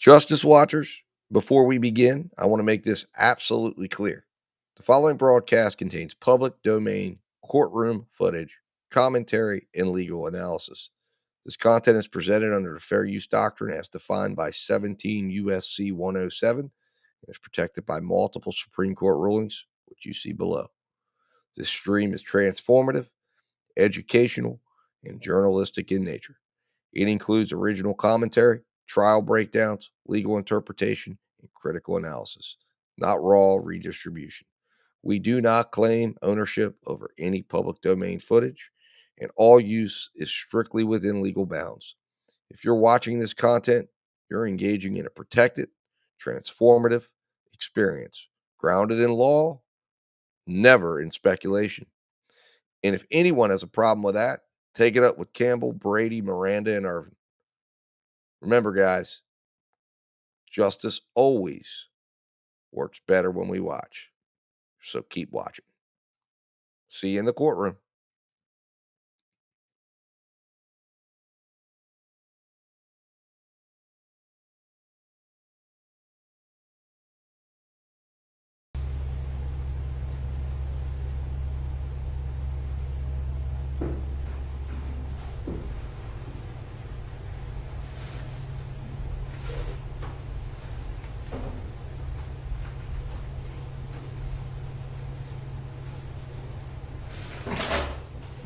Justice Watchers, before we begin, I want to make this absolutely clear. The following broadcast contains public domain courtroom footage, commentary, and legal analysis. This content is presented under the Fair Use Doctrine as defined by 17 U.S.C. 107 and is protected by multiple Supreme Court rulings, which you see below. This stream is transformative, educational, and journalistic in nature. It includes original commentary, trial breakdowns, legal interpretation, and critical analysis, not raw redistribution. We do not claim ownership over any public domain footage, and all use is strictly within legal bounds. If you're watching this content, you're engaging in a protected, transformative experience, grounded in law, never in speculation. And if anyone has a problem with that, take it up with Campbell, Brady, Miranda, and Irvin. Remember, guys, justice always works better when we watch. So keep watching. See you in the courtroom.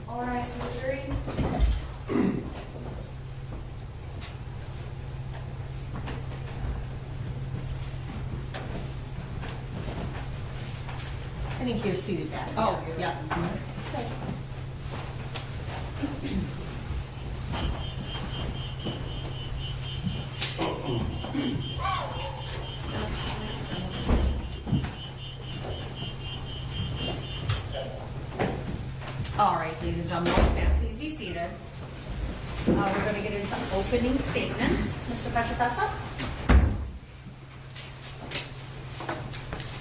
All rise for the jury. I think you're seated back. Oh, yeah. That's good. All right, ladies and gentlemen, please be seated. We're going to get into opening statements. Mr. Petrofessa?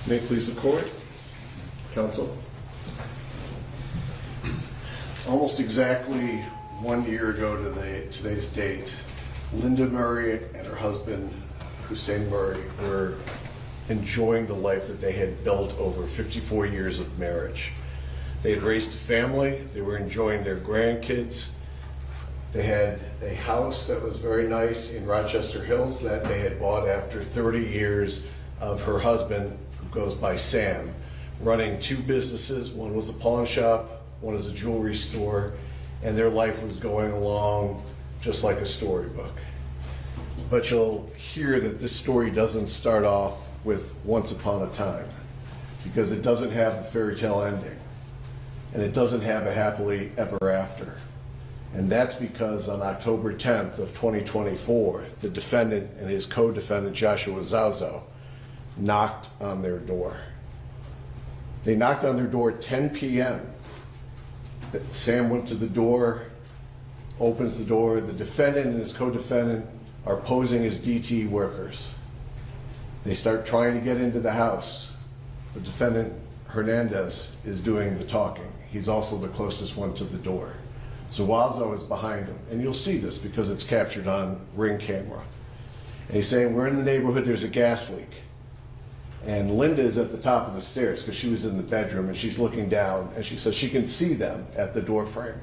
May it please the court, counsel. Almost exactly 1 year ago to today's date, Linda Murray and her husband, Hussein Murray, were enjoying the life that they had built over 54 years of marriage. They had raised a family, they were enjoying their grandkids. They had a house that was very nice in Rochester Hills that they had bought after 30 years of her husband, who goes by Sam, running two businesses. One was a pawn shop, one is a jewelry store, and their life was going along just like a storybook. But you'll hear that this story doesn't start off with once upon a time, because it doesn't have a fairy tale ending, and it doesn't have a happily ever after. And that's because on October 10th of 2024, the defendant and his co-defendant Joshua Zuazo knocked on their door. They knocked on their door at 10 p.m. Sam went to the door, opens the door. The defendant and his co-defendant are posing as DTE workers. They start trying to get into the house. The defendant, Hernandez, is doing the talking. He's also the closest one to the door. Zuazo is behind him, and you'll see this because it's captured on Ring camera. And he's saying, we're in the neighborhood, there's a gas leak. And Linda is at the top of the stairs because she was in the bedroom, and she's looking down, and she says she can see them at the door frame.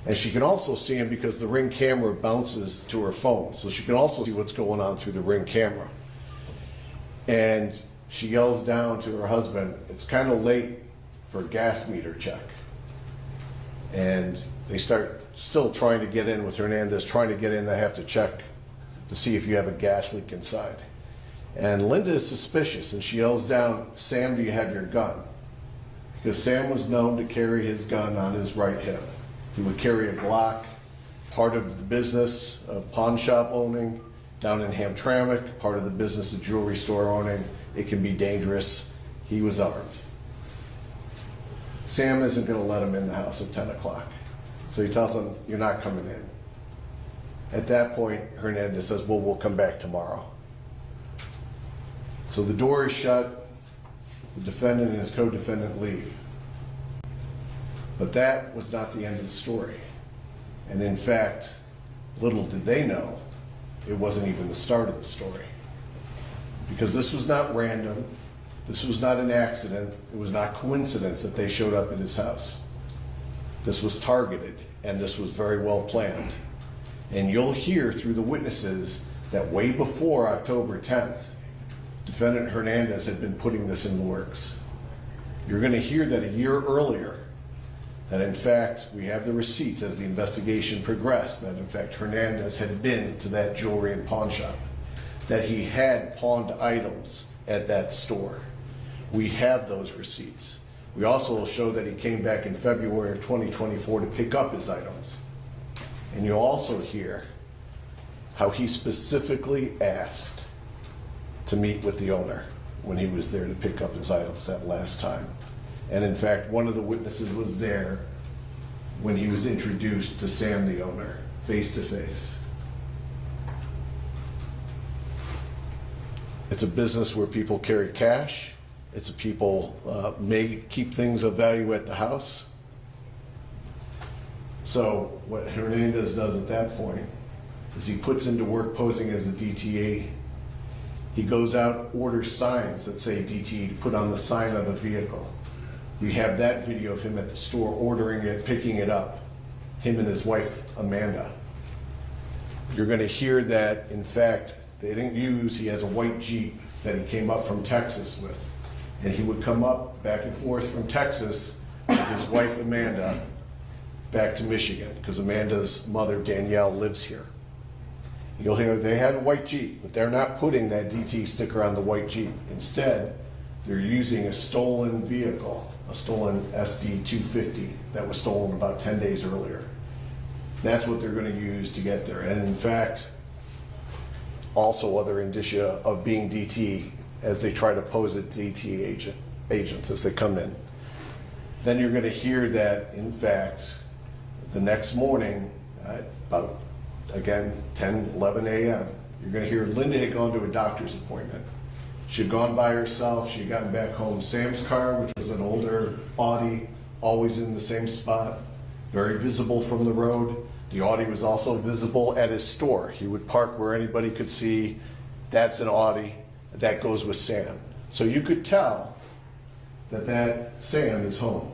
And she can also see them because the Ring camera bounces to her phone, so she can also see what's going on through the Ring camera. And she yells down to her husband, it's kind of late for a gas meter check. And they start still trying to get in with Hernandez, trying to get in. They have to check to see if you have a gas leak inside. And Linda is suspicious, and she yells down, Sam, do you have your gun? Because Sam was known to carry his gun on his right hip. He would carry a Glock, part of the business of pawn shop owning down in Hamtramck, part of the business of jewelry store owning. It can be dangerous. He was armed. Sam isn't going to let him in the house at 10 o'clock. So he tells him, you're not coming in. At that point, Hernandez says, well, we'll come back tomorrow. So the door is shut. The defendant and his co-defendant leave. But that was not the end of the story. And in fact, little did they know, it wasn't even the start of the story. Because this was not random, this was not an accident, it was not coincidence that they showed up at his house. This was targeted, and this was very well planned. And you'll hear through the witnesses that way before October 10th, Defendant Hernandez had been putting this in the works. You're going to hear that a year earlier, that in fact, we have the receipts as the investigation progressed, that in fact Hernandez had been to that jewelry and pawn shop, that he had pawned items at that store. We have those receipts. We also will show that he came back in February of 2024 to pick up his items. And you'll also hear how he specifically asked to meet with the owner when he was there to pick up his items that last time. And in fact, one of the witnesses was there when he was introduced to Sam, the owner, face to face. It's a business where people carry cash. It's a people may keep things of value at the house. So what Hernandez does at that point is he puts into work posing as a DTE. He goes out, orders signs that say DTE to put on the sign of a vehicle. We have that video of him at the store ordering it, picking it up, him and his wife, Amanda. You're going to hear that, in fact, they didn't use, he has a white Jeep that he came up from Texas with. And he would come up back and forth from Texas with his wife, Amanda, back to Michigan, because Amanda's mother, Danielle, lives here. You'll hear they had a white Jeep, but they're not putting that DT sticker on the white Jeep. Instead, they're using a stolen vehicle, a stolen SD 250 that was stolen about 10 days earlier. That's what they're going to use to get there. And in fact, also other indicia of being DT as they try to pose as DT agents as they come in. Then you're going to hear that, in fact, the next morning, about, again, 10, 11 a.m., you're going to hear Linda had gone to a doctor's appointment. She had gone by herself. She had gotten back home. Sam's car, which was an older Audi, always in the same spot, very visible from the road. The Audi was also visible at his store. He would park where anybody could see. That's an Audi. That goes with Sam. So you could tell that Sam is home.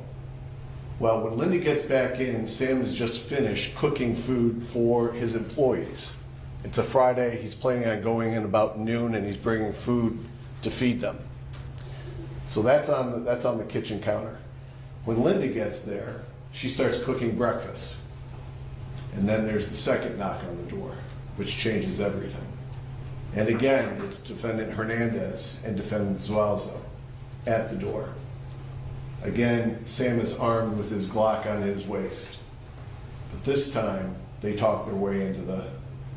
Well, when Linda gets back in, Sam has just finished cooking food for his employees. It's a Friday. He's planning on going in about noon, and he's bringing food to feed them. So that's on the kitchen counter. When Linda gets there, she starts cooking breakfast. And then there's the second knock on the door, which changes everything. And again, it's Defendant Hernandez and Defendant Zuazo at the door. Again, Sam is armed with his Glock on his waist. But this time, they talk their way into the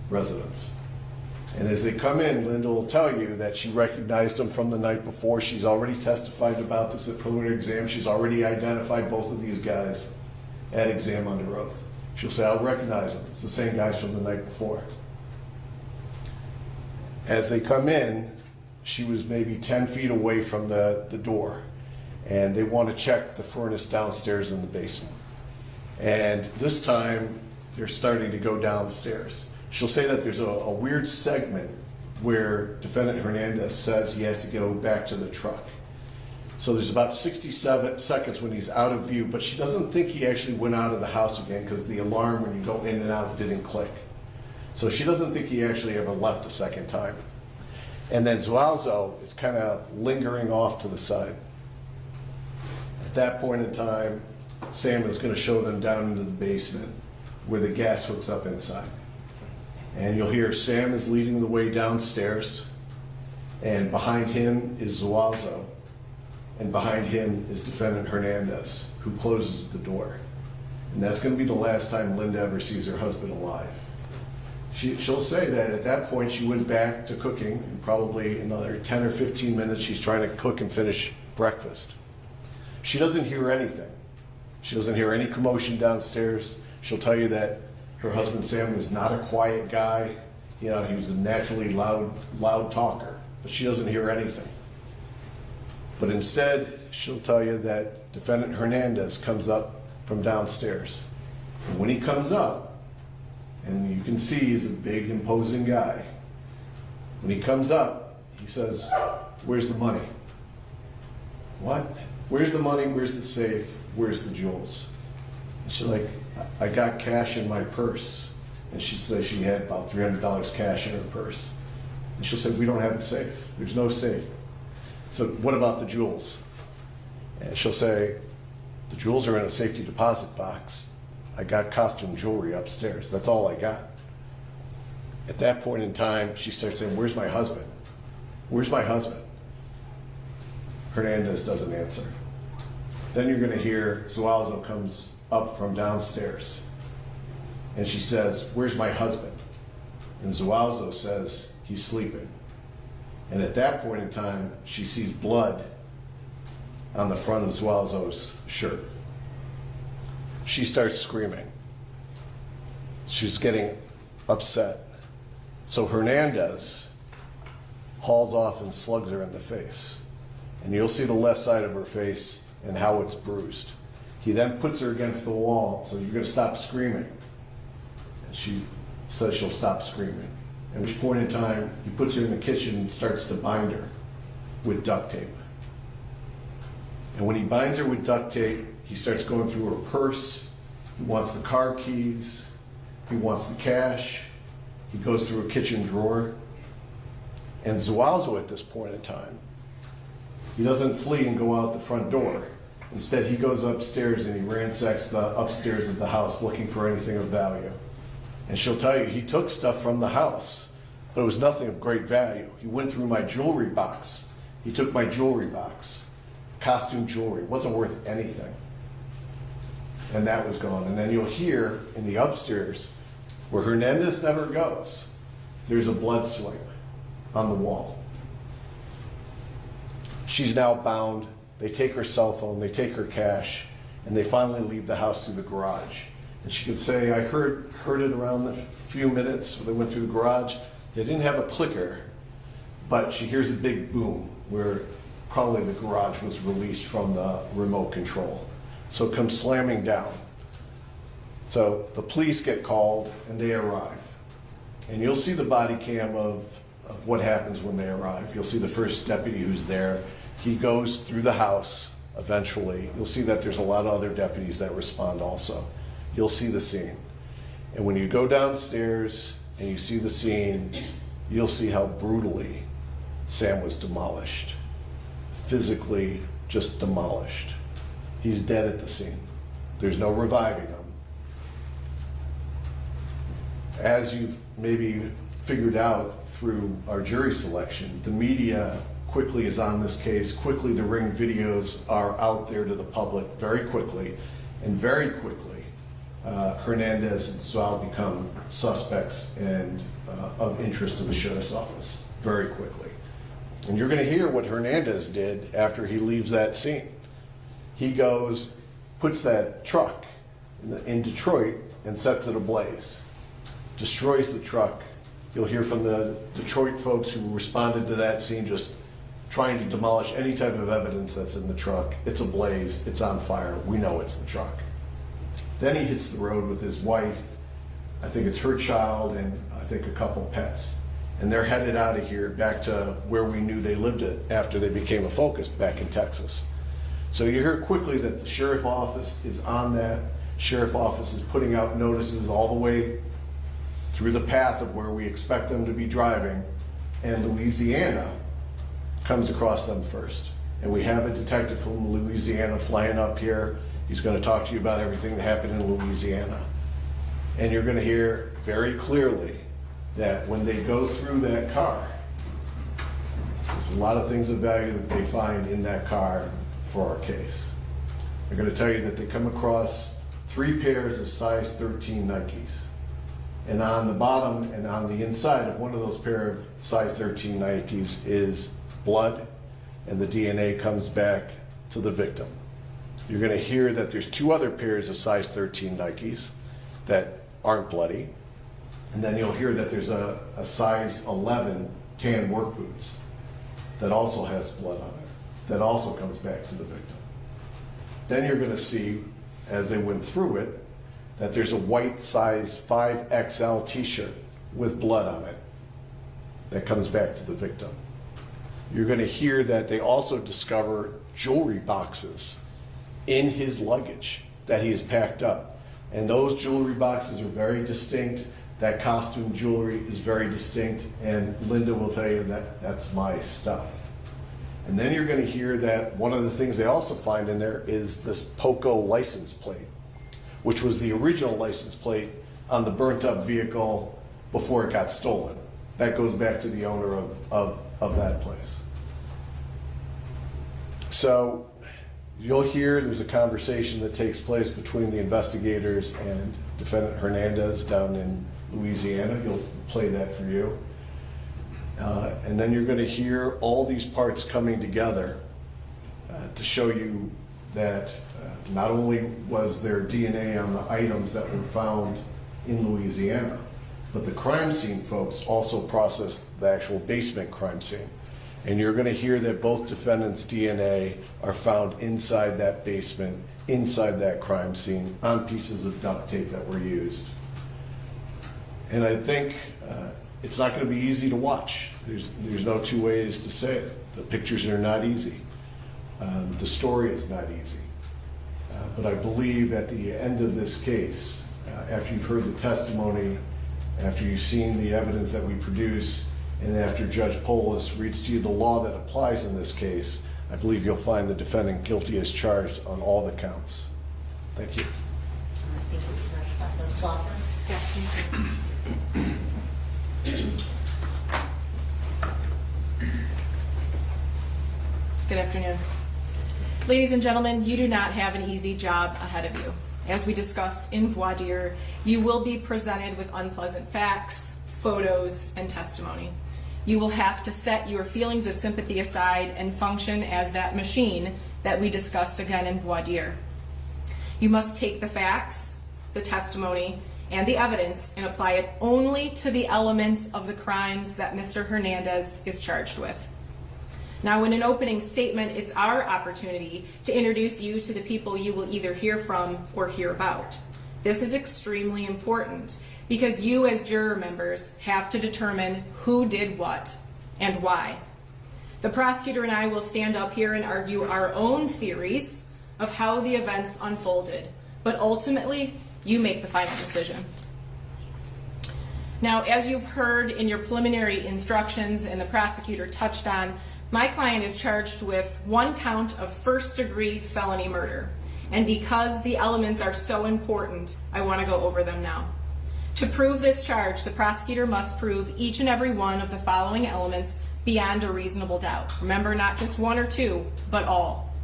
residence. And as they come in, Linda will tell you that she recognized him from the night before. She's already testified about this at preliminary exam. She's already identified both of these guys at exam under oath. She'll say, I'll recognize them. It's the same guys from the night before. As they come in, she was maybe 10 feet away from the door, and they want to check the furnace downstairs in the basement. And this time, they're starting to go downstairs. She'll say that there's a weird segment where Defendant Hernandez says he has to go back to the truck. So there's about 67 seconds when he's out of view, but she doesn't think he actually went out of the house again because the alarm when you go in and out didn't click. So she doesn't think he actually ever left a second time. And then Zuazo is kind of lingering off to the side. At that point in time, Sam is going to show them down into the basement where the gas hooks up inside. And you'll hear Sam is leading the way downstairs, and behind him is Zuazo, and behind him is Defendant Hernandez, who closes the door. And that's going to be the last time Linda ever sees her husband alive. She'll say that at that point she went back to cooking, and probably another 10 or 15 minutes she's trying to cook and finish breakfast. She doesn't hear anything. She doesn't hear any commotion downstairs. She'll tell you that her husband Sam was not a quiet guy. You know, he was a naturally loud talker, but she doesn't hear anything. But instead, she'll tell you that Defendant Hernandez comes up from downstairs. And when he comes up, and you can see he's a big, imposing guy, when he comes up, He says, "Where's the money?" "What? Where's the money? Where's the safe? Where's the jewels?" And she's like, "I got cash in my purse." And she says she had about $300 cash in her purse. And she'll say, "We don't have a safe. There's no safe." So what about the jewels? And she'll say, "The jewels are in a safety deposit box. I got costume jewelry upstairs. That's all I got." At that point in time, she starts saying, "Where's my husband? Where's my husband?" Hernandez doesn't answer. Then you're going to hear Zuazo comes up from downstairs. And she says, "Where's my husband?" And Zuazo says, "He's sleeping." And at that point in time, she sees blood on the front of Zuazo's shirt. She starts screaming. She's getting upset. So Hernandez hauls off and slugs her in the face. And you'll see the left side of her face and how it's bruised. He then puts her against the wall, so "You're going to stop screaming." And she says she'll stop screaming. At which point in time, he puts her in the kitchen and starts to bind her with duct tape. And when he binds her with duct tape, he starts going through her purse. He wants the car keys. He wants the cash. He goes through a kitchen drawer. And Zuazo at this point in time, he doesn't flee and go out the front door. Instead, he goes upstairs and he ransacks the upstairs of the house looking for anything of value. And she'll tell you, he took stuff from the house, but it was nothing of great value. He went through my jewelry box. He took my jewelry box. Costume jewelry. It wasn't worth anything. And that was gone. And then you'll hear in the upstairs, where Hernandez never goes, there's a blood swipe on the wall. She's now bound. They take her cell phone, they take her cash, and they finally leave the house through the garage. And she could say, "I heard it around a few minutes." They went through the garage. They didn't have a clicker, but she hears a big boom where probably the garage was released from the remote control. So it comes slamming down. So the police get called and they arrive. And you'll see the body cam of what happens when they arrive. You'll see the first deputy who's there. He goes through the house eventually. You'll see that there's a lot of other deputies that respond also. You'll see the scene. And when you go downstairs and you see the scene, you'll see how brutally Sam was demolished. Physically just demolished. He's dead at the scene. There's no reviving him. As you've maybe figured out through our jury selection, the media quickly is on this case. Quickly, the Ring videos are out there to the public very quickly. And very quickly, Hernandez and Zuazo become suspects and of interest to the sheriff's office very quickly. And you're going to hear what Hernandez did after he leaves that scene. He goes, puts that truck in Detroit and sets it ablaze. Destroys the truck. You'll hear from the Detroit folks who responded to that scene just trying to demolish any type of evidence that's in the truck. It's ablaze, it's on fire, we know it's the truck. Then he hits the road with his wife, I think it's her child, and I think a couple pets. And they're headed out of here back to where we knew they lived at after they became a focus back in Texas. So you hear quickly that the sheriff office is on that. Sheriff office is putting out notices all the way through the path of where we expect them to be driving, and Louisiana comes across them first. And we have a detective from Louisiana flying up here. He's going to talk to you about everything that happened in Louisiana. And you're going to hear very clearly that when they go through that car, there's a lot of things of value that they find in that car for our case. They're going to tell you that they come across 3 pairs of size 13 Nikes. And on the bottom and on the inside of one of those pair of size 13 Nikes is blood, and the DNA comes back to the victim. You're going to hear that there's 2 other pairs of size 13 Nikes that aren't bloody. And then you'll hear that there's a size 11 tan work boots that also has blood on it, that also comes back to the victim. Then you're going to see, as they went through it, that there's a white size 5XL t-shirt with blood on it that comes back to the victim. You're going to hear that they also discover jewelry boxes in his luggage that he has packed up. And those jewelry boxes are very distinct. That costume jewelry is very distinct, and Linda will tell you that that's my stuff. And then you're going to hear that one of the things they also find in there is this POCO license plate, which was the original license plate on the burnt up vehicle before it got stolen. That goes back to the owner of that place. So you'll hear there's a conversation that takes place between the investigators and defendant Hernandez down in Louisiana. You'll play that for you. And then you're going to hear all these parts coming together to show you that not only was there DNA on the items that were found in Louisiana, but the crime scene folks also processed the actual basement crime scene. And you're going to hear that both defendants' DNA are found inside that basement, inside that crime scene, on pieces of duct tape that were used. And I think it's not going to be easy to watch. There's no two ways to say it. The pictures are not easy. The story is not easy. But I believe at the end of this case, after you've heard the testimony, after you've seen the evidence that we produce, and after Judge Polis reads to you the law that applies in this case, I believe you'll find the defendant guilty as charged on all the counts. Thank you. Thank you, Mr. Rushbass. Law firm? Yes, thank you. Good afternoon. Ladies and gentlemen, you do not have an easy job ahead of you. As we discussed in voir dire, you will be presented with unpleasant facts, photos, and testimony. You will have to set your feelings of sympathy aside and function as that machine that we discussed again in voir dire. You must take the facts, the testimony, and the evidence and apply it only to the elements of the crimes that Mr. Hernandez is charged with. Now, in an opening statement, it's our opportunity to introduce you to the people you will either hear from or hear about. This is extremely important because you as juror members have to determine who did what and why. The prosecutor and I will stand up here and argue our own theories of how the events unfolded, but ultimately, you make the final decision. Now, as you've heard in your preliminary instructions and the prosecutor touched on, my client is charged with one count of first-degree felony murder. And because the elements are so important, I want to go over them now. To prove this charge, the prosecutor must prove each and every one of the following elements beyond a reasonable doubt. Remember, not just one or two, but all.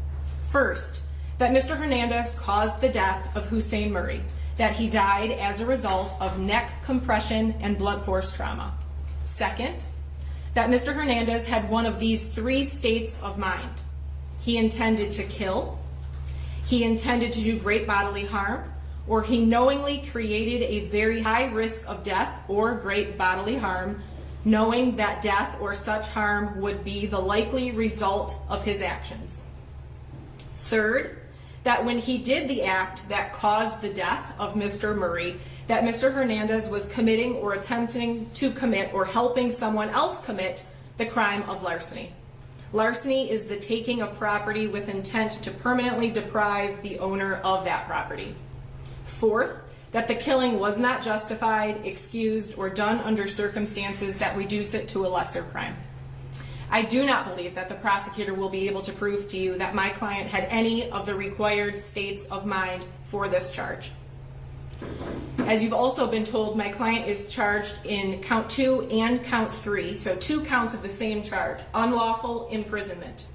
First, that Mr. Hernandez caused the death of Hussein Murray, that he died as a result of neck compression and blunt force trauma. Second, that Mr. Hernandez had one of these three states of mind. He intended to kill, he intended to do great bodily harm, or he knowingly created a very high risk of death or great bodily harm, knowing that death or such harm would be the likely result of his actions. Third, that when he did the act that caused the death of Mr. Murray, that Mr. Hernandez was committing or attempting to commit or helping someone else commit the crime of larceny. Larceny is the taking of property with intent to permanently deprive the owner of that property. Fourth, that the killing was not justified, excused, or done under circumstances that reduce it to a lesser crime. I do not believe that the prosecutor will be able to prove to you that my client had any of the required states of mind for this charge. As you've also been told, my client is charged in count 2 and count 3, so 2 counts of the same charge, unlawful imprisonment.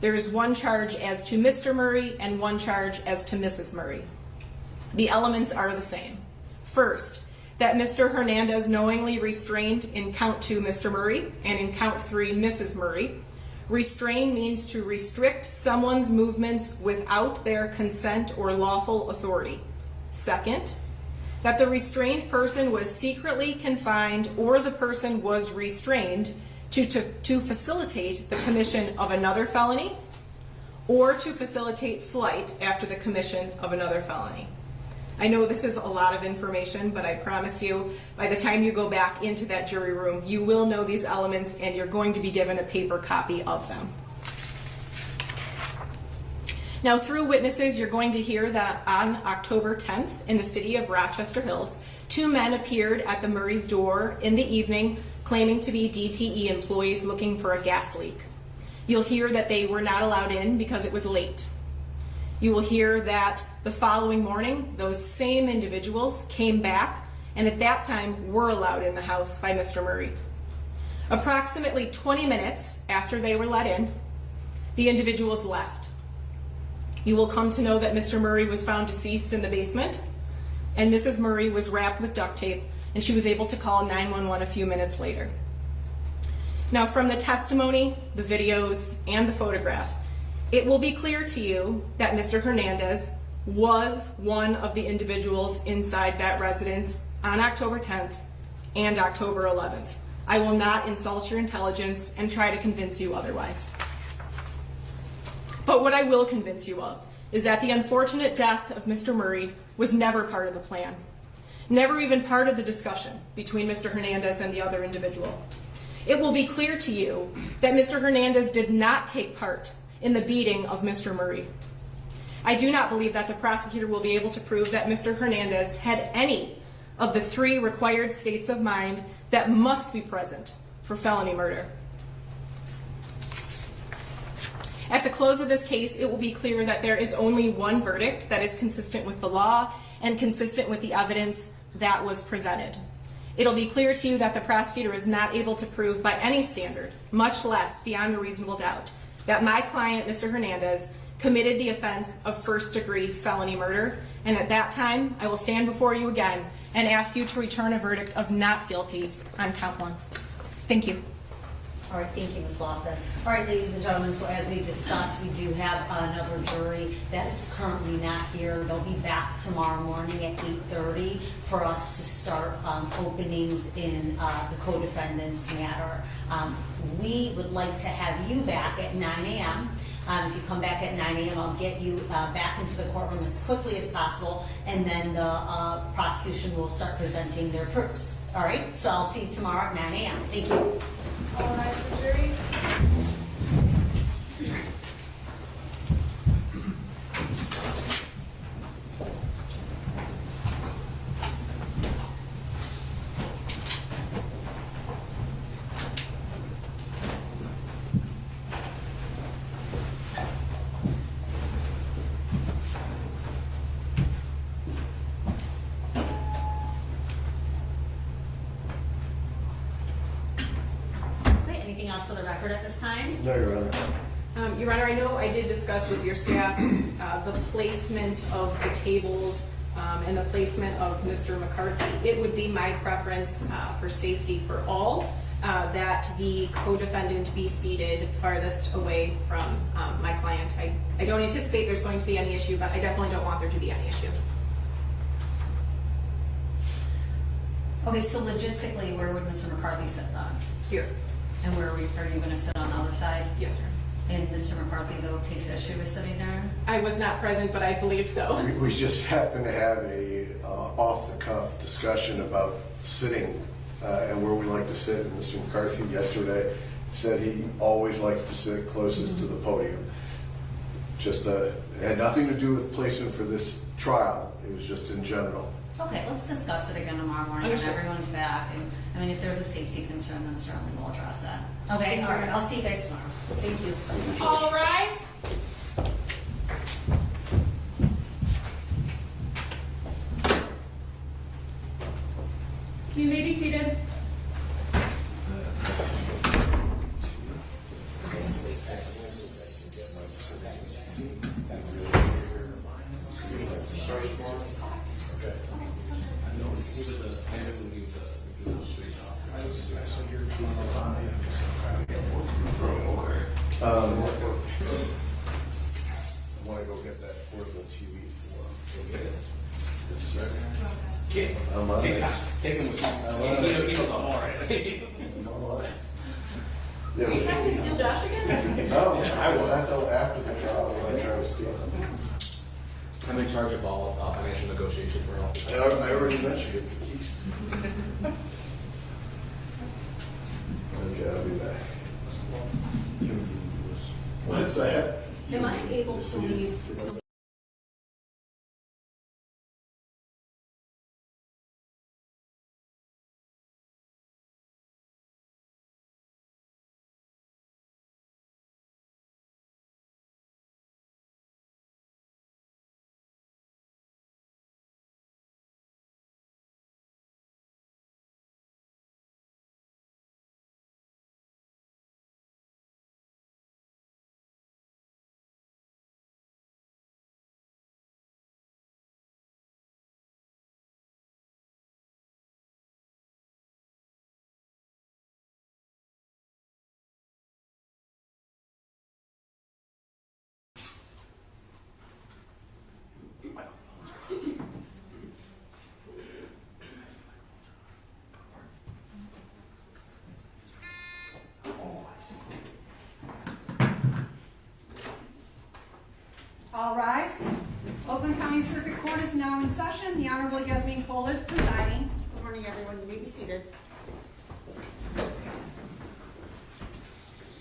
There is one charge as to Mr. Murray and one charge as to Mrs. Murray. The elements are the same. First, that Mr. Hernandez knowingly restrained in count 2 Mr. Murray and in count 3 Mrs. Murray. Restrain means to restrict someone's movements without their consent or lawful authority. Second, that the restrained person was secretly confined or the person was restrained to facilitate the commission of another felony or to facilitate flight after the commission of another felony. I know this is a lot of information, but I promise you, by the time you go back into that jury room, you will know these elements and you're going to be given a paper copy of them. Now, through witnesses, you're going to hear that on October 10th in the city of Rochester Hills, 2 men appeared at the Murray's door in the evening claiming to be DTE employees looking for a gas leak. You'll hear that they were not allowed in because it was late. You will hear that the following morning, those same individuals came back and at that time were allowed in the house by Mr. Murray. Approximately 20 minutes after they were let in, the individuals left. You will come to know that Mr. Murray was found deceased in the basement and Mrs. Murray was wrapped with duct tape and she was able to call 911 a few minutes later. Now, from the testimony, the videos, and the photograph, it will be clear to you that Mr. Hernandez was one of the individuals inside that residence on October 10th and October 11th. I will not insult your intelligence and try to convince you otherwise. But what I will convince you of is that the unfortunate death of Mr. Murray was never part of the plan, never even part of the discussion between Mr. Hernandez and the other individual. It will be clear to you that Mr. Hernandez did not take part in the beating of Mr. Murray. I do not believe that the prosecutor will be able to prove that Mr. Hernandez had any of the 3 required states of mind that must be present for felony murder. At the close of this case, it will be clear that there is only one verdict that is consistent with the law and consistent with the evidence that was presented. It'll be clear to you that the prosecutor is not able to prove by any standard, much less beyond a reasonable doubt, that my client, Mr. Hernandez, committed the offense of first-degree felony murder, and at that time, I will stand before you again and ask you to return a verdict of not guilty on count 1. Thank you. All right, thank you, Ms. Lawson. All right, ladies and gentlemen, so as we discussed, we do have another jury that is currently not here. They'll be back tomorrow morning at 8:30 for us to start openings in the co-defendant's matter. We would like to have you back at 9 a.m. If you come back at 9 a.m., I'll get you back into the courtroom as quickly as possible, and then the prosecution will start presenting their proofs. All right, so I'll see you tomorrow at 9 a.m. Thank you. All right, the jury. Anything else for the record at this time? No, Your Honor. Your Honor, I know I did discuss with your staff the placement of the tables and the placement of Mr. McCarthy. It would be my preference for safety for all that the co-defendant be seated farthest away from my client. I don't anticipate there's going to be any issue, but I definitely don't want there to be any issue. Okay, so logistically, where would Mr. McCarthy sit then? Here. And where are you going to sit on the other side? Yes, sir. And Mr. McCarthy, though, takes issue with sitting there? I was not present, but I believe so. We just happened to have a off-the-cuff discussion about sitting and where we like to sit. And Mr. McCarthy yesterday said he always likes to sit closest to the podium. Just it had nothing to do with placement for this trial. It was just in general. Okay, let's discuss it again tomorrow morning when everyone's back. And I mean, if there's a safety concern, then certainly we'll address that. Okay, all right, I'll see you guys tomorrow. Thank you. All rise. You may be seated. I want to go get that portable TV for Take them with you. Are you trying to steal Josh again? No, I won't until after the trial when I try to steal it. I'm in charge of all financial negotiations for all. I already mentioned it. Okay, I'll be back. What's that? Am I able to leave some? All rise. Oakland County Circuit Court is now in session. The Honorable Yasmin Cole is presiding. Good morning, everyone. You may be seated.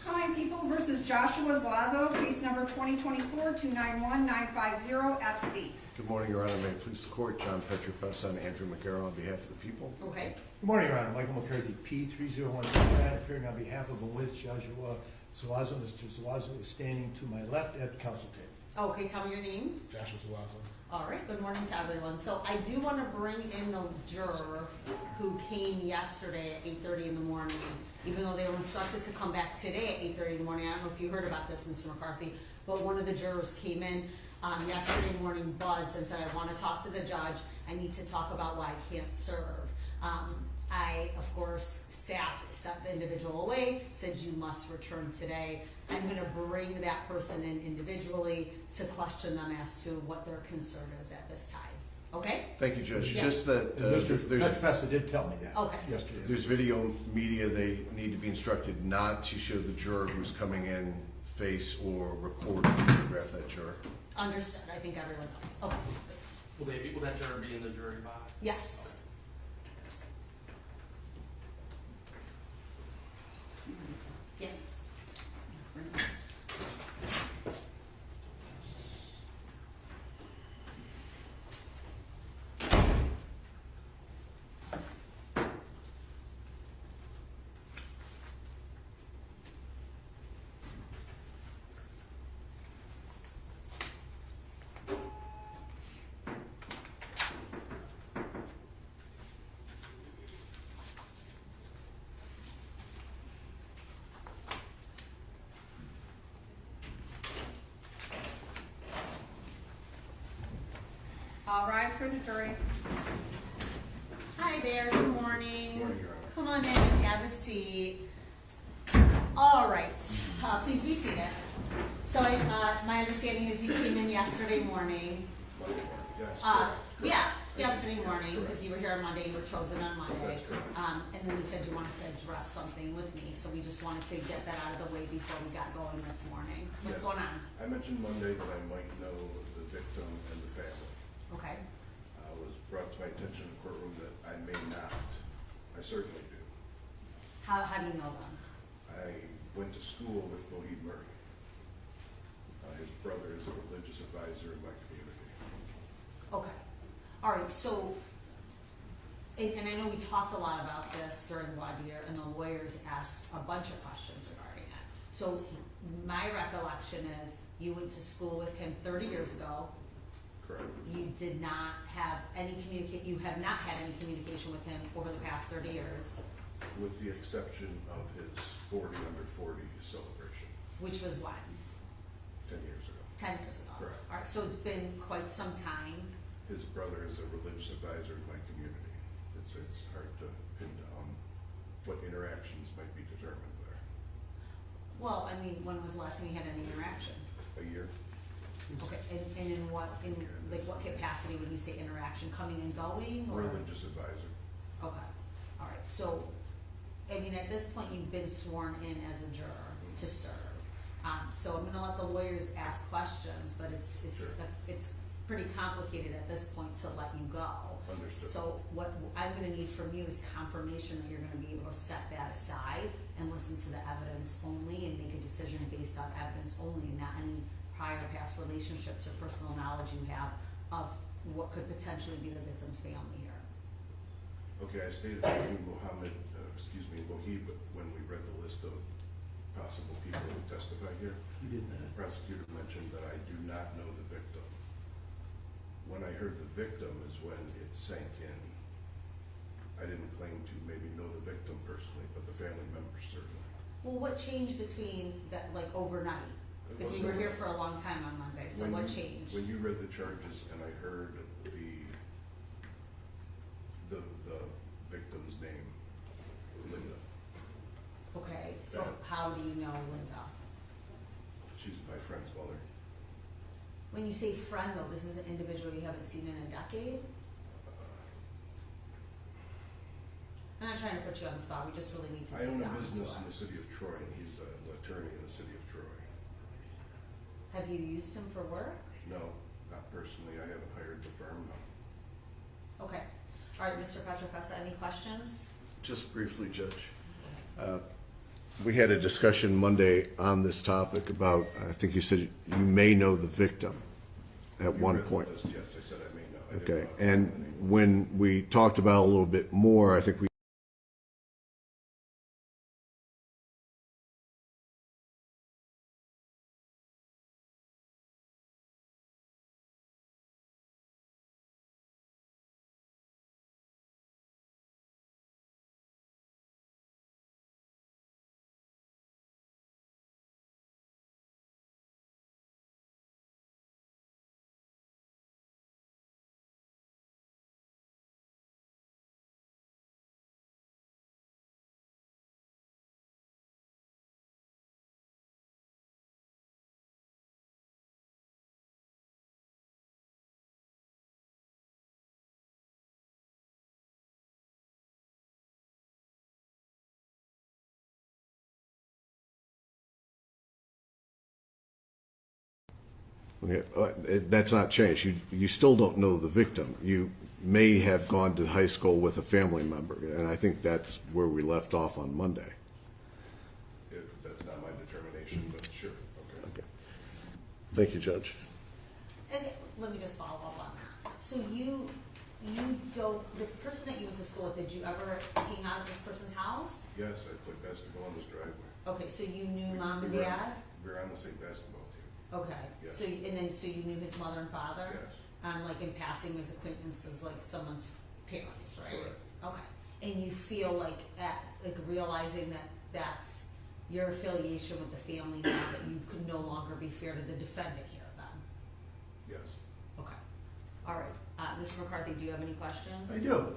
Calling People versus Joshua Zuazo, case number 2024-291950 Good morning, Your Honor. May it please the court, John Petrofessa and Andrew McGarrell on behalf of the people. Okay. Good morning, Your Honor. Michael McCarthy, P3015, appearing on behalf of and with Joshua Zuazo. Mr. Zuazo is standing to my left at the council table. Okay, tell me your name. Joshua Zuazo. All right, good morning to everyone. So I do want to bring in the juror who came yesterday at 8:30 in the morning, even though they were instructed to come back today at 8:30 in the morning. I don't know if you heard about this, Mr. McCarthy, but one of the jurors came in yesterday morning, buzzed, and said, I want to talk to the judge. I need to talk about why I can't serve. I, of course, sent the individual away, said you must return today. I'm going to bring that person in individually to question them as to what their concern is at this time. Okay? Thank you, Judge. Yeah. Just that Mr. Petrofessa did tell me that Okay. yesterday. there's video media. They need to be instructed not to show the juror who's coming in face or record or photograph that juror. Understood. I think everyone knows. Okay. Will that juror be in the jury box? Yes. Yes. All rise for the jury. Hi there. Good morning. Morning, Your Honor. Come on in and have a seat. All right. Please be seated. So my understanding is you came in yesterday morning. Yes. Yesterday morning, because you were here on Monday, you were chosen on Monday. That's correct. And then you said you wanted to address something with me, so we just wanted to get that out of the way before we got going this morning. What's Yes. going on? I mentioned Monday that I might know the victim and the family. Okay. It was brought to my attention in the courtroom that I may not. I certainly do. How do you know them? I went to school with Hussein Murray. His brother is a religious advisor in my community. Okay. All right, so, and I know we talked a lot about this during voir dire, and the lawyers asked a bunch of questions regarding it. So my recollection is you went to school with him 30 years ago. Correct. You did not have any you have not had any communication with him over the past 30 years. With the exception of his 40 under 40 celebration Which was when? 10 years ago. 10 years ago. Correct. All right, so it's been quite some time. His brother is a religious advisor in my community. It's hard to pin down what interactions might be determined there. Well, I mean, when was the last time you had any interaction? A year? Okay, and in what capacity would you say interaction, coming and going, or? Religious advisor. Okay, all right, so, I mean, at this point, you've been sworn in as a juror to serve. So I'm gonna let the lawyers ask questions, but Sure. it's pretty complicated at this point to let you go. Understood. So what I'm gonna need from you is confirmation that you're gonna be able to set that aside and listen to the evidence only and make a decision based on evidence only, not any prior past relationships or personal knowledge you have of what could potentially be the victim's family here. Okay, I stated I knew Mohib, when we read the list of possible people who testify here. You did not. The prosecutor mentioned that I do not know the victim. When I heard the victim is when it sank in. I didn't claim to maybe know the victim personally, but the family members certainly. Well, what changed between that, like overnight? Because we were here for a long time on Monday, so what changed? When you read the charges and I heard the victim's name, Linda. Okay, so how do you know Linda? She's my friend's mother. When you say friend though, this is an individual you haven't seen in a decade? I'm not trying to put you on the spot, we just really need to I dig own a down into business it. in the city of Troy, and he's an attorney in the city of Troy. Have you used him for work? No, not personally. I haven't hired the firm, no. Okay, all right, Mr. Petrofessa, any questions? Just briefly, Judge. We had a discussion Monday on this topic about, I think you said you may know the victim at You one read the point. list. Yes, I said I may know. I didn't Okay, know the and name. when we talked about it a little bit more, I think we Okay, that's not changed. You still don't know the victim. You may have gone to high school with a family member, and I think that's where we left off on Monday. If that's not my determination, but sure, okay. Okay. Thank you, Judge. And let me just follow up on that. So you don't, the person that you went to school with, did you ever hang out at this person's house? Yes, I played basketball in his driveway. Okay, so you knew mom and We were- dad? We were on the same basketball team. Okay, Yes. so, so you knew his mother and father? Yes. Like in passing as acquaintances, like someone's parents, right? Correct. Okay, and you feel like realizing that that's your affiliation with the family now, that you could no longer be fair to the defendant here then? Yes. Okay, all right, Mr. McCarthy, do you have any questions? I do.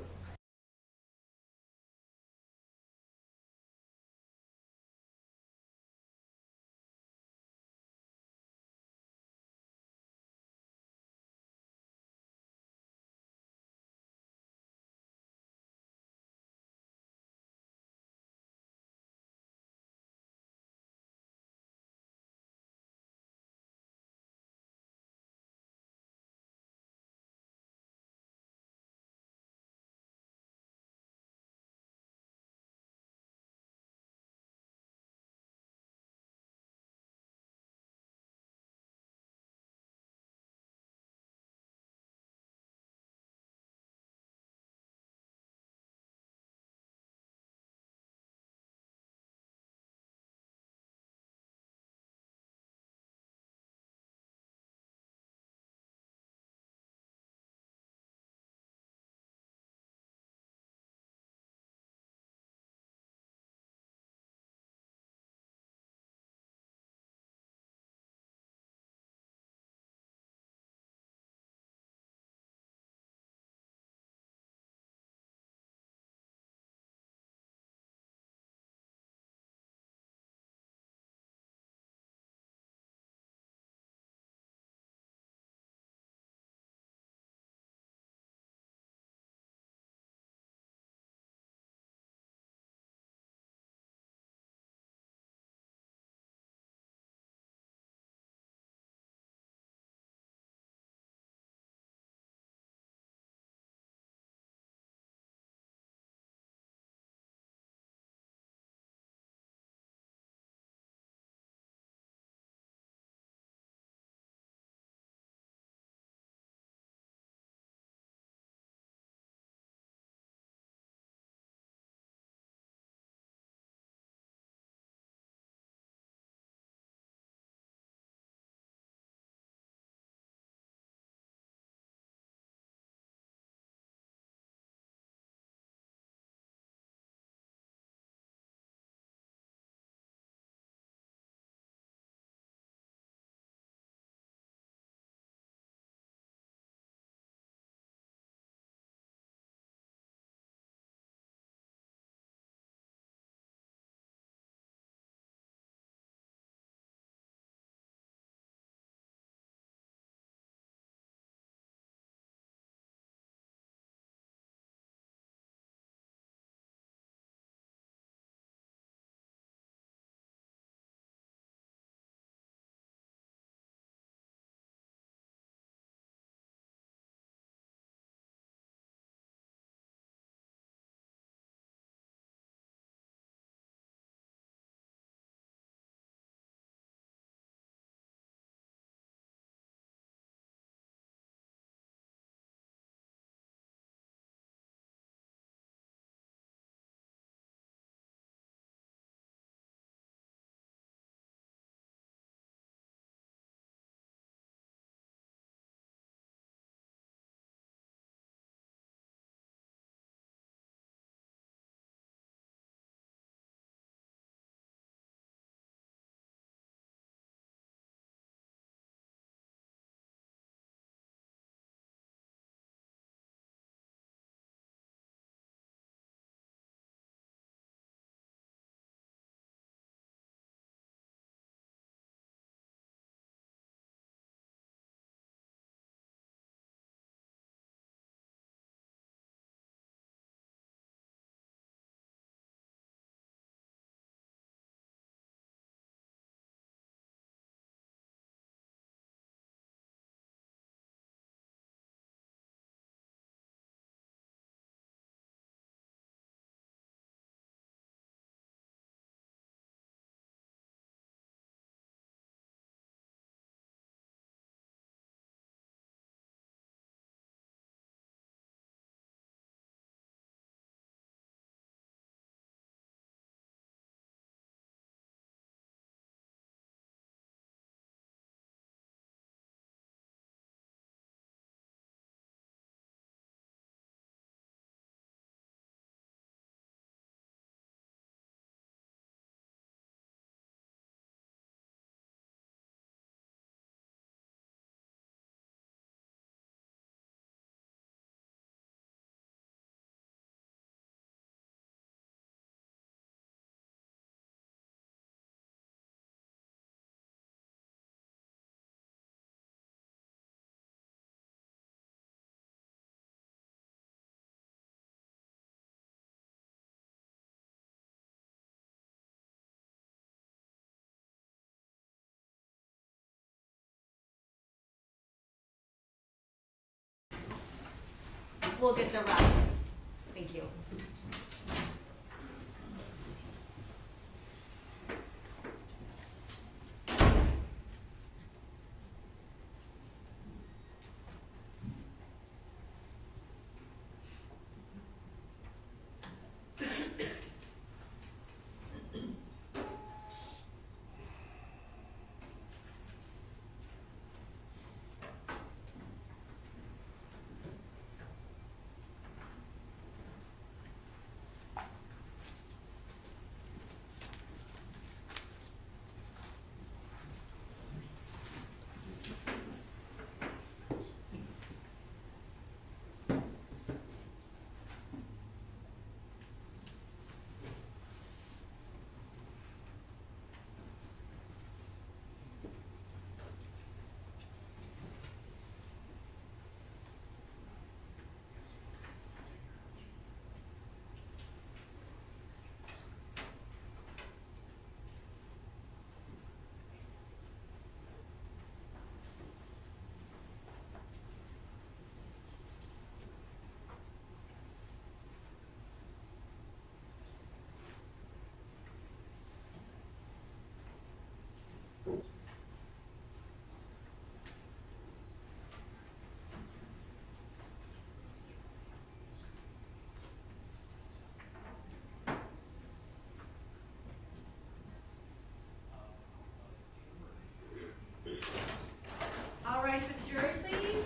we'll get the rest. Thank you. All right, for the jury, please.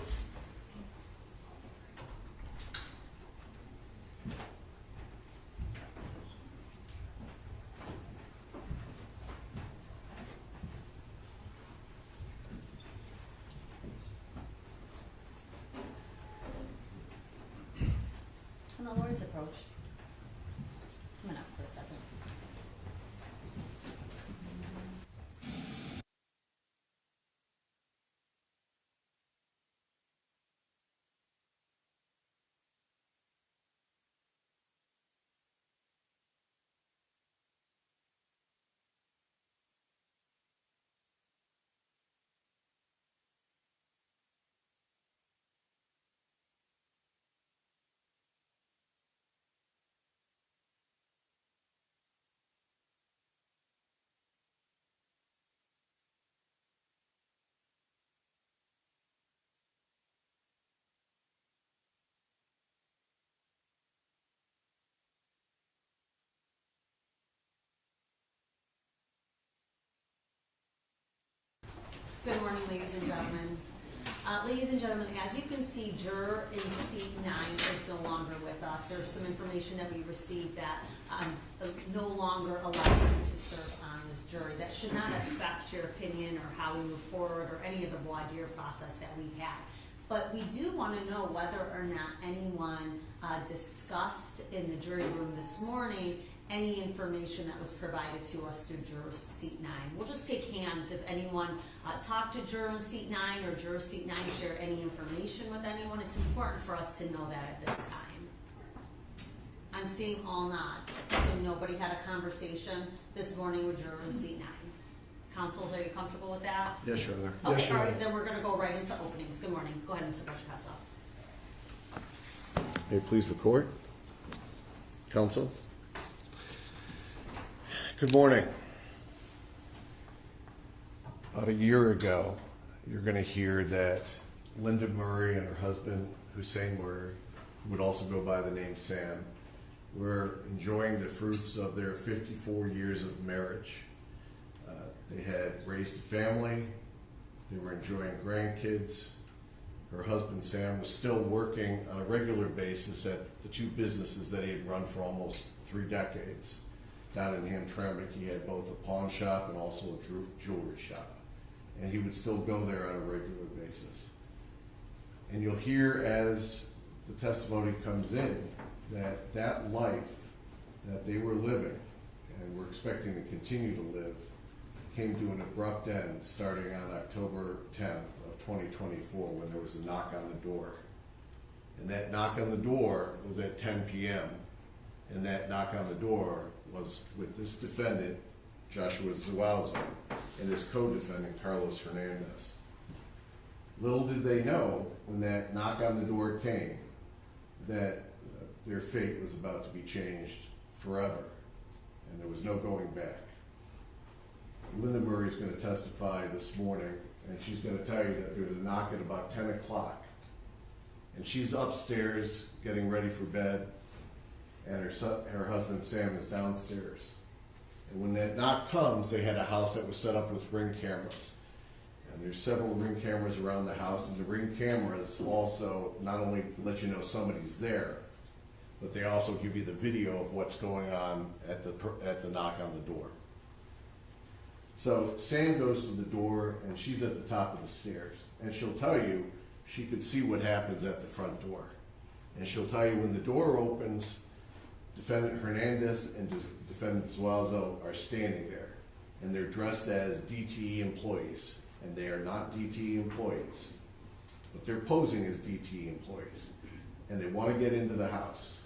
And the lawyers approach. Come on up for a second. Good morning, ladies and gentlemen. Ladies and gentlemen, as you can see, juror in seat 9 is no longer with us. There's some information that we received that no longer allows him to serve on this jury. That should not affect your opinion or how we move forward or any of the voir dire process that we had. But we do want to know whether or not anyone discussed in the jury room this morning any information that was provided to us through juror seat 9. We'll just take hands if anyone talked to juror in seat 9 or juror seat 9 share any information with anyone. It's important for us to know that at this time. I'm seeing all nods, so nobody had a conversation this morning with juror in seat 9. Counsels, are you comfortable with that? Yes, Your Honor. Okay, Yes, Your all right, Honor. then we're going to go right into openings. Good morning. Go ahead, Mr. Bashkasa. May it please the court. Counsel. Good morning. About a year ago, you're going to hear that Linda Murray and her husband, Hussein Murray, who would also go by the name Sam, were enjoying the fruits of their 54 years of marriage. They had raised a family. They were enjoying grandkids. Her husband, Sam, was still working on a regular basis at the two businesses that he had run for almost 3 decades. Down in Hamtramck, he had both a pawn shop and also a jewelry shop. And he would still go there on a regular basis. And you'll hear as the testimony comes in that that life that they were living and were expecting to continue to live came to an abrupt end starting on October 10th of 2024 when there was a knock on the door. And that knock on the door was at 10 p.m. And that knock on the door was with this defendant, Joshua Zuazo, and his co-defendant, Carlos Hernandez. Little did they know when that knock on the door came that their fate was about to be changed forever, and there was no going back. Linda Murray is going to testify this morning, and she's going to tell you that there was a knock at about 10 o'clock, and she's upstairs getting ready for bed, and her husband Sam is downstairs. And when that knock comes, they had a house that was set up with Ring cameras. And there's several Ring cameras around the house, and the Ring cameras also not only let you know somebody's there, but they also give you the video of what's going on at the knock on the door. So Sam goes to the door, and she's at the top of the stairs, and she'll tell you she could see what happens at the front door. And she'll tell you when the door opens, Defendant Hernandez and Defendant Zuazo are standing there, and they're dressed as DTE employees, and they are not DTE employees, but they're posing as DTE employees, and they want to get into the house.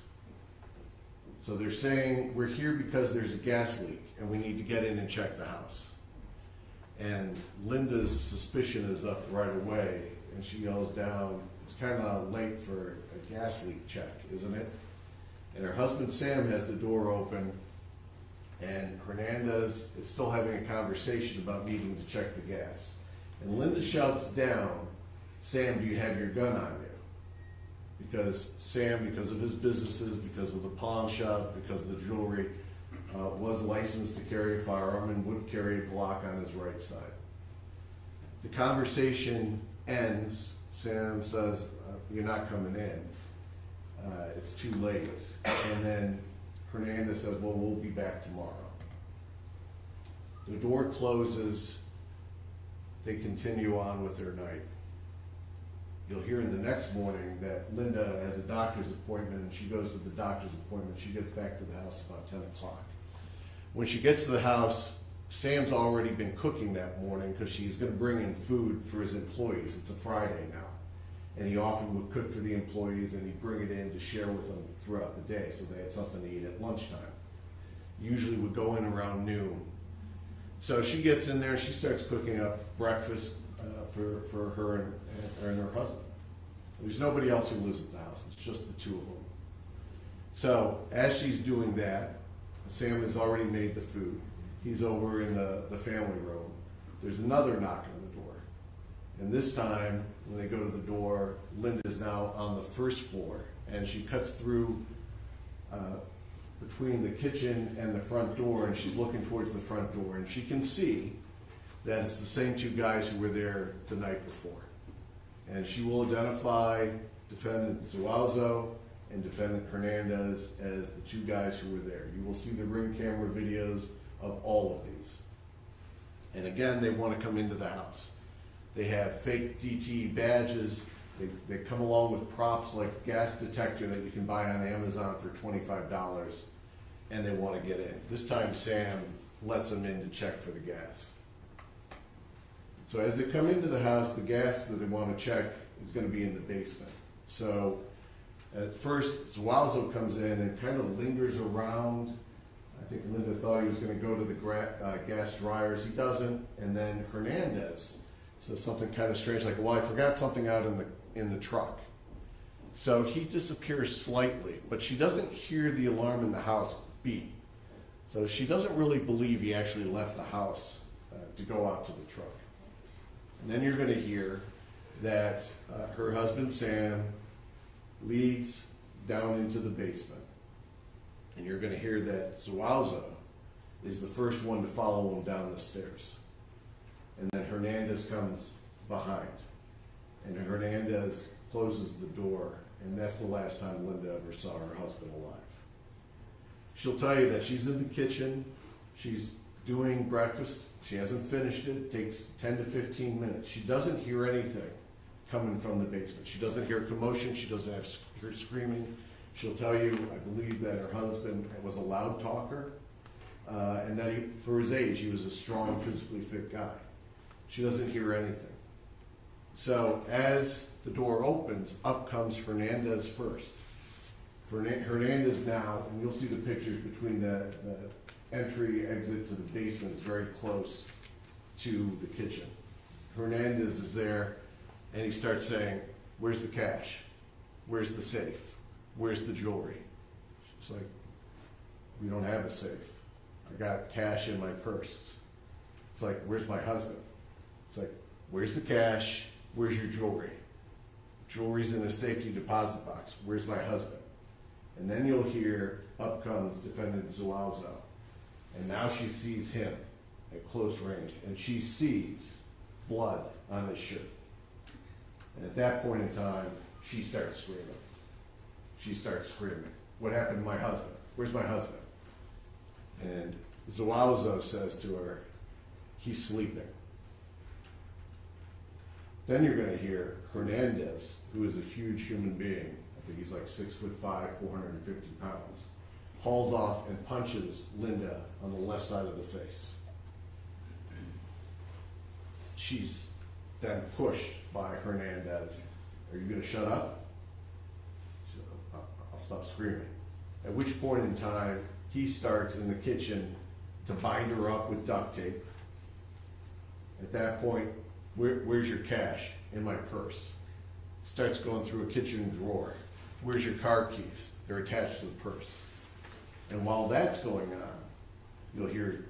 So they're saying, we're here because there's a gas leak, and we need to get in and check the house. And Linda's suspicion is up right away, and she yells down, it's kind of late for a gas leak check, isn't it? And her husband Sam has the door open, and Hernandez is still having a conversation about needing to check the gas. And Linda shouts down, Sam, do you have your gun on you? Because Sam, because of his businesses, because of the pawn shop, because of the jewelry, was licensed to carry a firearm and would carry a Glock on his right side. The conversation ends. Sam says, you're not coming in. It's too late. And then Hernandez says, well, we'll be back tomorrow. The door closes. They continue on with their night. You'll hear in the next morning that Linda has a doctor's appointment, and she goes to the doctor's appointment. She gets back to the house about 10 o'clock. When she gets to the house, Sam's already been cooking that morning because she's going to bring in food for his employees. It's a Friday now. And he often would cook for the employees, and he'd bring it in to share with them throughout the day so they had something to eat at lunchtime. Usually would go in around noon. So she gets in there, she starts cooking up breakfast for her and her husband. There's nobody else who lives at the house, it's just the two of them. So as she's doing that, Sam has already made the food. He's over in the family room. There's another knock on the door. And this time, when they go to the door, Linda's now on the first floor, and she cuts through between the kitchen and the front door, and she's looking towards the front door, and she can see that it's the same two guys who were there the night before. And she will identify Defendant Zuazo and Defendant Hernandez as the two guys who were there. You will see the Ring camera videos of all of these. And again, they want to come into the house. They have fake DTE badges. They come along with props like gas detector that you can buy on Amazon for $25, and they want to get in. This time Sam lets them in to check for the gas. So as they come into the house, the gas that they want to check is going to be in the basement. So at first, Zuazo comes in and kind of lingers around. I think Linda thought he was going to go to the gas dryers. He doesn't. And then Hernandez says something kind of strange, like, well, I forgot something out in the truck. So he disappears slightly, but she doesn't hear the alarm in the house beep. So she doesn't really believe he actually left the house to go out to the truck. And then you're going to hear that her husband, Sam, leads down into the basement. And you're going to hear that Zuazo is the first one to follow him down the stairs. And then Hernandez comes behind. And Hernandez closes the door, and that's the last time Linda ever saw her husband alive. She'll tell you that she's in the kitchen, she's doing breakfast, she hasn't finished it takes 10 to 15 minutes. She doesn't hear anything coming from the basement. She doesn't hear commotion, she doesn't hear screaming. She'll tell you, I believe, that her husband was a loud talker, and that for his age, he was a strong, physically fit guy. She doesn't hear anything. So as the door opens, up comes Hernandez first. Hernandez now, and you'll see the pictures between the entry, exit to the basement is very close to the kitchen. Hernandez is there, and he starts saying, where's the cash? Where's the safe? where's the jewelry? She's like, we don't have a safe. I got cash in my purse. It's like, where's my husband? It's like, where's the cash? Where's your jewelry? Jewelry's in a safety deposit box. Where's my husband? And then you'll hear, up comes defendant Zuazo. And now she sees him at close range, and she sees blood on his shirt. And at that point in time, she starts screaming. She starts screaming. What happened to my husband? Where's my husband? And Zuazo says to her, he's sleeping. Then you're going to hear Hernandez, who is a huge human being, I think he's like 6'5", 450 pounds, hauls off and punches Linda on the left side of the face. She's then pushed by Hernandez. Are you going to shut up? She said, I'll stop screaming. At which point in time, he starts in the kitchen to bind her up with duct tape. At that point, where's your cash? In my purse. Starts going through a kitchen drawer. Where's your car keys? They're attached to the purse. And while that's going on, you'll hear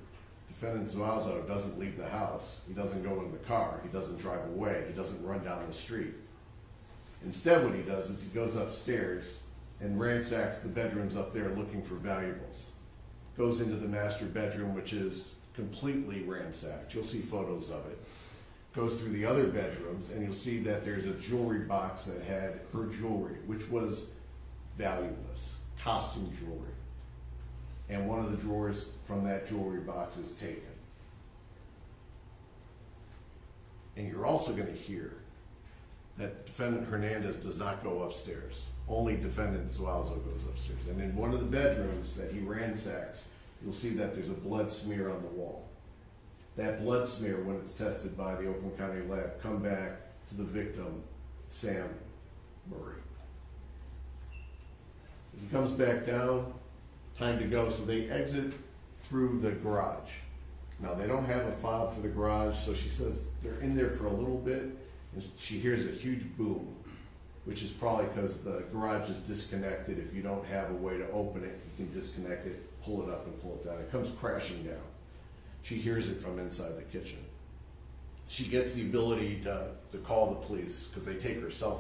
defendant Zuazo doesn't leave the house. He doesn't go in the car. He doesn't drive away. He doesn't run down the street. Instead, what he does is he goes upstairs and ransacks the bedrooms up there looking for valuables. Goes into the master bedroom, which is completely ransacked. You'll see photos of it. Goes through the other bedrooms, and you'll see that there's a jewelry box that had her jewelry, which was valueless, costume jewelry. And one of the drawers from that jewelry box is taken. And you're also going to hear that defendant Hernandez does not go upstairs. Only defendant Zuazo goes upstairs. And in one of the bedrooms that he ransacks, you'll see that there's a blood smear on the wall. That blood smear, when it's tested by the Oakland County lab, come back to the victim, Hussein Murray. He comes back down, time to go, so they exit through the garage. Now, they don't have a fob for the garage, so she says they're in there for a little bit, and she hears a huge boom, which is probably because the garage is disconnected. If you don't have a way to open it, you can disconnect it, pull it up, and pull it down. It comes crashing down. She hears it from inside the kitchen. She gets the ability to call the police because they take her cell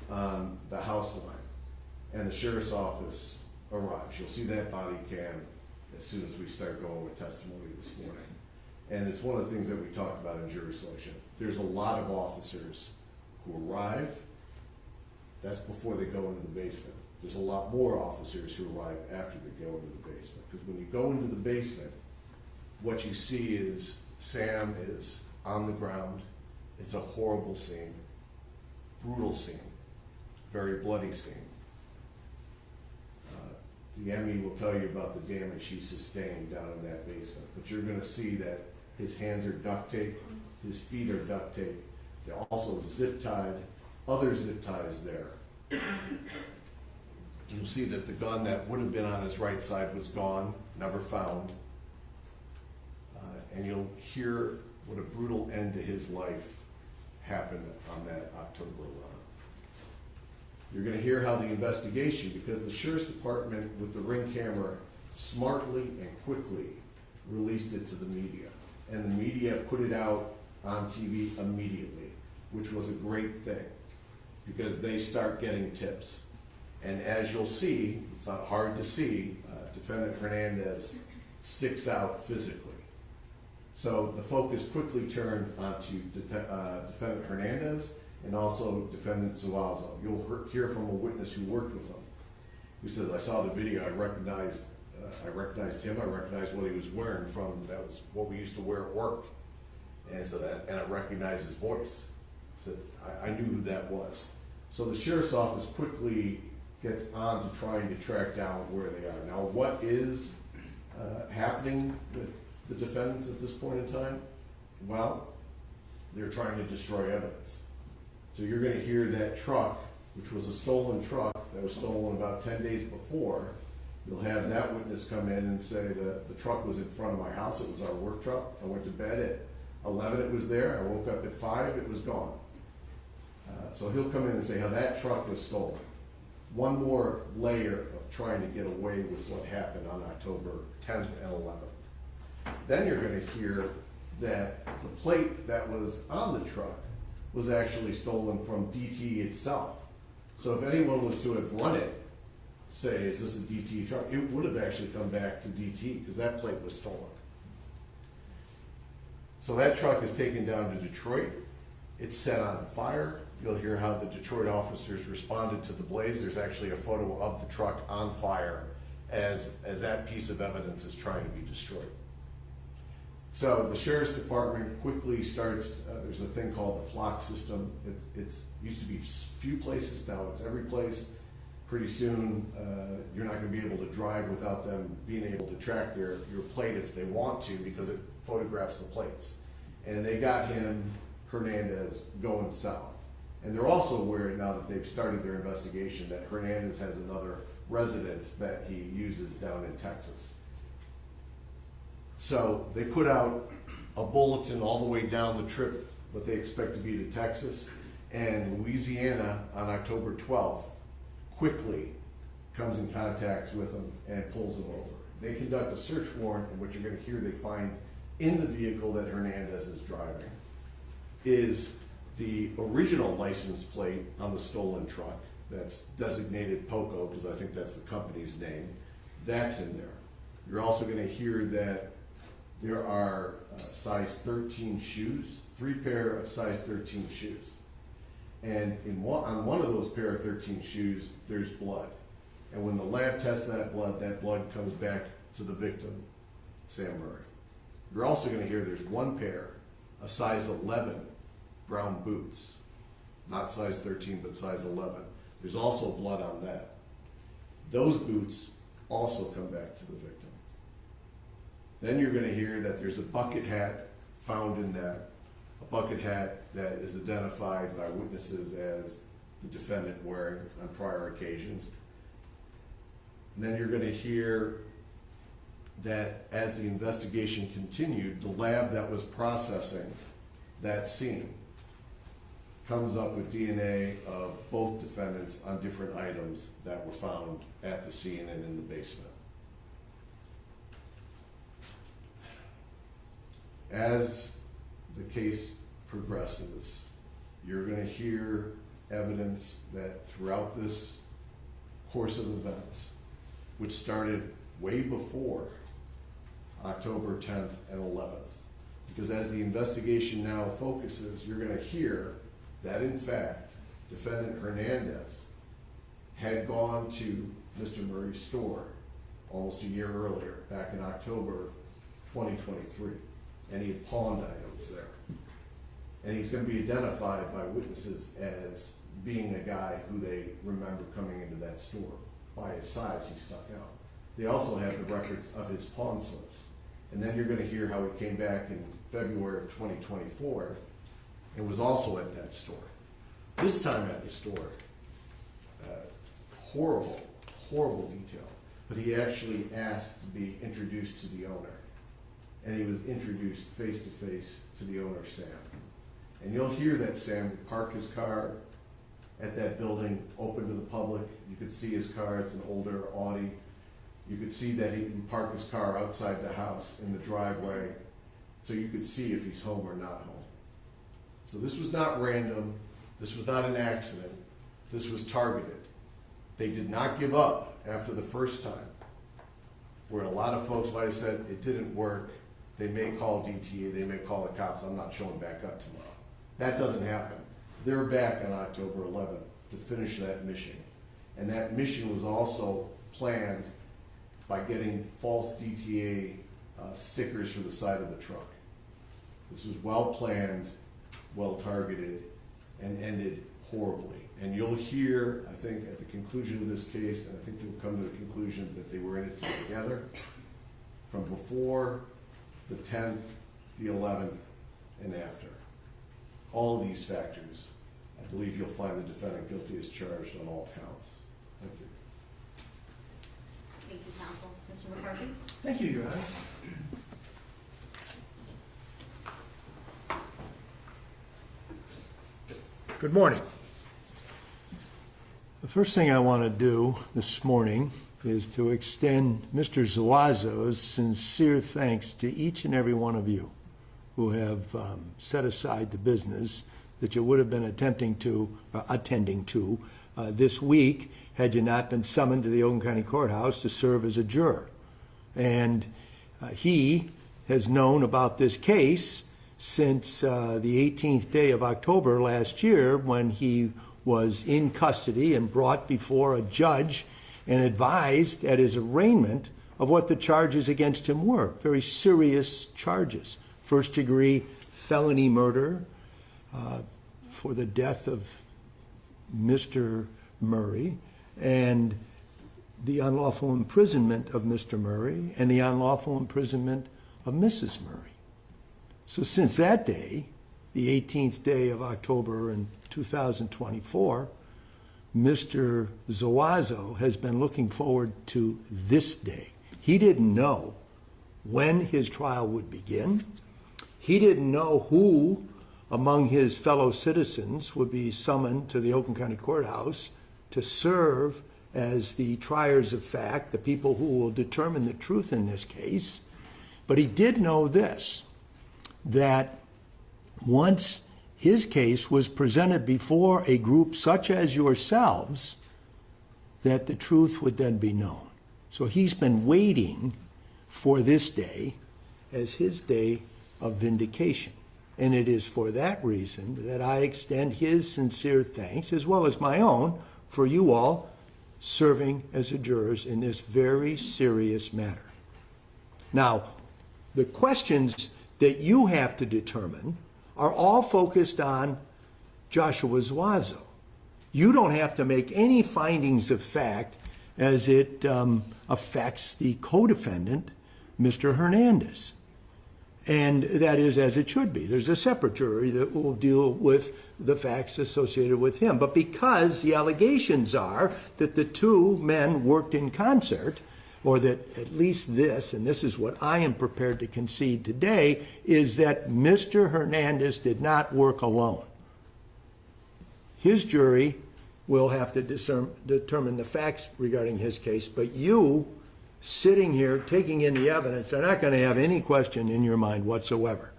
phone on the house line, and the sheriff's office arrives. You'll see that body cam as soon as we start going with testimony this morning. And it's one of the things that we talked about in jury selection. There's a lot of officers who arrive. That's before they go into the basement. There's a lot more officers who arrive after they go into the basement. Because when you go into the basement, what you see is Sam is on the ground. It's a horrible scene, brutal scene, very bloody scene. The Emmy will tell you about the damage he sustained down in that basement. But you're going to see that his hands are duct taped, his feet are duct taped. They're also zip tied, other zip ties there. You'll see that the gun that would have been on his right side was gone, never found. And you'll hear what a brutal end to his life happened on that October 11th. You're going to hear how the investigation, because the Sheriff's Department with the Ring camera smartly and quickly released it to the media. And the media put it out on TV immediately, which was a great thing because they start getting tips. And as you'll see, it's not hard to see, defendant Hernandez sticks out physically. So the focus quickly turned onto defendant Hernandez and also defendant Zuazo. You'll hear from a witness who worked with them, who says, I saw the video, I recognized him, I recognized what he was wearing from, that was what we used to wear at work. And so and I recognized his voice. So I knew who that was. So the sheriff's office quickly gets on to trying to track down where they are. Now, what is happening with the defendants at this point in time? Well, they're trying to destroy evidence. So you're going to hear that truck, which was a stolen truck that was stolen about 10 days before. You'll have that witness come in and say that the truck was in front of my house. It was our work truck. I went to bed at 11, it was there. I woke up at 5, it was gone. So he'll come in and say how that truck was stolen. one more layer of trying to get away with what happened on October 10th and 11th. Then you're going to hear that the plate that was on the truck was actually stolen from DTE itself. So if anyone was to have run it, say, is this a DTE truck, it would have actually come back to DTE because that plate was stolen. So that truck is taken down to Detroit. It's set on fire. You'll hear how the Detroit officers responded to the blaze. There's actually a photo of the truck on fire as that piece of evidence is trying to be destroyed. So the sheriff's department quickly starts, there's a thing called the flock system. It's used to be few places, now it's every place. Pretty soon, you're not going to be able to drive without them being able to track your plate if they want to, because it photographs the plates. And they got him, Hernandez, going south. And they're also aware, now that they've started their investigation, that Hernandez has another residence that he uses down in Texas. So they put out a bulletin all the way down the trip, what they expect to be to Texas, and Louisiana on October 12th quickly comes in contact with them and pulls them over. They conduct a search warrant, and what you're going to hear they find in the vehicle that Hernandez is driving is the original license plate on the stolen truck that's designated POCO, because I think that's the company's name. That's in there. You're also going to hear that there are size 13 shoes, 3 pair of size 13 shoes. And on one of those pair of 13 shoes, there's blood. And when the lab tests that blood comes back to the victim, Sam Murray. You're also going to hear there's 1 pair of size 11 brown boots. Not size 13, but size 11. There's also blood on that. Those boots also come back to the victim. Then you're going to hear that there's a bucket hat found in that, a bucket hat that is identified by witnesses as the defendant wearing on prior occasions. And then you're going to hear that as the investigation continued, the lab that was processing that scene comes up with DNA of both defendants on different items that were found at the scene and in the basement. As the case progresses, you're going to hear evidence that throughout this course of events, which started way before October 10th and 11th, because as the investigation now focuses, you're going to hear that in fact, defendant Hernandez had gone to Mr. Murray's store almost a year earlier, back in October 2023. And he had pawned items there. And he's going to be identified by witnesses as being a guy who they remember coming into that store. By his size, he stuck out. They also have the records of his pawn slips. And then you're going to hear how he came back in February of 2024 and was also at that store. This time at the store, horrible, horrible detail. But he actually asked to be introduced to the owner. And he was introduced face to face to the owner, Sam. And you'll hear that Sam would park his car at that building, open to the public. You could see his car, it's an older Audi. You could see that he would park his car outside the house in the driveway, so you could see if he's home or not home. So this was not random, this was not an accident, this was targeted. They did not give up after the first time, where a lot of folks might have said it didn't work. They may call DTE, they may call the cops, I'm not showing back up tomorrow. That doesn't happen. They're back on October 11th to finish that mission. And that mission was also planned by getting false DTA stickers for the side of the truck. This was well planned, well targeted, and ended horribly. And you'll hear, I think, at the conclusion of this case, and I think you'll come to the conclusion that they were in it together from before the 10th, the 11th, and after. All of these factors, I believe you'll find the defendant guilty as charged on all counts. Thank you. Thank you, counsel. Mr. McCarthy? Thank you, Your Honor. Good morning. The first thing I want to do this morning is to extend Mr. Zuazo's sincere thanks to each and every one of you who have set aside the business that you would have been attending to this week had you not been summoned to the Oakland County Courthouse to serve as a juror. And he has known about this case since the 18th day of October last year, when he was in custody and brought before a judge and advised at his arraignment of what the charges against him were. Very serious charges. First-degree felony murder for the death of Mr. Murray, and the unlawful imprisonment of Mr. Murray, and the unlawful imprisonment of Mrs. Murray. So since that day, the 18th day of October in 2024, Mr. Zuazo has been looking forward to this day. He didn't know when his trial would begin. He didn't know who among his fellow citizens would be summoned to the Oakland County Courthouse to serve as the triers of fact, the people who will determine the truth in this case. But he did know this, that once his case was presented before a group such as yourselves, that the truth would then be known. So he's been waiting for this day as his day of vindication. And it is for that reason that I extend his sincere thanks, as well as my own, for you all serving as jurors in this very serious matter. Now, the questions that you have to determine are all focused on Joshua Zuazo. You don't have to make any findings of fact as it affects the co-defendant, Mr. Hernandez. And that is as it should be. There's a separate jury that will deal with the facts associated with him. But because the allegations are that the two men worked in concert, or that at least this, and this is what I am prepared to concede today, is that Mr. Hernandez did not work alone. His jury will have to determine the facts regarding his case, but you, sitting here taking in the evidence, are not going to have any question in your mind whatsoever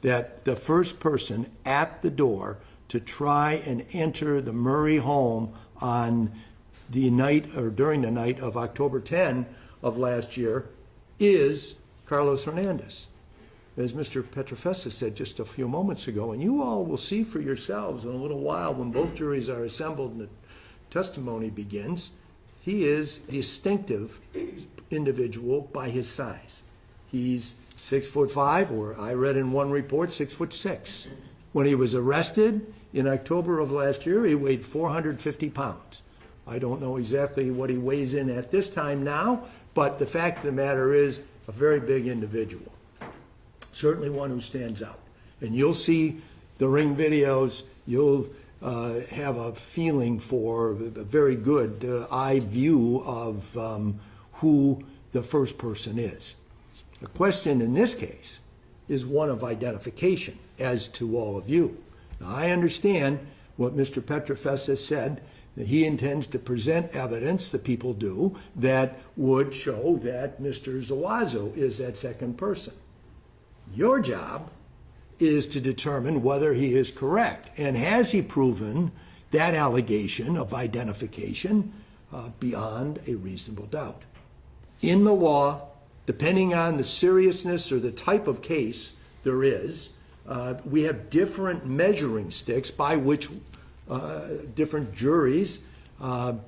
that the first person at the door to try and enter the Murray home on the night, or during the night of October 10 of last year, is Carlos Hernandez. As Mr. Petrofessa said just a few moments ago, and you all will see for yourselves in a little while when both juries are assembled and the testimony begins, he is a distinctive individual by his size. He's 6'5", or I read in one report 6'6". When he was arrested in October of last year, he weighed 450 pounds. I don't know exactly what he weighs in at this time now, but the fact of the matter is a very big individual. Certainly one who stands out. And you'll see the ring videos, you'll have a feeling for a very good eye view of who the first person is. The question in this case is one of identification, as to all of you. Now, I understand what Mr. Petrofessa said, that he intends to present evidence, the people do, that would show that Mr. Zuazo is that second person. Your job is to determine whether he is correct, and has he proven that allegation of identification beyond a reasonable doubt. In the law, depending on the seriousness or the type of case there is, we have different measuring sticks by which different juries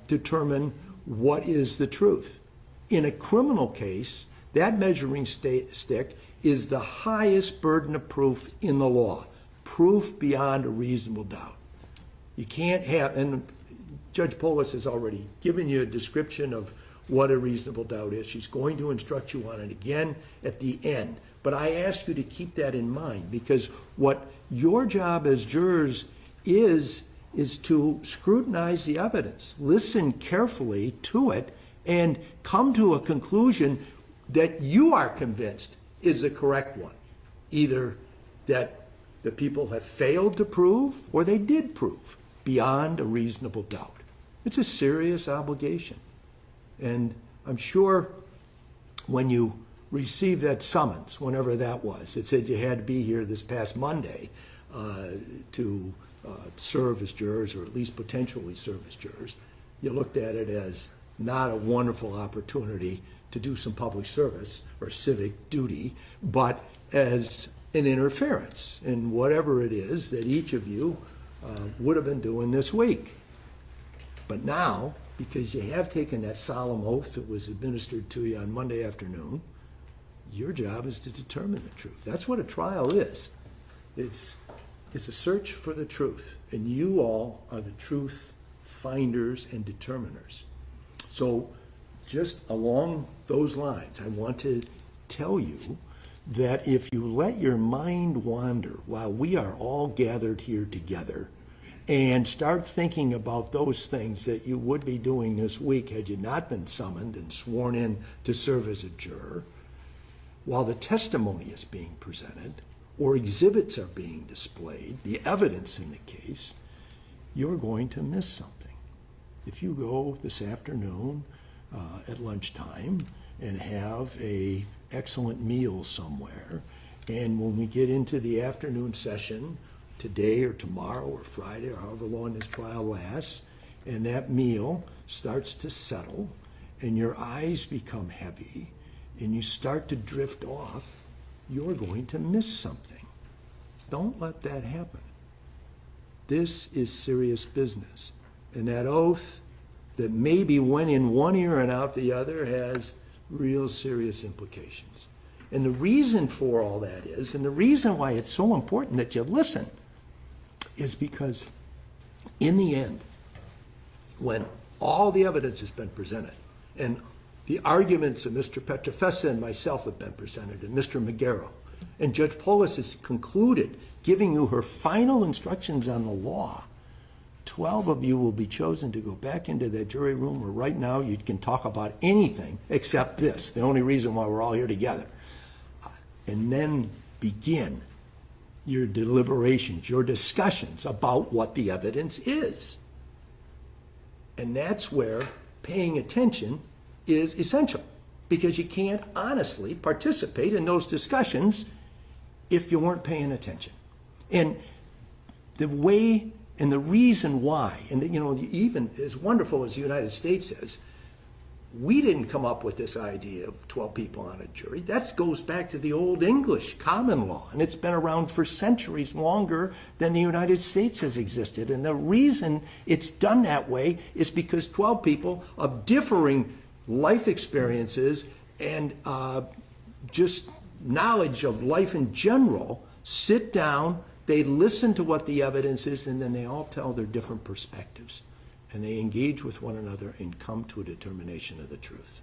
determine what is the truth. In a criminal case, that measuring stick is the highest burden of proof in the law, proof beyond a reasonable doubt. You can't have, and Judge Polis has already given you a description of what a reasonable doubt is. She's going to instruct you on it again at the end. But I ask you to keep that in mind, because what your job as jurors is to scrutinize the evidence, listen carefully to it, and come to a conclusion that you are convinced is the correct one. Either that the people have failed to prove, or they did prove beyond a reasonable doubt. It's a serious obligation. And I'm sure when you received that summons, whenever that was, it said you had to be here this past Monday to serve as jurors, or at least potentially serve as jurors. You looked at it as not a wonderful opportunity to do some public service or civic duty, but as an interference in whatever it is that each of you would have been doing this week. But now, because you have taken that solemn oath that was administered to you on Monday afternoon, your job is to determine the truth. That's what a trial is. It's a search for the truth, and you all are the truth finders and determiners. So just along those lines, I want to tell you that if you let your mind wander while we are all gathered here together and start thinking about those things that you would be doing this week had you not been summoned and sworn in to serve as a juror, while the testimony is being presented or exhibits are being displayed, the evidence in the case, you're going to miss something. If you go this afternoon at lunchtime and have a excellent meal somewhere, and when we get into the afternoon session today or tomorrow or Friday or however long this trial lasts, and that meal starts to settle and your eyes become heavy and you start to drift off, you're going to miss something. Don't let that happen. This is serious business. And that oath that maybe went in one ear and out the other has real serious implications. And the reason for all that is, and the reason why it's so important that you listen, is because in the end, when all the evidence has been presented, and the arguments of Mr. Petrofessa and myself have been presented, and Mr. Magaro, and Judge Polis has concluded, giving you her final instructions on the law, 12 of you will be chosen to go back into that jury room where right now you can talk about anything except this, the only reason why we're all here together. And then begin your deliberations, your discussions about what the evidence is. And that's where paying attention is essential, because you can't honestly participate in those discussions if you weren't paying attention. And the way and the reason why, and you know, even as wonderful as the United States is, we didn't come up with this idea of 12 people on a jury. That goes back to the old English common law, and it's been around for centuries longer than the United States has existed. And the reason it's done that way is because 12 people of differing life experiences and just knowledge of life in general sit down, they listen to what the evidence is, and then they all tell their different perspectives. And they engage with one another and come to a determination of the truth.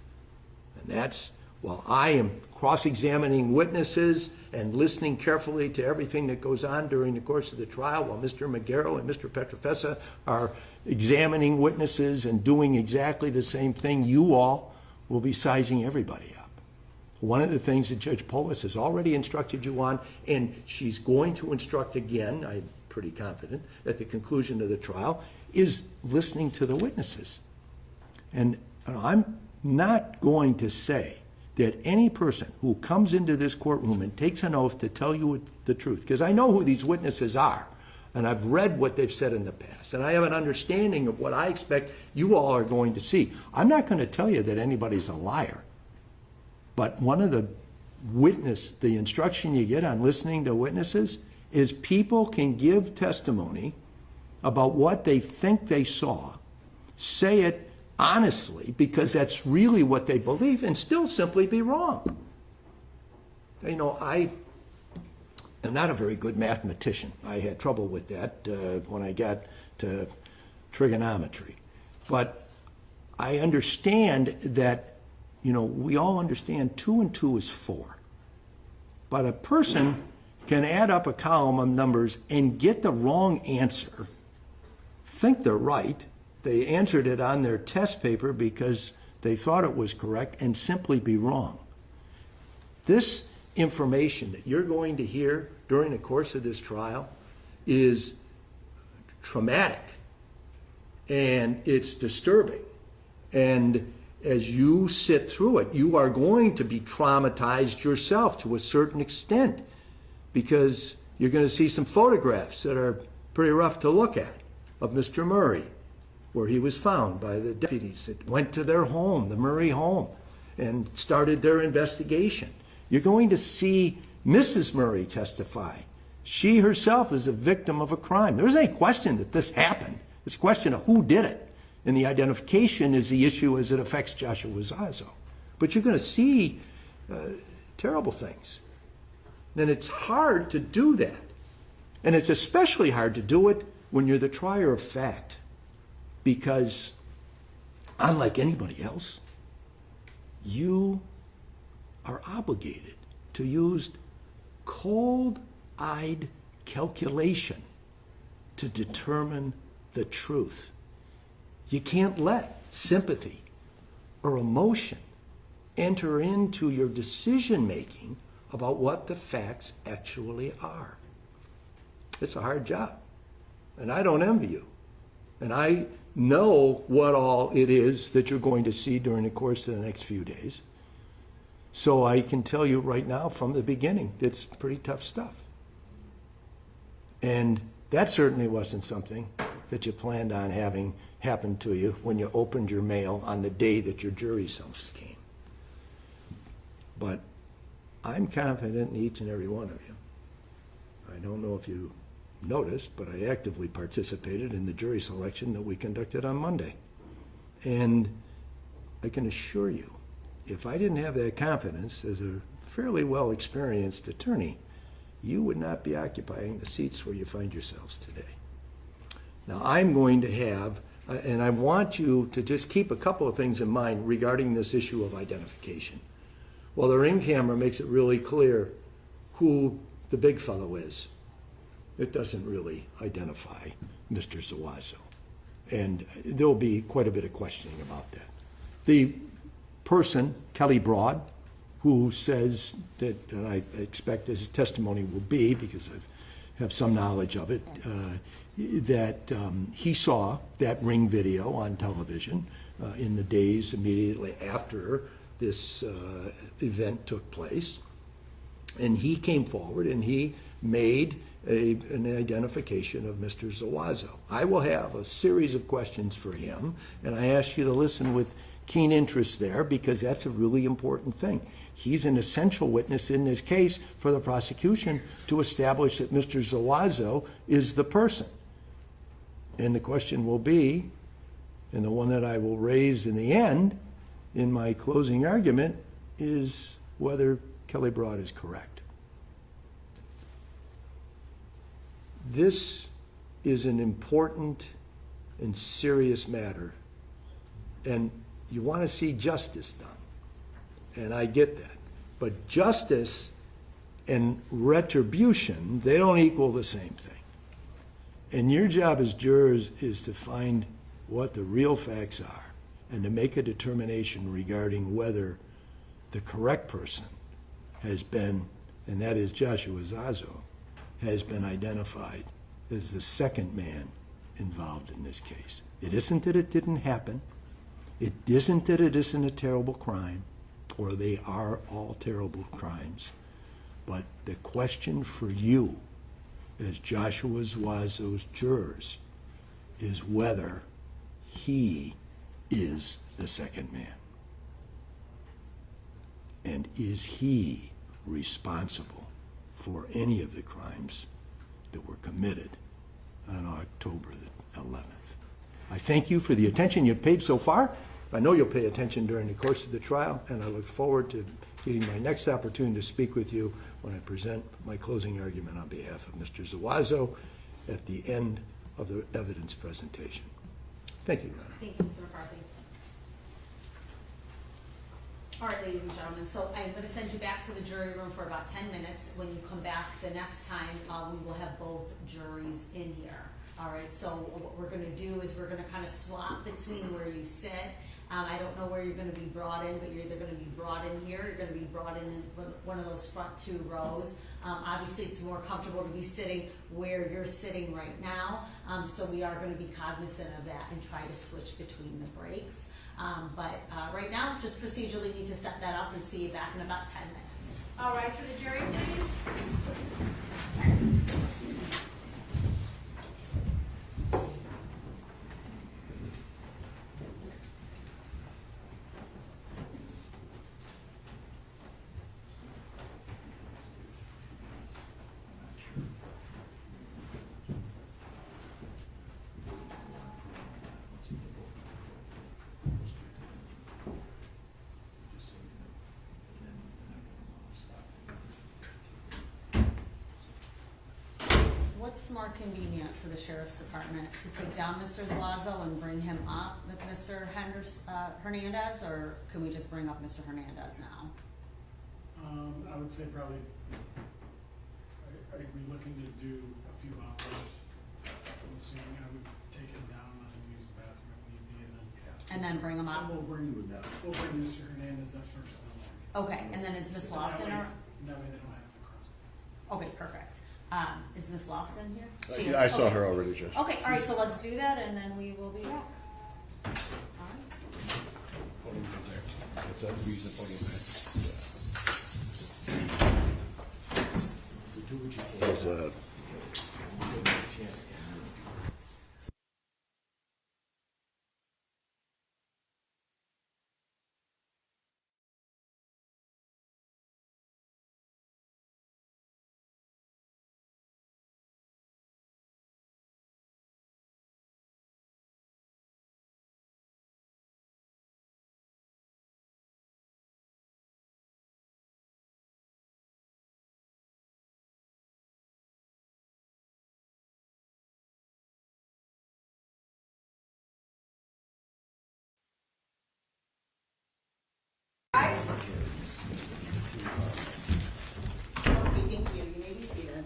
And that's, while I am cross-examining witnesses and listening carefully to everything that goes on during the course of the trial, while Mr. Magaro and Mr. Petrofessa are examining witnesses and doing exactly the same thing, you all will be sizing everybody up. One of the things that Judge Polis has already instructed you on, and she's going to instruct again, I'm pretty confident, at the conclusion of the trial, is listening to the witnesses. And I'm not going to say that any person who comes into this courtroom and takes an oath to tell you the truth, because I know who these witnesses are, and I've read what they've said in the past, and I have an understanding of what I expect you all are going to see. I'm not going to tell you that anybody's a liar. But one of the instruction you get on listening to witnesses is people can give testimony about what they think they saw, say it honestly because that's really what they believe, and still simply be wrong. You know, I am not a very good mathematician. I had trouble with that when I got to trigonometry. But I understand that, you know, we all understand 2 and 2 is 4. But a person can add up a column of numbers and get the wrong answer, think they're right, they answered it on their test paper because they thought it was correct, and simply be wrong. This information that you're going to hear during the course of this trial is traumatic And it's disturbing. And as you sit through it, you are going to be traumatized yourself to a certain extent, because you're going to see some photographs that are pretty rough to look at of Mr. Murray, where he was found by the deputies that went to their home, the Murray home, and started their investigation. You're going to see Mrs. Murray testify. She herself is a victim of a crime. There isn't any question that this happened. It's a question of who did it. And the identification is the issue as it affects Joshua Zuazo. But you're going to see terrible things. Then it's hard to do that. And it's especially hard to do it when you're the trier of fact. Because unlike anybody else, you are obligated to use cold-eyed calculation to determine the truth. You can't let sympathy or emotion enter into your decision-making about what the facts actually are. It's a hard job, and I don't envy you. And I know what all it is that you're going to see during the course of the next few days. So I can tell you right now from the beginning, it's pretty tough stuff. And that certainly wasn't something that you planned on having happen to you when you opened your mail on the day that your jury summons came. But I'm confident in each and every one of you. I don't know if you noticed, but I actively participated in the jury selection that we conducted on Monday. And I can assure you, if I didn't have that confidence as a fairly well-experienced attorney, you would not be occupying the seats where you find yourselves today. Now, I'm going to have, and I want you to just keep a couple of things in mind regarding this issue of identification. Well, their in-camera makes it really clear who the big fellow is. It doesn't really identify Mr. Zuazo. And there'll be quite a bit of questioning about that. The person, Kelly Broad, who says that, and I expect his testimony will be, because I have some knowledge of it, that he saw that ring video on television in the days immediately after this event took place. And he came forward and he made an identification of Mr. Zuazo. I will have a series of questions for him, and I ask you to listen with keen interest there, because that's a really important thing. He's an essential witness in this case for the prosecution to establish that Mr. Zuazo is the person. And the question will be, and the one that I will raise in the end in my closing argument, is whether Kelly Broad is correct. This is an important and serious matter, and you want to see justice done, and I get that. But justice and retribution, they don't equal the same thing. And your job as jurors is to find what the real facts are and to make a determination regarding whether the correct person has been, and that is Joshua Zuazo, has been identified as the second man involved in this case. It isn't that it didn't happen. It isn't that it isn't a terrible crime, or they are all terrible crimes. But the question for you as Joshua Zuazo's jurors is whether he is the second man. And is he responsible for any of the crimes that were committed on October the 11th? I thank you for the attention you've paid so far. I know you'll pay attention during the course of the trial, and I look forward to getting my next opportunity to speak with you when I present my closing argument on behalf of Mr. Zuazo at the end of the evidence presentation. Thank you, Your Honor. Thank you, Mr. McCarthy. All right, ladies and gentlemen, so I'm going to send you back to the jury room for about 10 minutes. When you come back the next time, we will have both juries in here. All right, so what we're going to do is we're going to kind of swap between where you sit. I don't know where you're gonna be brought in, but you're either gonna be brought in here, you're gonna be brought in one of those front 2 rows. Obviously, it's more comfortable to be sitting where you're sitting right now, so we are gonna be cognizant of that and try to switch between the breaks. But right now, just procedurally need to set that up and see you back in about 10 minutes. All right, for the jury, please. What's more convenient for the Sheriff's Department, to take down Mr. Zuazo and bring him up with Mr. Hernandez, or can we just bring up Mr. Hernandez now? I would say probably, are we looking to do a few hours? I'm assuming I would take him down, let him use the bathroom if need be, And then bring him up? we'll bring Mr. Hernandez up first. Okay, and then is Miss Lofton, or, That way they don't have to cross paths. okay, perfect. Is Miss Lofton here? She Yeah, is? I saw Okay. her already, Judge. Okay, all right, so let's do that, and then we will be back. All right. It's a reason for you, man. Okay, thank you. You may be seated.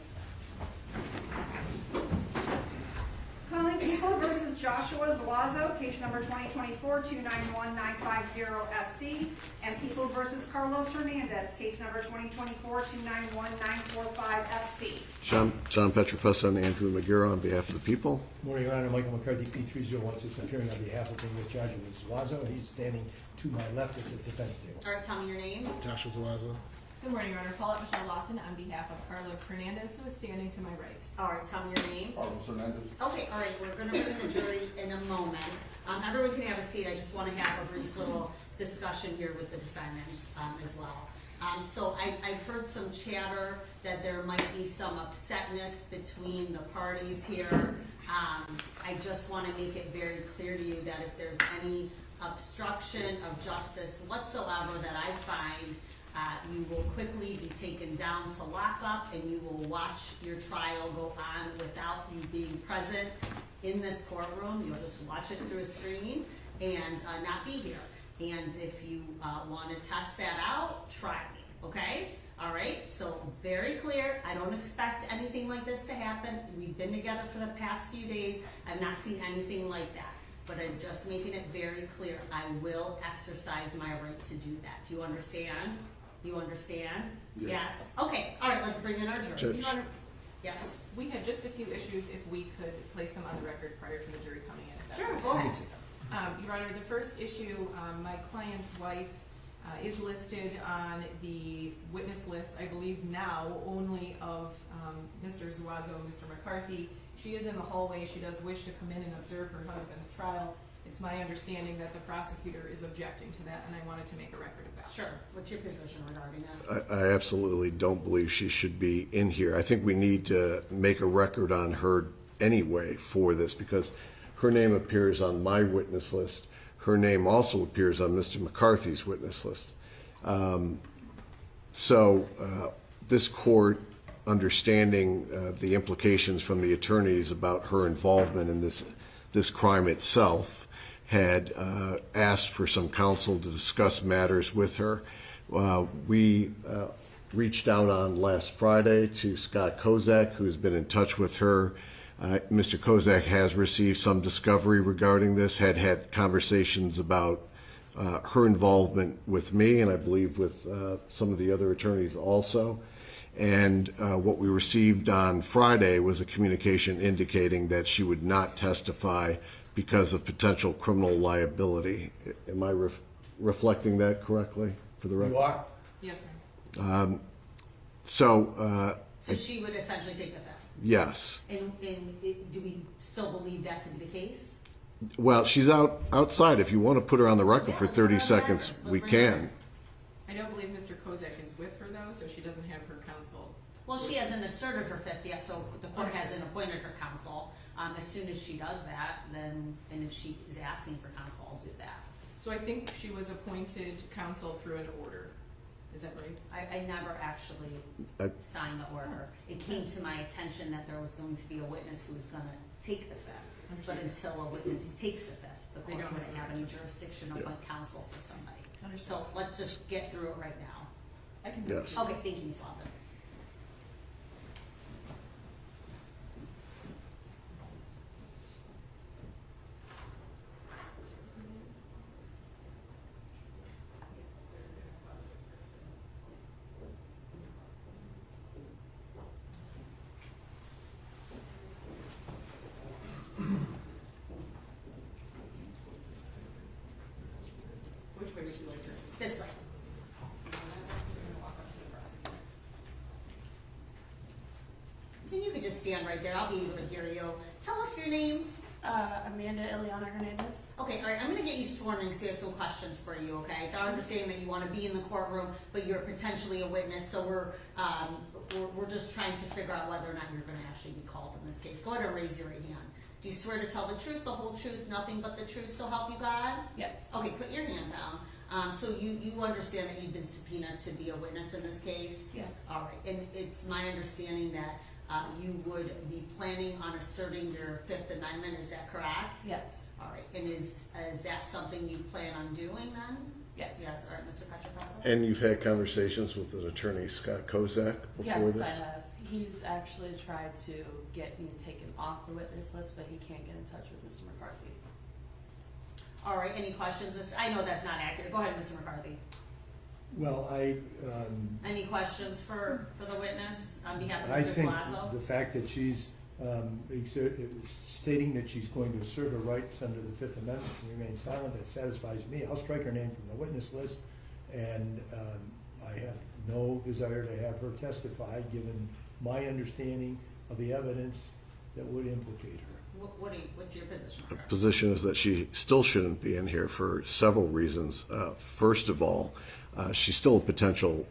Calling People versus Joshua Zuazo, case number 2024-291950-FC, and People versus Carlos Hernandez, case number 2024-291945-FC. John Petrofessa and Andrew McGarrett on behalf of the people. Morning, Your Honor. Michael McCarthy, P3016, appearing on behalf of English Joshua Zuazo. He's standing to my left at the defense table. All right, tell me your name. Joshua Zuazo. Good morning, Your Honor. Paulette Michelle Lawson on behalf of Carlos Hernandez, who is standing to my right. All right, tell me your name. Carlos Hernandez. Okay, all right, we're gonna bring the jury in a moment. Everyone can have a seat. I just wanna have a brief little discussion here with the defendants, as well. So I've heard some chatter that there might be some upsetness between the parties here. I just wanna make it very clear to you that if there's any obstruction of justice whatsoever that I find, you will quickly be taken down to lockup, and you will watch your trial go on without you being present in this courtroom. You'll just watch it through a screen and not be here. And if you want to test that out, try me, okay? All right, so very clear. I don't expect anything like this to happen. We've been together for the past few days. I've not seen anything like that. But I'm just making it very clear, I will exercise my right to do that. Do you understand? You understand? Yes. Okay, all right, let's bring in our jury. Judge. Your Honor, Yes. we had just a few issues, if we could place them on the record prior to the jury coming in. if that's Sure, okay. go ahead. Your Honor, the first issue, my client's wife is listed on the witness list, I believe now, only of Mr. Zuazo and Mr. McCarthy. She is in the hallway. She does wish to come in and observe her husband's trial. It's my understanding that the prosecutor is objecting to that, and I wanted to make a record of that. Sure. What's your position regarding that? I absolutely don't believe she should be in here. I think we need to make a record on her anyway for this, because her name appears on my witness list. Her name also appears on Mr. McCarthy's witness list. This court, understanding the implications from the attorneys about her involvement in this crime itself, had asked for some counsel to discuss matters with her. We reached out on last Friday to Scott Kozak, who's been in touch with her. Mr. Kozak has received some discovery regarding this, had conversations about her involvement with me, and I believe with some of the other attorneys also. And what we received on Friday was a communication indicating that she would not testify because of potential criminal liability. Am I reflecting that correctly for the record? You are? Yes, ma'am. So she would essentially take the fifth. yes. And do we still believe that to be the case? Well, she's outside. If you want to put her on the record for Yeah, 30 let's bring her seconds, on. we Let's bring her can. I don't believe Mr. Kozak is with her though, so she doesn't have her counsel. Well, she hasn't asserted her fifth yet, so the court hasn't appointed her counsel. As soon as she does that, then, and if she is asking for counsel, I'll do that. So I think she was appointed counsel through an order. Is that right? I never actually signed the order. It came to my attention that there was going to be a witness who was gonna take the fifth. But Understood. until a witness takes the fifth, the They court don't wouldn't have have any jurisdiction to appoint counsel for somebody. Understood. So let's just get through it right now. I can do it. Yes. Okay, thank you, Ms. Lawton. Which way would you like her? This way. And you could just stand right there. I'll be able to hear you. Tell us your name. Amanda Ileana Hernandez. Okay, all right, I'm gonna get you sworn in because we have some questions for you, okay? It's our understanding that you wanna be in the courtroom, but you're potentially a witness, so we're just trying to figure out whether or not you're gonna actually be called in this case. Go ahead and raise your right hand. Do you swear to tell the truth, the whole truth, nothing but the truth, so help you God? Yes. Okay, put your hand down. So you understand that you've been subpoenaed to be a witness in this case? Yes. All right, and it's my understanding that you would be planning on asserting your Fifth Amendment, is that correct? Yes. All right, and is that something you plan on doing then? Yes. Yes, all right, Mr. Petropasso? And you've had conversations with an attorney, Scott Kozak, before Yes, this? I have. He's actually tried to get me taken off the witness list, but he can't get in touch with Mr. McCarthy. All right, any questions, Mr.? I know that's not accurate. Go ahead, Mr. McCarthy. Well, Any questions for the witness on behalf of I Mr. think Zuazo? the fact that she's stating that she's going to assert her rights under the Fifth Amendment and remain silent, that satisfies me. I'll strike her name from the witness list, and I have no desire to have her testify, given my understanding of the evidence that would implicate her. What's your position on her? Position is that she still shouldn't be in here for several reasons. First of all, she's still a potential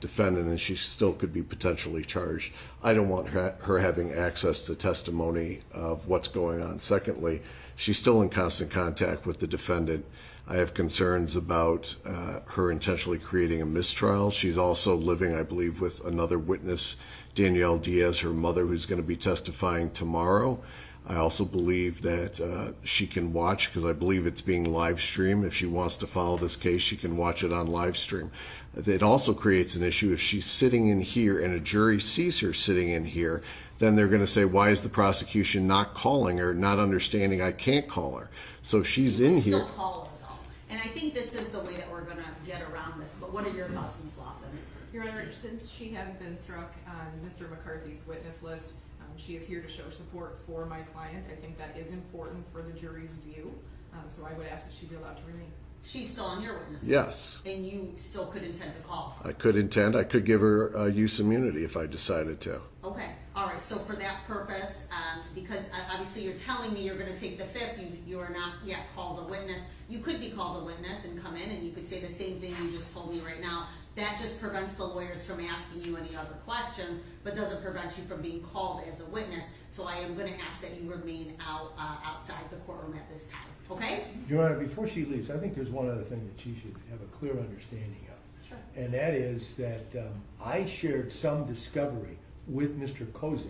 defendant, and she still could be potentially charged. I don't want her having access to testimony of what's going on. Secondly, she's still in constant contact with the defendant. I have concerns about her intentionally creating a mistrial. She's also living, I believe, with another witness, Danielle Diaz, her mother, who's going to be testifying tomorrow. I also believe that she can watch, because I believe it's being live streamed. If she wants to follow this case, she can watch it on live stream. It also creates an issue if she's sitting in here and a jury sees her sitting in here, then they're going to say, why is the prosecution not calling her, not understanding I can't call her? So if she's in here. Still call her though. And I think this is the way that we're gonna get around this, but what are your thoughts, Ms. Lofton? Your Honor, since she has been struck on Mr. McCarthy's witness list, she is here to show support for my client. I think that is important for the jury's view, so I would ask that she be allowed to remain. She's still on your witness list? Yes. And you still could intend to call her? I could give her use immunity if I decided to. Okay, all right, so for that purpose, because obviously you're telling me you're gonna take the fifth, you are not yet called a witness. You could be called a witness and come in and you could say the same thing you just told me right now. That just prevents the lawyers from asking you any other questions, but doesn't prevent you from being called as a witness. So I am gonna ask that you remain outside the courtroom at this time, okay? Your Honor, before she leaves, I think there's one other thing that she should have a clear understanding of. Sure. And that is that I shared some discovery with Mr. Kozak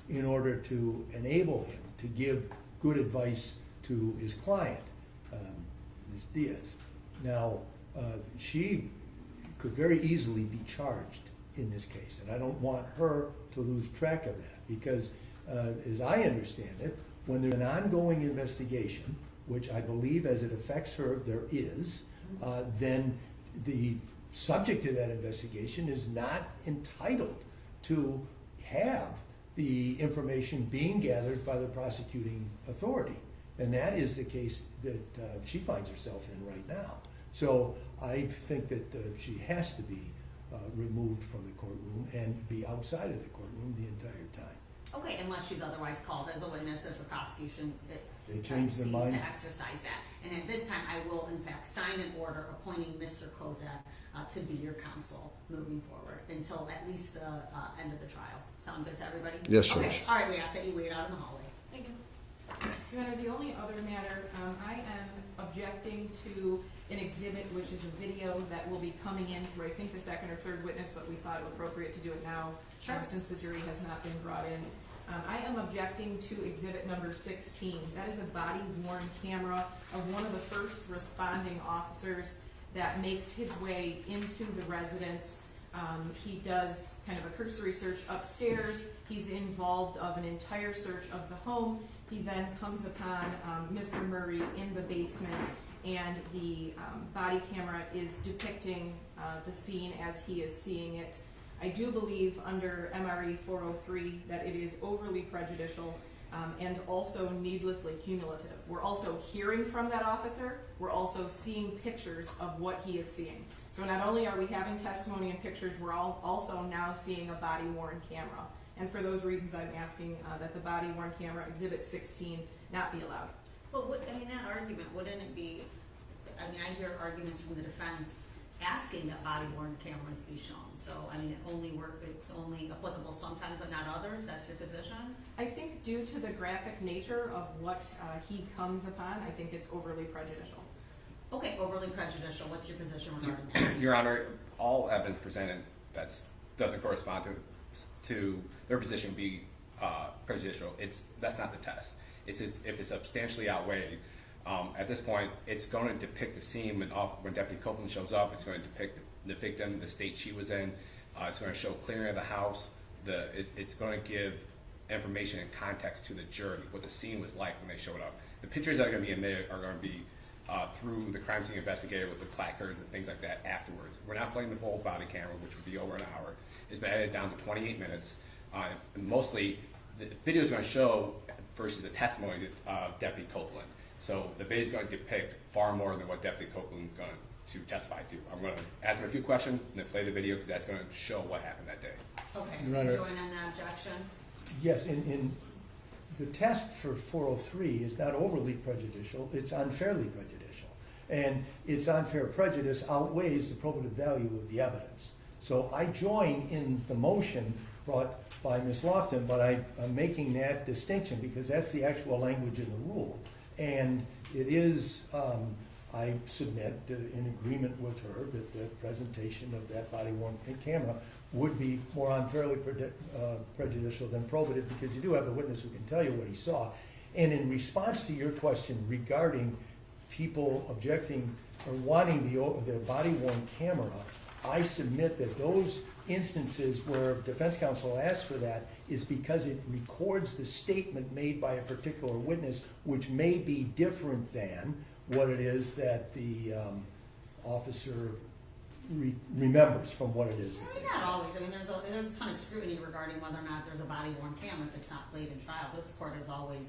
in order to enable him to give good advice to his client, Ms. Diaz. Now, she could very easily be charged in this case, and I don't want her to lose track of that, because as I understand it, when there's an ongoing investigation, which I believe as it affects her there is, then the subject of that investigation is not entitled to have the information being gathered by the prosecuting authority. And that is the case that she finds herself in right now. So I think that she has to be removed from the courtroom and be outside of the courtroom the entire time. Okay, unless she's otherwise called as a witness if the prosecution They change their cease mind. to exercise that. And at this time, I will in fact sign an order appointing Mr. Kozak to be your counsel moving forward until at least the end of the trial. Sound good to everybody? Yes, Okay, Judge. all right, we ask that you wait out in the hallway. Thank you. Your Honor, the only other matter, I am objecting to an exhibit, which is a video that will be coming in through, I think, the second or third witness, but we thought it appropriate to do it now, since the jury has not been brought in. I am objecting to exhibit number 16. That is a body-worn camera of one of the first responding officers that makes his way into the residence. He does kind of a cursory search upstairs. He's involved of an entire search of the home. He then comes upon Mr. Murray in the basement, and the body camera is depicting the scene as he is seeing it. I do believe under MRE 403 that it is overly prejudicial and also needlessly cumulative. We're also hearing from that officer, we're also seeing pictures of what he is seeing. So not only are we having testimony and pictures, we're also now seeing a body-worn camera. And for those reasons, I'm asking that the body-worn camera, exhibit 16, not be allowed. Well, that argument, wouldn't it be, I hear arguments from the defense asking that body-worn cameras be shown. So, it's only applicable sometimes but not others. That's your position? I think due to the graphic nature of what he comes upon, I think it's overly prejudicial. Okay, overly prejudicial. What's your position regarding that? Your Honor, all evidence presented that doesn't correspond to their position be prejudicial. That's not the test. It's just if it's substantially outweighed. At this point, it's going to depict the scene when Deputy Copeland shows up. It's going to depict the victim, the state she was in. It's going to show clearing of the house. It's going to give information and context to the jury, what the scene was like when they showed up. The pictures that are going to be in there are going to be through the crime scene investigator with the placards and things like that afterwards. We're not playing the full body camera, which would be over an hour. It's been edited down to 28 minutes. And mostly, the video is going to show versus the testimony of Deputy Copeland. So the video is going to depict far more than what Deputy Copeland is going to testify to. I'm going to ask him a few questions and then play the video because that's going to show what happened that day. Okay, Your do Honor. you join on that objection? Yes, in the test for 403 is not overly prejudicial, it's unfairly prejudicial. And its unfair prejudice outweighs the probative value of the evidence. So I join in the motion brought by Ms. Lofton, but I'm making that distinction because that's the actual language in the rule. And it is, I submit, in agreement with her that the presentation of that body-worn camera would be more unfairly prejudicial than probative because you do have the witness who can tell you what he saw. And in response to your question regarding people objecting or wanting the body-worn camera, I submit that those instances where defense counsel asks for that is because it records the statement made by a particular witness, which may be different than what it is that the officer remembers from what it is that they Not saw. always. There's a ton of scrutiny regarding whether or not there's a body-worn camera if it's not played in trial. This court is always,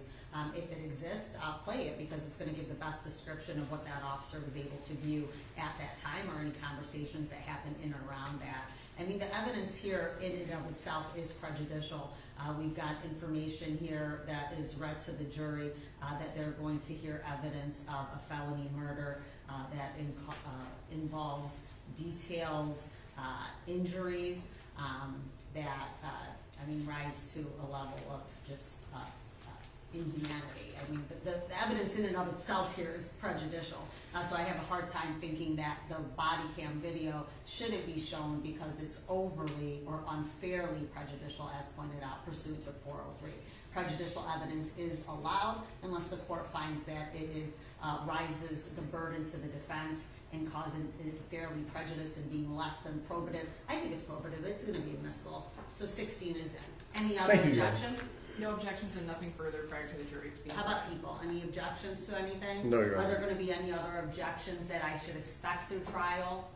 if it exists, play it because it's going to give the best description of what that officer was able to view at that time or any conversations that happened in or around that. The evidence here in and of itself is prejudicial. We've got information here that is read to the jury that they're going to hear evidence of a felony murder that involves detailed injuries that rise to a level of just inhumanity. The evidence in and of itself here is prejudicial. So I have a hard time thinking that the body cam video shouldn't be shown because it's overly or unfairly prejudicial, as pointed out, pursuant to 403. Prejudicial evidence is allowed unless the court finds that it is rises the burden to the defense and causing fairly prejudice and being less than probative. I think it's probative. It's going to be admissible. So 16 is in. Any other Thank you, Your Honor. objection? No objections and nothing further prior to the jury being. How about people? Any objections to anything? No, Your Are there Honor. gonna be any other objections that I should expect through trial,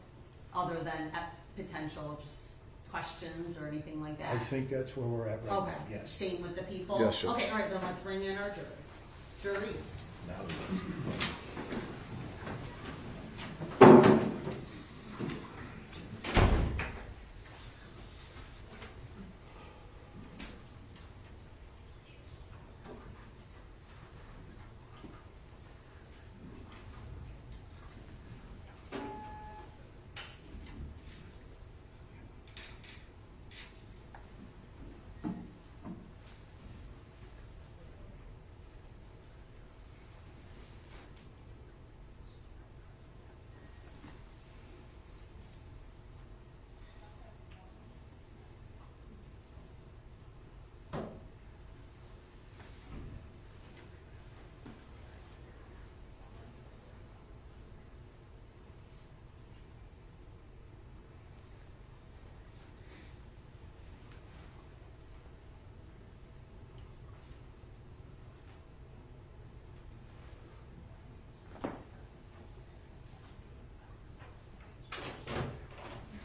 other than potential just questions or anything like that? I think that's where we're at right Okay, now, yes. same with the people? Yes, Judge. Okay, all right, then let's bring in our juries.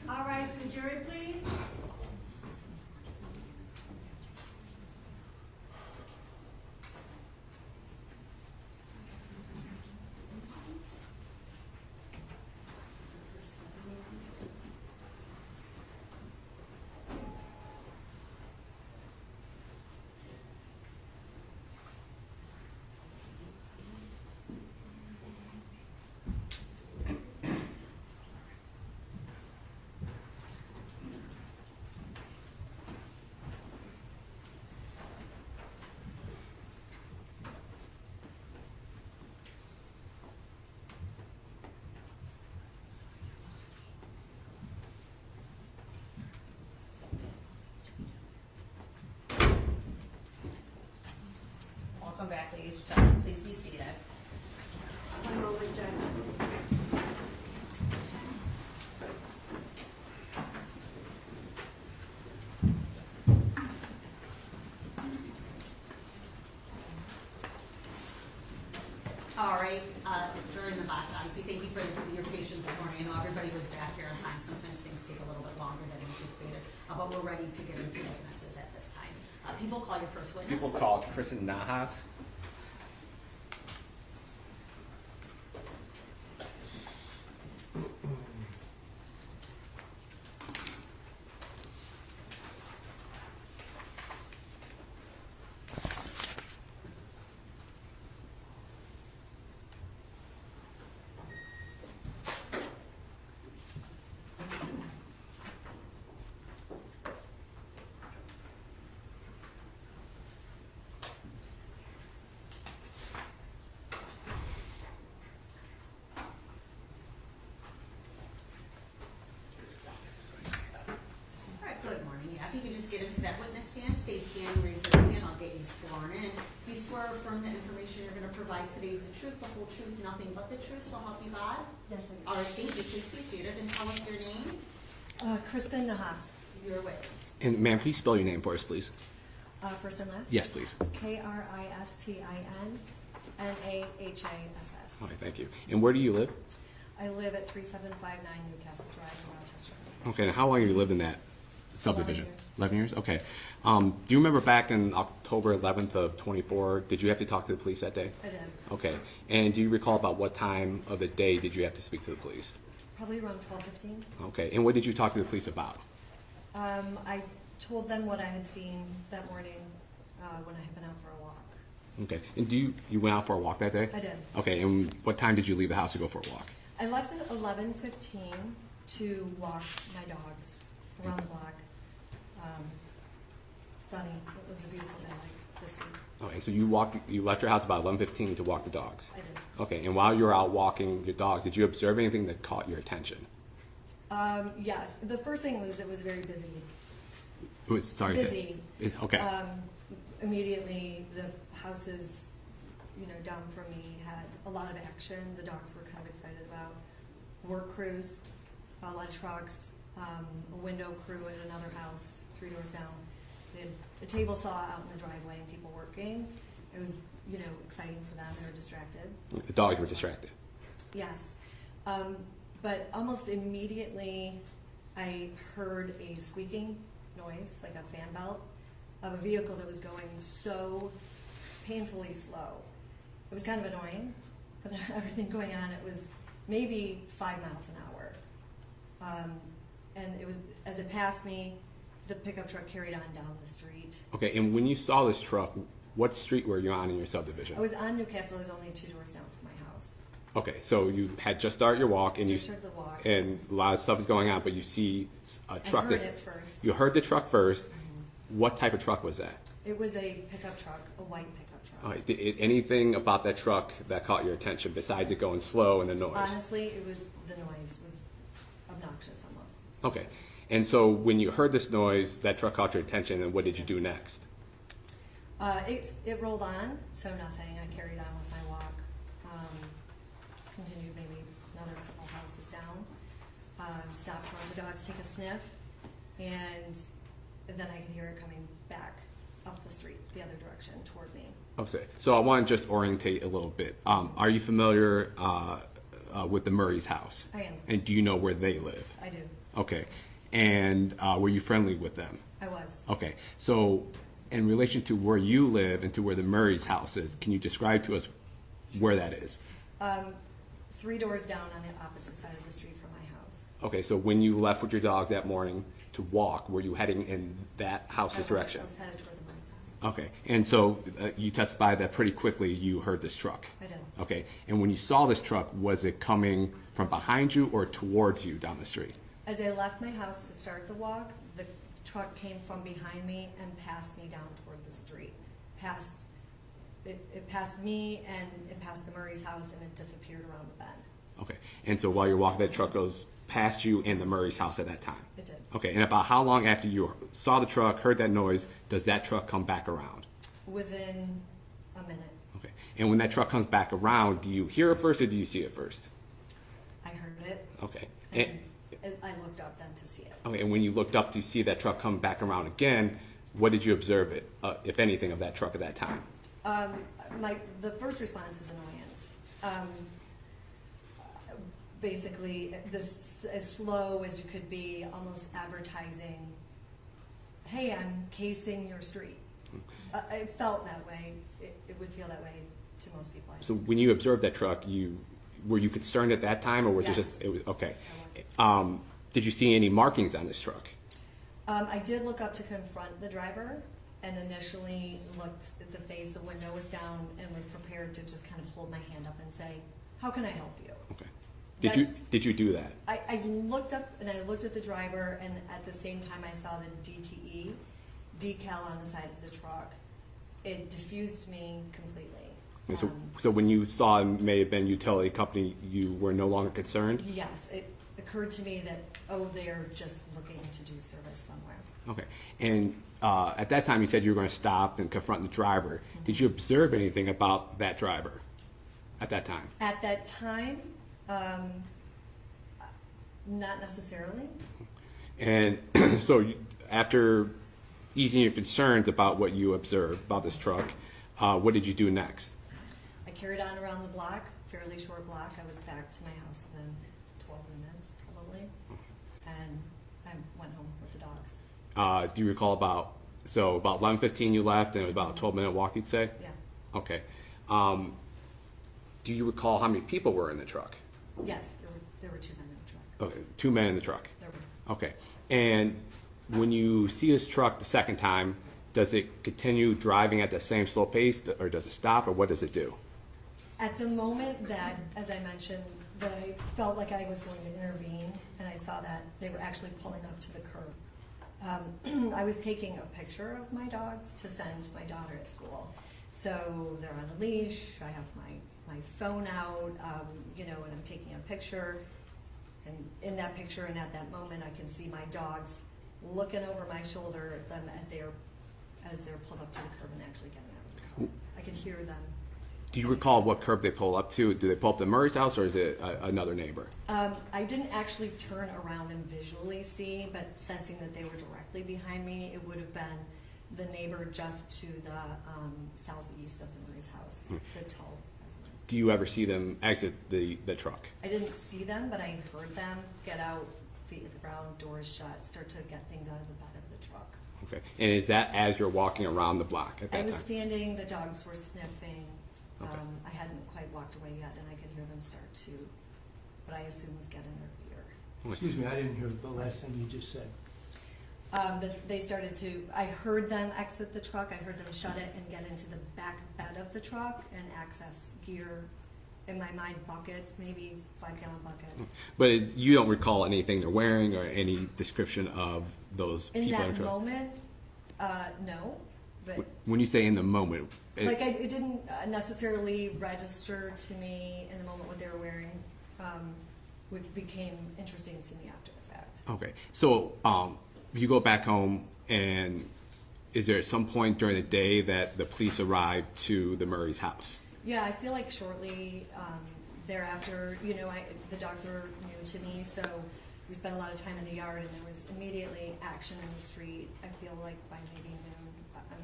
All rise for the jury, please. Welcome back, ladies and gentlemen. Please be seated. One moment, Judge. All right, during the box, obviously, thank you for your patience this morning. I know everybody was back here on time. Sometimes things take a little bit longer than anticipated, but we're ready to get into witnesses at this time. People, call your first witness. People call Kristen Nahas. All right, good morning. Yeah, if you could just get into that witness stand, stay standing, raise your hand, I'll get you sworn in. Do you swear or affirm the information you're going to provide today is the truth, the whole truth, nothing but the truth, so help you God? Yes, I do. All right, thank you. Please be seated and tell us your name, Kristen Nahas. your witness. And ma'am, can you spell your name for us, please? First and last? Yes, please. KRISTINNAHASS. All right, thank you. And where do you live? I live at 3759 Newcastle Drive in Rochester Hills. Okay, and how long have you lived in that subdivision? 11 11 years? years. Okay. Do you remember back in October 11th of 24, did you have to talk to the police that day? I did. Okay. And do you recall about what time of the day did you have to speak to the police? Probably around 12:15. Okay. And what did you talk to the police about? I told them what I had seen that morning when I had been out for a walk. Okay. And you went out for a walk that day? I did. Okay. And what time did you leave the house to go for a walk? I left at 11:15 to walk my dogs around the block. Sunny. It was a beautiful day like this week. Okay. So you left your house about 11:15 to walk the dogs? I did. Okay. And while you were out walking your dogs, did you observe anything that caught your attention? Yes. The first thing was it was very busy. It was, sorry. Busy. Okay. Immediately, the houses, down from me had a lot of action. The dogs were kind of excited about work crews, a lot of trucks, a window crew at another house 3 doors down. They had a table saw out in the driveway and people working. It was, you know, exciting for them. They were distracted. The dogs were distracted. Yes. But almost immediately I heard a squeaking noise, like a fan belt, of a vehicle that was going so painfully slow. It was kind of annoying, but everything going on, it was maybe 5 miles an hour. And it was, as it passed me, the pickup truck carried on down the street. Okay, and when you saw this truck, what street were you on in your subdivision? I was on Newcastle. I was only 2 doors down from my house. Okay, so you had just started your walk, and Just started the walk. and a lot of stuff is going on, but you see a truck. I heard it first. You heard the truck first. What type of truck was that? It was a pickup truck, a white pickup truck. All right, anything about that truck that caught your attention besides it going slow and the noise? Honestly, it was the noise was obnoxious almost. Okay, and so when you heard this noise, that truck caught your attention, and what did you do next? It rolled on, so nothing. I carried on with my walk. Continued maybe another couple houses down. Stopped to let the dogs take a sniff, and then I could hear it coming back up the street, the other direction, toward me. Okay, so I want to just orientate a little bit. Are you familiar with the Murray's house? I am. And do you know where they live? I do. Okay, and were you friendly with them? I was. Okay, so in relation to where you live and to where the Murray's house is, can you describe to us where that is? 3 doors down on the opposite side of the street from my house. Okay, so when you left with your dogs that morning to walk, were you heading in that house's direction? I was headed toward the Murray's house. Okay, and so you testified that pretty quickly you heard this truck. I did. Okay, and when you saw this truck, was it coming from behind you or towards you down the street? As I left my house to start the walk, the truck came from behind me and passed me down toward the street. It passed me and it passed the Murray's house and it disappeared around the bend. Okay, and so while you're walking, that truck goes past you and the Murray's house at that time? It did. Okay, and about how long after you saw the truck, heard that noise, does that truck come back around? Within a minute. Okay, and when that truck comes back around, do you hear it first or do you see it first? I heard it. Okay. And I looked up then to see it. Okay, and when you looked up to see that truck come back around again, what did you observe it, if anything, of that truck at that time? The first response was annoyance. Basically, this as slow as you could be, almost advertising, hey, I'm casing your street. It felt that way. It would feel that way to most people. So when you observed that truck, were you concerned at that time, or was Yes. it just, it was, okay. I was. Did you see any markings on this truck? I did look up to confront the driver and initially looked at the face. The window was down and was prepared to just kind of hold my hand up and say, how can I help you? Okay. That's- Did you do that? I looked up and I looked at the driver, and at the same time I saw the DTE decal on the side of the truck. It diffused me completely. And so when you saw it may have been utility company, you were no longer concerned? Yes, it occurred to me that, oh, they're just looking to do service somewhere. Okay. And at that time, you said you were going to stop and confront the driver. Did you observe anything about that driver at that time? At that time, not necessarily. And so after easing your concerns about what you observed about this truck, what did you do next? I carried on around the block, fairly short block. I was back to my house within 12 minutes, probably, and I went home with the dogs. Do you recall about 11:15 you left, and it was about a 12-minute walk, you'd say? Yeah. Okay. Do you recall how many people were in the truck? Yes, there were 2 men in the truck. Okay, 2 men in the truck. There were. Okay. And when you see this truck the second time, does it continue driving at the same slow pace, or does it stop, or what does it do? At the moment that, as I mentioned, that I felt like I was going to intervene, and I saw that they were actually pulling up to the curb. I was taking a picture of my dogs to send my daughter at school. So they're on a leash, I have my phone out, and I'm taking a picture. And in that picture and at that moment, I can see my dogs looking over my shoulder at them as they're pulled up to the curb and actually getting out of the car. I could hear them. Do you recall what curb they pull up to? Do they pull up to Murray's house, or is it another neighbor? I didn't actually turn around and visually see, but sensing that they were directly behind me, it would have been the neighbor just to the southeast of the Murray's house, the tall residence. Do you ever see them exit the truck? I didn't see them, but I heard them get out, feet at the ground, doors shut, start to get things out of the bed of the truck. Okay. And is that as you're walking around the block at that I time? was standing, the dogs were sniffing. Okay. I hadn't quite walked away yet, and I could hear them start to, what I assume was getting their beer. Excuse me, I didn't hear the last thing you just said. That they started to, I heard them exit the truck, I heard them shut it and get into the back bed of the truck and access gear, in my mind, buckets, maybe 5-gallon bucket. But you don't recall anything they're wearing or any description of those In people in that the truck? moment, no, but When you say in the moment, it didn't necessarily register to me in the moment what they were wearing, which became interesting to me after the fact. okay. So you go back home, and is there some point during the day that the police arrived to the Murray's house? Yeah, I feel like shortly thereafter, you know, the dogs were new to me, so we spent a lot of time in the yard, and there was immediately action in the street. I feel like by maybe noon, I'm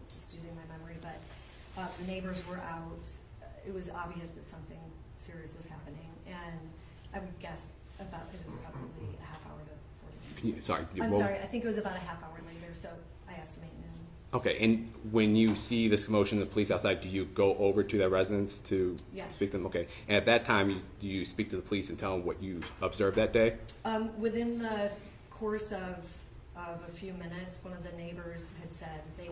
just using my memory, but the neighbors were out. It was obvious that something serious was happening, and I would guess it was probably a half hour to 40 minutes. I'm sorry, I think it was about a half hour later, so I estimate noon. Okay, and when you see this commotion of the police outside, do you go over to their residence to speak to them? Okay, and at that time, do you speak to the police and tell them what you observed that day? Within the course of a few minutes, one of the neighbors had said they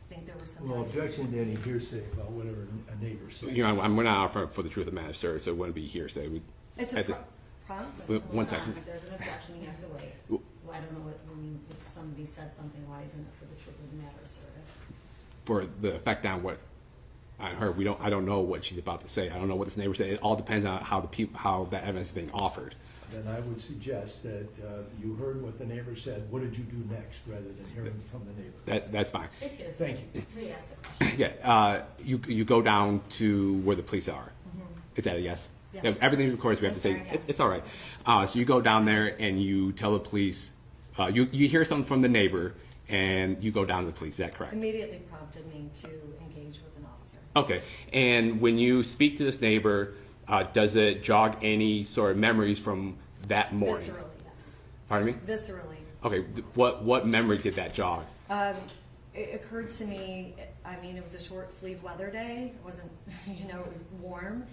think there was some. Well, objection to any hearsay about whatever a neighbor said. You know, we're not offering for the truth of the matter, sir, so it wouldn't be hearsay. It's a prompt. One second. If there's an objection, you have to wait. Well, I don't know if somebody said something, why isn't it for the truth of the matter, sir? For the effect on what I heard, I don't know what she's about to say. I don't know what this neighbor said. It all depends on how that evidence is being offered. Then I would suggest that you heard what the neighbor said. What did you do next, rather than hearing from the neighbor? That's fine. It's hearsay. Thank you. Re-ask the question. Yeah, you go down to where the police are. Is that a yes? Yes. Yeah, everything's recorded. We have to say Yes. it's all right. So you go down there and you tell the police. You hear something from the neighbor and you go down to the police. Is that correct? Immediately prompted me to engage with an officer. Okay. And when you speak to this neighbor, does it jog any sort of memories from that morning? Viscerally, yes. Pardon me? Viscerally. Okay. What memory did that jog? It occurred to me, I mean, it was a short sleeve weather day. It wasn't, it was warm.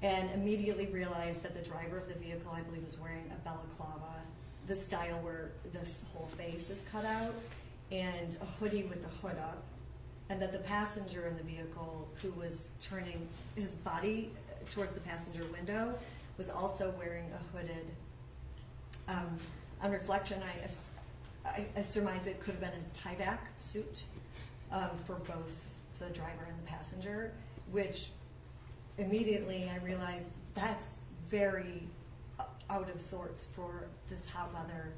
And immediately realized that the driver of the vehicle, I believe, was wearing a balaclava, the style where the whole face is cut out, and a hoodie with the hood up, and that the passenger in the vehicle, who was turning his body towards the passenger window, was also wearing a hooded. On reflection, I surmise it could have been a Tyvek suit for both the driver and the passenger, which immediately I realized that's very out of sorts for this hot weather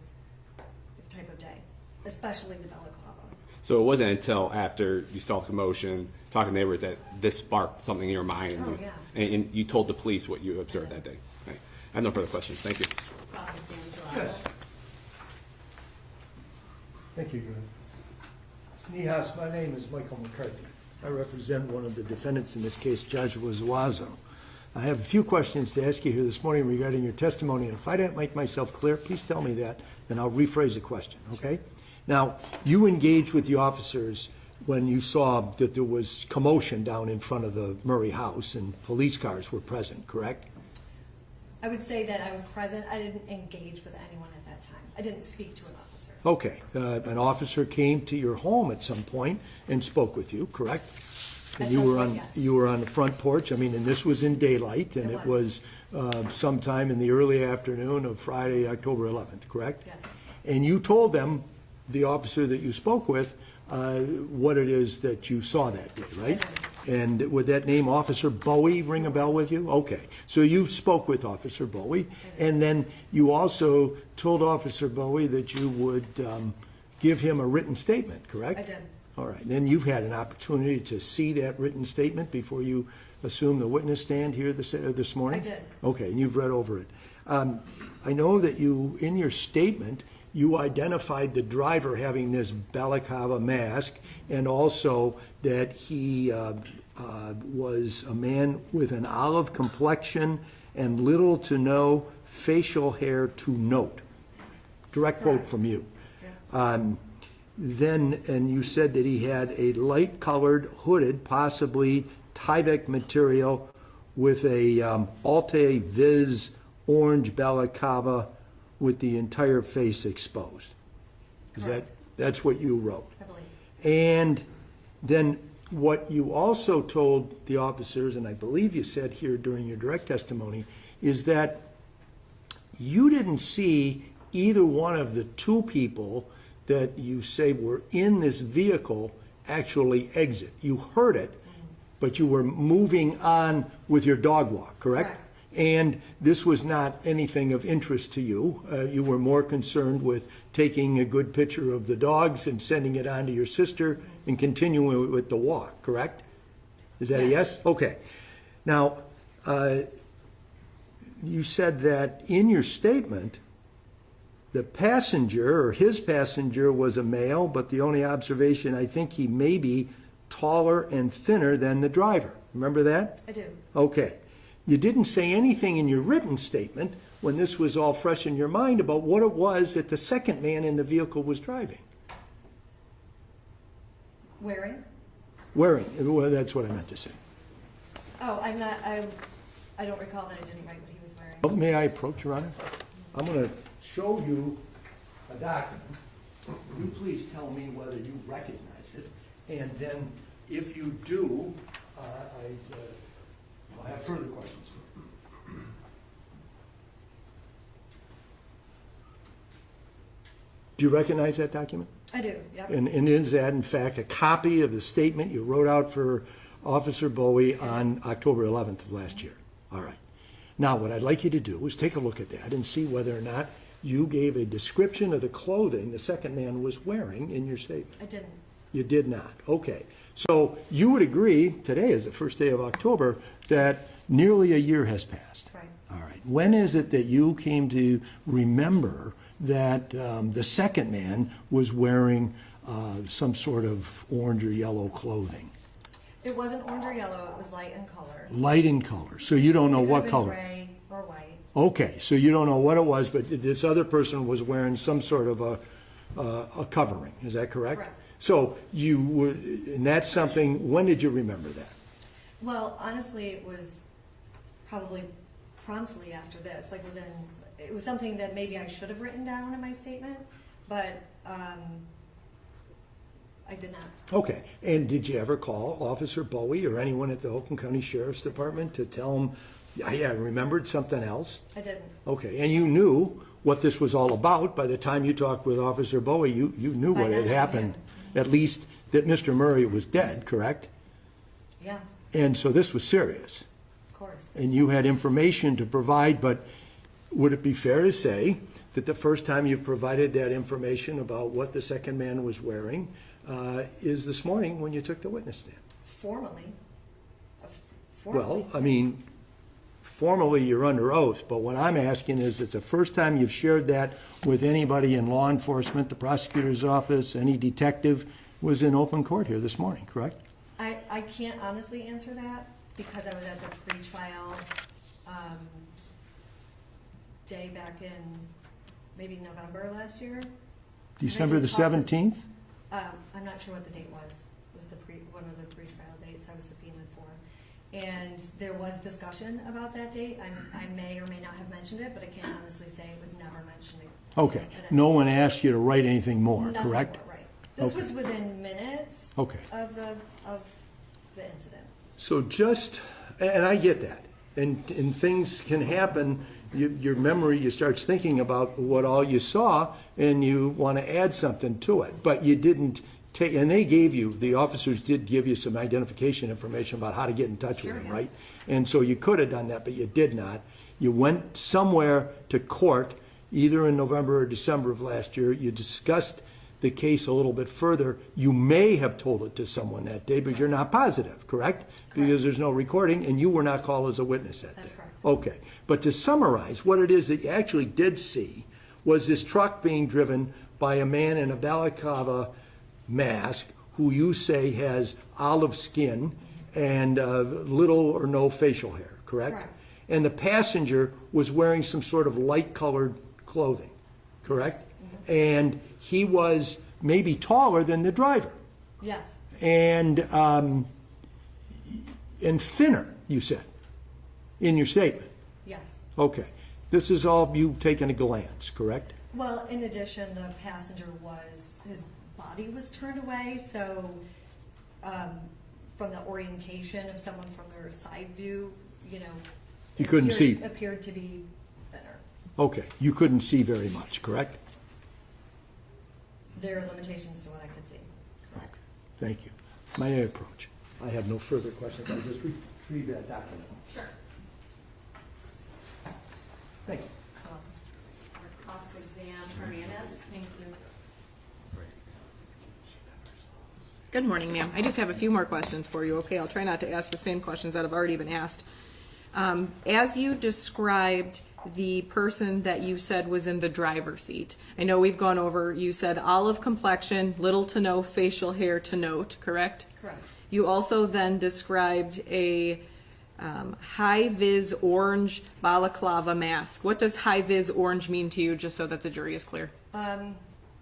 type of day, especially the balaclava. So it wasn't until after you saw the commotion, talking to neighbors, that this sparked something in your mind, and you told the police what you observed that day. Right. I have no further questions. Thank you. Yes. Thank you, Your Honor. Nihas, my name is Michael McCarthy. I represent one of the defendants in this case, Joshua Zuazo. I have a few questions to ask you here this morning regarding your testimony, and if I don't make myself clear, please tell me that, then I'll rephrase the question, okay? Now, you engaged with the officers when you saw that there was commotion down in front of the Murray house and police cars were present, correct? I would say that I was present. I didn't engage with anyone at that time. I didn't speak to an officer. Okay, an officer came to your home at some point and spoke with you, correct? And you were on the front porch. I mean, and this was in daylight, and it was sometime in the early afternoon of Friday, October 11th, correct? Yes. And you told them, the officer that you spoke with, what it is that you saw that day, right? And would that name Officer Bowie ring a bell with you? Okay, so you spoke with Officer Bowie, and then you also told Officer Bowie that you would give him a written statement, correct? I did. All right, and then you've had an opportunity to see that written statement before you assume the witness stand here this morning? I did. Okay, and you've read over it. I know that you, in your statement, you identified the driver having this balaclava mask, and also that he was a man with an olive complexion and little to no facial hair to note. Direct quote from you. Then, and you said that he had a light-colored, hooded, possibly Tyvek material with a Alte Viz orange balaclava with the entire face exposed. That's what you wrote? I believe. And then what you also told the officers, and I believe you said here during your direct testimony, is that you didn't see either one of the two people that you say were in this vehicle actually exit. You heard it, but you were moving on with your dog walk, correct? Correct. And this was not anything of interest to you. You were more concerned with taking a good picture of the dogs and sending it on to your sister and continuing with the walk, correct? Is that a yes? Okay. Now, you said that in your statement, the passenger, or his passenger, was a male, but the only observation, I think he may be taller and thinner than the driver. Remember that? I do. Okay. You didn't say anything in your written statement when this was all fresh in your mind about what it was that the second man in the vehicle was driving. Wearing? Wearing. Well, that's what I meant to say. Oh, I don't recall that I didn't write what he was wearing. Well, may I approach, Your Honor? I'm going to show you a document. You please tell me whether you recognize it. And then if you do, I'll have further questions for you. Do you recognize that document? I do, yep. And is that, in fact, a copy of the statement you wrote out for Officer Bowie on October 11th of last year? All right. Now, what I'd like you to do is take a look at that and see whether or not you gave a description of the clothing the second man was wearing in your statement. I didn't. You did not. Okay. So you would agree, today is the first day of October, that nearly a year has passed. Right. All right. When is it that you came to remember that the second man was wearing some sort of orange or yellow clothing? It wasn't orange or yellow, it was light in color. Light in color. So you don't know It what could have color? been gray or white. Okay. So you don't know what it was, but this other person was wearing some sort of a covering. Is that correct? Correct. So you would, and that's something, when did you remember that? Well, honestly, it was probably promptly after this, like within, it was something that maybe I should have written down in my statement, but I did not. Okay. And did you ever call Officer Bowie or anyone at the Oakland County Sheriff's Department to tell them, yeah, I remembered something else? I didn't. Okay. And you knew what this was all about by the time you talked with Officer Bowie. You knew By what then had I happened, knew. at least that Mr. Murray was dead, correct? Yeah, And so this was serious. of course. And you had information to provide, but would it be fair to say that the first time you provided that information about what the second man was wearing is this morning when you took the witness stand? Formally. Well, I mean, formally you're under oath, but what I'm asking is, it's the first time you've shared that with anybody in law enforcement, the prosecutor's office, any detective was in open court here this morning, correct? I can't honestly answer that because I was at the pre-trial day back in maybe November last year. December the talk to- 17th? I'm not sure what the date was. It was one of the pre-trial dates I was subpoenaed for. And there was discussion about that date. I may or may not have mentioned it, but I can't honestly say it was never mentioned. Okay. No one asked you to write anything more, Nothing correct? more, right. This Okay. was within minutes Okay. of the incident. So just, and I get that, and things can happen, your memory, you start thinking about what all you saw, and you want to add something to it, but you didn't take, and they gave you, the officers did give you some identification information about how to get in touch with them, right? And so you could have done that, but you did not. You went somewhere to court, either in November or December of last year, you discussed the case a little bit further. You may have told it to someone that day, but you're not positive, correct? Because there's no recording, and you were not called as a witness that day. That's correct. Okay. But to summarize, what it is that you actually did see was this truck being driven by a man in a balaclava mask who you say has olive skin and little or no facial hair, correct? Correct. And the passenger was wearing some sort of light-colored clothing, correct? And he was maybe taller than the driver. Yes, And thinner, you said, in your statement. yes. Okay. This is all you taken a glance, correct? Well, in addition, the passenger his body was turned away, so from the orientation of someone from their side view, you know. You couldn't see. Appeared to be thinner. Okay. You couldn't see very much, correct? There are limitations to what I could see. Correct. Thank you. May I approach? I have no further questions. I'll just retrieve that document. Sure. Thank you. Our cross-exam, Hernandez. Thank you. Good morning, ma'am. I just have a few more questions for you, okay? I'll try not to ask the same questions that have already been asked. As you described the person that you said was in the driver's seat, I know we've gone over, you said olive complexion, little to no facial hair to note, correct? Correct. You also then described a high-vis orange balaclava mask. What does high-vis orange mean to you, just so that the jury is clear?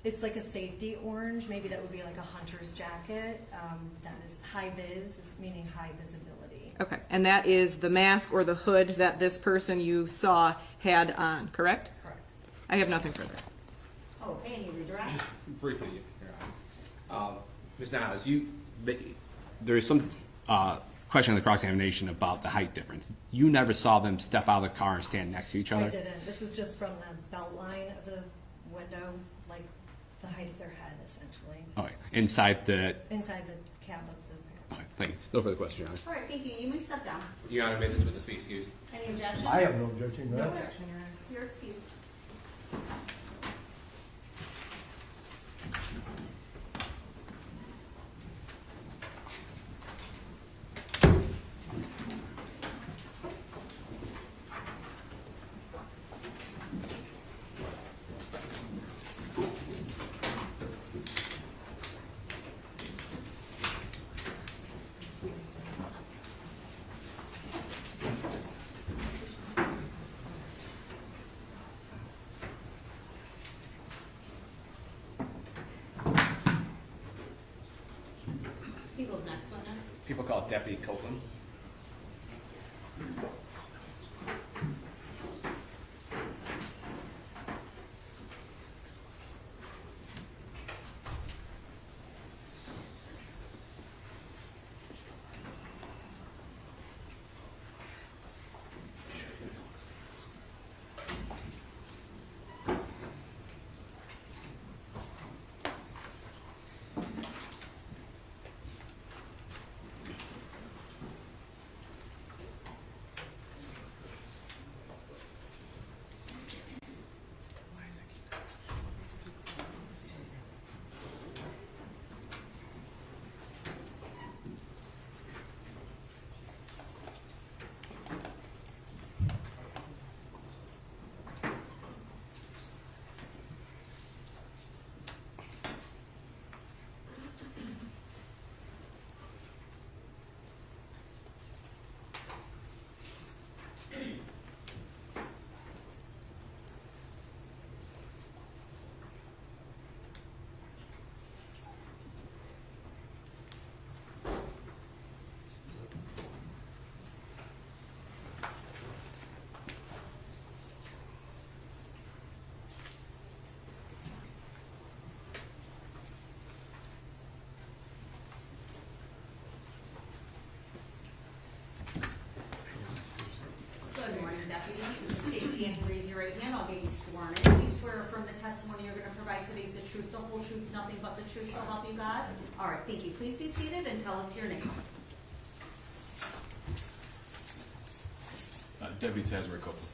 It's like a safety orange. Maybe that would be like a hunter's jacket. That is high vis, meaning high visibility. Okay, and that is the mask or the hood that this person you saw had on, correct? Correct. I have nothing further. Okay, any redirect? Briefly, Ms. Niles, there is some question in the cross-examination about the height difference. You never saw them step out of the car and stand next to each other? I didn't. This was just from the belt line of the window, like the height of their head, essentially. Okay. Inside the... Inside the cab of the pickup. Okay, thank you. No further questions, Your Honor. All right, thank you. You may step down. Your Honor, may this witness be excused? Any objection? I have no objection, No right? objection, Your Honor. You're excused. People's next witness. People call it Deputy Copeland. Good morning, Deputy. You can just stay standing, raise your right hand. I'll get you sworn in. You swear affirm the testimony you're going to provide today is the truth, the whole truth, nothing but the truth, so help you God? All right, thank you. Please be seated and tell us your name. Deputy Tazra Copeland.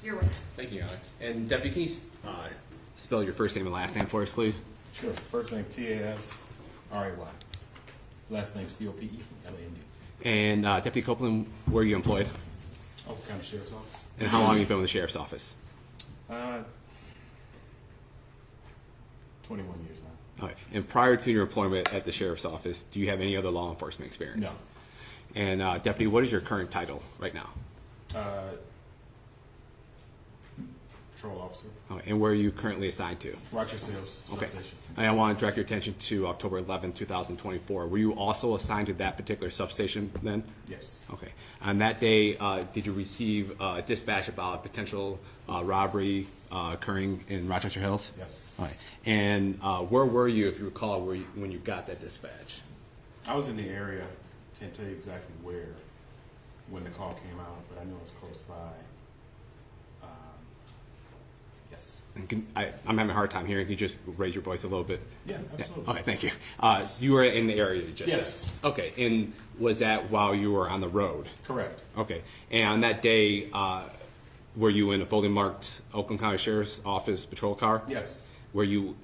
Your witness. Thank you, Your Honor. And Deputy, can you spell your first name and last name for us, please? Sure. First name Tasrey. Last name Copeland. And Deputy Copeland, where are you employed? Oakland County Sheriff's Office. And how long have you been with the Sheriff's Office? 21 years now. All right. And prior to your employment at the sheriff's office, do you have any other law enforcement experience? No. And Deputy, what is your current title right now? Patrol officer. All right. And where are you currently assigned to? Rochester Hills Okay. substation. And I want to direct your attention to October 11, 2024. Were you also assigned to that particular substation then? Yes. Okay. On that day, did you receive a dispatch about a potential robbery occurring in Rochester Hills? Yes. All right. And where were you, if you recall, when you got that dispatch? I was in the area. Can't tell you exactly where when the call came out, but I know it was close by. Yes. And I'm having a hard time hearing. Can you just raise your voice a little bit? Yeah, absolutely. Okay, thank you. So you were in the area you just Yes. said. Okay. And was that while you were on the road? Correct. Okay. And on that day, were you in a fully marked Oakland County Sheriff's Office patrol car? Yes. Were you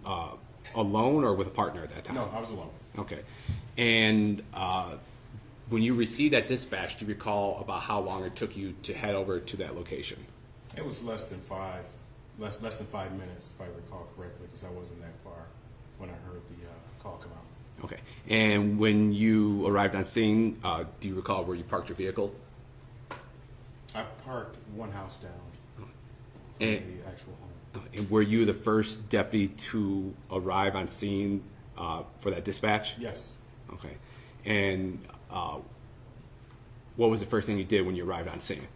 alone or with a partner at that time? No, I was alone. Okay. And when you received that dispatch, do you recall about how long it took you to head over to that location? It was less than 5 minutes, if I recall correctly, because I wasn't that far when I heard the call come out. Okay. And when you arrived on scene, do you recall where you parked your vehicle? I parked one house down from And, the actual home. and were you the first deputy to arrive on scene for that dispatch? Yes. Okay. And what was the first thing you did when you arrived on scene?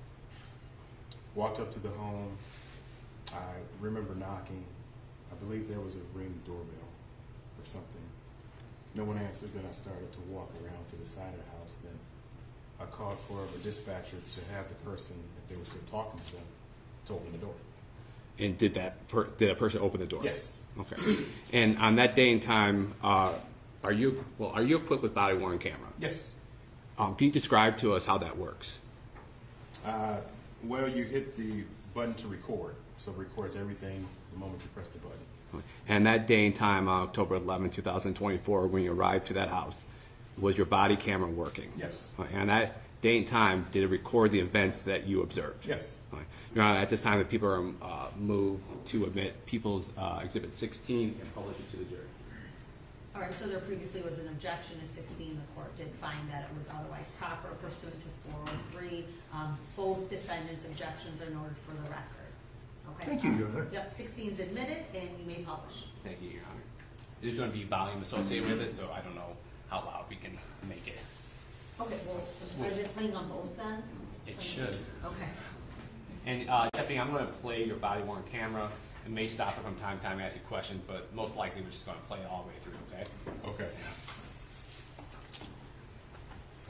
Walked up to the home. I remember knocking. I believe there was a ring doorbell or something. No one answered. Then I started to walk around to the side of the house. Then I called for a dispatcher to have the person, if they were still talking to them, to open the door. And did a person open the door? Yes. Okay. And on that day and time, are you equipped with body worn camera? Yes. Can you describe to us how that works? Well, you hit the button to record, so it records everything the moment you press the button. And that day and time, October 11, 2024, when you arrived to that house, was your body camera working? Yes. And that day and time, did it record the events that you observed? Yes. Your Honor, at this time, the people are moved to admit People's Exhibit 16 and publish it to the jury. All right, so there previously was an objection to 16. The court did find that it was otherwise proper pursuant to 403. Both defendants' objections are noted for the record. Okay. Thank you, Your Honor. Yep, 16 is admitted, and you may publish. Thank you, Your Honor. There's going to be volume associated with it, so I don't know how loud we can make it. Okay, well, is it playing on both then? It should. Okay. And Deputy, I'm going to play your body-worn camera. It may stop it from time to time and ask you questions, but most likely we're just going to play it all the way through, okay? Okay.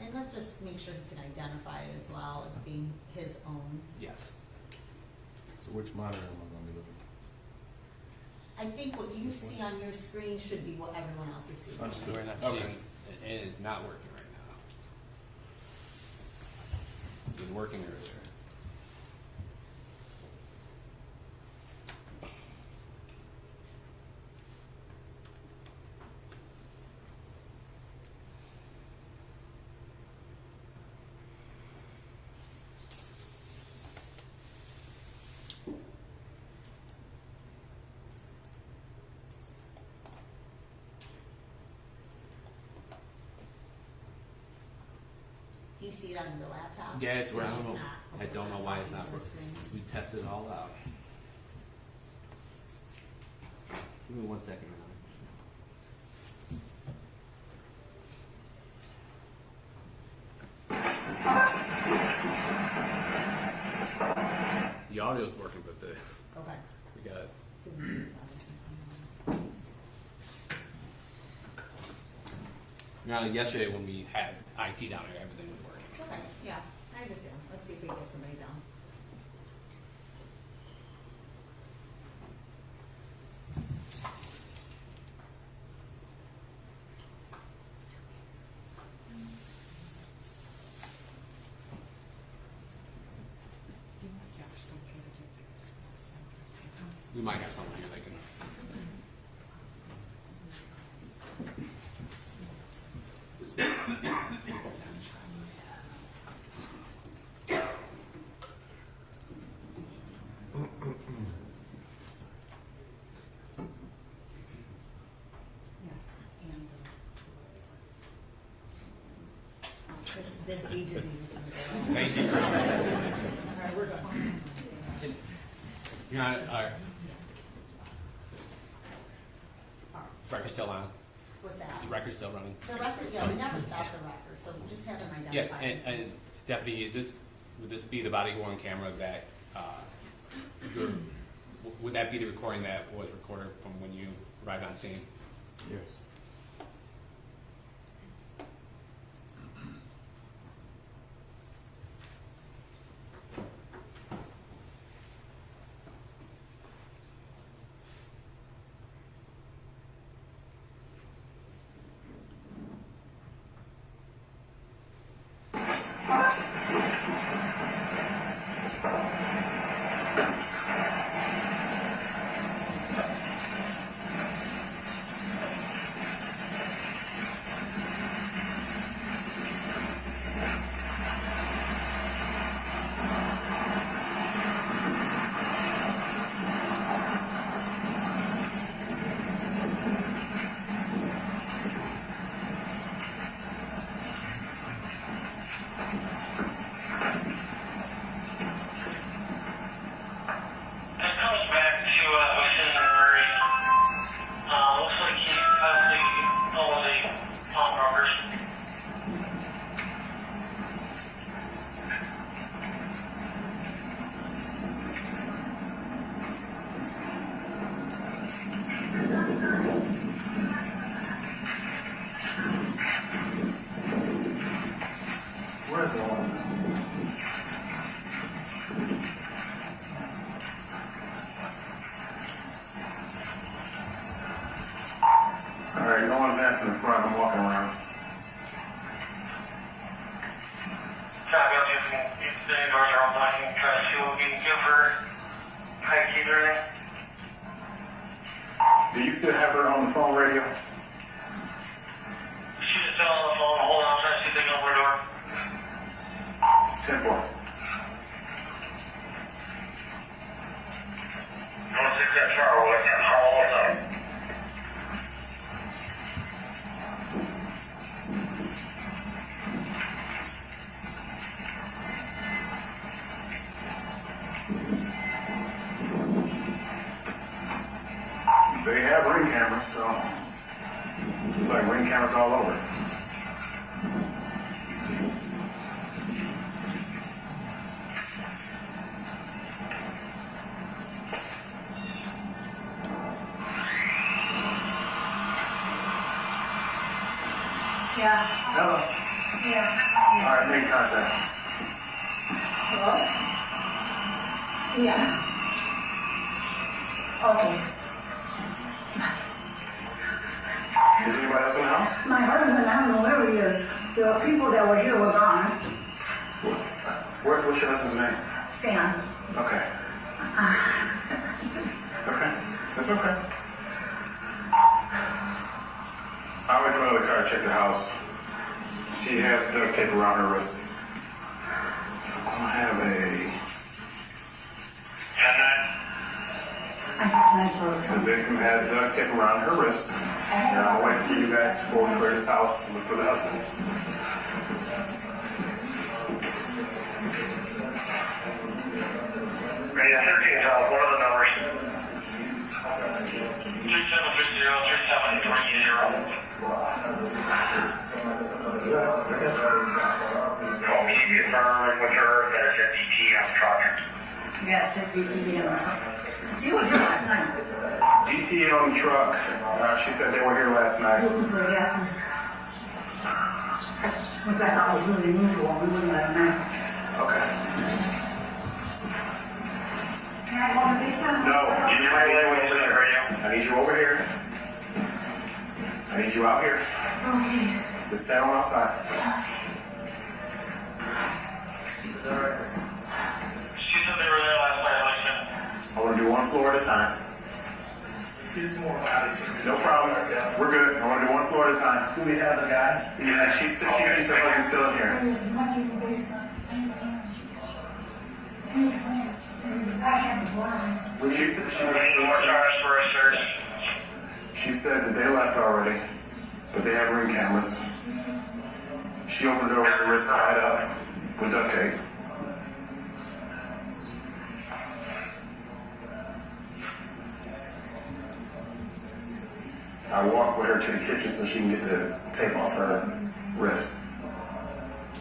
And let's just make sure he can identify it as well as being his own. Yes. So which monitor am I going to be looking at? I think what you see on your screen should be what everyone else is seeing. Understood. We're not Okay. seeing, it is not working right now. It was working earlier. Do you see it on your laptop? Yeah, it's where I just don't know. not. I Okay, don't so know it's why not it's not on the working. screen. We tested it all out. Give me 1 second. The audio's working, but Okay. we got it. So we see that. Now, yesterday when we had IT down here, everything was working. Okay, yeah, I understand. Let's see if we can get somebody down. We might have someone here that can. this ages you. So Thank you. all right, we're done. Your Honor, record's still on. What's that? The record's still running. The record, yeah, we never stopped the record, so just have them identify. Yes, and Deputy, would this be the body worn camera that would that be the recording that was recorded from when you arrived on scene? Yes. Where's the one? Alright, no one's answering in front. I'm walking around. Copy, I'll just get the doors are open. I can try to see what we can give her. High keys or anything. Do you still have her on the phone radio? She's still on the phone. Hold on, I'm trying to see if they can open her door. 10-4. Don't take that Charles. I can't call all the time. They have ring cameras, so like ring cameras all over. Yeah. Hello. Yeah. All right, make contact. Hello? Yeah. Okay. Is anybody else in the house? My husband, I don't know where he is. The people that were here were gone. What's your husband's name? Sam. Okay. Okay. That's okay. I wait for another car to check the house. She has duct tape around her wrist. I have a... The victim has duct tape around her wrist. And I'll wait for you guys before we clear this house to look for the husband. Yeah, 13 calls. What are the numbers? 3750-3730. Call me to confirm with her that it's a DTE on the truck. Yes, it's DTE on the truck. You were here last night. DTE on the truck. She said they were here last night. Looking for a gas mask. Which I thought was really unusual. We wouldn't let them know. Okay. Can I go on the daytime? No, I need you over here. I need you out here. Okay. Just stand on outside. She said they were there last night, like that. I want to do one floor at a time. No problem. We're good. I want to do one floor at a time. Do we have the guy? Yeah, she said her husband's still in here. She said that they left already, but they have ring cameras. She She opened the door with her wrist tied up with duct tape. I walked with her to the kitchen so she can get the tape off her wrist.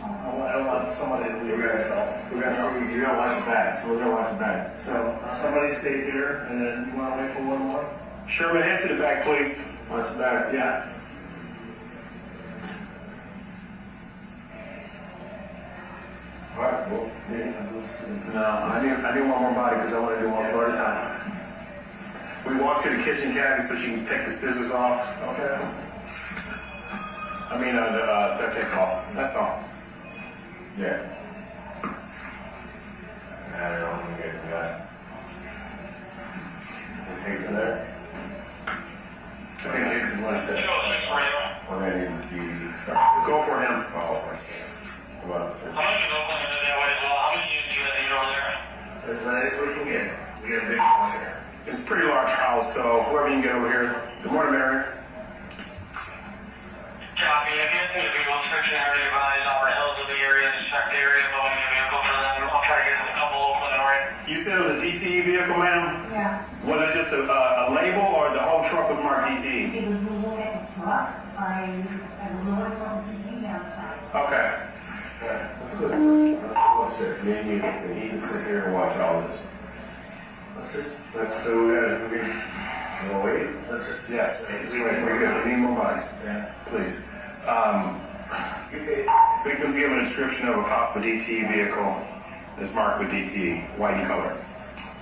I don't want somebody to leave. You gotta watch your back. So we're gonna watch your back. So somebody stay here, and then you want to wait for one more. Sherman, head to the back, please. Watch the back. Yeah. All right. Well, no, I need one more body because I want to do one floor at a time. We walk to the kitchen cabinet so she can take the scissors off. Okay. I mean, the duct tape off. That's all. Yeah. I don't know. I'm getting that. Is Hicks in there? I think Hicks is left there. We're ready to go for him. Oh, come on. As many as we can get. We got a big house here. It's a pretty large house, so whoever you can get over here. Good morning, Mary. Copy. If you have people description, I already advised Robert Hills of the area, inspect the area, but when you go for them, I'll try to get a couple open, alright? You said it was a DTE vehicle, ma'am? Yeah. Was it just a label or the whole truck was marked DTE? It was looking at the truck. I was looking for DTE outside. Okay. Yeah, that's good. That's good. Me and you need to sit here and watch all this. Let's do it. Wait. Let's just, yes. We're good. We need more bodies. Yeah. Please. Victims give a description of a possible DTE vehicle that's marked with DTE, white in color.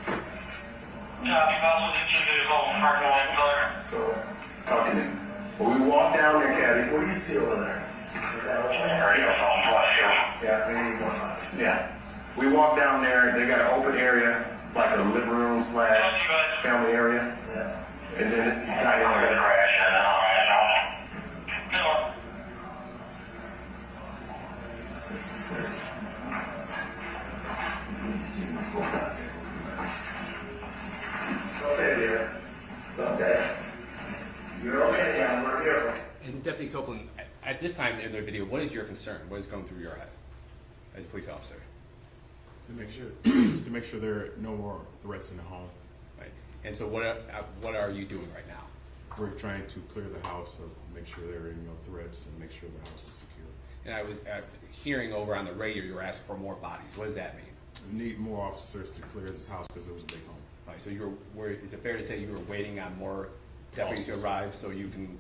Possible DTE vehicle marked in white in color. So, talk to me. When we walk down there, Caddy, what do you see over there? Yeah, we need more bodies. Yeah. We walk down there, they got an open area, like a living room / family area. Yeah. And then this is dining area. Okay, dear. Okay. You're okay, yeah, we're here. And Deputy Copeland, at this time in the video, what is your concern? What is going through your head as a police officer? To make sure there are no more threats in the home. Right. And so what are you doing right now? We're trying to clear the house, or make sure there are no threats, and make sure the house is secure. And I was hearing over on the radio, you were asking for more bodies. What does that mean? We need more officers to clear this house because it was a big home. Right. So is it fair to say you were waiting on more deputies to arrive so you can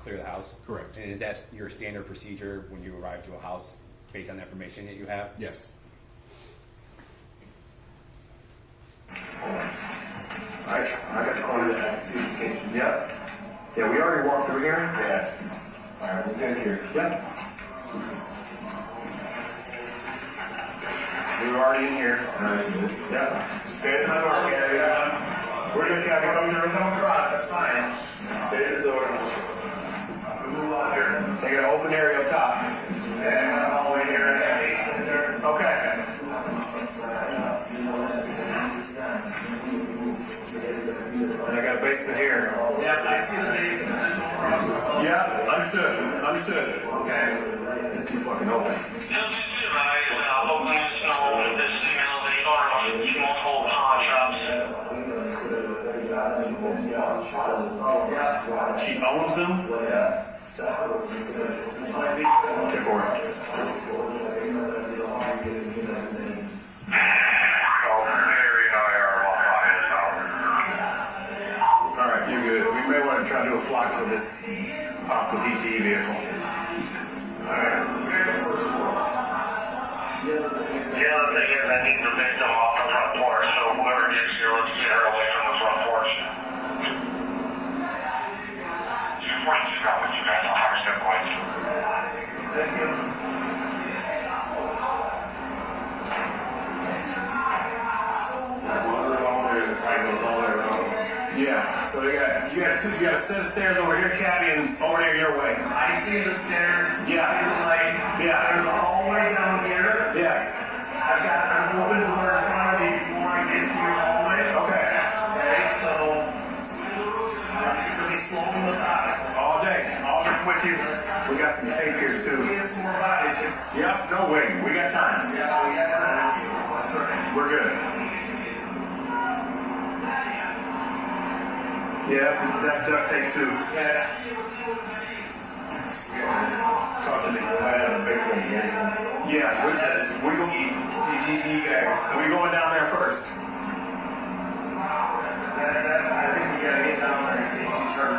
clear the house? Correct. And is that your standard procedure when you arrive to a house based on the information that you have? Yes. I got the corner that see the kitchen. Yeah. Yeah, we already walked through here. Yeah. All right, we're good here. Yeah. We were already in here. Yeah. Stay at the door, Cabby. We're good, Cabby. Come here. Come across. That's fine. Stay at the door. Move on here. They got an open area up top. And all the way here. Okay. And I got a basement here. Yeah, I see the basement. Yeah, understood. Okay. It's too fucking open. She owns them? Yeah. Take for it. Alright, you're good. We may want to try to do a flock for this possible DTE vehicle. Alright. Yeah, the thing is, I need the victim off the front porch, so whoever gets here, let's get her away from the front porch. What you got with you guys? I'll have a step away. Thank you. Yeah, so you got a set of stairs over here, Caddy, and over there your way. I see the stairs. Yeah. I see the light. Yeah. There's a hallway down here. Yes. I've got an open door in front of me before I get to your hallway. Okay. Okay, so I'm just gonna be slow and methodical. All day with you. We got some tape here too. Get some more bodies. no waiting. We got time. We got time. We're good. Yeah, that's duct tape too. Yeah. Talk to me. Yeah, we going down there first. I think we gotta get down there in case he's hurt.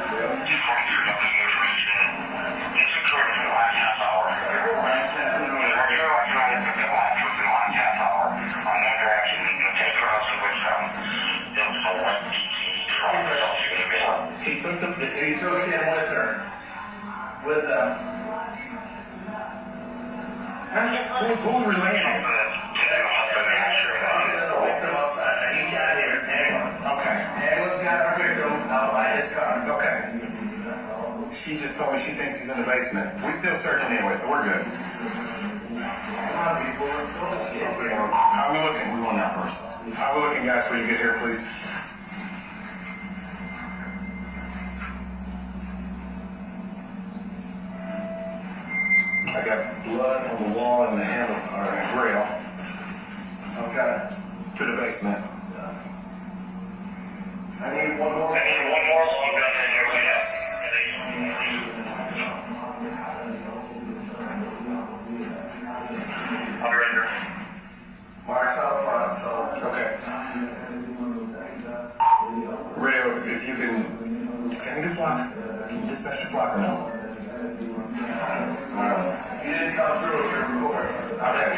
It's occurred for the last half hour. He took them, he took him with her. Who's relaying this? He got here, it's Hagler. Okay. Hagler's got our victim out by his car. Okay. She just told me she thinks he's in the basement. We're still searching anyway, so we're good. How are we looking? We going out first. How are we looking, guys, before you get here, please? I got blood on the wall and the handle, or the grill. Okay. To the basement. I need one more. I need one more long gun in here right now. I'll be right here. Mark's out front, so. Okay. Radio, if you can you do flock? Can you dispatch your flock or no? You didn't come through with your report. Okay.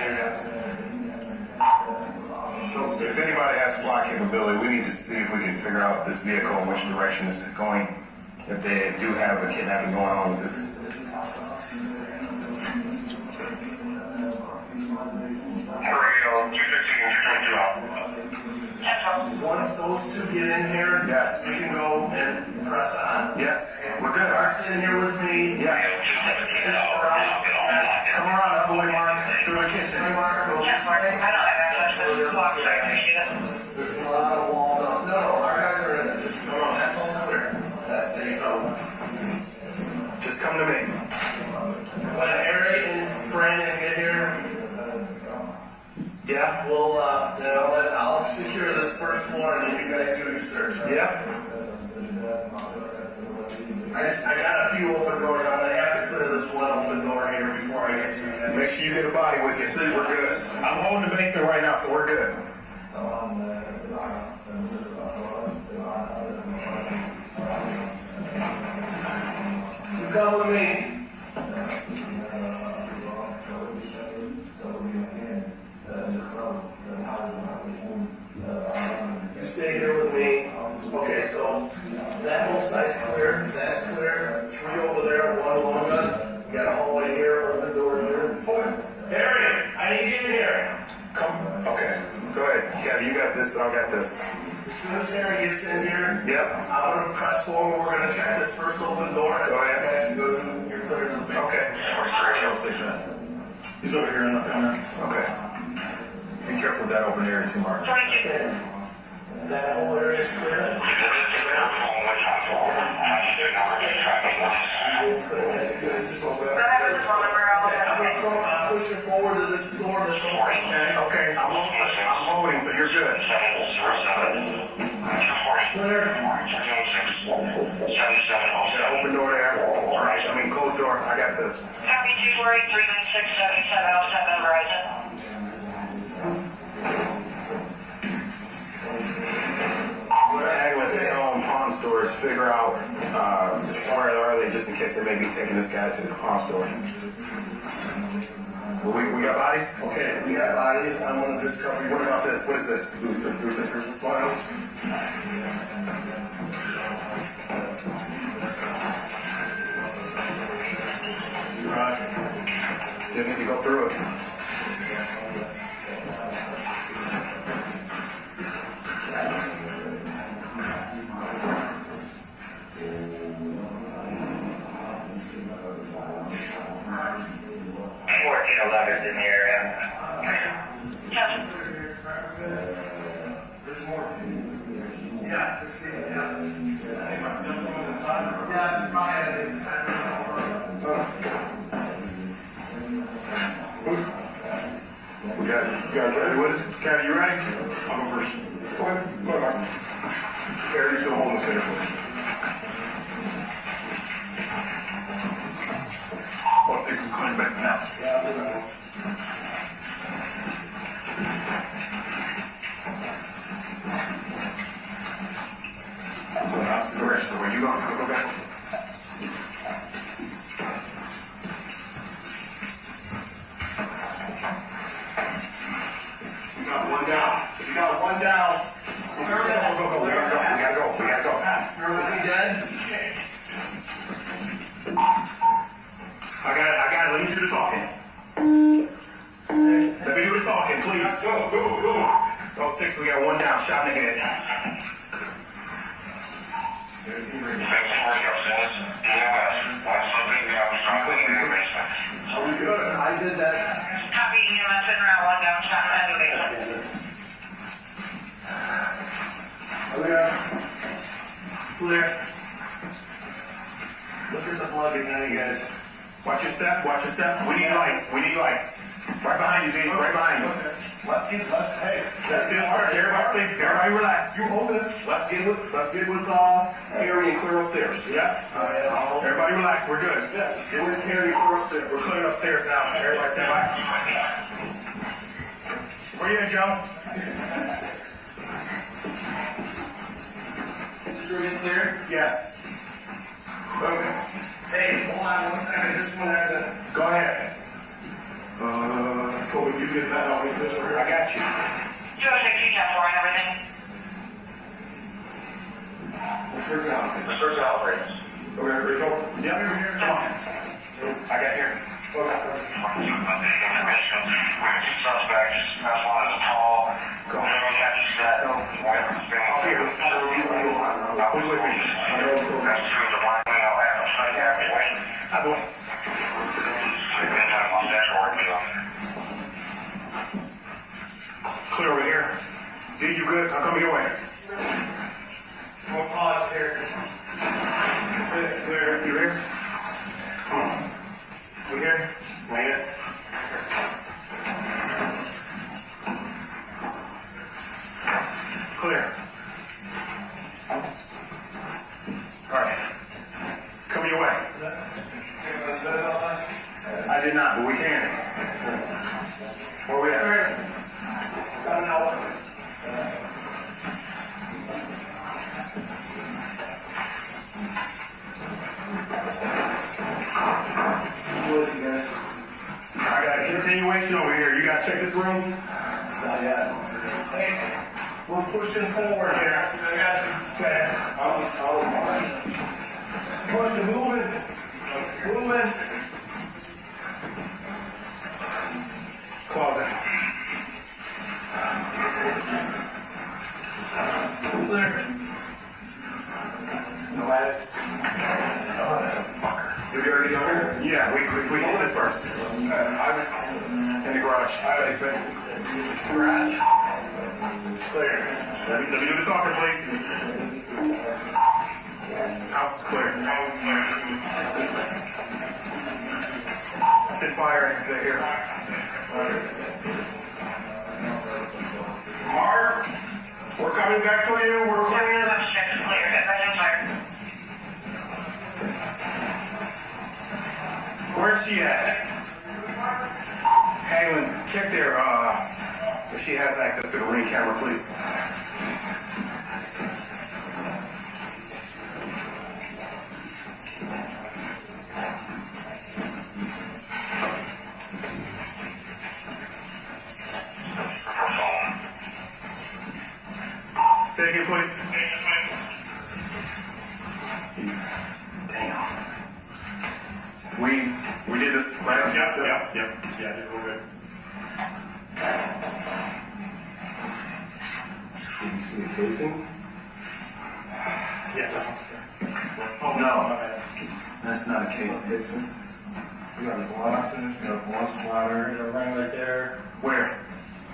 So if anybody has flock capability, we need to see if we can figure out this vehicle and which direction it's going. If they do have a kidnapping going on with this. Once those two get in here, yes, we can go and press on. Yes, we're good. Mark's in here with me. Yeah. Come around, up the way, Mark, through the kitchen. Hey, Mark, go. Yes, Mark. I know. There's a lot of wall up. No, our guys are in there. Just come on. That's all clear. That's safe. Just come to me. When Harry and Brandon get here, yeah, we'll then I'll secure this first floor and then you guys do your search. Yeah. I got a few open doors. I'm gonna have to clear this one open door here before I get to you. Make sure you get a body with you. See, we're good. I'm holding the basement right now, so we're good. You come with me. You stay here with me. Okay, so that whole side's clear. That's clear. 3 over there, 1 long gun. You got a hallway here, open door here. Harry, I need you in here. Come. Okay, go ahead. Yeah, you got this. I got this. As soon as Harry gets in here, yep, I'm gonna press forward. We're gonna check this first open door. Go ahead, guys. Can go to your clear to the basement. Okay. He's over here in the corner. Okay. Be careful with that open area too, Mark. Okay. That whole area is clear. I'm pushing forward to this door that's open. Okay, I'm holding, so you're good. Clear. Open door there. Alright, I mean closed door. I got this. Copy 248-316-7707 Verizon. Pawn stores, figure out where are they, just in case they may be taking this guy to the pawn store. Well, we got bodies? Okay, we got bodies. I'm going to just cover you. What about this? What is this? Files. Roger. Still need to go through it. In the area. There's more. Yeah. We got you guys ready with us? Cat, you ready? I'll go first. Go ahead, Mark. Gary, you still holding the center. I'll take some clean back now. Yeah, so that's the rest of the way. You go back. You got one down. Go. We gotta go. Is he dead? I got it. Let me do the talking. Let me do the talking, please. Go. 6, we got one down. Shot in the head. Are we good? I did that. Copy, EMS in route 1 down, shot in the head of basement. Clear. Look at the blood behind you guys. Watch your step. We need lights. Right behind you, James. Right behind you. Let's get first. Everybody relax. You hold this. Let's get with Harry and clear upstairs. Yeah. Everybody relax. We're good. Let's get with Harry and clear upstairs. We're clearing upstairs now. Everybody stand by. Where you at, Joe? Clear? Yes. Okay. Hey, hold on 1 second. This one has a... Go ahead. Kobe, you get that out of this right here? I got you. You have a 16 10 4 and everything? First out, right? Okay, ready to go? Yep, here. Come on. I got here. Suspect, that's one of the tall. Go. Here. Who's with me? That's true. The one thing I'll have to say after wait. Hi, boy. We've been on that work. Clear over here. D, you good? I'm coming your way. We'll pause here. That's it. Clear. You here? Come on. We here? Right here. Clear. All right. Coming your way. I did not, but we can. Where we at? Got an hour. I got a continuation over here. You guys check this room? Not yet. Hey, we're pushing forward here. I got you. Okay. Pushing, moving. Closet. Clear. No addicts. Did we already go here? Yeah, we hit this first. In the garage. Garage. Clear. Let me do the talking, please. House is clear. Sit fire. Sit here. Mark, we're coming back to you. We're clear. Where's she at? Halen, check there. If she has access to the ring camera, please. Say again, please. Damn. We did this, right? Yep. Yeah, we're good. Did you see the casing? Yeah. Oh, no. That's not a casing. We got a Boston, we got a Boston splatter. There's a ring right there. Where?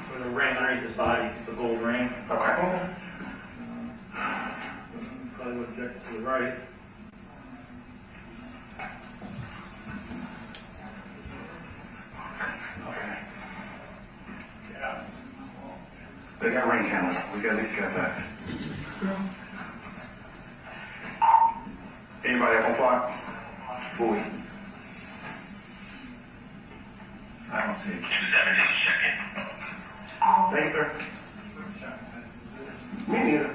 There's a ring underneath his body. It's a gold ring. Okay. Probably would object to the right. They got ring cameras. We got at least got that. Anybody up on clock? Boy. I don't see it. 270 check-in. Thanks, sir. Me neither.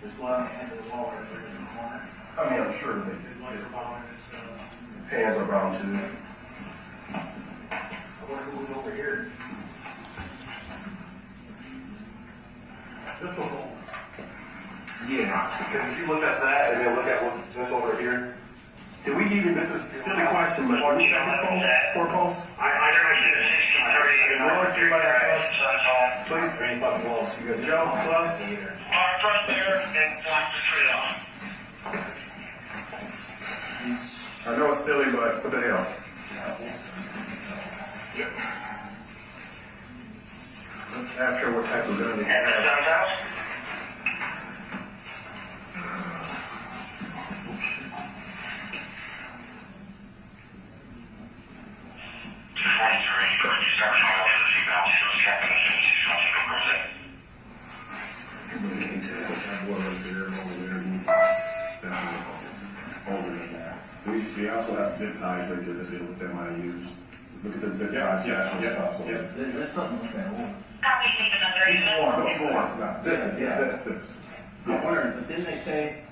There's one hand of the wall right there in the corner. I mean, I'm sure they Lights are bound, it's, hands are bound too. I wonder who's over here. This one. Yeah, because if you look at that and then look at this over here, did we even, this is still a question, but did we check this post, four posts? I don't know, Everybody have gloves? Please, there ain't fucking gloves. You got Joe, gloves? Mark right there and block the tree on. I know it's silly, but what the hell? Let's ask her what type of gun they have. We also have zip ties right there that they might use. Look at the zip ties. This doesn't look that old. He's warm. This. I'm wondering, but did they say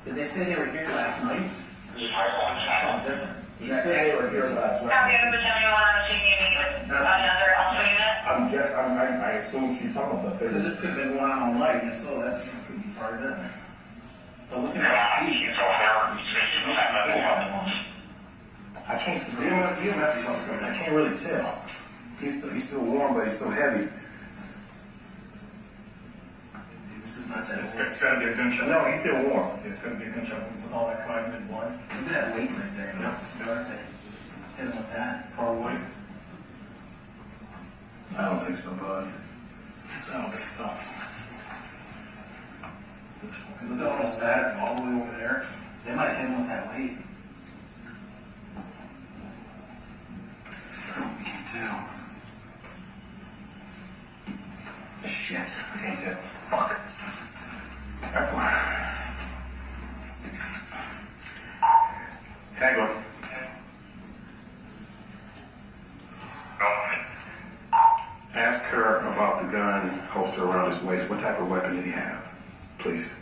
they were here last night? Something different. He said they were here last night. I assume she's talking about that. Because this could have been going on all night, and so that could be part of it. But looking at the feet, I can't. I can't really tell. He's still warm, but he's still heavy. this is not that old. It's got to be a gunshot. No, he's still warm. It's going to be a gunshot with all that coagulated blood. Look at that weight right there. Hit him with that. Probably. I don't think so, Buzz. I don't think so. Look at all those stats all the way over there. They might hit him with that weight. We can't tell. Shit. I can't tell. Fuck. Hang on. Ask her about the gun holster around his waist. What type of weapon did he have? Please.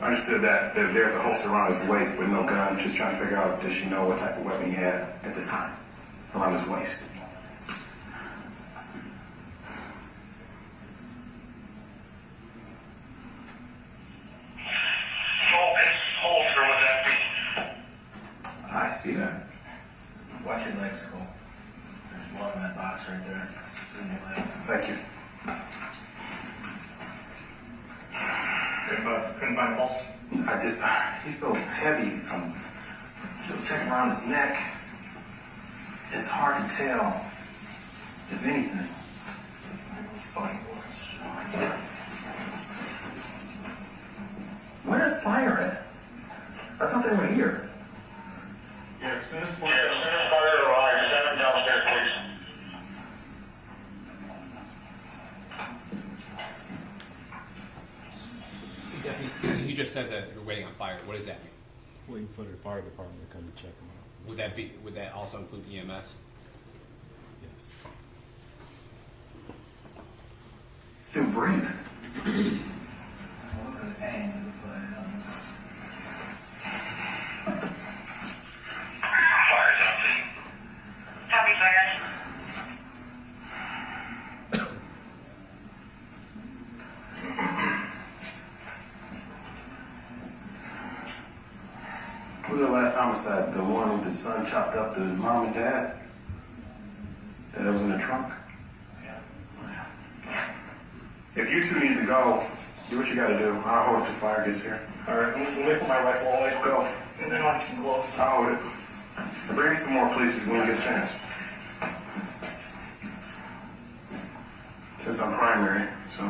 I understood that there's a holster around his waist with no gun. Just trying to figure out, does she know what type of weapon he had at the time around his waist? I see that. Watch your legs, Cole. There's blood in that box right there. In your legs. Thank you. Couldn't find a pulse? He's so heavy. Just checking around his neck. It's hard to tell, if anything. Where's fire at? I thought they were here. Yeah, as soon as fire arrives, send him downstairs, please. You just said that you're waiting on fire. What does that mean? Waiting for the fire department to come and check them out. Would that also include EMS? Yes. Still breathing. Look at his hand. It looks like fire's empty. Copy, fire. Who was the last homicide? The one with the son chopped up the mom and dad? That was in the trunk? Yeah. If you two need to go, do what you gotta do. I'll hold it till fire gets here. Alright, let me put my rifle away. Go. And then I'll get some gloves. I'll hold it. Bring me some more, please, when you get a chance. Since I'm primary, so.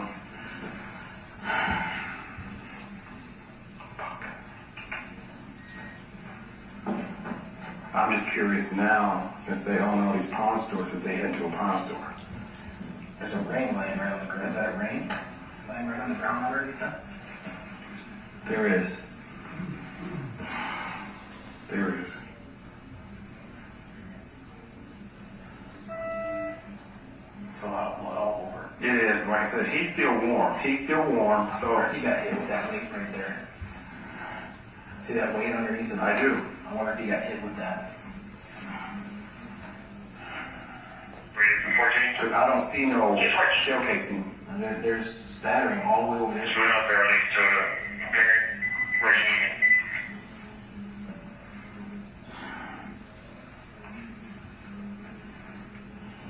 curious now, since they all know these pawn stores, if they head to a pawn store. There's a ring laying right on the ground. Is that a ring? Laying right on the ground underneath that? There is. There is. It's a lot of blood all over. It is. Like I said, he's still warm. He's still warm. So If he got hit with that weight right there. See that weight underneath his I do. I wonder if he got hit with that. Because I don't see no shell casing. And there's spattering all the way over there. We're not there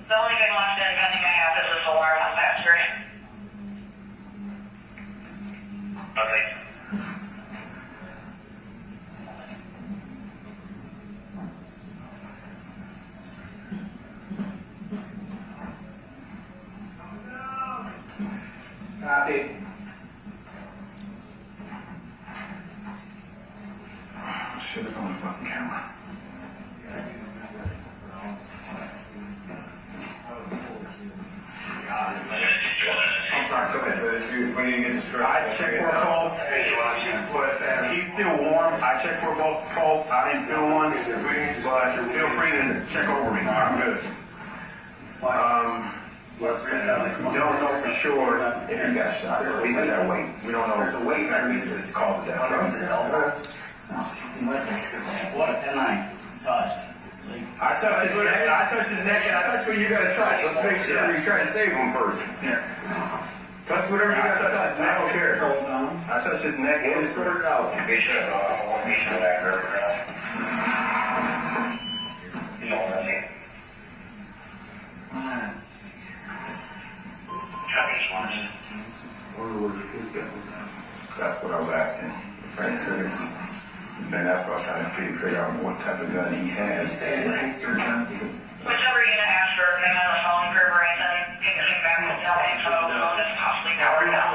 The only thing left in pending I have is this alarm on that screen. Okay. Copy. Shit, it's on the fucking camera. I'm sorry, go ahead. When you get distracted. I checked for a pulse, but he's still warm. I checked for a pulse. I didn't feel one, but feel free to check over me. I'm good. Don't know for sure if he got shot. We had that weight. We don't know. There's a weight underneath this cause of death. What a 10-9 touch. I touched his neck, and I touched what you gotta touch. Let's make sure you try to save him first. Touch whatever you gotta touch. I don't care. I touched his neck and his first out. That's what I was asking. And that's what I was trying to figure out what type of gun he had. Whichever unit asked for a payment on the phone for Branson, came back with nothing, so we'll just possibly cover it up.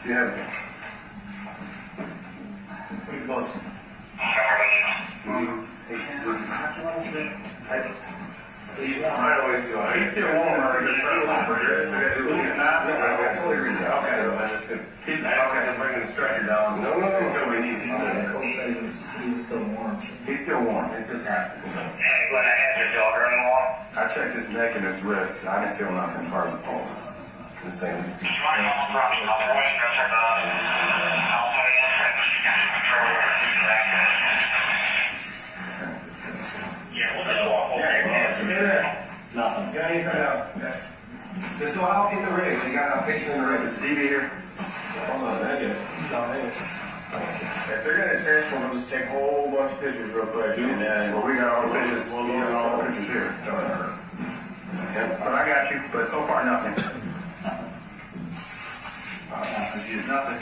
You have it. Pretty close. I always do. He's still warm. He's not. I totally agree. Okay. He's okay. Bringing the stretcher down. No. Until we need. he was still warm. He's still warm. It just happened. When I had your dog running along, I checked his neck and his wrist. I didn't feel nothing as far as the pulse. The same. Nothing. Got anything out? Just go out in the rig. You got an outpatient in the rig. It's DB here. Hold on, negative. If they're gonna transfer, we'll just take a whole bunch of pictures real quick. Well, we got all the pictures. We got all the pictures here. But I got you. But so far, nothing. He's nothing.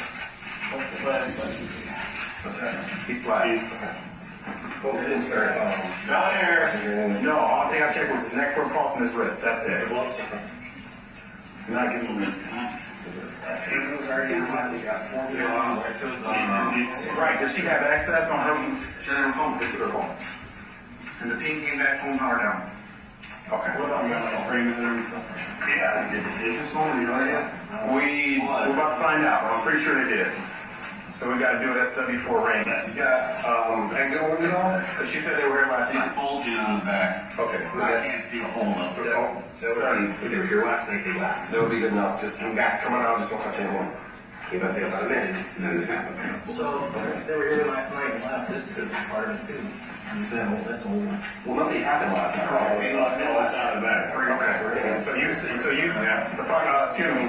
He's flat. Down here. No, all thing I checked was his neck for a pulse and his wrist. That's it. Not giving him this. Right, does she have access on her phone? This is her phone. And the ping came back, phone power down. Okay. What about yeah, did this phone, you know that? We're about to find out, but I'm pretty sure they did. So we got to do an SW4 ring. You got exit window on? She said they were here last night. Bulging on the back. Okay. I can't see a hole though. They were here last night. That would be good enough. Just come on out. Just don't touch anyone. Keep up there about a minute, and then this happened. So they were here last night and left. This could be part of it too. You said, well, that's old. Well, nothing happened last night. Oh, we lost it last night of the back. Okay. So you, yeah. Excuse me.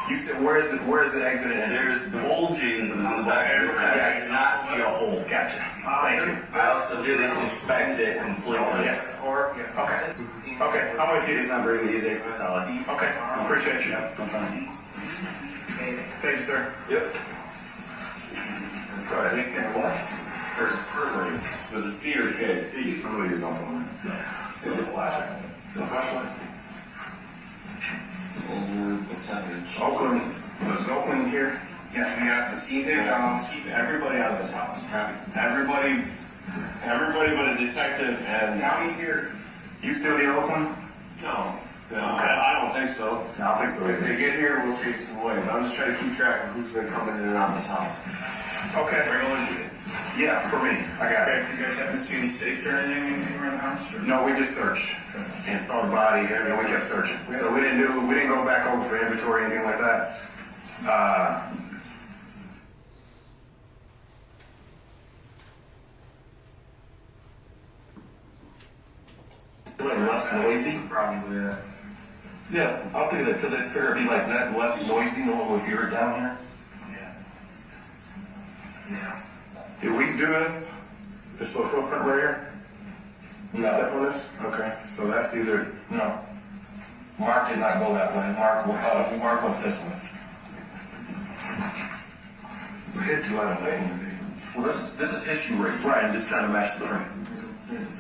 You said, where is the exit? There's bulging on the back of the head. I did not see a hole. Gotcha. Thank you. I also didn't inspect it completely. Yes. Okay. Okay. I'm with you. It's not very easy. It's solid. Okay. Appreciate you. Thank you, sir. Yep. Go ahead. It was a C or a K? C. I'm going to use on phone. It was a flashlight. The flashlight? What's happening? Oakland. Was Oakland here? Yes, we have to keep everybody out of this house. Everybody but a detective and. County's here. You still the Oakland? No. I don't think so. No, I don't think so. If they get here, we'll chase them away. But I'm just trying to keep track of who's been coming in and out of this house. Okay. Yeah, for me. I got it. You guys haven't seen any stakes or anything around the house? Or? No, we just searched. And saw the body, and we kept searching. So we didn't go back over for inventory or anything like that. Less noisy? Probably, yeah. Yeah, I'll do that because I figure it'd be like that, less noisy, no one will hear it down here. Yeah. Did we do this? This little footprint right here? No. Step on this? Okay, so that's either, no. Mark did not go that way. Mark went this way. We hit you out of lane. Well, this is his shoe right. Right, I'm just trying to match the print.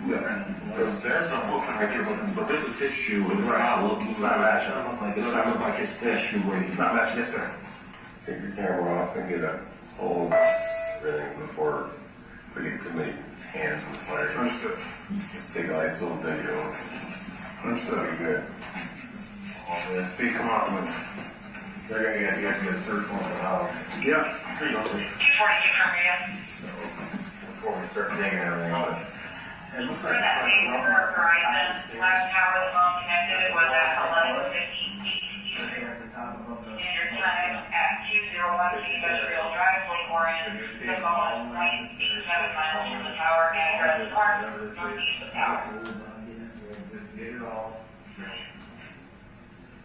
Yeah. There's no footprint right here, but this is his shoe. It's not looking. It's not matching. It doesn't look like his shoe right. It's not matching this there. Take your camera off and get a hold of everything before putting too many hands on the fire. Understood. Just take ISO video. Understood. That'd be good. See, come on with me. They're going to get a search warrant out. Yeah. Here you go. 242 from you. Before we start digging everything on it. For that same for Verizon, last tower the phone connected was at 11:50. And your time at 201 Industrial Drive, Lake Warren, the phone was 0.87 miles from the tower and Redwood Park, northeast of the tower. Just get it all straight.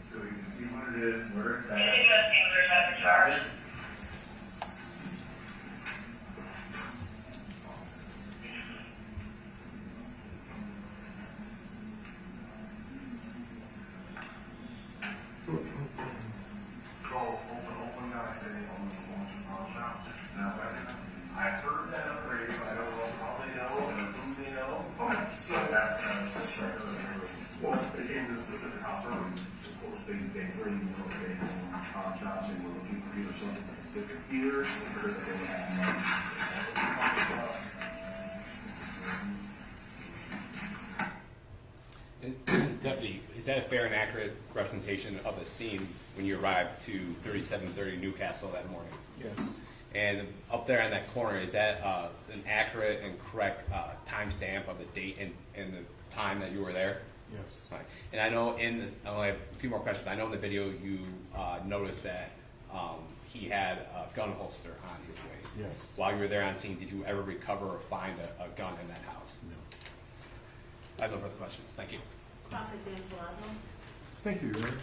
So we can see what it is, where it's at. Anything that seems there's at the tower. I heard that on the radio, I don't know how they know, and who they know. Okay, so that's well, they came to the specific house room. Of course, they heard you know they had pawn shops and were looking for either something specific here, or that they would have money. Deputy, is that a fair and accurate representation of the scene when you arrived to 3730 Newcastle that morning? Yes. And up there in that corner, is that an accurate and correct timestamp of the date and the time that you were there? Yes. Right. And I know I only have a few more questions, but I know in the video you noticed that he had a gun holster on his waist. Yes. While you were there on scene, did you ever recover or find a gun in that house? No. I have no further questions. Thank you. Hussein Zuazo. Thank you, Your Honor.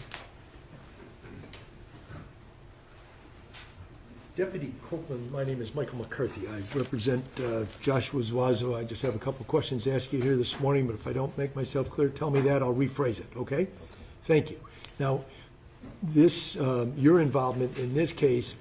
Deputy Copeland, my name is Michael McCarthy. I represent Joshua Zuazo. I just have a couple questions to ask you here this morning, but if I don't make myself clear, tell me that. I'll rephrase it, okay? Thank you. Now, this, your involvement in this case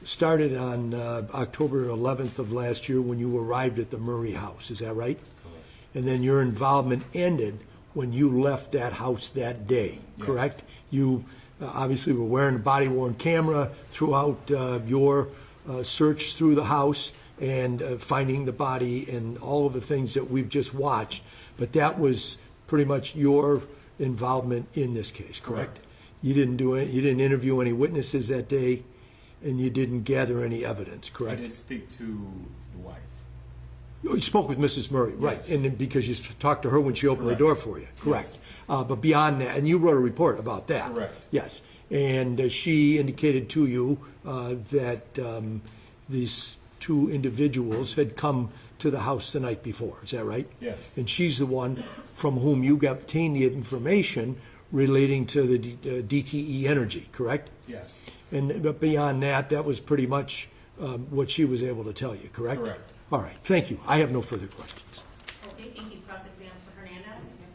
started on October 11th of last year when you arrived at the Murray house. Is that right? Correct. And then your involvement ended when you left that house that day, correct? Yes. You obviously were wearing a body-worn camera throughout your search through the house and finding the body and all of the things that we've just watched. But that was pretty much your involvement in this case, correct? You didn't you didn't interview any witnesses that day, and you didn't gather any evidence, correct? I did speak to the wife. You spoke with Mrs. Murray, right? Yes. And then because you talked to her when she opened the door for you, correct? Yes. But beyond that, and you wrote a report about that. Correct. Yes. And she indicated to you that these two individuals had come to the house the night before. Is that right? Yes. And she's the one from whom you obtained the information relating to the DTE Energy, correct? Yes. But beyond that, that was pretty much what she was able to tell you, correct? Correct. All right. Thank you. I have no further questions. Okay, thank you. Cross-exam for Hernandez. Yes,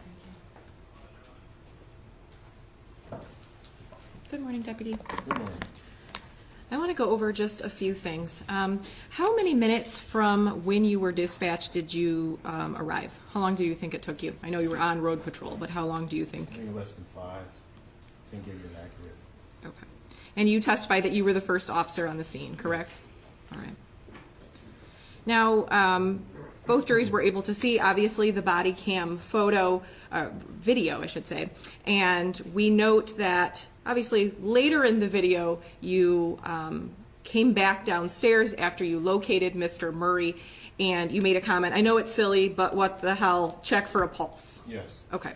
thank you. Good morning, Deputy. Good morning. I want to go over just a few things. How many minutes from when you were dispatched did you arrive? How long do you think it took you? I know you were on road patrol, but how long do you think? I think less than 5. Can't give you an accurate. Okay. And you testified that you were the first officer on the scene, correct? Yes. All right. Now, both juries were able to see, obviously, the body cam video, I should say. And we note that, obviously, later in the video, you came back downstairs after you located Mr. Murray, and you made a comment, I know it's silly, but what the hell, check for a pulse. Yes. Okay.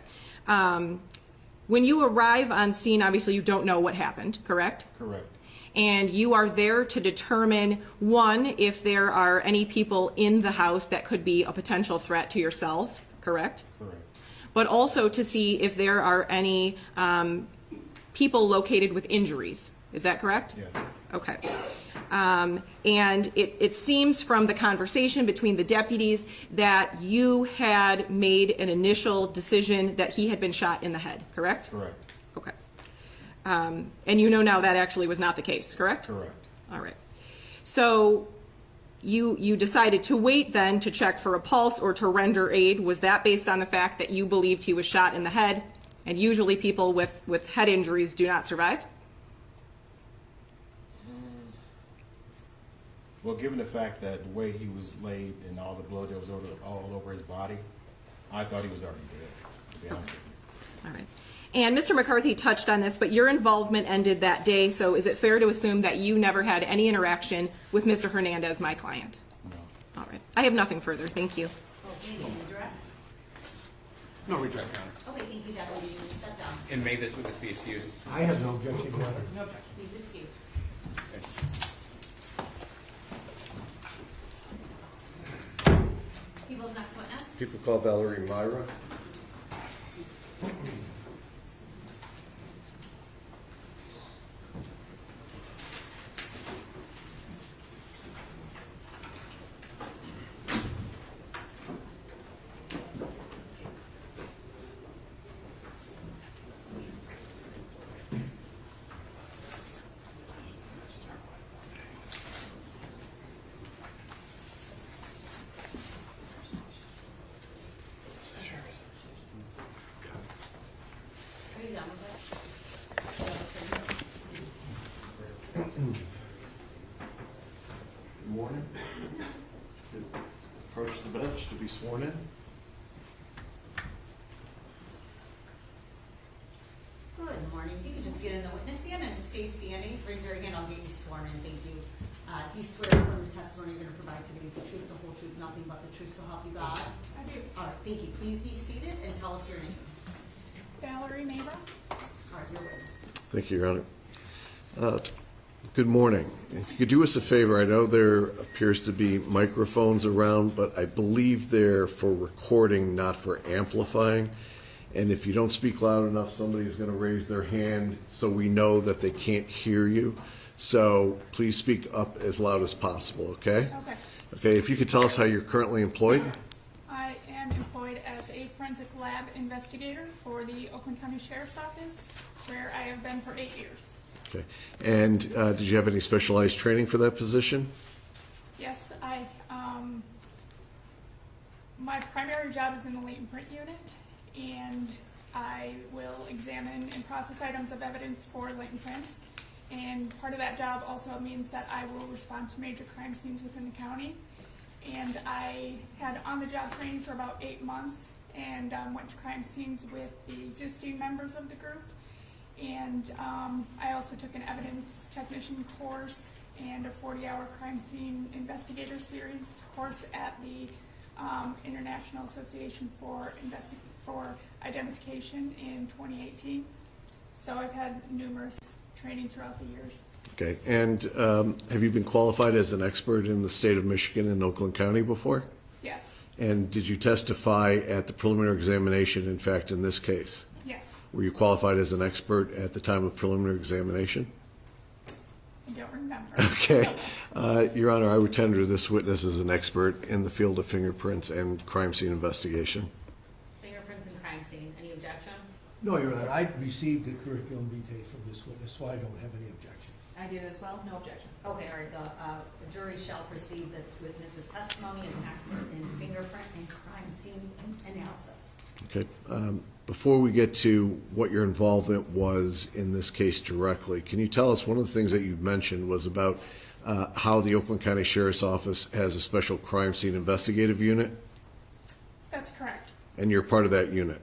When you arrive on scene, obviously, you don't know what happened, correct? Correct. And you are there to determine, one, if there are any people in the house that could be a potential threat to yourself, correct? Correct. But also to see if there are any people located with injuries. Is that correct? Yes. Okay. And it seems from the conversation between the deputies that you had made an initial decision that he had been shot in the head, correct? Correct. Okay. And you know now that actually was not the case, correct? Correct. All right. So you decided to wait then to check for a pulse or to render aid. Was that based on the fact that you believed he was shot in the head? And usually people with head injuries do not survive? Well, given the fact that the way he was laid and all the blood that was all over his body, I thought he was already dead, to be honest with you. All right. And Mr. McCarthy touched on this, but your involvement ended that day, so is it fair to assume that you never had any interaction with Mr. Hernandez, my client? No. All right. I have nothing further. Thank you. Okay, redirect. No redirect, Your Honor. Okay, thank you, Deputy. You may step down. And may this witness be excused? I have no objection, Your Honor. No objection. Please excuse. People's next witness. People call Valerie Myra. Are you done with Good morning. Approach the bench to be sworn in. Good morning. If you could just get in the witness stand and stay standing, raise your hand, I'll get you sworn in. Thank you. Do you swear from the testimony you're going to provide today is the truth, the whole truth, nothing but the truth, so help you God? I do. All right, thank you. Please be seated and tell us your name. Valerie Mabra. All right, your witness. Thank you, Your Honor. Good morning. If you could do us a favor, I know there appears to be microphones around, but I believe they're for recording, not for amplifying. And if you don't speak loud enough, somebody's going to raise their hand so we know that they can't hear you. So please speak up as loud as possible, okay? Okay. Okay, if you could tell us how you're currently employed. I am employed as a forensic lab investigator for the Oakland County Sheriff's Office, where I have been for 8 years. Okay. And did you have any specialized training for that position? Yes, my primary job is in the latent print unit, and I will examine and process items of evidence for latent prints. And part of that job also means that I will respond to major crime scenes within the county. And I had on-the-job training for about 8 months and went to crime scenes with the existing members of the group. And I also took an evidence technician course and a 40-hour crime scene investigator series course at the International Association for Identification in 2018. So I've had numerous training throughout the years. Okay. And have you been qualified as an expert in the state of Michigan and Oakland County before? Yes. And did you testify at the preliminary examination, in fact, in this case? Yes. Were you qualified as an expert at the time of preliminary examination? I don't remember. Okay. Your Honor, I would tender this witness as an expert in the field of fingerprints and crime scene investigation. Fingerprints and crime scene. Any objection? No, Your Honor, I received the curriculum vitae from this witness, so I don't have any objection. I did as well. No objection. Okay, all right. The jury shall perceive that witness's testimony as an expert in fingerprint and crime scene analysis. Okay. Before we get to what your involvement was in this case directly, can you tell us, one of the things that you mentioned was about how the Oakland County Sheriff's Office has a special crime scene investigative unit, That's correct. and you're part of that unit?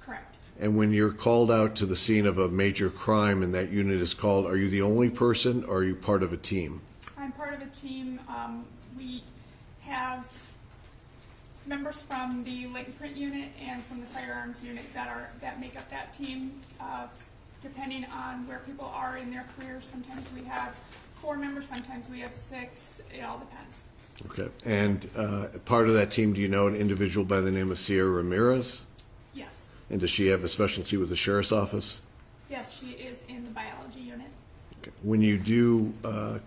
Correct. And when you're called out to the scene of a major crime and that unit is called, are you the only person or are you part of a team? I'm part of a team. We have members from the latent print unit and from the firearms unit that make up that team. Depending on where people are in their careers, sometimes we have 4 members, sometimes we have 6. It all depends. Okay. And part of that team, do you know an individual by the name of Sierra Ramirez? Yes. And does she have a specialty with the Sheriff's Office? Yes, she is in the biology unit. Okay. When you do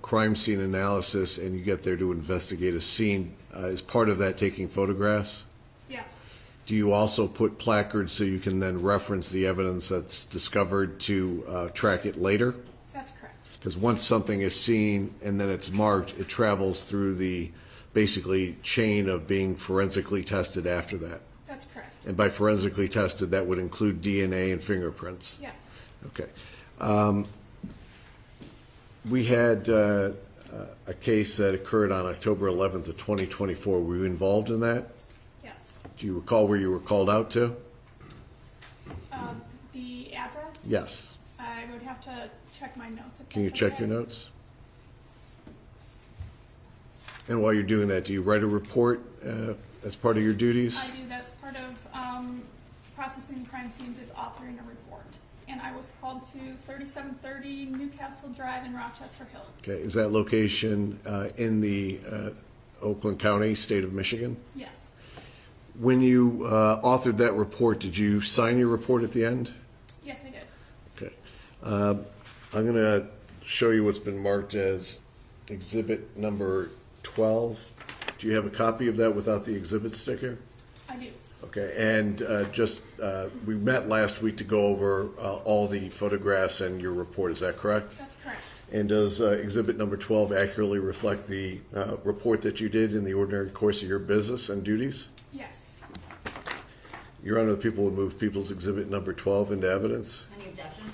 crime scene analysis and you get there to investigate a scene, is part of that taking photographs? Yes. Do you also put placards so you can then reference the evidence that's discovered to track it later? That's correct. Because once something is seen and then it's marked, it travels through the basically chain of being forensically tested after that. That's correct. And by forensically tested, that would include DNA and fingerprints. Yes. Okay. We had a case that occurred on October 11th of 2024. Were you involved in that? Yes. Do you recall where you were called out to? The address? Yes. I would have to check my notes. Can you check your notes? And while you're doing that, do you write a report as part of your duties? I do. That's part of processing crime scenes is authoring a report. And I was called to 3730 Newcastle Drive in Rochester Hills. Okay. Is that location in the Oakland County, state of Michigan? Yes. When you authored that report, did you sign your report at the end? Yes, I did. Okay. I'm going to show you what's been marked as exhibit number 12. Do you have a copy of that without the exhibit sticker? I do. Okay, and we met last week to go over all the photographs and your report, is that correct? That's correct. And does exhibit number 12 accurately reflect the report that you did in the ordinary course of your business and duties? Yes. Your Honor, the people would move People's Exhibit number 12 into evidence. Any objection?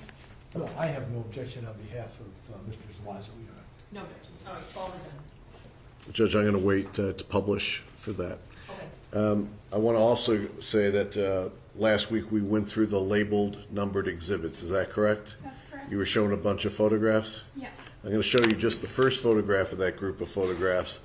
No, I have no objection on behalf of Mr. Zuazo. No objection. All right, 12 is in. Judge, I'm going to wait to publish for that. Okay. I want to also say that last week we went through the labeled numbered exhibits. Is that correct? That's correct. You were shown a bunch of photographs? Yes. I'm going to show you just the first photograph of that group of photographs.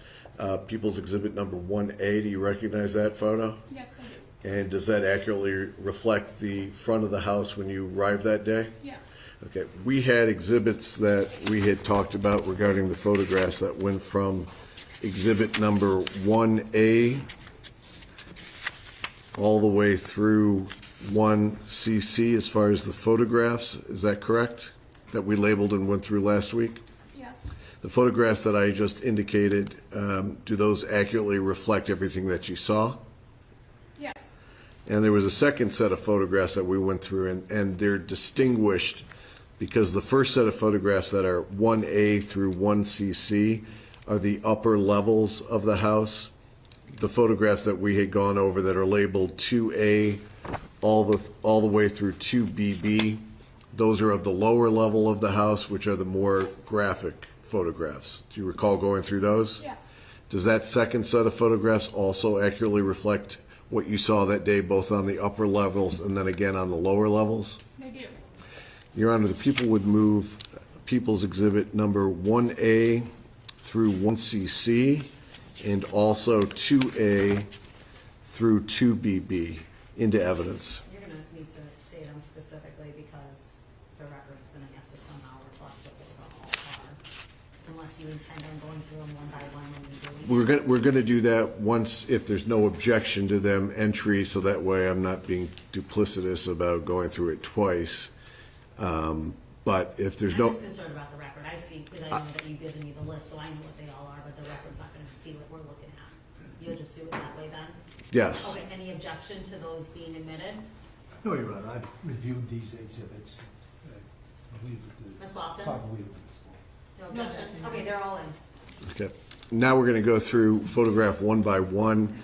People's Exhibit number 1A. Do you recognize that photo? Yes, I do. And does that accurately reflect the front of the house when you arrived that day? Yes. Okay. We had exhibits that we had talked about regarding the photographs that went from exhibit number 1A all the way through 1CC as far as the photographs. Is that correct? That we labeled and went through last week? Yes. The photographs that I just indicated, do those accurately reflect everything that you saw? Yes. And there was a second set of photographs that we went through, and they're distinguished because the first set of photographs that are 1A through 1CC are the upper levels of the house. The photographs that we had gone over that are labeled 2A all the way through 2BB, those are of the lower level of the house, which are the more graphic photographs. Do you recall going through those? Yes. Does that second set of photographs also accurately reflect what you saw that day, both on the upper levels and then again on the lower levels? They do. Your Honor, the people would move People's Exhibit number 1A through 1CC and also 2A through 2BB into evidence. You're going to need to say them specifically because the record's going to have to somehow reflect what those all are, unless you intend on going through them one by one when you do it. We're going to do that once, if there's no objection to them entry, so that way I'm not being duplicitous about going through it twice. But if there's I'm no... just concerned about the record. I see, because I know that you've given me the list, so I know what they all are, but the record's not going to see what we're looking at. You'll just do it that way then? Yes. Okay, any objection to those being admitted? No, Your Honor, I've reviewed these exhibits. I believe that Ms. Lofton? probably. No objection? Okay, they're all in. Okay. Now we're going to go through photograph one by one.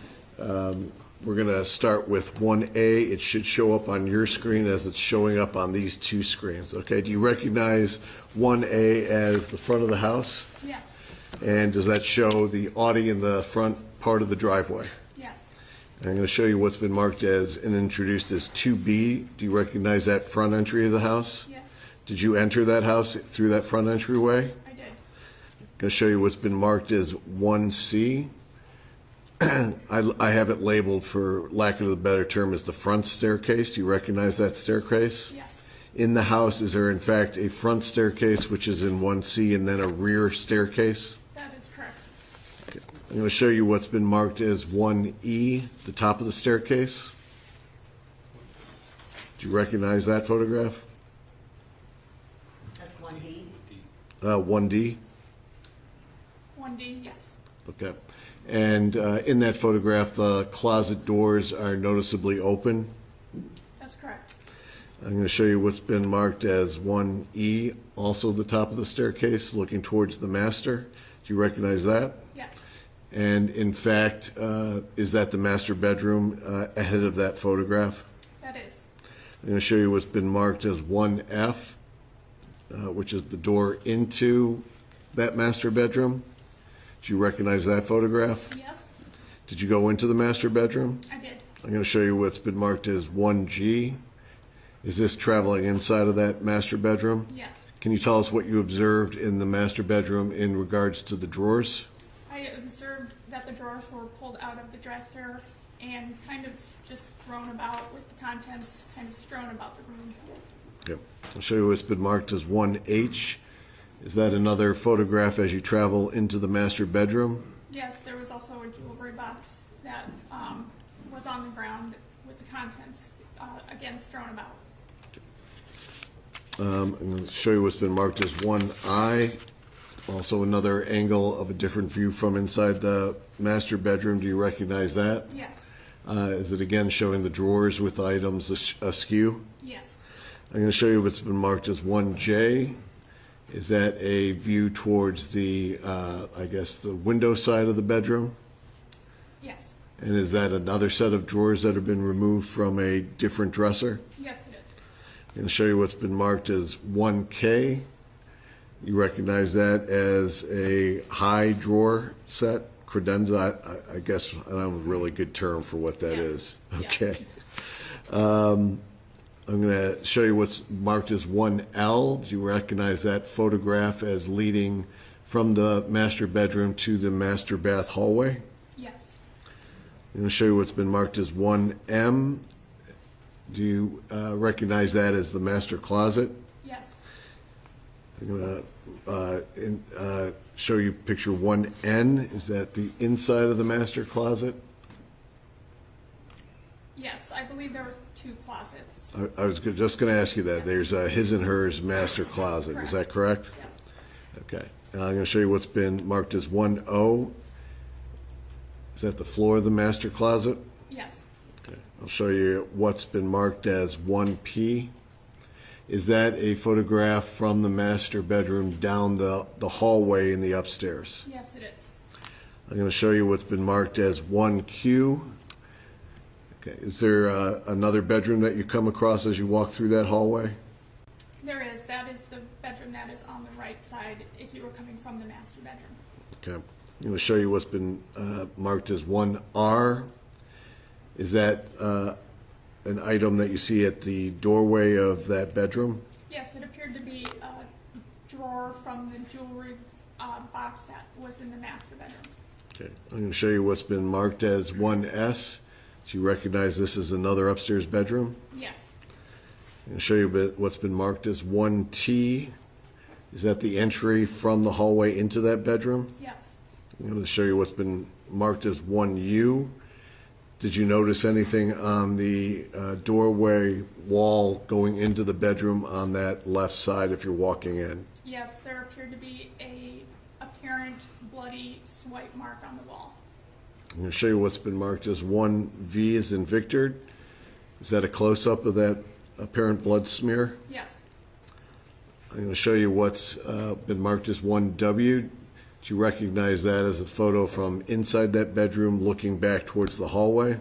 We're going to start with 1A. It should show up on your screen as it's showing up on these two screens. Okay, do you recognize 1A as the front of the house? Yes. And does that show the Audi in the front part of the driveway? Yes. And I'm going to show you what's been marked as and introduced as 2B. Do you recognize that front entry of the house? Yes. Did you enter that house through that front entryway? I did. I'm going to show you what's been marked as 1C. I have it labeled, for lack of a better term, as the front staircase. Do you recognize that staircase? Yes. In the house, is there in fact a front staircase, which is in 1C, and then a rear staircase? That is correct. Okay. I'm going to show you what's been marked as 1E, the top of the staircase. Do you recognize that photograph? That's 1D. 1D? 1D, yes. Okay. And in that photograph, the closet doors are noticeably open. That's correct. I'm going to show you what's been marked as 1E, also the top of the staircase, looking towards the master. Do you recognize that? Yes. And in fact, is that the master bedroom ahead of that photograph? That is. I'm going to show you what's been marked as 1F, which is the door into that master bedroom. Do you recognize that photograph? Yes. Did you go into the master bedroom? I did. I'm going to show you what's been marked as 1G. Is this traveling inside of that master bedroom? Yes. Can you tell us what you observed in the master bedroom in regards to the drawers? I observed that the drawers were pulled out of the dresser and kind of just thrown about, with the contents kind of strewn about the room. Yep. I'll show you what's been marked as 1H. Is that another photograph as you travel into the master bedroom? Yes, there was also a jewelry box that was on the ground with the contents, again, strewn about. I'm going to show you what's been marked as 1I. Also another angle of a different view from inside the master bedroom. Do you recognize that? Yes. Is it again showing the drawers with items askew? Yes. I'm going to show you what's been marked as 1J. Is that a view towards the, I guess, the window side of the bedroom? Yes. And is that another set of drawers that have been removed from a different dresser? Yes, it is. I'm going to show you what's been marked as 1K. You recognize that as a high drawer set? Credenza, I guess, I don't have a really good term for what that is. Okay. I'm going to show you what's marked as 1L. Do you recognize that photograph as leading from the master bedroom to the master bath hallway? Yes. I'm going to show you what's been marked as 1M. Do you recognize that as the master closet? Yes. I'm going to show you picture 1N. Is that the inside of the master closet? Yes, I believe there were two closets. I was just going to ask you that. There's a his and hers master closet. Correct. Is that correct? Yes. Okay. I'm going to show you what's been marked as 1O. Is that the floor of the master closet? Yes. Okay. I'll show you what's been marked as 1P. Is that a photograph from the master bedroom down the hallway in the upstairs? Yes, it is. I'm going to show you what's been marked as 1Q. Okay. Is there another bedroom that you come across as you walk through that hallway? There is. That is the bedroom that is on the right side if you were coming from the master bedroom. Okay. I'm going to show you what's been marked as 1R. Is that an item that you see at the doorway of that bedroom? Yes, it appeared to be a drawer from the jewelry box that was in the master bedroom. Okay. I'm going to show you what's been marked as 1S. Do you recognize this as another upstairs bedroom? Yes. I'm going to show you what's been marked as 1T. Is that the entry from the hallway into that bedroom? Yes. I'm going to show you what's been marked as 1U. Did you notice anything on the doorway wall going into the bedroom on that left side if you're walking in? Yes, there appeared to be a apparent bloody swipe mark on the wall. I'm going to show you what's been marked as 1V as in Victor. Is that a close-up of that apparent blood smear? Yes. I'm going to show you what's been marked as 1W. Do you recognize that as a photo from inside that bedroom looking back towards the hallway?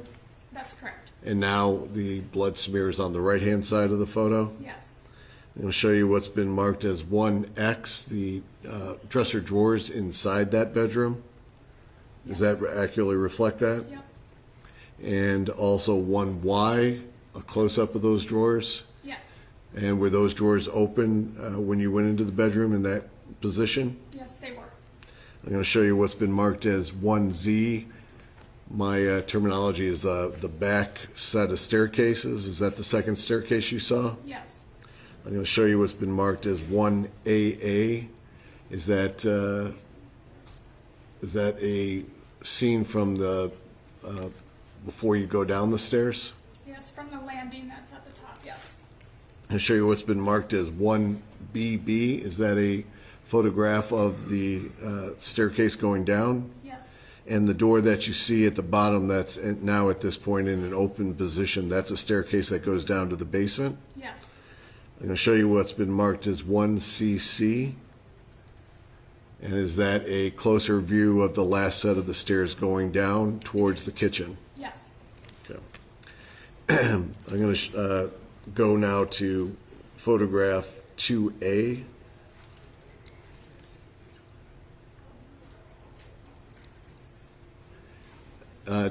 That's correct. And now the blood smear is on the right-hand side of the photo? Yes. I'm going to show you what's been marked as 1X, the dresser drawers inside that bedroom. Does that accurately reflect that? Yep. And also 1Y, a close-up of those drawers? Yes. And were those drawers open when you went into the bedroom in that position? Yes, they were. I'm going to show you what's been marked as 1Z. My terminology is the back set of staircases. Is that the second staircase you saw? Yes. I'm going to show you what's been marked as 1AA. Is that a scene from the before you go down the stairs? Yes, from the landing that's at the top, yes. I'll show you what's been marked as 1BB. Is that a photograph of the staircase going down? Yes. And the door that you see at the bottom that's now at this point in an open position, that's a staircase that goes down to the basement? Yes. I'm going to show you what's been marked as 1CC. And is that a closer view of the last set of the stairs going down towards the kitchen? Yes. Okay. I'm going to go now to photograph 2A.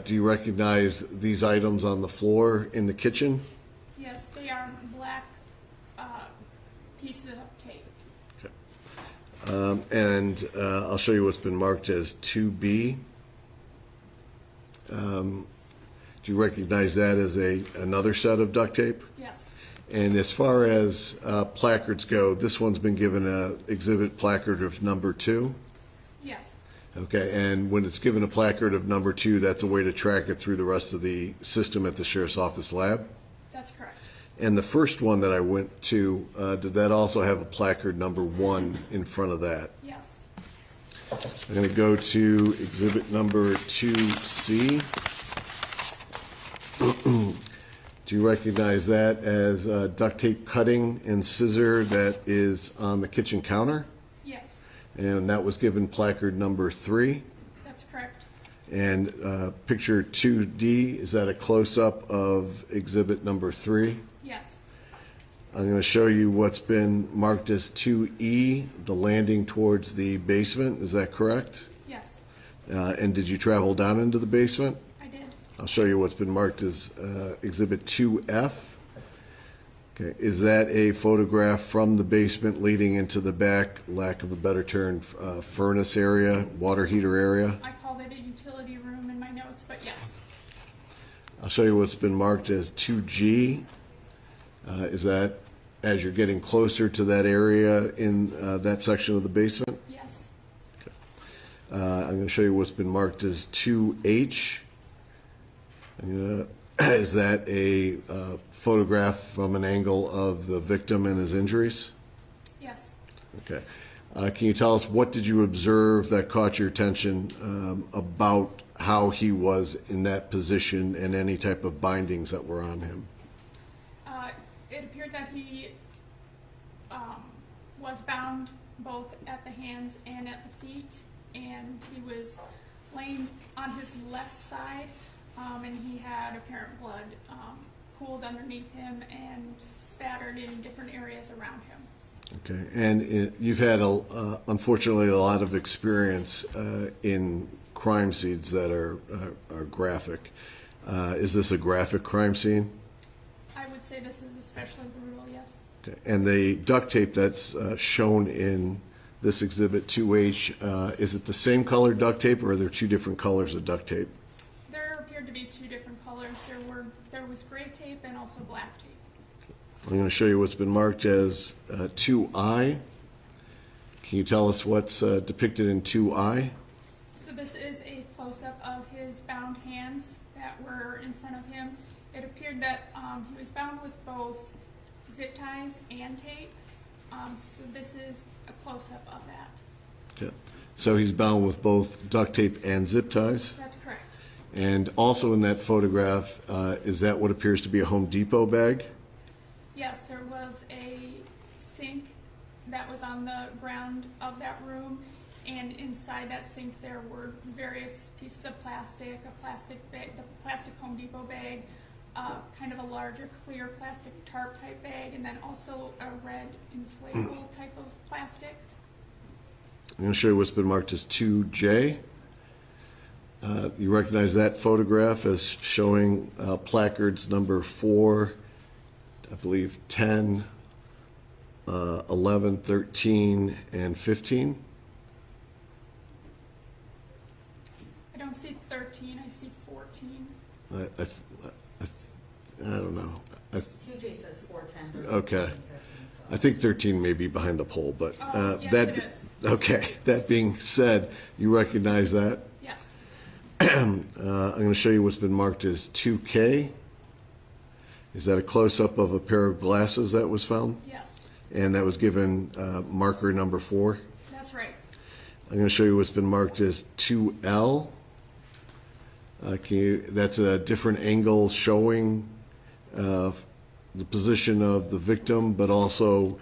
Do you recognize these items on the floor in the kitchen? Yes, they are black pieces of tape. And I'll show you what's been marked as 2B. Do you recognize that as another set of duct tape? Yes. And as far as placards go, this one's been given a exhibit placard of number 2. Yes. Okay, and when it's given a placard of number 2, that's a way to track it through the rest of the system at the Sheriff's Office lab? That's correct. And the first one that I went to, did that also have a placard number 1 in front of that? Yes. I'm going to go to exhibit number 2C. Do you recognize that as duct tape cutting and scissor that is on the kitchen counter? Yes. And that was given placard number 3. That's correct. And picture 2D, is that a close-up of exhibit number 3? Yes. I'm going to show you what's been marked as 2E, the landing towards the basement. Is that correct? Yes. And did you travel down into the basement? I did. I'll show you what's been marked as exhibit 2F. Okay, is that a photograph from the basement leading into the back, lack of a better term, furnace area, water heater area? I called it a utility room in my notes, but yes. I'll show you what's been marked as 2G. Is that as you're getting closer to that area in that section of the basement? Yes. I'm going to show you what's been marked as 2H. Is that a photograph from an angle of the victim and his injuries? Yes. Okay. Can you tell us what did you observe that caught your attention about how he was in that position and any type of bindings that were on him? It appeared that he was bound both at the hands and at the feet, and he was laying on his left side, and he had apparent blood pooled underneath him and spattered in different areas around him. Okay, and you've had, unfortunately, a lot of experience in crime scenes that are graphic. Is this a graphic crime scene? I would say this is especially brutal, yes. Okay. And the duct tape that's shown in this exhibit 2H, is it the same color duct tape, or are there two different colors of duct tape? There appeared to be two different colors. There was gray tape and also black tape. I'm going to show you what's been marked as 2I. Can you tell us what's depicted in 2I? So this is a close-up of his bound hands that were in front of him. It appeared that he was bound with both zip ties and tape. So this is a close-up of that. Okay. So he's bound with both duct tape and zip ties? That's correct. And also in that photograph, is that what appears to be a Home Depot bag? Yes, there was a sink that was on the ground of that room, And inside that sink there were various pieces of plastic, a plastic bag, the plastic Home Depot bag, kind of a larger clear plastic tarp type bag, and then also a red inflatable type of plastic. I'm going to show you what's been marked as 2J. You recognize that photograph as showing placards number 4, I believe 10, 11, 13, and 15. I don't see 13, I see 14. I don't know. 2J says 410. Okay. I think 13 may be behind the pole, but yes, that, it is. okay. That being said, you recognize that? Yes. I'm going to show you what's been marked as 2K. Is that a close-up of a pair of glasses that was found? Yes. And that was given marker number 4? That's right. I'm going to show you what's been marked as 2L. That's a different angle showing the position of the victim, but also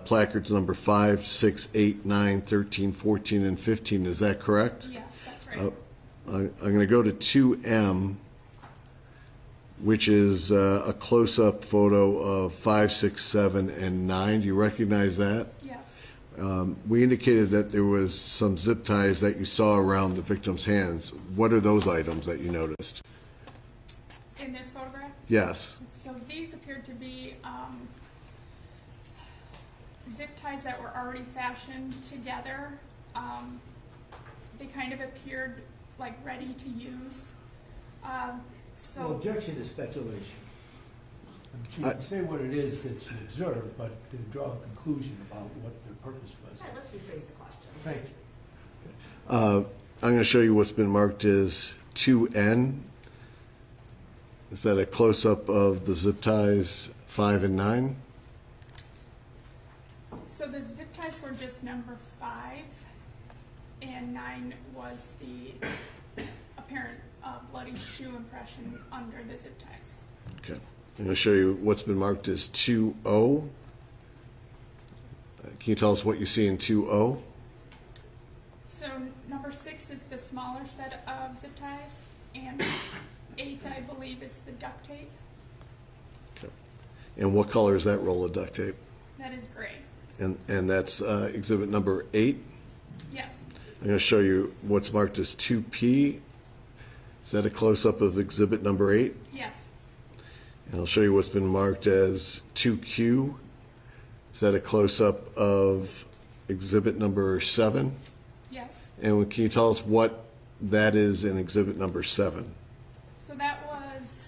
placards number 5, 6, 8, 9, 13, 14, and 15. Is that correct? Yes, that's right. I'm going to go to 2M, which is a close-up photo of 5, 6, 7, and 9. Do you recognize that? Yes. We indicated that there was some zip ties that you saw around the victim's hands. What are those items that you noticed? In this photograph? Yes. So these appeared to be zip ties that were already fashioned together. They kind of appeared like ready to use. Well, objection is speculation. You can say what it is that you observed, but to draw a conclusion about what their purpose was. All right, let's rephrase the question. Thank you. I'm going to show you what's been marked as 2N. Is that a close-up of the zip ties 5 and 9? So the zip ties were just number 5, and 9 was the apparent bloody shoe impression under the zip ties. Okay. I'm going to show you what's been marked as 2O. Can you tell us what you see in 2O? So number 6 is the smaller set of zip ties, and 8, I believe, is the duct tape. Okay. And what color is that roll of duct tape? That is gray. And that's exhibit number 8? Yes. I'm going to show you what's marked as 2P. Is that a close-up of exhibit number 8? Yes. And I'll show you what's been marked as 2Q. Is that a close-up of exhibit number 7? Yes. And can you tell us what that is in exhibit number 7? So that was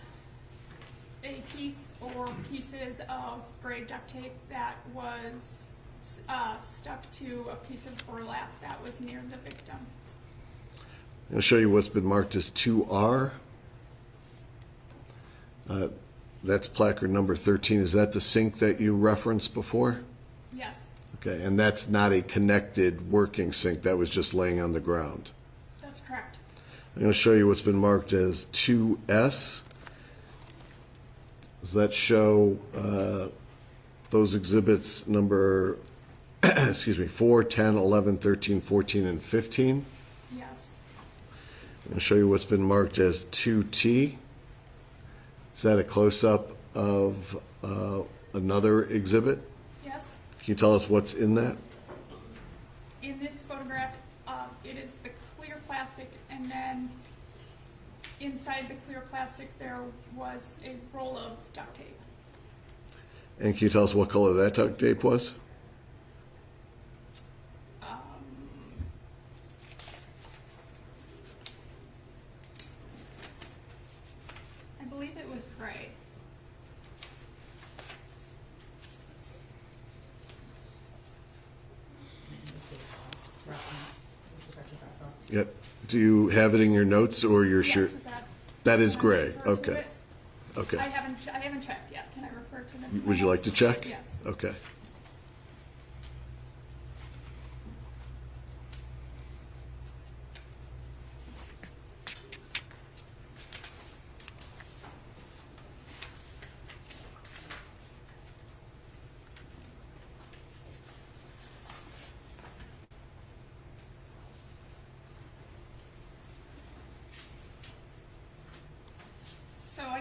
a piece or pieces of gray duct tape that was stuck to a piece of burlap that was near the victim. I'll show you what's been marked as 2R. That's placard number 13. Is that the sink that you referenced before? Yes. Okay, and that's not a connected working sink. That was just laying on the ground. That's correct. I'm going to show you what's been marked as 2S. Does that show those exhibits number, excuse me, 4, 10, 11, 13, 14, and 15? Yes. I'm going to show you what's been marked as 2T. Is that a close-up of another exhibit? Yes. Can you tell us what's in that? In this photograph, it is the clear plastic, and then inside the clear plastic there was a roll of duct tape. And can you tell us what color that duct tape was? I believe it was gray. Yep. Do you have it in your notes or your Yes, shirt? is That is can I gray. refer to Okay. it? Okay. I haven't checked yet. Can I refer to them? Would you like to check? Yes. Okay.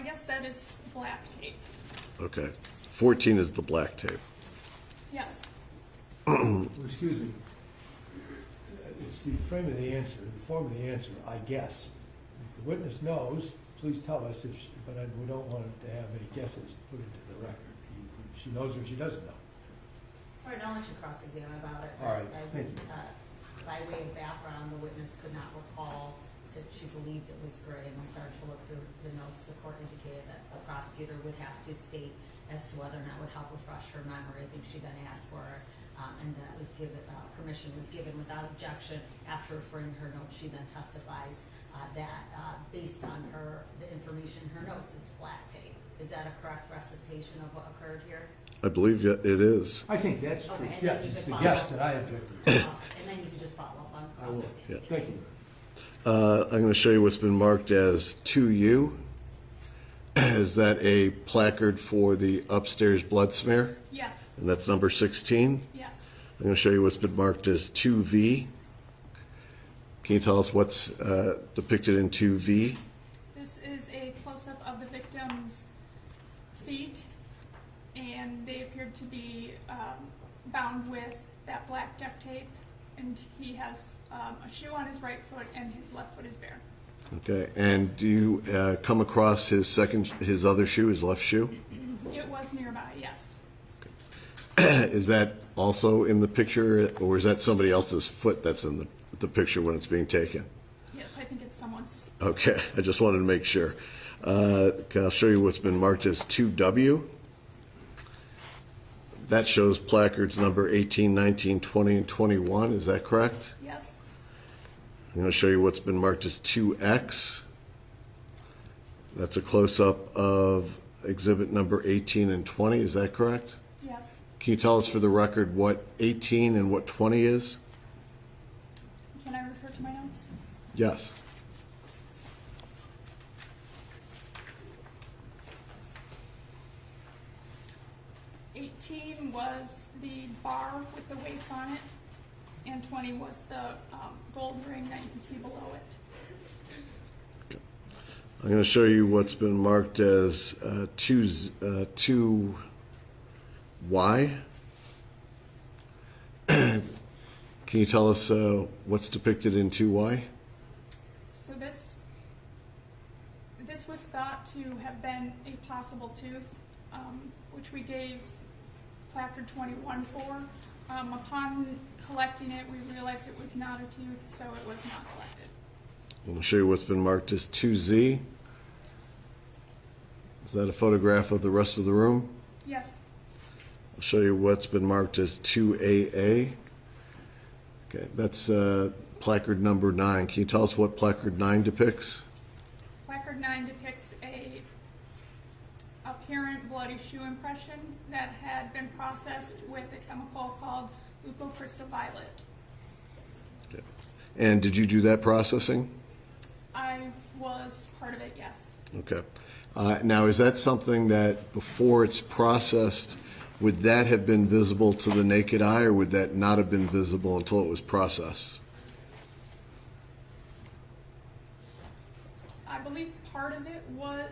guess that is black tape. Okay. 14 is the black tape. Yes. Excuse me. It's the frame of the answer, the form of the answer, I guess. If the witness knows, please tell us, but we don't want to have any guesses put into the record. She knows or she doesn't know. All right, I'll let you cross-examine about it. All right, thank you. By way of background, the witness could not recall, said she believed it was gray, and we started to look through the notes. The court indicated that the prosecutor would have to state as to whether or not it would help refresh her memory. I think she then asked for it, and that was given, permission was given without objection. After referring to her notes, she then testifies that based on the information in her notes, it's black tape. Is that a correct recitation of what occurred here? I believe it is. I think that's true. Okay, and Yeah, then you it's could the follow guess up. that I objected to. And then you can just follow up on I will. cross-examination. Thank you. I'm going to show you what's been marked as 2U. Is that a placard for the upstairs blood smear? Yes. And that's number 16? Yes. I'm going to show you what's been marked as 2V. Can you tell us what's depicted in 2V? This is a close-up of the victim's feet, and they appeared to be bound with that black duct tape, and he has a shoe on his right foot and his left foot is bare. Okay, and do you come across his other shoe, his left shoe? It was nearby, yes. Is that also in the picture, or is that somebody else's foot that's in the picture when it's being taken? Yes, I think it's someone's. Okay, I just wanted to make sure. I'll show you what's been marked as 2W. That shows placards number 18, 19, 20, and 21. Is that correct? Yes. I'm going to show you what's been marked as 2X. That's a close-up of exhibit number 18 and 20. Is that correct? Yes. Can you tell us for the record what 18 and what 20 is? Can I refer to my notes? Yes. Was the bar with the weights on it, and 20 was the gold ring that you can see below it. Okay. I'm going to show you what's been marked as 2Y. Can you tell us what's depicted in 2Y? So this was thought to have been a possible tooth, which we gave placard 21 for. Upon collecting it, we realized it was not a tooth, so it was not collected. I'm going to show you what's been marked as 2Z. Is that a photograph of the rest of the room? Yes. I'll show you what's been marked as 2AA. Okay, that's placard number 9. Can you tell us what placard 9 depicts? Placard 9 depicts a apparent bloody shoe impression that had been processed with a chemical called leucocrystal-violet. Okay. And did you do that processing? I was part of it, yes. Okay. Now, is that something that before it's processed, would that have been visible to the naked eye, or would that not have been visible until it was processed? I believe part of it was,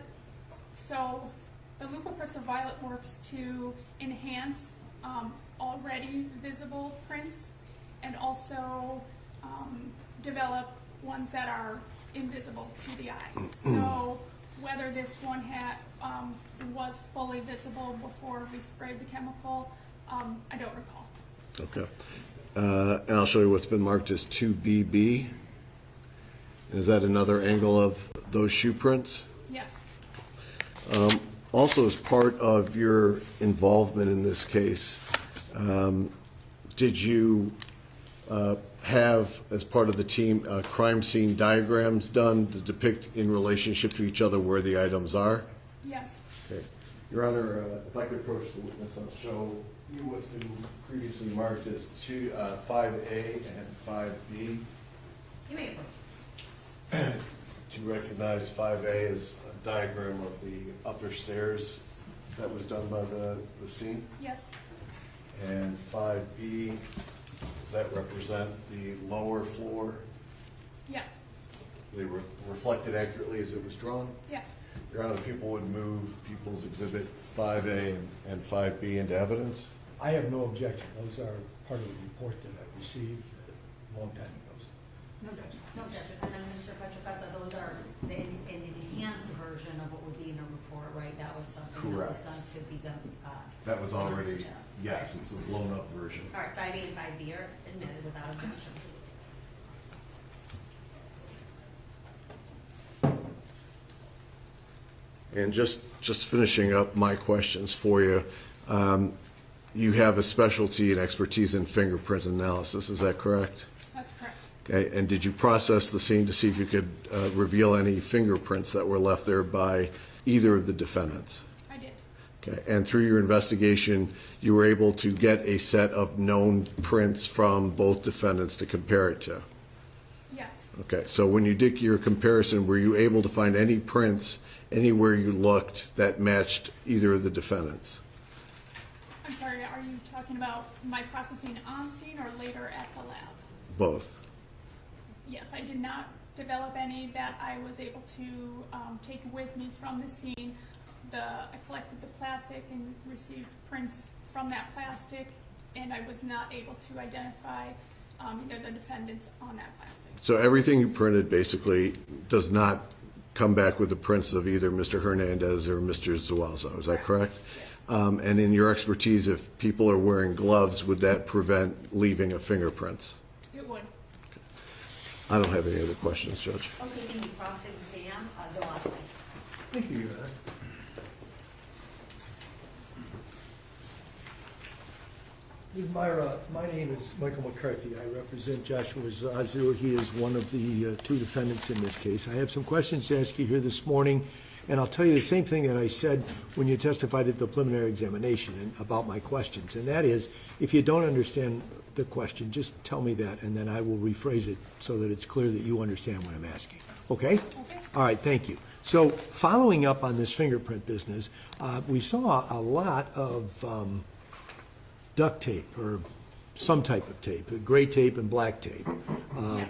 so the leucocrystal-violet works to enhance already visible prints and also develop ones that are invisible to the eye. So whether this one was fully visible before we sprayed the chemical, I don't recall. Okay. And I'll show you what's been marked as 2BB. Is that another angle of those shoe prints? Yes. Also, as part of your involvement in this case, did you have, as part of the team, crime scene diagrams done to depict in relationship to each other where the items are? Yes. Okay. Your Honor, if I could approach the witness, I'll show you what's been previously marked as 5A and 5B. You may approach. Do you recognize 5A as a diagram of the upper stairs that was done by the scene? Yes. And 5B, does that represent the lower floor? Yes. They were reflected accurately as it was drawn? Yes. Your Honor, the people would move People's Exhibit 5A and 5B into evidence. I have no objection. Those are part of the report that I received a long time ago. No objection. No objection. And then Mr. Petrofessa, those are an enhanced version of what would be in a report, right? That was something that was Correct. done to be done. That was already, yes, it's a blown-up version. All right, 5A and 5B are admitted without objection. And just finishing up my questions for you, you have a specialty and expertise in fingerprint analysis, is that correct? That's correct. Okay, and did you process the scene to see if you could reveal any fingerprints that were left there by either of the defendants? I did. Okay, and through your investigation, you were able to get a set of known prints from both defendants to compare it to? Yes. Okay, so when you did your comparison, were you able to find any prints anywhere you looked that matched either of the defendants? I'm sorry, are you talking about my processing on scene or later at the lab? Both. Yes, I did not develop any that I was able to take with me from the scene. I collected the plastic and received prints from that plastic, and I was not able to identify either the defendants on that plastic. So everything you printed basically does not come back with the prints of either Mr. Hernandez or Mr. Zuazo, is that correct? Yes. And in your expertise, if people are wearing gloves, would that prevent leaving of fingerprints? It would. I don't have any other questions, Judge. Okay, thank you. Cross-exam, Zuazo. Thank you, Your Honor. Ms. Myra, my name is Michael McCarthy. I represent Joshua Zuazo. He is one of the two defendants in this case. I have some questions to ask you here this morning, and I'll tell you the same thing that I said when you testified at the preliminary examination about my questions, and that is, if you don't understand the question, just tell me that, and then I will rephrase it so that it's clear that you understand what I'm asking. Okay? Okay. All right, thank you. So following up on this fingerprint business, we saw a lot of duct tape or some type of tape, gray tape and black tape.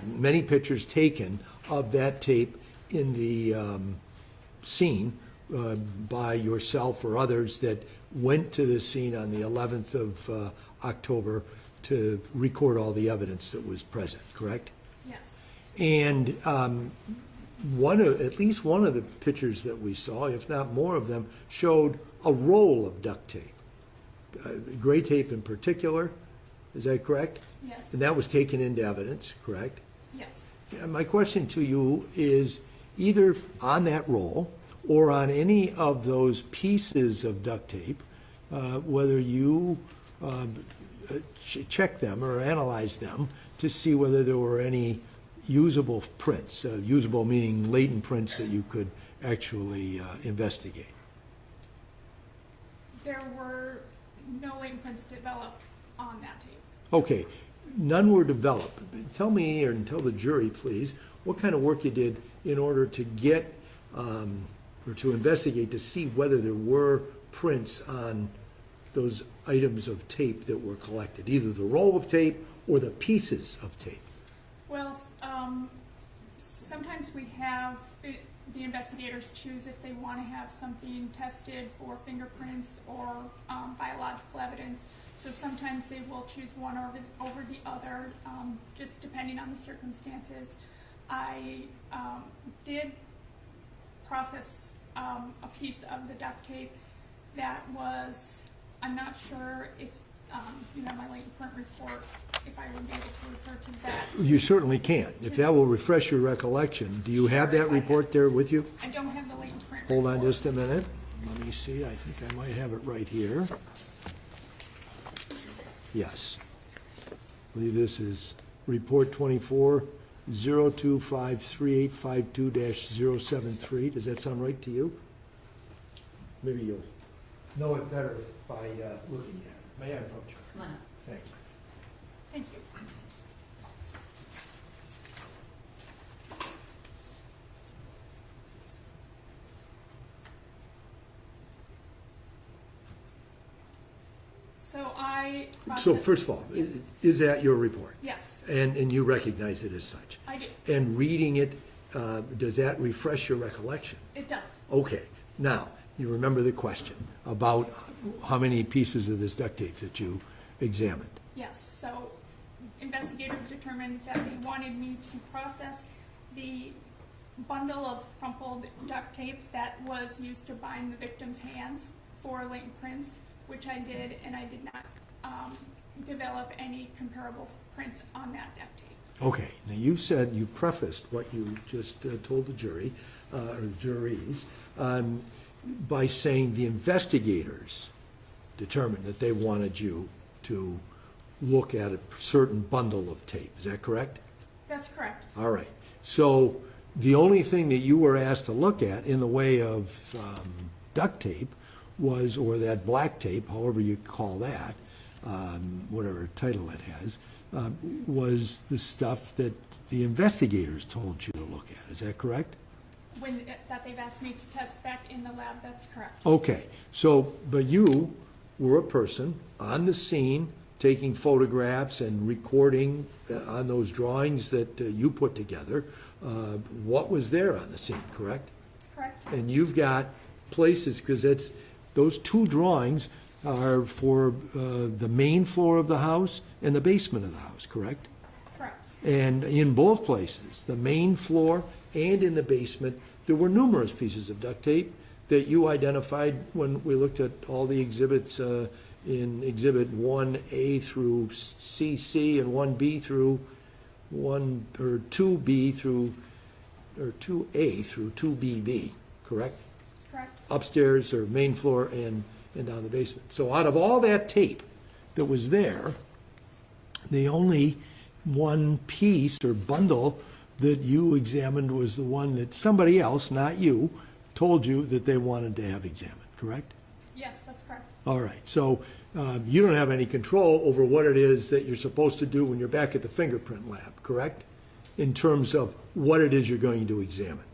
Many pictures taken of that tape in the scene by yourself or others that went to the scene on the 11th of October to record all the evidence that was present, correct? Yes. And at least one of the pictures that we saw, if not more of them, showed a roll of duct tape. Gray tape in particular, is that correct? Yes. And that was taken into evidence, correct? Yes. Yeah, my question to you is either on that roll or on any of those pieces of duct tape, whether you check them or analyze them to see whether there were any usable prints, usable meaning latent prints that you could actually investigate. There were no latent prints developed on that tape. Okay, none were developed. Tell me, or tell the jury, please, what kind of work you did in order to get, or to investigate to see whether there were prints on those items of tape that were collected, either the roll of tape or the pieces of tape. Well, sometimes we have, the investigators choose if they want to have something tested for fingerprints or biological evidence. So sometimes they will choose one over the other, just depending on the circumstances. I did process a piece of the duct tape that was, I'm not sure if you have my latent print report, if I would be able to refer to that. You certainly can. If that will refresh your recollection, do you have that report there with you? I don't have the latent print Hold on report. just a minute. Let me see. I think I might have it right here. Yes. I believe this is report 24-0253-852-073. Does that sound right to you? Maybe you'll know it better by looking at it. May I approach you? Come on up. Thank you. Thank you. So first of all, is that your report? Yes. And you recognize it as such? I do. And reading it, does that refresh your recollection? It does. Okay. Now, you remember the question about how many pieces of this duct tape that you examined? Yes, so investigators determined that they wanted me to process the bundle of crumpled duct tape that was used to bind the victim's hands for latent prints, which I did, and I did not develop any comparable prints on that duct tape. Okay, now you said, you prefaced what you just told the jury, or juries, by saying the investigators determined that they wanted you to look at a certain bundle of tape. Is that correct? That's correct. All right. So the only thing that you were asked to look at in the way of duct tape was, or that black tape, however you call that, whatever title it has, was the stuff that the investigators told you to look at. Is that correct? That they've asked me to test back in the lab, that's correct. Okay. So, but you were a person on the scene taking photographs and recording on those drawings that you put together what was there on the scene, correct? Correct. And you've got places, because it's those two drawings are for the main floor of the house and the basement of the house, correct? Correct. And in both places, the main floor and in the basement, there were numerous pieces of duct tape that you identified when we looked at all the exhibits in Exhibit 1A through CC and 1B through 2B through, or 2A through 2BB, correct? Correct. Upstairs or main floor and down the basement. So out of all that tape that was there, the only one piece or bundle that you examined was the one that somebody else, not you, told you that they wanted to have examined, correct? Yes, that's correct. All right, so you don't have any control over what it is that you're supposed to do when you're back at the fingerprint lab, correct? In terms of what it is you're going to examine.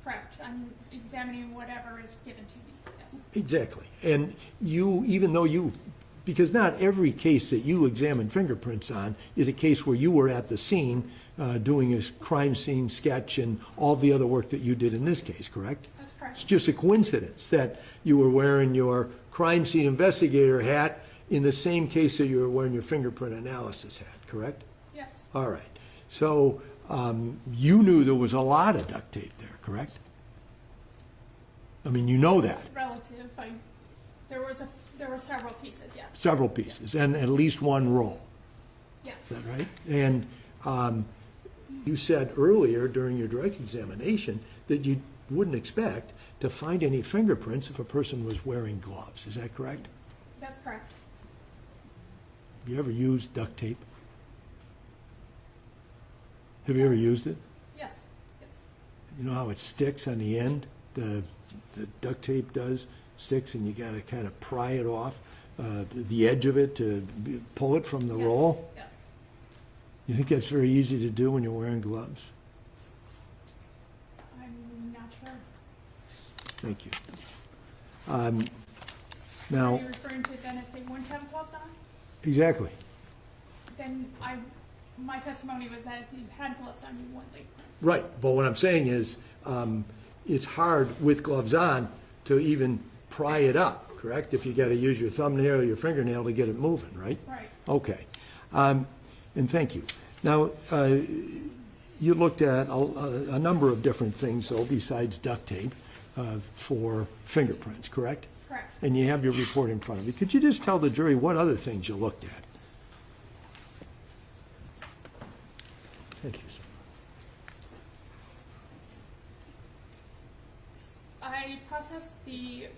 Correct. I'm examining whatever is given to me, yes. Exactly. And you, even though you, because not every case that you examine fingerprints on is a case where you were at the scene doing a crime scene sketch and all the other work that you did in this case, correct? That's correct. It's just a coincidence that you were wearing your crime scene investigator hat in the same case that you were wearing your fingerprint analysis hat, correct? Yes. All right. So you knew there was a lot of duct tape there, correct? I mean, you know that. Relative. There were several pieces, yes. Several pieces, and at least one roll. Yes. Is that right? And you said earlier during your direct examination that you wouldn't expect to find any fingerprints if a person was wearing gloves. Is that correct? That's correct. Have you ever used duct tape? Have you ever used it? Yes. Yes. You know how it sticks on the end? The duct tape does, sticks, and you got to kind of pry it off the edge of it to pull it from the roll? Yes. You think that's very easy to do when you're wearing gloves? I'm not sure. Thank you. Now, Are you referring to then if they wouldn't have gloves on? exactly. Then my testimony was that if you had gloves on, you wouldn't leave prints. Right, but what I'm saying is, it's hard with gloves on to even pry it up, correct? If you got to use your thumbnail or your fingernail to get it moving, right? Right. Okay, and thank you. Now, you looked at a number of different things, though, besides duct tape for fingerprints, correct? Correct. And you have your report in front of you. Could you just tell the jury what other things you looked at? Thank you, sir. I processed the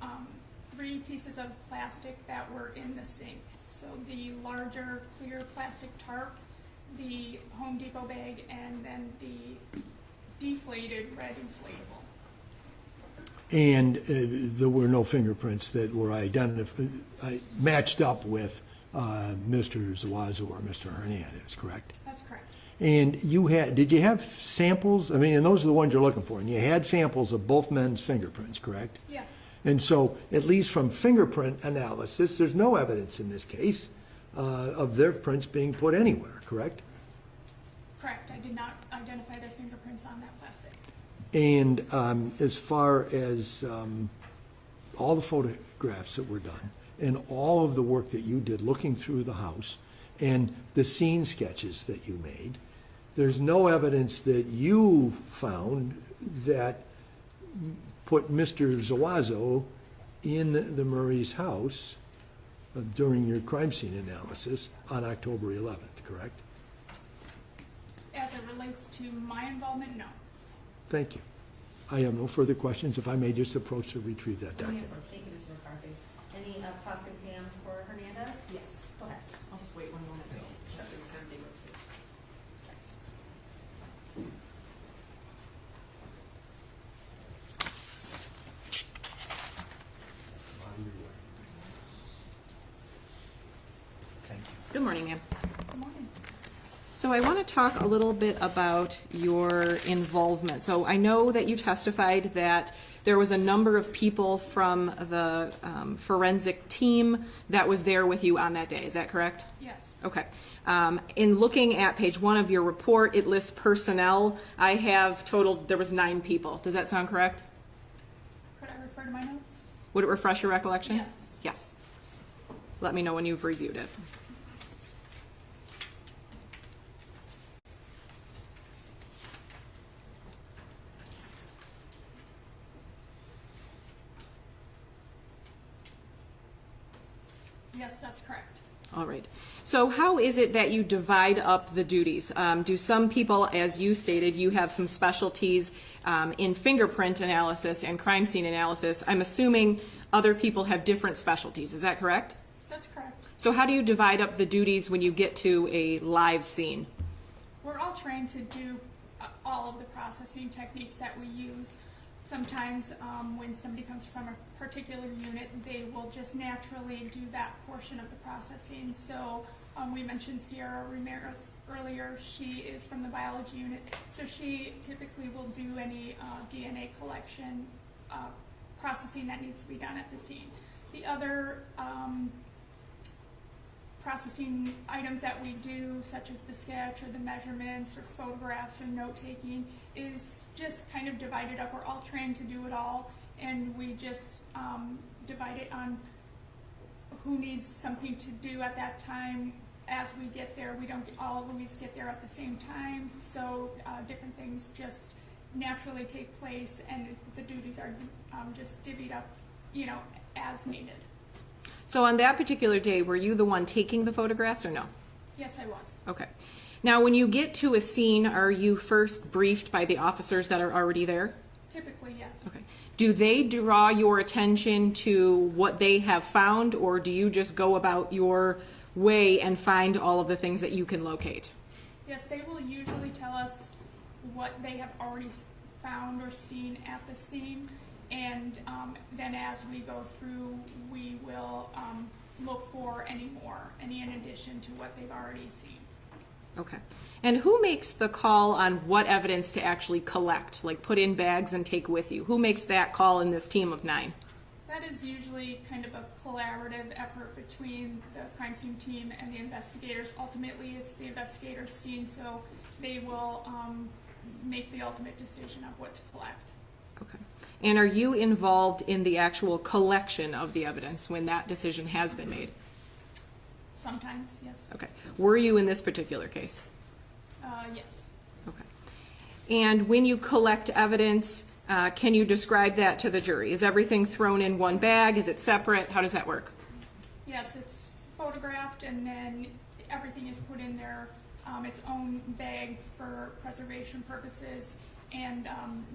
3 pieces of plastic that were in the sink. So the larger clear plastic tarp, the Home Depot bag, and then the deflated red inflatable. And there were no fingerprints that were matched up with Mr. Zuazo or Mr. Hernandez, correct? That's correct. And did you have samples? I mean, and those are the ones you're looking for. And you had samples of both men's fingerprints, correct? Yes. And so, at least from fingerprint analysis, there's no evidence in this case of their prints being put anywhere, correct? Correct. I did not identify their fingerprints on that plastic. And as far as all the photographs that were done and all of the work that you did looking through the house and the scene sketches that you made, there's no evidence that you found that put Mr. Zuazo in the Murray's house during your crime scene analysis on October 11th, correct? As it relates to my involvement, no. Thank you. I have no further questions. If I may just approach to retrieve that document. Thank you, Mr. McCarthy. Any cross-exam for Hernandez? Yes. Go ahead. I'll just wait 1 moment till Mr. McCarthy moves his. Thank you. Good morning, ma'am. Good morning. So I want to talk a little bit about your involvement. So I know that you testified that there was a number of people from the forensic team that was there with you on that day. Is that correct? Yes. Okay. In looking at page 1 of your report, it lists personnel. I have totaled, there was 9 people. Does that sound correct? Could I refer to my notes? Would it refresh your recollection? Yes. Yes. Let me know when you've reviewed it. Yes, that's correct. All right. So how is it that you divide up the duties? Do some people, as you stated, you have some specialties in fingerprint analysis and crime scene analysis. I'm assuming other people have different specialties. Is that correct? That's correct. So how do you divide up the duties when you get to a live scene? We're all trained to do all of the processing techniques that we use. Sometimes when somebody comes from a particular unit, they will just naturally do that portion of the processing. So we mentioned Sierra Ramirez earlier. She is from the biology unit, so she typically will do any DNA collection processing that needs to be done at the scene. The other processing items that we do, such as the sketch or the measurements or photographs or note-taking, is just kind of divided up. We're all trained to do it all, and we just divide it on who needs something to do at that time. As we get there, we don't all always get there at the same time, so different things just naturally take place, and the duties are just divvied up, you know, as needed. So on that particular day, were you the one taking the photographs or no? Yes, I was. Okay. Now, when you get to a scene, are you first briefed by the officers that are already there? Typically, yes. Okay. Do they draw your attention to what they have found, or do you just go about your way and find all of the things that you can locate? Yes, they will usually tell us what they have already found or seen at the scene, and then as we go through, we will look for any in addition to what they've already seen. Okay. And who makes the call on what evidence to actually collect, like put in bags and take with you? Who makes that call in this team of 9? That is usually kind of a collaborative effort between the crime scene team and the investigators. Ultimately, it's the investigator's scene, so they will make the ultimate decision of what to collect. Okay. And are you involved in the actual collection of the evidence when that decision has been made? Sometimes, yes. Okay. Were you in this particular case? Yes. Okay. And when you collect evidence, can you describe that to the jury? Is everything thrown in one bag? Is it separate? How does that work? Yes, it's photographed and then everything is put in their its own bag for preservation purposes and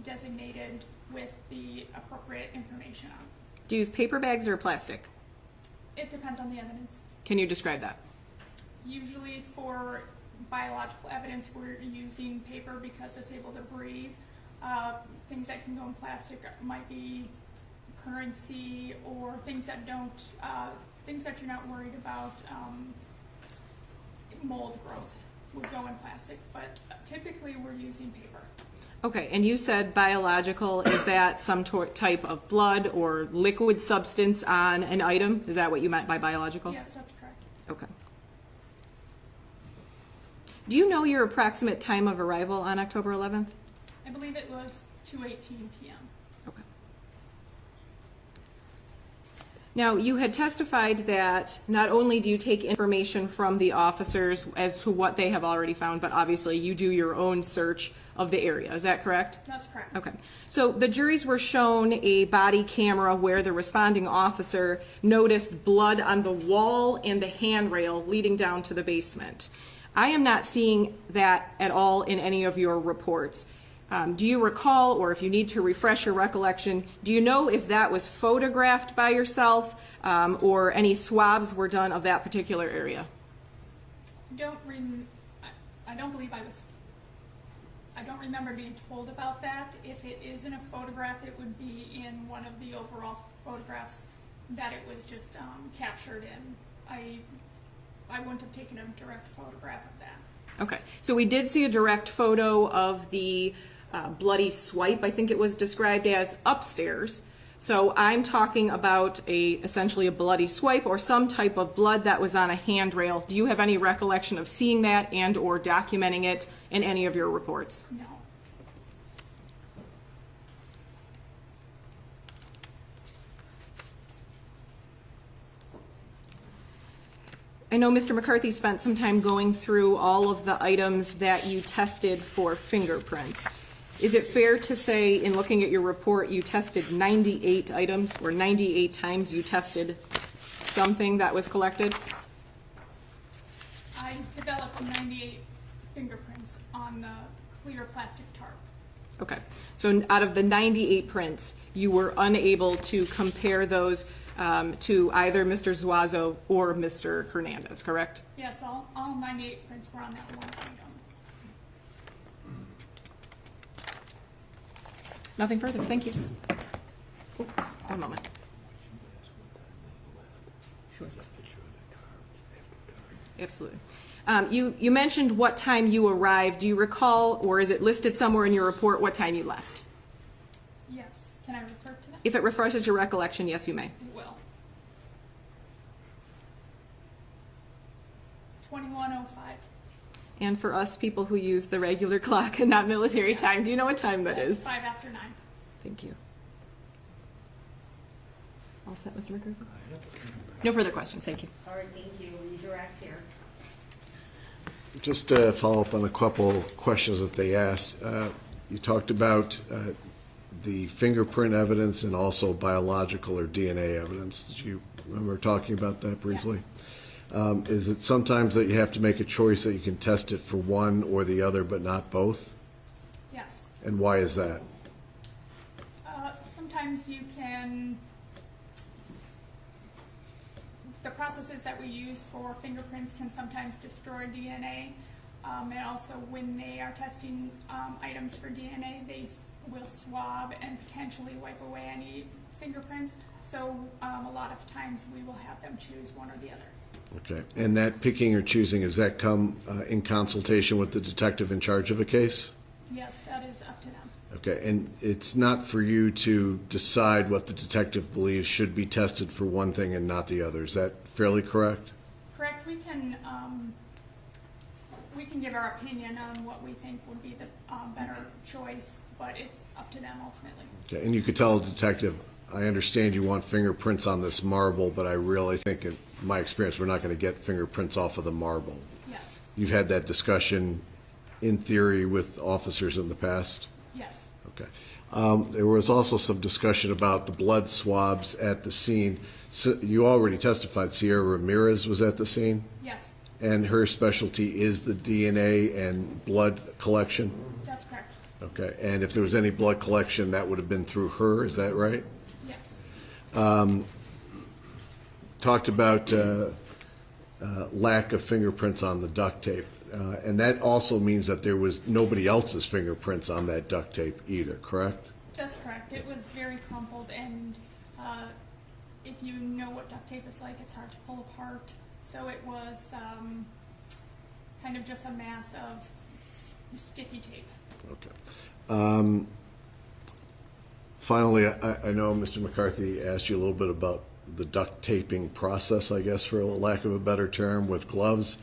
designated with the appropriate information on. Do you use paper bags or plastic? It depends on the evidence. Can you describe that? Usually for biological evidence, we're using paper because it's able to breathe. Things that can go in plastic might be currency or things that don't, things that you're not worried about, mold growth would go in plastic, but typically we're using paper. Okay, and you said biological. Is that some type of blood or liquid substance on an item? Is that what you meant by biological? Yes, that's correct. Okay. Do you know your approximate time of arrival on October 11th? I believe it was 2:18 p.m. Okay. Now, you had testified that not only do you take information from the officers as to what they have already found, but obviously you do your own search of the area. Is that correct? That's correct. Okay. So the juries were shown a body camera where the responding officer noticed blood on the wall and the handrail leading down to the basement. I am not seeing that at all in any of your reports. Do you recall, or if you need to refresh your recollection, do you know if that was photographed by yourself or any swabs were done of that particular area? I don't remember being told about that. If it is in a photograph, it would be in one of the overall photographs that it was just captured in. I wouldn't have taken a direct photograph of that. Okay, so we did see a direct photo of the bloody swipe, I think it was described as, upstairs. So I'm talking about essentially a bloody swipe or some type of blood that was on a handrail. Do you have any recollection of seeing that and or documenting it in any of your reports? No. I know Mr. McCarthy spent some time going through all of the items that you tested for fingerprints. Is it fair to say, in looking at your report, you tested 98 items, or 98 times you tested something that was collected? I developed 98 fingerprints on the clear plastic tarp. Okay, so out of the 98 prints, you were unable to compare those to either Mr. Zuazo or Mr. Hernandez, correct? Yes, all 98 prints were on that one item. Nothing further, thank you. Oh, one moment. Sure. Absolutely. You mentioned what time you arrived. Do you recall, or is it listed somewhere in your report, what time you left? Yes. Can I refer to that? If it refreshes your recollection, yes, you may. It will. 21:05. And for us people who use the regular clock and not military time, do you know what time that is? 5 after 9. Thank you. All set, Mr. McCarthy? No further questions, thank you. All right, thank you. Will you direct here? Just to follow up on a couple of questions that they asked. You talked about the fingerprint evidence and also biological or DNA evidence. Did you remember talking about that briefly? Yes. Is it sometimes that you have to make a choice that you can test it for one or the other but not both? Yes. And why is that? Sometimes you can, the processes that we use for fingerprints can sometimes destroy DNA. And also when they are testing items for DNA, they will swab and potentially wipe away any fingerprints. So a lot of times we will have them choose one or the other. Okay. And that picking or choosing, does that come in consultation with the detective in charge of a case? Yes, that is up to them. Okay. And it's not for you to decide what the detective believes should be tested for one thing and not the other. Is that fairly correct? Correct. We can give our opinion on what we think would be the better choice, but it's up to them ultimately. Okay. And you could tell the detective, I understand you want fingerprints on this marble, but I really think, in my experience, we're not going to get fingerprints off of the marble. Yes. You've had that discussion in theory with officers in the past? Yes. Okay. There was also some discussion about the blood swabs at the scene. So you already testified Sierra Ramirez was at the scene? Yes. And her specialty is the DNA and blood collection? That's correct. Okay. And if there was any blood collection, that would have been through her, is that right? Yes. Talked about lack of fingerprints on the duct tape. And that also means that there was nobody else's fingerprints on that duct tape either, correct? That's correct. It was very crumpled, and if you know what duct tape is like, it's hard to pull apart. So it was kind of just a mass of sticky tape. Okay. Finally, I know Mr. McCarthy asked you a little bit about the duct taping process, I guess, for lack of a better term, with gloves.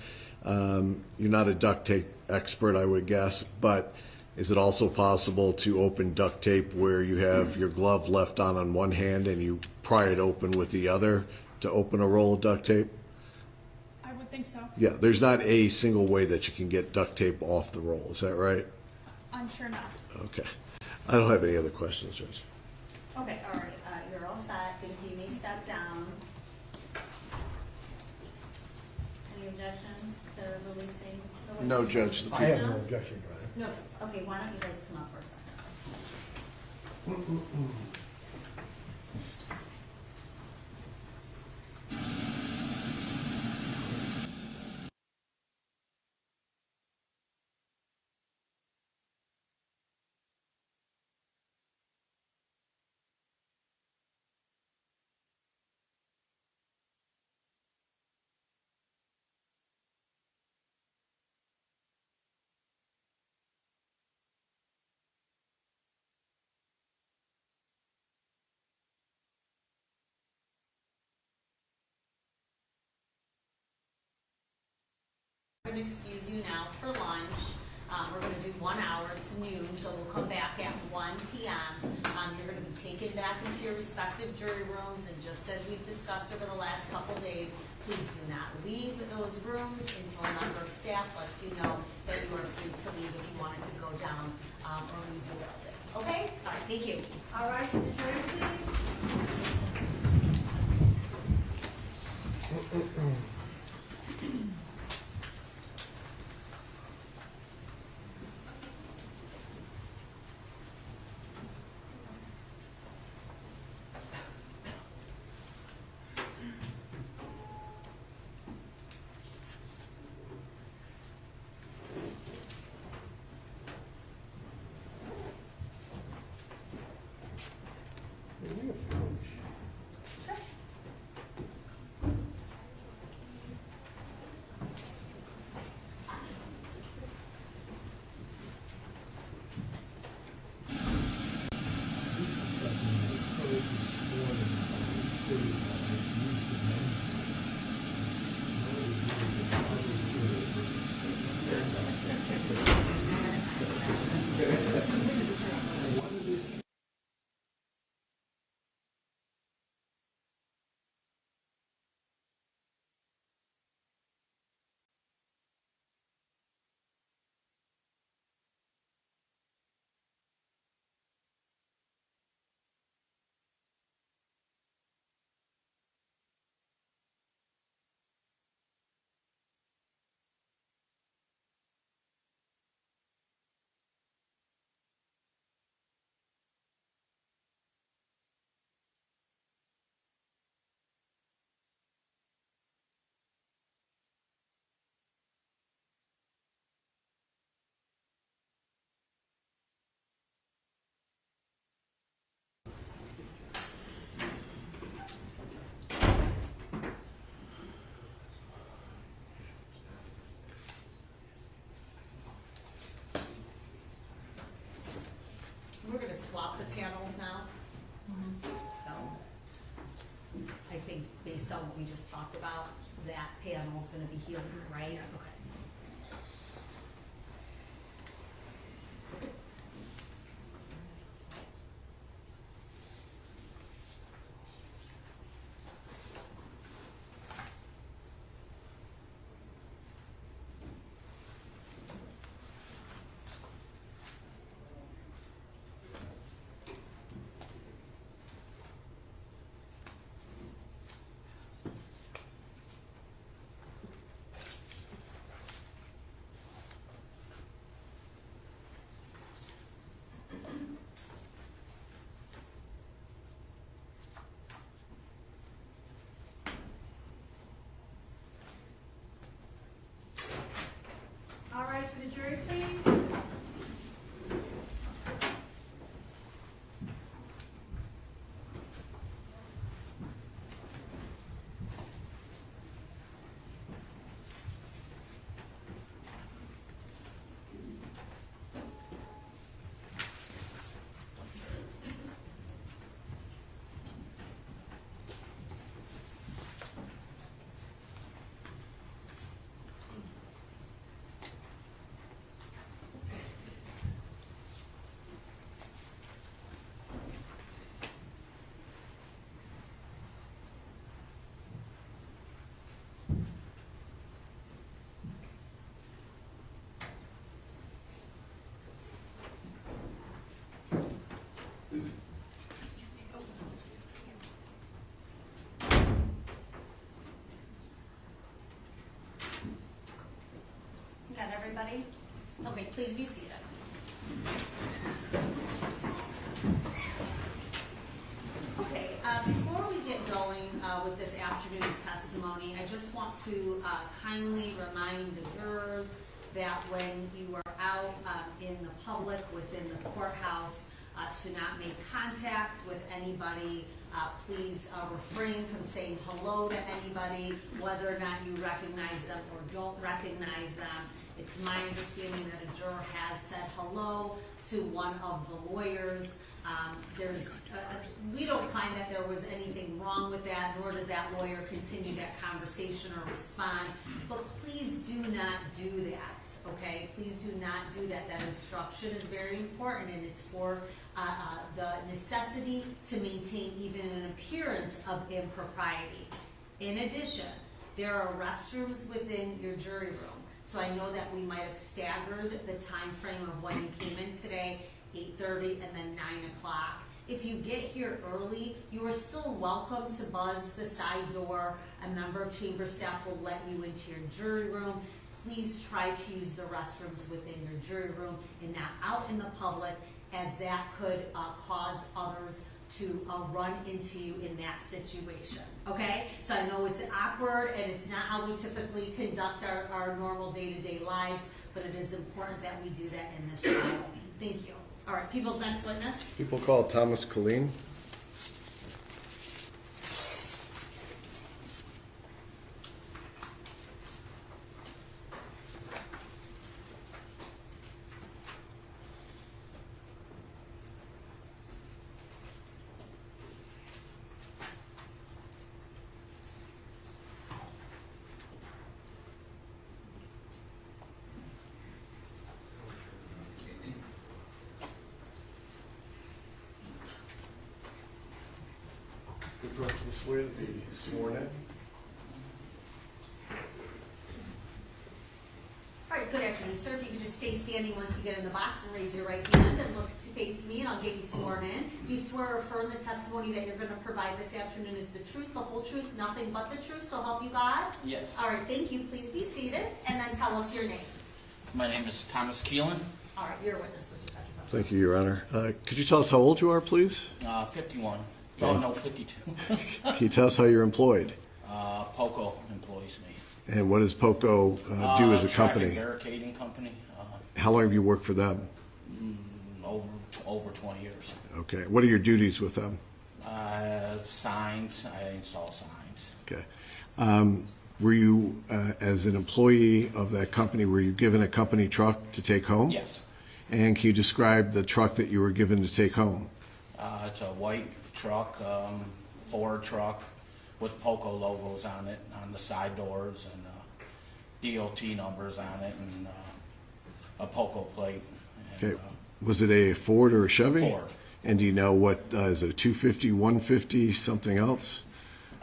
You're not a duct tape expert, I would guess, but Is it also possible to open duct tape where you have your glove left on one hand and you pry it open with the other to open a roll of duct tape? I would think so. Yeah, there's not a single way that you can get duct tape off the roll. Is that right? I'm sure not. Okay. I don't have any other questions, Judge. Okay, all right, you're all set, thank you, you may step down. Any objection to releasing? the No, witness? Judge. I have no objection, Your Honor. No, okay, why don't you guys come up for a second? We're going to excuse you now for lunch. We're going to do 1 hour, it's noon, so we'll come back at 1 p.m. You're going to be taken back into your respective jury rooms, and just as we've discussed over the last couple days, please do not leave those rooms until a member of staff lets you know that you are free to leave if you wanted to go down or leave the building. Okay? All right, thank you. All right, the jury, please. We're going to swap the panels now. So I think based on what we just talked about, that panel is going to be here, right? Okay. that everybody? Okay, please be seated. Okay, before we get going with this afternoon's testimony, I just want to kindly remind the jurors that when you are out in the public within the courthouse, to not make contact with anybody. Please refrain from saying hello to anybody, whether or not you recognize them or don't recognize them. It's my understanding that a juror has said hello to one of the lawyers. We don't find that there was anything wrong with that, nor did that lawyer continue that conversation or respond. But please do not do that, okay? Please do not do that. That instruction is very important, and it's for the necessity to maintain even an appearance of impropriety. In addition, there are restrooms within your jury room. So I know that we might have staggered the time frame of when you came in today, 8:30 and then 9 o'clock. If you get here early, you are still welcome to buzz the side door. A member of chamber staff will let you into your jury room. Please try to use the restrooms within your jury room and not out in the public, as that could cause others to run into you in that situation, okay? So I know it's awkward and it's not how we typically conduct our normal day-to-day lives, but it is important that we do that in this trial. Thank you. All right, people's next witness. People call Thomas Colleen. Approach this way to be sworn in. All right, good afternoon, sir. If you could just stay standing once you get in the box and raise your right hand and look to face me, and I'll get you sworn in. Do you swear or affirm the testimony that you're going to provide this afternoon is the truth, the whole truth, nothing but the truth, so help you God? Yes. All right, thank you. Please be seated, and then tell us your name. My name is Thomas Keelan. All right, your witness. What's your question? Thank you, Your Honor. Could you tell us how old you are, please? 51. Oh, no, 52. Can you tell us how you're employed? POCO employs me. And what does POCO do as a Traffic company? barricading company. How long have you worked for them? Over 20 years. Okay. What are your duties with them? Signs. I install signs. Okay. Were you, as an employee of that company, were you given a company truck to take home? Yes. And can you describe the truck that you were given to take home? It's a white truck, Ford truck with POCO logos on it, on the side doors, and DOT numbers on it, and a POCO plate. And, Okay. Was it a Ford or a Chevy? Ford. And do you know what, is it a 250, 150, something else?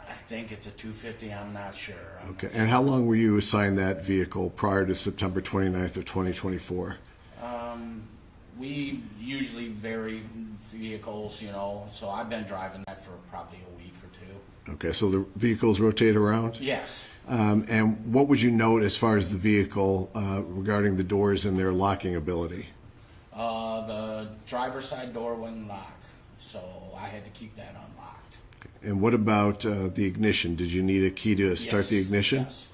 I think it's a 250, I'm not sure. Okay. And how long were you assigned that vehicle prior to September 29th of 2024? We usually vary vehicles, you know, so I've been driving that for probably a week or two. Okay, so the vehicles rotate around? Yes. And what would you note as far as the vehicle regarding the doors and their locking ability? The driver's side door wouldn't lock, so I had to keep that unlocked. And what about the ignition? Did you need a key to start the ignition? Yes.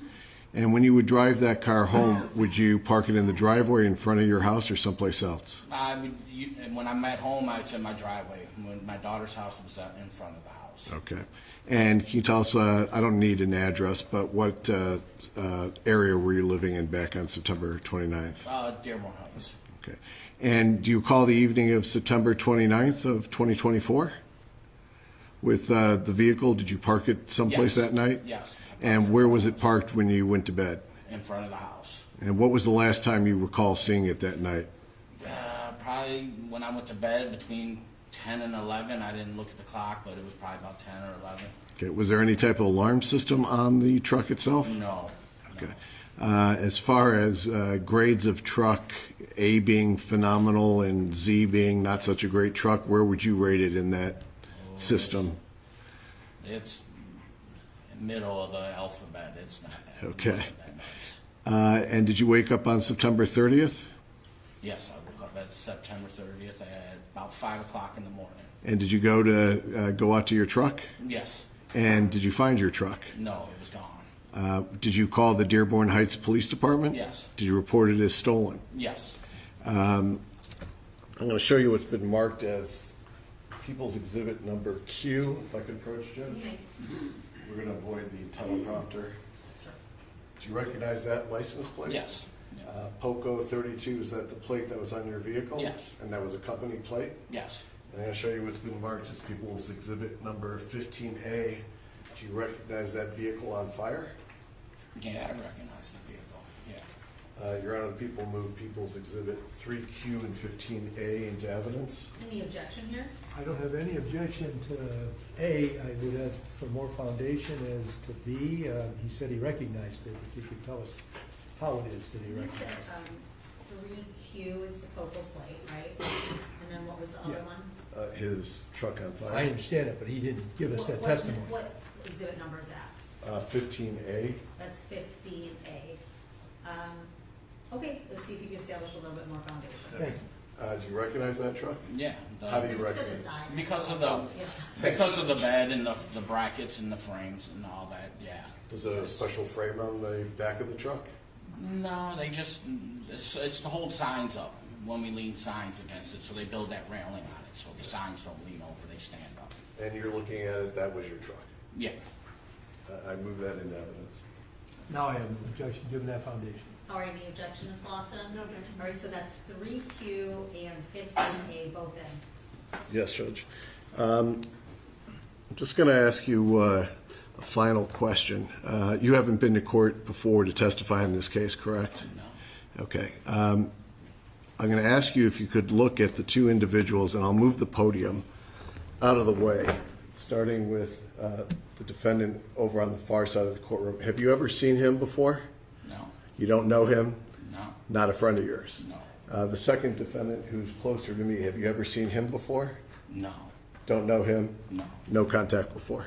And when you would drive that car home, would you park it in the driveway in front of your house or someplace else? When I'm at home, it's in my driveway. When my daughter's house was in front of the house. Okay. And can you tell us, I don't need an address, but what area were you living in back on September 29th? Dearborn Heights. Okay. And do you recall the evening of September 29th of 2024? With the vehicle, did you park it someplace that night? Yes. And where was it parked when you went to bed? In front of the house. And what was the last time you recall seeing it that night? Probably when I went to bed between 10 and 11. I didn't look at the clock, but it was probably about 10 or 11. Okay. Was there any type of alarm system on the truck itself? No. Okay. As far as grades of truck, A being phenomenal and Z being not such a great truck, where would you rate it in that system? It's middle of the alphabet. It's not that. Okay. It wasn't that nice. And did you wake up on September 30th? Yes, I woke up at September 30th at about 5 o'clock in the morning. And did you go out to your truck? Yes. And did you find your truck? No, it was gone. Did you call the Dearborn Heights Police Department? Yes. Did you report it as stolen? Yes. I'm going to show you what's been marked as People's Exhibit number Q. If I could approach, Judge. We're going to avoid the teleprompter. Do you recognize that license plate? Yes. POCO 32, is that the plate that was on your vehicle? Yes. And that was a company plate? Yes. And I'm going to show you what's been marked as People's Exhibit number 15A. Do you recognize that vehicle on fire? Yeah, I recognize the vehicle. Yeah. Your Honor, the people moved People's Exhibit 3Q and 15A into evidence. Any objection here? I don't have any objection to A. I would ask for more foundation as to B. He said he recognized it. If you could tell us how it is that he You recognized said it. 3Q is the POCO plate, right? And then what was the other one? His truck on fire. I understand it, but he didn't give us that What testimony. What exhibit number is that? 15A. That's 15A. Okay, let's see if you can establish a little bit more foundation. Thank you. Do you recognize that truck? Yeah. How do you It's to the recognize it? side. Because of the bed and the brackets and the frames and all that. Yeah. Is there a special frame on the back of the truck? No, they just it's to hold signs up when we lean signs against it, so they build that railing on it, so the signs don't lean over; they stand up. And you're looking at it, that was your truck? Yeah. I move that into evidence. Now I have no objection given that foundation. All right, any objection, Ms. Lawson? No objection. All right, so that's 3Q and 15A both in. Yes, Judge. I'm just going to ask you a final question. You haven't been to court before to testify in this case, correct? No. Okay. I'm going to ask you if you could look at the two individuals, and I'll move the podium out of the way, starting with the defendant over on the far side of the courtroom. Have you ever seen him before? No. You don't know him? No. Not a friend of yours? No. The second defendant, who's closer to me, have you ever seen him before? No. Don't know him? No. No contact before?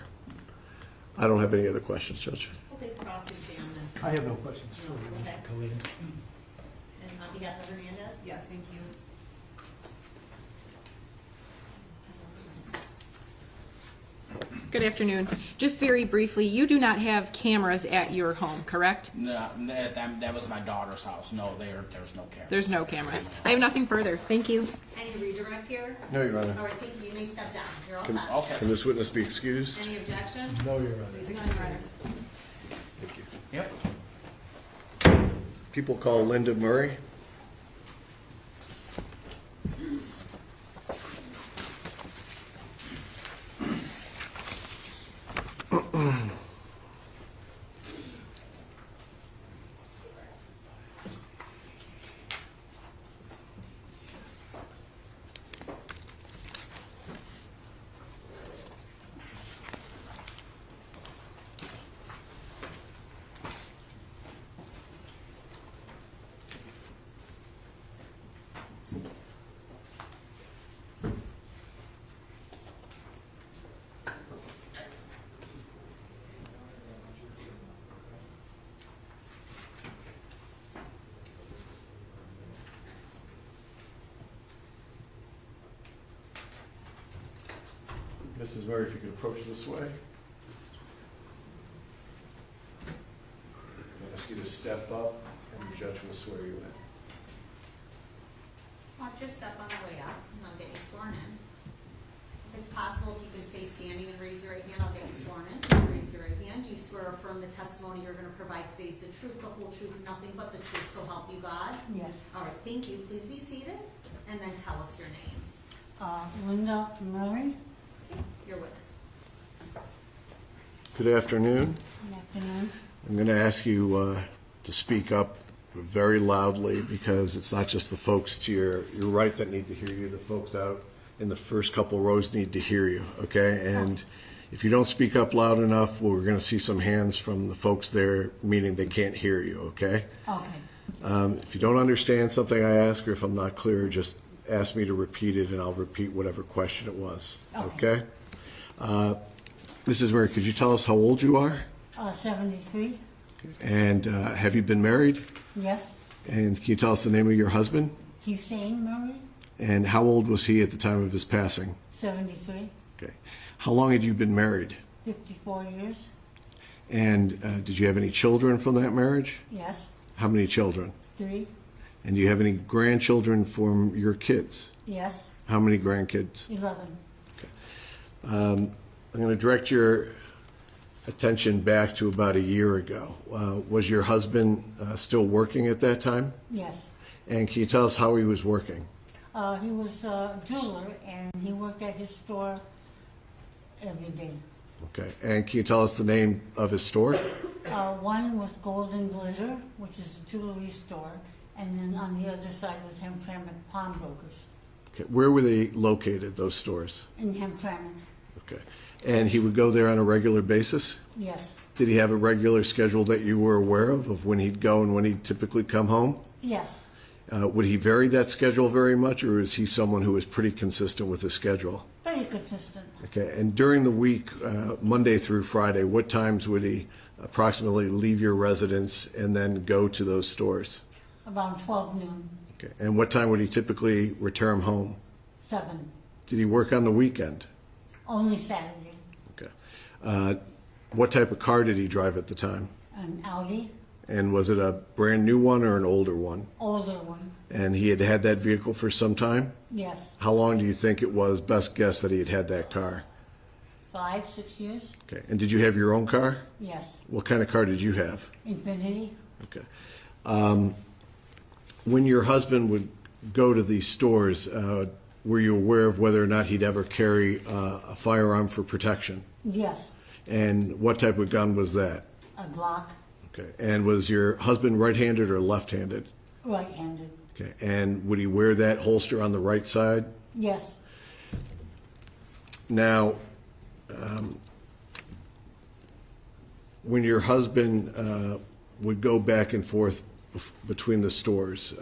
I don't have any other questions, Judge. Okay, cross-examine. I have no questions for you, Okay. Mr. Colleen. And on behalf of Hernandez? Yes, thank you. Good afternoon. Just very briefly, you do not have cameras at your home, correct? No, that was my daughter's house. No, there's no camera. There's no cameras. I have nothing further. Thank you. Any redirect here? No, Your Honor. All right, thank you. You may step down. You're all set. Can this witness be excused? Any objection? No, Your Honor. Please excuse. Thank you. Yep. People call Linda Murray. Mrs. Murray, if you could approach this way. I'll ask you to step up, and the judge will swear you in. Well, just step on the way up, and I'll get you sworn in. If it's possible, if you could stay standing and raise your right hand, I'll get you sworn in. Please raise your right hand. Do you swear or affirm the testimony you're going to provide today is the truth, the whole truth, nothing but the truth, so help you God? Yes. All right, thank you. Please be seated, and then tell us your name. Linda Murray. Your witness. Good afternoon. Good afternoon. I'm going to ask you to speak up very loudly, because it's not just the folks to your right that need to hear you. The folks out in the first couple rows need to hear you, okay? And if you don't speak up loud enough, we're going to see some hands from the folks there, meaning they can't hear you, okay? Okay. If you don't understand something I ask, or if I'm not clear, just ask me to repeat it, and I'll repeat whatever question it was, okay? Mrs. Murray, could you tell us how old you are? 73. And have you been married? Yes. And can you tell us the name of your husband? Hussein Murray, And how old was he at the time of his passing? 73, Okay. How long had you been married? 54 years. And did you have any children from that marriage? Yes. How many children? 3. And do you have any grandchildren from your kids? Yes. How many grandkids? 11. I'm going to direct your attention back to about a year ago. Was your husband still working at that time? Yes. And can you tell us how he was working? He was a jeweler, and he worked at his store every day. Okay. And can you tell us the name of his store? One was Gold and Glitter, which is a jewelry store, and then on the other side was Hamtramck Pawnbrokers Okay. Where were they located, those stores? in Hamtramck. Okay. And he would go there on a regular basis? Yes. Did he have a regular schedule that you were aware of when he'd go and when he'd typically come home? Yes. Would he vary that schedule very much, or is he someone who is pretty consistent with his schedule? Very consistent. Okay. And during the week, Monday through Friday, what times would he approximately leave your residence and then go to those stores? Around 12 noon, Okay. And what time would he typically return home? 7. Did he work on the weekend? Only Saturday. Okay. What type of car did he drive at the time? An Audi, And was it a brand new one or an older one? older one. And he had had that vehicle for some time? Yes. How long do you think it was, best guess, that he had had that car? 5, 6 years. Okay. And did you have your own car? Yes. What kind of car did you have? Infinity. Okay. When your husband would go to these stores, were you aware of whether or not he'd ever carry a firearm for protection? Yes. And what type of gun was that? A Glock, Okay. And was your husband right-handed or left-handed? right-handed. Okay. And would he wear that holster on the right side? Yes. Now, when your husband would go back and forth between the stores,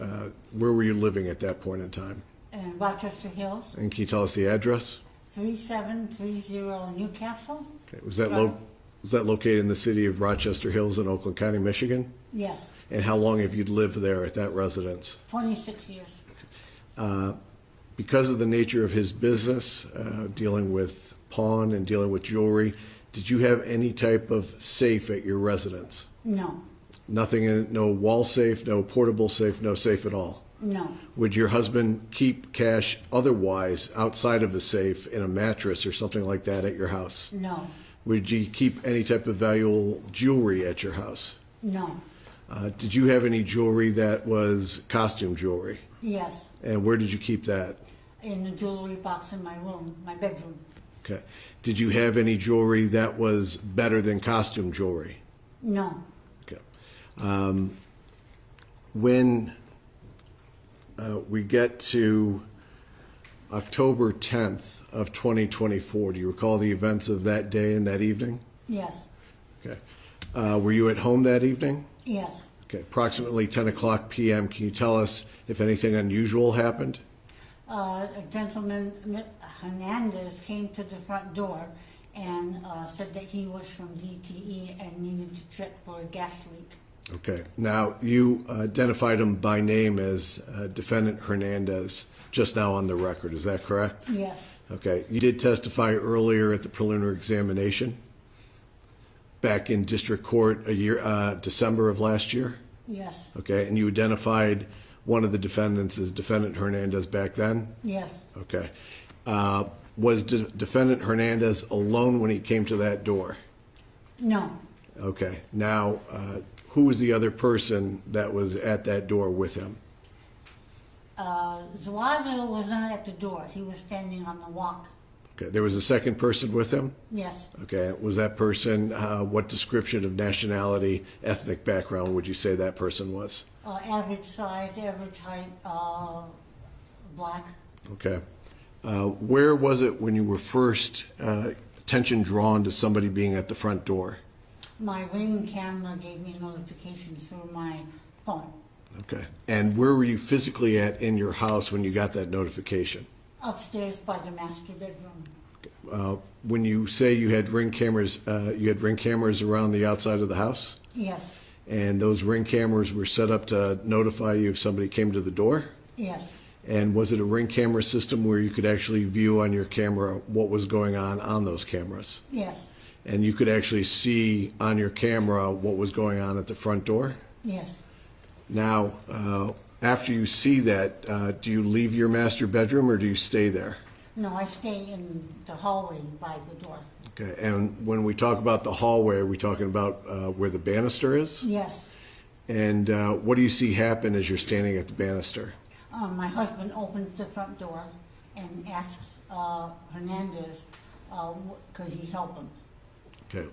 where were you living at that point in time? And Rochester Hills, And can you tell us the address? 3730 Newcastle. Okay. Was that located in the city of Rochester Hills in Oakland County, Michigan? Yes. And how long have you lived there at that residence? 26 years. Because of the nature of his business, dealing with pawn and dealing with jewelry, did you have any type of safe at your residence? No. Nothing in, no wall safe, no portable safe, no safe at all? No. Would your husband keep cash otherwise outside of a safe in a mattress or something like that at your house? No. Would you keep any type of valuable jewelry at your house? No. Did you have any jewelry that was costume jewelry? Yes. And where did you keep that? In the jewelry box in my room, my bedroom. Okay. Did you have any jewelry that was better than costume jewelry? No. Okay. When we get to October 10th of 2024, do you recall the events of that day and that evening? Yes. Okay. Were you at home that evening? Yes. Okay. Approximately 10 o'clock p.m. Can you tell us if anything unusual happened? A gentleman, Hernandez, came to the front door and said that he was from DTE and needed to check for a gas leak. Okay. Now, you identified him by name as Defendant Hernandez just now on the record. Is that correct? Yes. Okay. You did testify earlier at the preliminary examination back in district court December of last year? Yes. Okay. And you identified one of the defendants as Defendant Hernandez back then? Yes. Okay. Was Defendant Hernandez alone when he came to that door? No. Okay. Now, who was the other person that was at that door with him? Zuazo was not at the door. He was standing on the walk. Okay. There was a second person with him? Yes. Okay. Was that person, what description of nationality, ethnic background would you say that person was? Average size, average height, black. Okay. Where was it when you were first attention drawn to somebody being at the front door? My Ring camera gave me a notification through my phone. Okay. And where were you physically at in your house when you got that notification? Upstairs by the master bedroom. When you say you had Ring cameras around the outside of the house? Yes. And those Ring cameras were set up to notify you if somebody came to the door? Yes, And was it a Ring camera system where you could actually view on your camera what was going on those cameras? yes, And you could actually see on your camera what was going on at the front door? yes. Now, after you see that, do you leave your master bedroom or do you stay there? No, I stay in the hallway by the door. Okay, and when we talk about the hallway, are we talking about where the banister is? Yes. And what do you see happen as you're standing at the banister? My husband opens the front door and asks Hernandez, could he help him? Okay,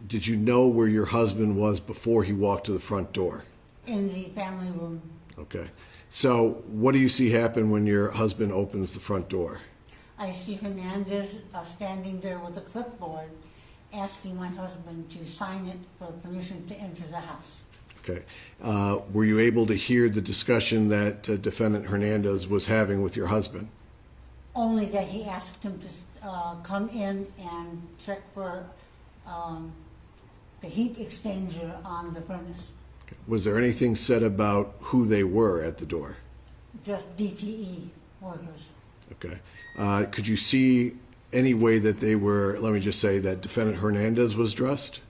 did you know where your husband was before he walked to the front door? In the family room. Okay, so what do you see happen when your husband opens the front door? I see Hernandez standing there with a clipboard asking my husband to sign it for permission to enter the house. Okay, were you able to hear the discussion that defendant Hernandez was having with your husband? Only that he asked him to come in and check for the heat exchanger on the furnace. Okay. Was there anything said about who they were at the door? Just DTE workers. Okay. Could you see any way that they were, let me just say, that defendant Hernandez was dressed?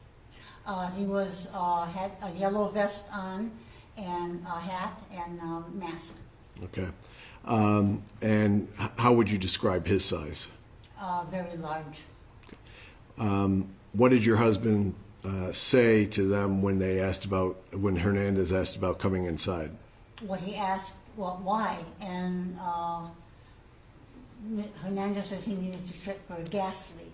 He was had a yellow vest on and a hat and a mask. Okay. And how would you describe his size? Very large. What did your husband say to them when when Hernandez asked about coming inside? Well, he asked, well, why? And Hernandez says he needed to check for a gas leak.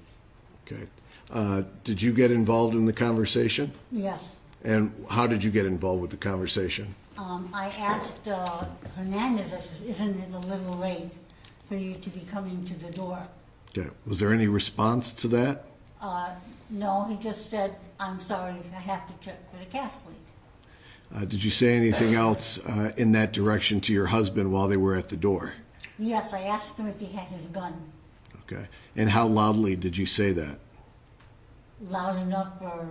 Okay. Did you get involved in the conversation? Yes. And how did you get involved with the conversation? I asked Hernandez, I said, isn't it a little late for you to be coming to the door? Okay. Was there any response to that? No, he just said, I'm sorry, I have to check for the gas leak. Did you say anything else in that direction to your husband while they were at the door? Yes, I asked him if he had his gun. Okay. And how loudly did you say that? Loud enough for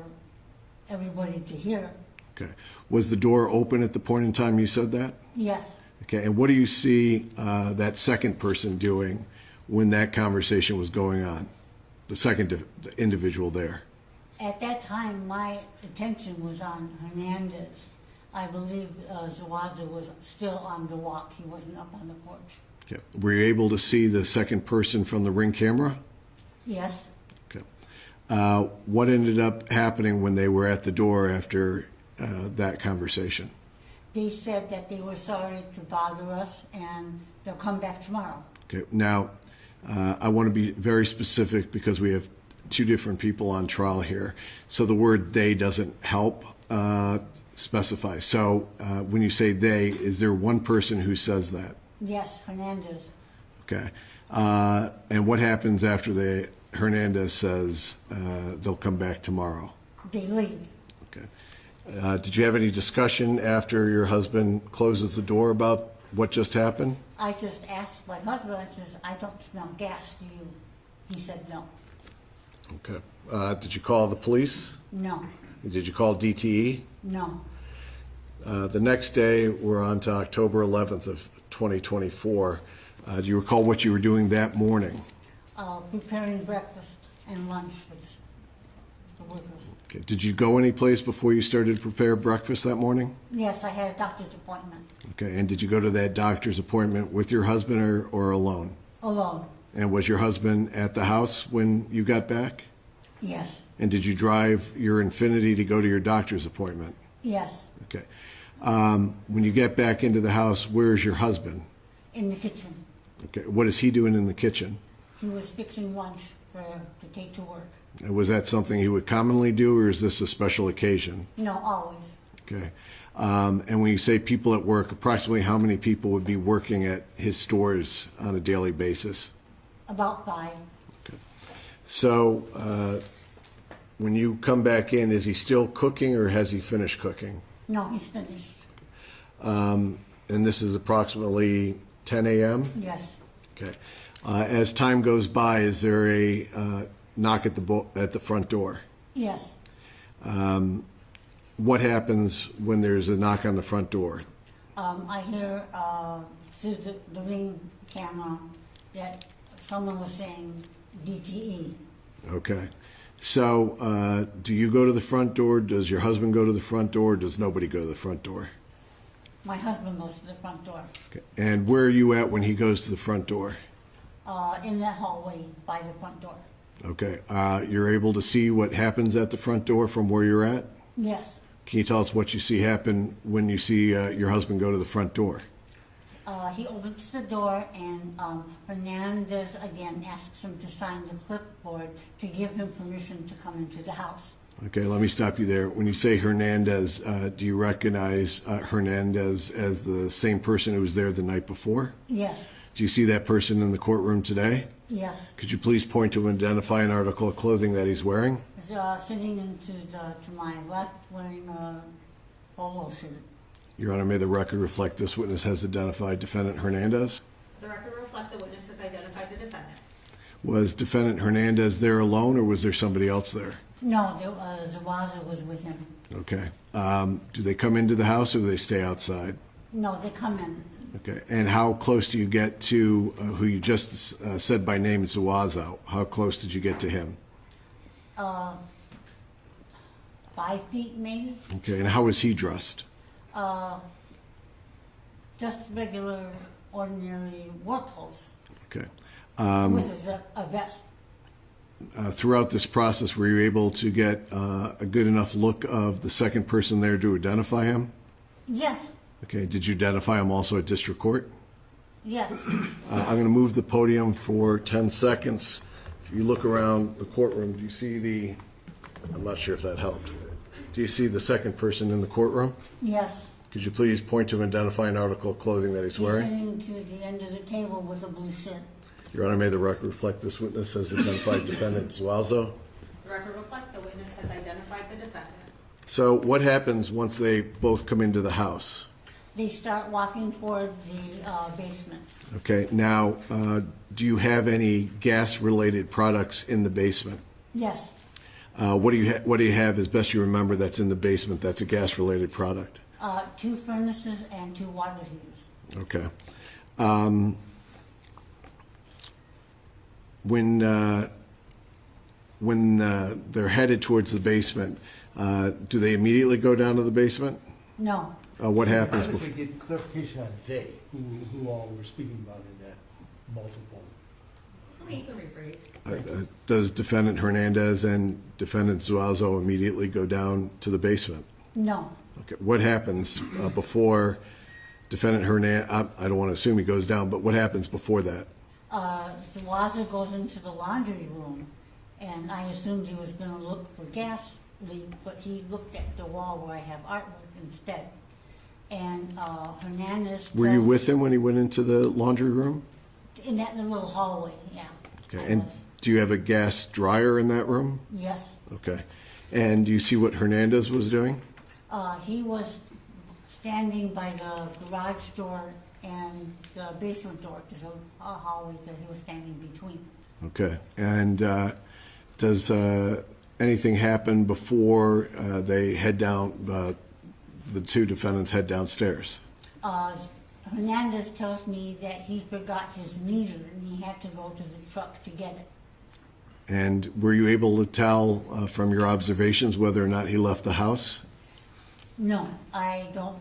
everybody to hear. Okay. Was the door open at the point in time you said that? Yes. Okay. And what do you see that second person doing when that conversation was going on? The second individual there? At that time, my attention was on Hernandez. I believe Zuazo was still on the walk. He wasn't up on the porch. Okay. Were you able to see the second person from the Ring camera? Yes. Okay. What ended up happening when they were at the door after that conversation? They said that they were sorry to bother us and they'll come back tomorrow. Okay. Now, I want to be very specific because we have two different people on trial here. So the word they doesn't help specify. So when you say they, is there one person who says that? Yes, Hernandez. Okay. And what happens after Hernandez says they'll come back tomorrow? They leave. Okay. Did you have any discussion after your husband closes the door about what just happened? I just asked my husband, I says, I don't smell gas, do you? He said no. Okay. Did you call the police? No. Did you call DTE? No. The next day, we're on to October 11th of 2024. Do you recall what you were doing that morning? Preparing breakfast and lunch for the workers. Okay. Did you go any place before you started to prepare breakfast that morning? Yes, I had a doctor's appointment. Okay. And did you go to that doctor's appointment with your husband or alone? Alone. And was your husband at the house when you got back? Yes. And did you drive your Infiniti to go to your doctor's appointment? Yes. Okay. When you get back into the house, where's your husband? In the kitchen. Okay. What is he doing in the kitchen? He was fixing lunch to take to work. And was that something he would commonly do, or is this a special occasion? No, always. Okay. And when you say people at work, approximately how many people would be working at his stores on a daily basis? About 5. Okay. So when you come back in, is he still cooking or has he finished cooking? No, he's finished. And this is approximately 10 a.m.? Yes. Okay. As time goes by, is there a knock at the front door? Yes. what happens when there's a knock on the front door? I hear through the ring camera that someone was saying DTE. Okay. So do you go to the front door? Does your husband go to the front door? Does nobody go to the front door? My husband goes to the front door. Okay. And where are you at when he goes to the front door? In that hallway by the front door. Okay. You're able to see what happens at the front door from where you're at? Yes. Can you tell us what you see happen when you see your husband go to the front door? He opens the door, and Hernandez again asks him to sign the clipboard to give him permission to come into the house. Okay, let me stop you there. When you say Hernandez, do you recognize Hernandez as the same person who was there the night before? Yes. Do you see that person in the courtroom today? Yes. Could you please point to and identify an article of clothing that he's wearing? He's sitting to my left wearing a polo shirt. Your Honor, may the record reflect this witness has identified defendant Hernandez? The record reflect the witness has identified the defendant. Was defendant Hernandez there alone, or was there somebody else there? No, Zuazo was with him. Okay. Do they come into the house, or do they stay outside? No, they come in. Okay. And how close do you get to who you just said by name, Zuazo? How close did you get to him? 5 feet maybe. Okay. And how was he dressed? Just regular, ordinary work clothes. Okay. With a vest. Throughout this process, were you able to get a good enough look of the second person there to identify him? Yes. Okay. Did you identify him also at district court? Yes. I'm going to move the podium for 10 seconds. If you look around the courtroom, do you see the, I'm not sure if that helped. Do you see the second person in the courtroom? Yes. Could you please point to and identify an article of clothing that he's wearing? He's sitting to the end of the table with a blue shirt. Your Honor, may the record reflect this witness has identified defendant Zuazo. The record reflect the witness has identified the defendant. So what happens once they both come into the house? They start walking toward the basement. Okay. Now, do you have any gas-related products in the basement? Yes. What do you have, as best you remember, that's in the basement that's a gas-related product? 2 furnaces and 2 water heaters. Okay. When they're headed towards the basement, do they immediately go down to the basement? No. What happens I before? would get clarification on they, who all were speaking about in that multiple. You can rephrase. Does defendant Hernandez and defendant Zuazo immediately go down to the basement? No. Okay. What happens before defendant Hernandez? I don't want to assume he goes down, but what happens before that? Zuazo goes into the laundry room, and I assumed he was going to look for gas leak, but he looked at the wall where I have artwork instead. And Hernandez. Were you with him when he went into the laundry room? In that little hallway, yeah. Okay. And do you have a gas dryer in that room? Yes. Okay. And do you see what Hernandez was doing? He was standing by the garage door and the basement door. There's a hallway that he was standing between. Okay. And does anything happen before they head down, the 2 defendants head downstairs? Hernandez tells me that he forgot his meter and he had to go to the truck to get it. And were you able to tell from your observations whether or not he left the house? No, I don't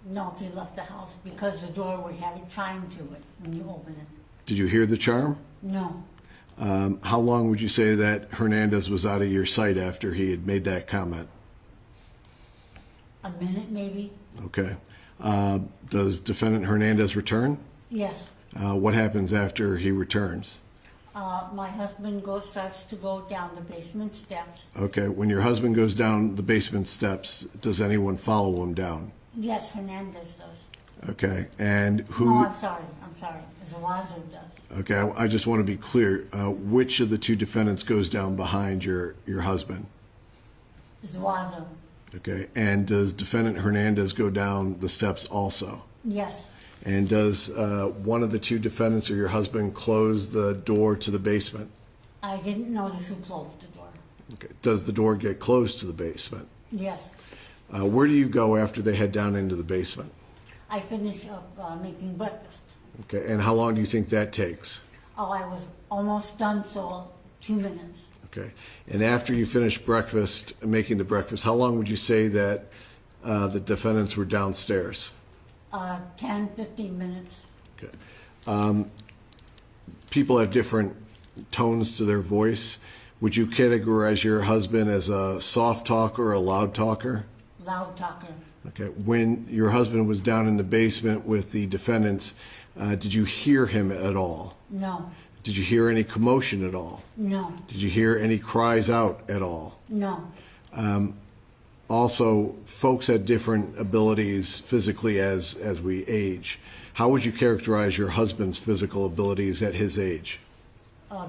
know if he left the house because the door would have a chime to it when you open it. Did you hear the charm? No. How long would you say that Hernandez was out of your sight after he had made that comment? A minute maybe. Okay. Does defendant Hernandez return? Yes. What happens after he returns? My husband starts to go down the basement steps. Okay. When your husband goes down the basement steps, does anyone follow him down? Yes, Hernandez does. Okay. And who? No, I'm sorry. Zuazo does. Okay. I just want to be clear. Which of the 2 defendants goes down behind your husband? Zuazo. Okay. And does defendant Hernandez go down the steps also? Yes. And does one of the 2 defendants or your husband close the door to the basement? I didn't notice who closed the door. Okay. Does the door get closed to the basement? Yes. Where do you go after they head down into the basement? I finish up making breakfast. Okay, and how long do you think that takes? Oh, I was almost done, so 2 minutes. Okay, and after you finish breakfast, making the breakfast, how long would you say that the defendants were downstairs? 10, 15 minutes. Okay. People have different tones to their voice. Would you categorize your husband as a soft talker or a loud talker? Loud talker. Okay. When your husband was down in the basement with the defendants, did you hear him at all? No. Did you hear any commotion at all? No. Did you hear any cries out at all? No. Also, folks have different abilities physically as we age. How would you characterize your husband's physical abilities at his age?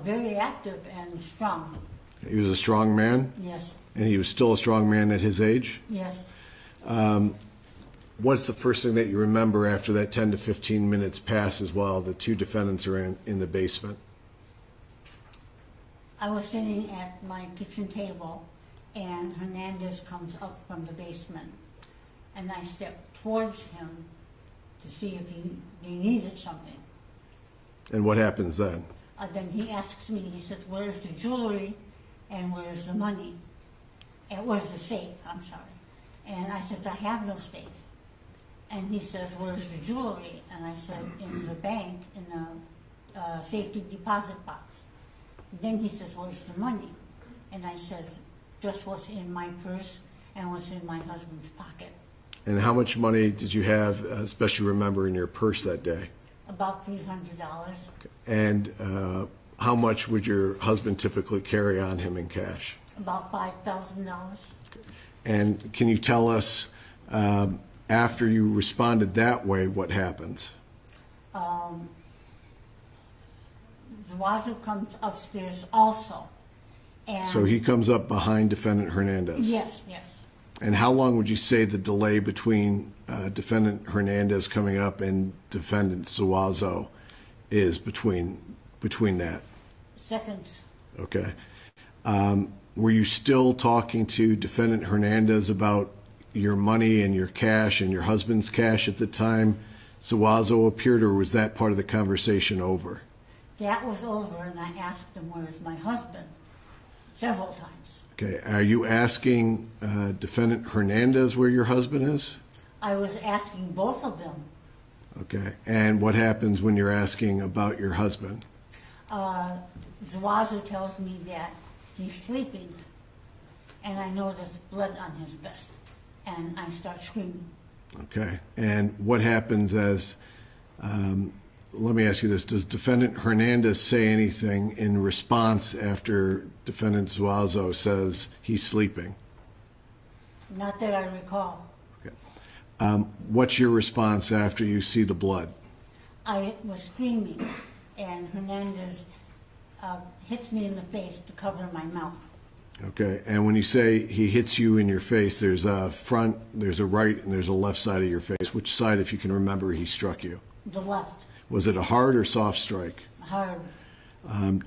Very active and strong. He was a strong man? Yes. And he was still a strong man at his age? Yes. What's the first thing that you remember after that 10 to 15 minutes passes while the two defendants are in the basement? I was sitting at my kitchen table, and Hernandez comes up from the basement, and I stepped towards him to see if he needed something. And what happens then? Then he asks me, he says, "Where's the jewelry and where's the money? And where's the safe?" I'm sorry. And I said, "I have no safe." And he says, "Where's the jewelry?" And I said, "In the bank, in the safety deposit box." Then he says, "Where's the money?" And I said, "Just what's in my purse and what's in my husband's pocket." And how much money did you have, especially remember, in your purse that day? About $300. And how much would your husband typically carry on him in cash? About $5,000. And can you tell us, after you responded that way, what happens? Zuazo comes upstairs also. And So he comes up behind Defendant Hernandez? Yes, yes. And how long would you say the delay between Defendant Hernandez coming up and Defendant Zuazo is between that? Seconds. Okay. Were you still talking to Defendant Hernandez about your money and your cash and your husband's cash at the time Zuazo appeared, or was that part of the conversation over? That was over, and I asked him, "Where's my husband?" several times. Okay. Are you asking Defendant Hernandez where your husband is? I was asking both of them. Okay. And what happens when you're asking about your husband? Zuazo tells me that he's sleeping, and I notice blood on his vest, and I start screaming. Okay. And what happens as, let me ask you this, does Defendant Hernandez say anything in response after Defendant Zuazo says he's sleeping? Not that I recall. What's your response after you see the blood? I was screaming, and Hernandez hits me in the face to cover my mouth. Okay. And when you say he hits you in your face, there's a front, there's a right, and there's a left side of your face. Which side, if you can remember, he struck you? The left. Was it a hard or soft strike? Hard.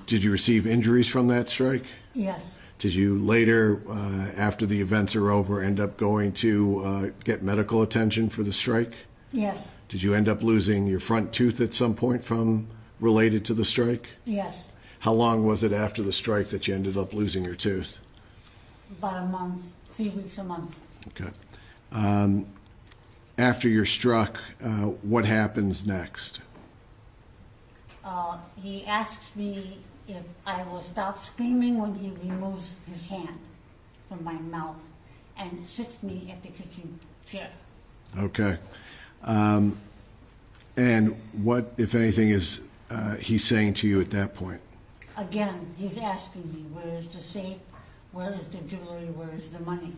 Did you receive injuries from that strike? Yes. Did you later, after the events are over, end up going to get medical attention for the strike? Yes. Did you end up losing your front tooth at some point from related to the strike? Yes. How long was it after the strike that you ended up losing your tooth? About a month, 3 weeks a month. Okay. After you're struck, what happens next? He asks me if I will stop screaming when he removes his hand from my mouth and sits me at the kitchen chair. Okay. And what, if anything, is he saying to you at that point? Again, he's asking me, where is the safe? Where is the jewelry? Where is the money?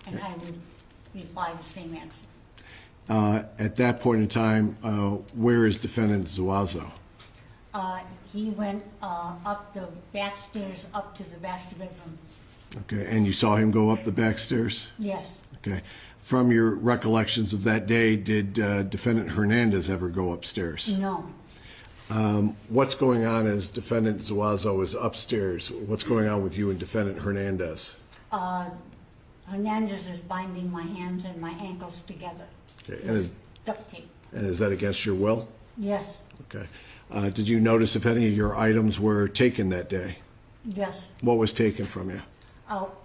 And I would reply the same answer. At that point in time, where is Defendant Zuazo? He went up the back stairs, up to the master bedroom. Okay, and you saw him go up the back stairs? Yes. Okay. From your recollections of that day, did Defendant Hernandez ever go upstairs? No. What's going on as Defendant Zuazo is upstairs? What's going on with you and Defendant Hernandez? Hernandez is binding my hands and my ankles together. Okay. with duct tape. And is that against your will? Yes, Okay. Did you notice if any of your items were taken that day? yes. What was taken from you?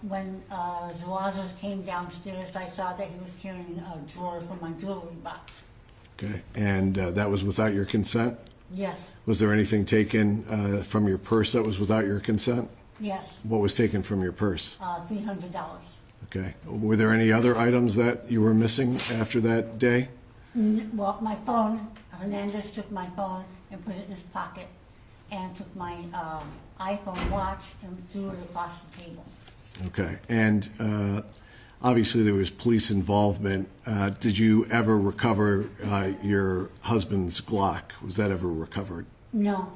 When Zuazo came downstairs, I saw that he was carrying a drawer from my jewelry box. Okay. And that was without your consent? Yes, Was there anything taken from your purse that was without your consent? yes, What was taken from your purse? $300. Okay. Were there any other items that you were missing after that day? Well, my phone, Hernandez took my phone and put it in his pocket and took my iPhone watch and threw it across the table. Okay. And obviously there was police involvement. Did you ever recover your husband's Glock? Was that ever recovered? No,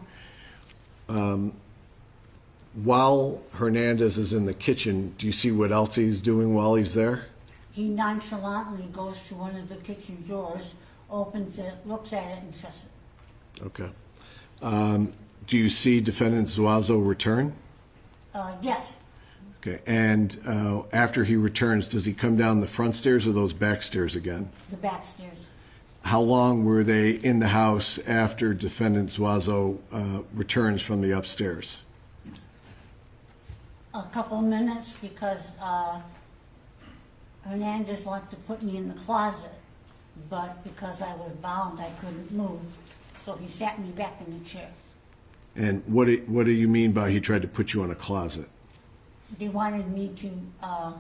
While Hernandez is in the kitchen, do you see what else he's doing while he's there? he nonchalantly goes to one of the kitchen drawers, opens it, looks at it, and shuts it. Okay. Do you see defendant Zuazo return? Yes, Okay. And after he returns, does he come down the front stairs or those back stairs again? the back stairs. How long were they in the house after defendant Zuazo returns from the upstairs? A couple minutes because Hernandez wanted to put me in the closet, but because I was bound, I couldn't move, so he sat me back in the chair. And what do you mean by he tried to put you in a closet? They wanted me to,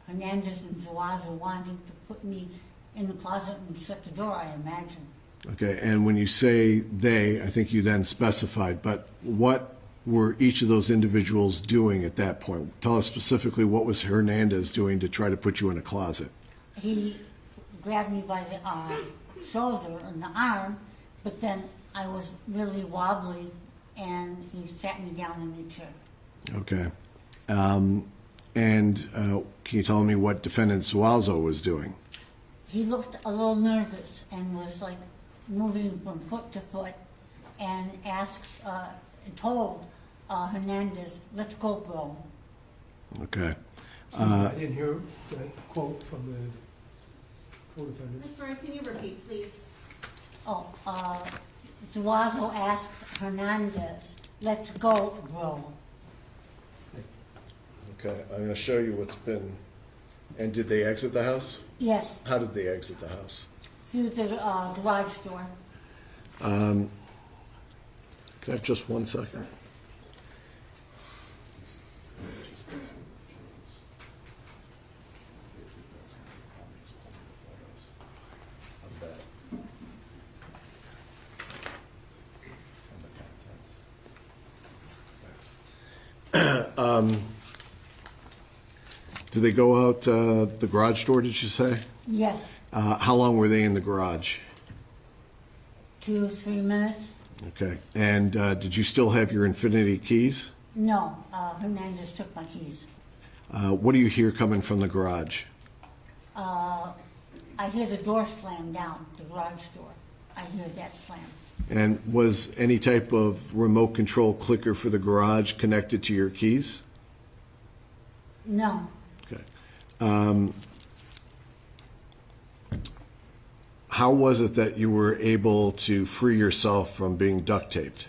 Hernandez and Zuazo wanted to put me in the closet and shut the door, I imagine. Okay, and when you say they, I think you then specified, but what were each of those individuals doing at that point? Tell us specifically what was Hernandez doing to try to put you in a closet? He grabbed me by the shoulder and the arm, but then I was really wobbly and he sat me down in the chair. Okay. And can you tell me what defendant Zuazo was doing? He looked a little nervous and was like moving from foot to foot and told Hernandez, "Let's go, bro." Okay. I didn't hear that quote from the co-defendant. Ms. Murray, can you repeat, please? Zuazo asked Hernandez, "Let's go, bro." Okay, I'm going to show you what's been. And did they exit the house? Yes, How did they exit the house? through the garage door. Can I have just 1 second? Did they go out the garage door, did you say? Yes, How long were they in the garage? 2-3 minutes. Okay. And did you still have your Infinity keys? No, Hernandez took my keys. What do you hear coming from the garage? I hear the door slam down, the garage door. I hear that slam. And was any type of remote control clicker for the garage connected to your keys? No, Okay. How was it that you were able to free yourself from being duct taped?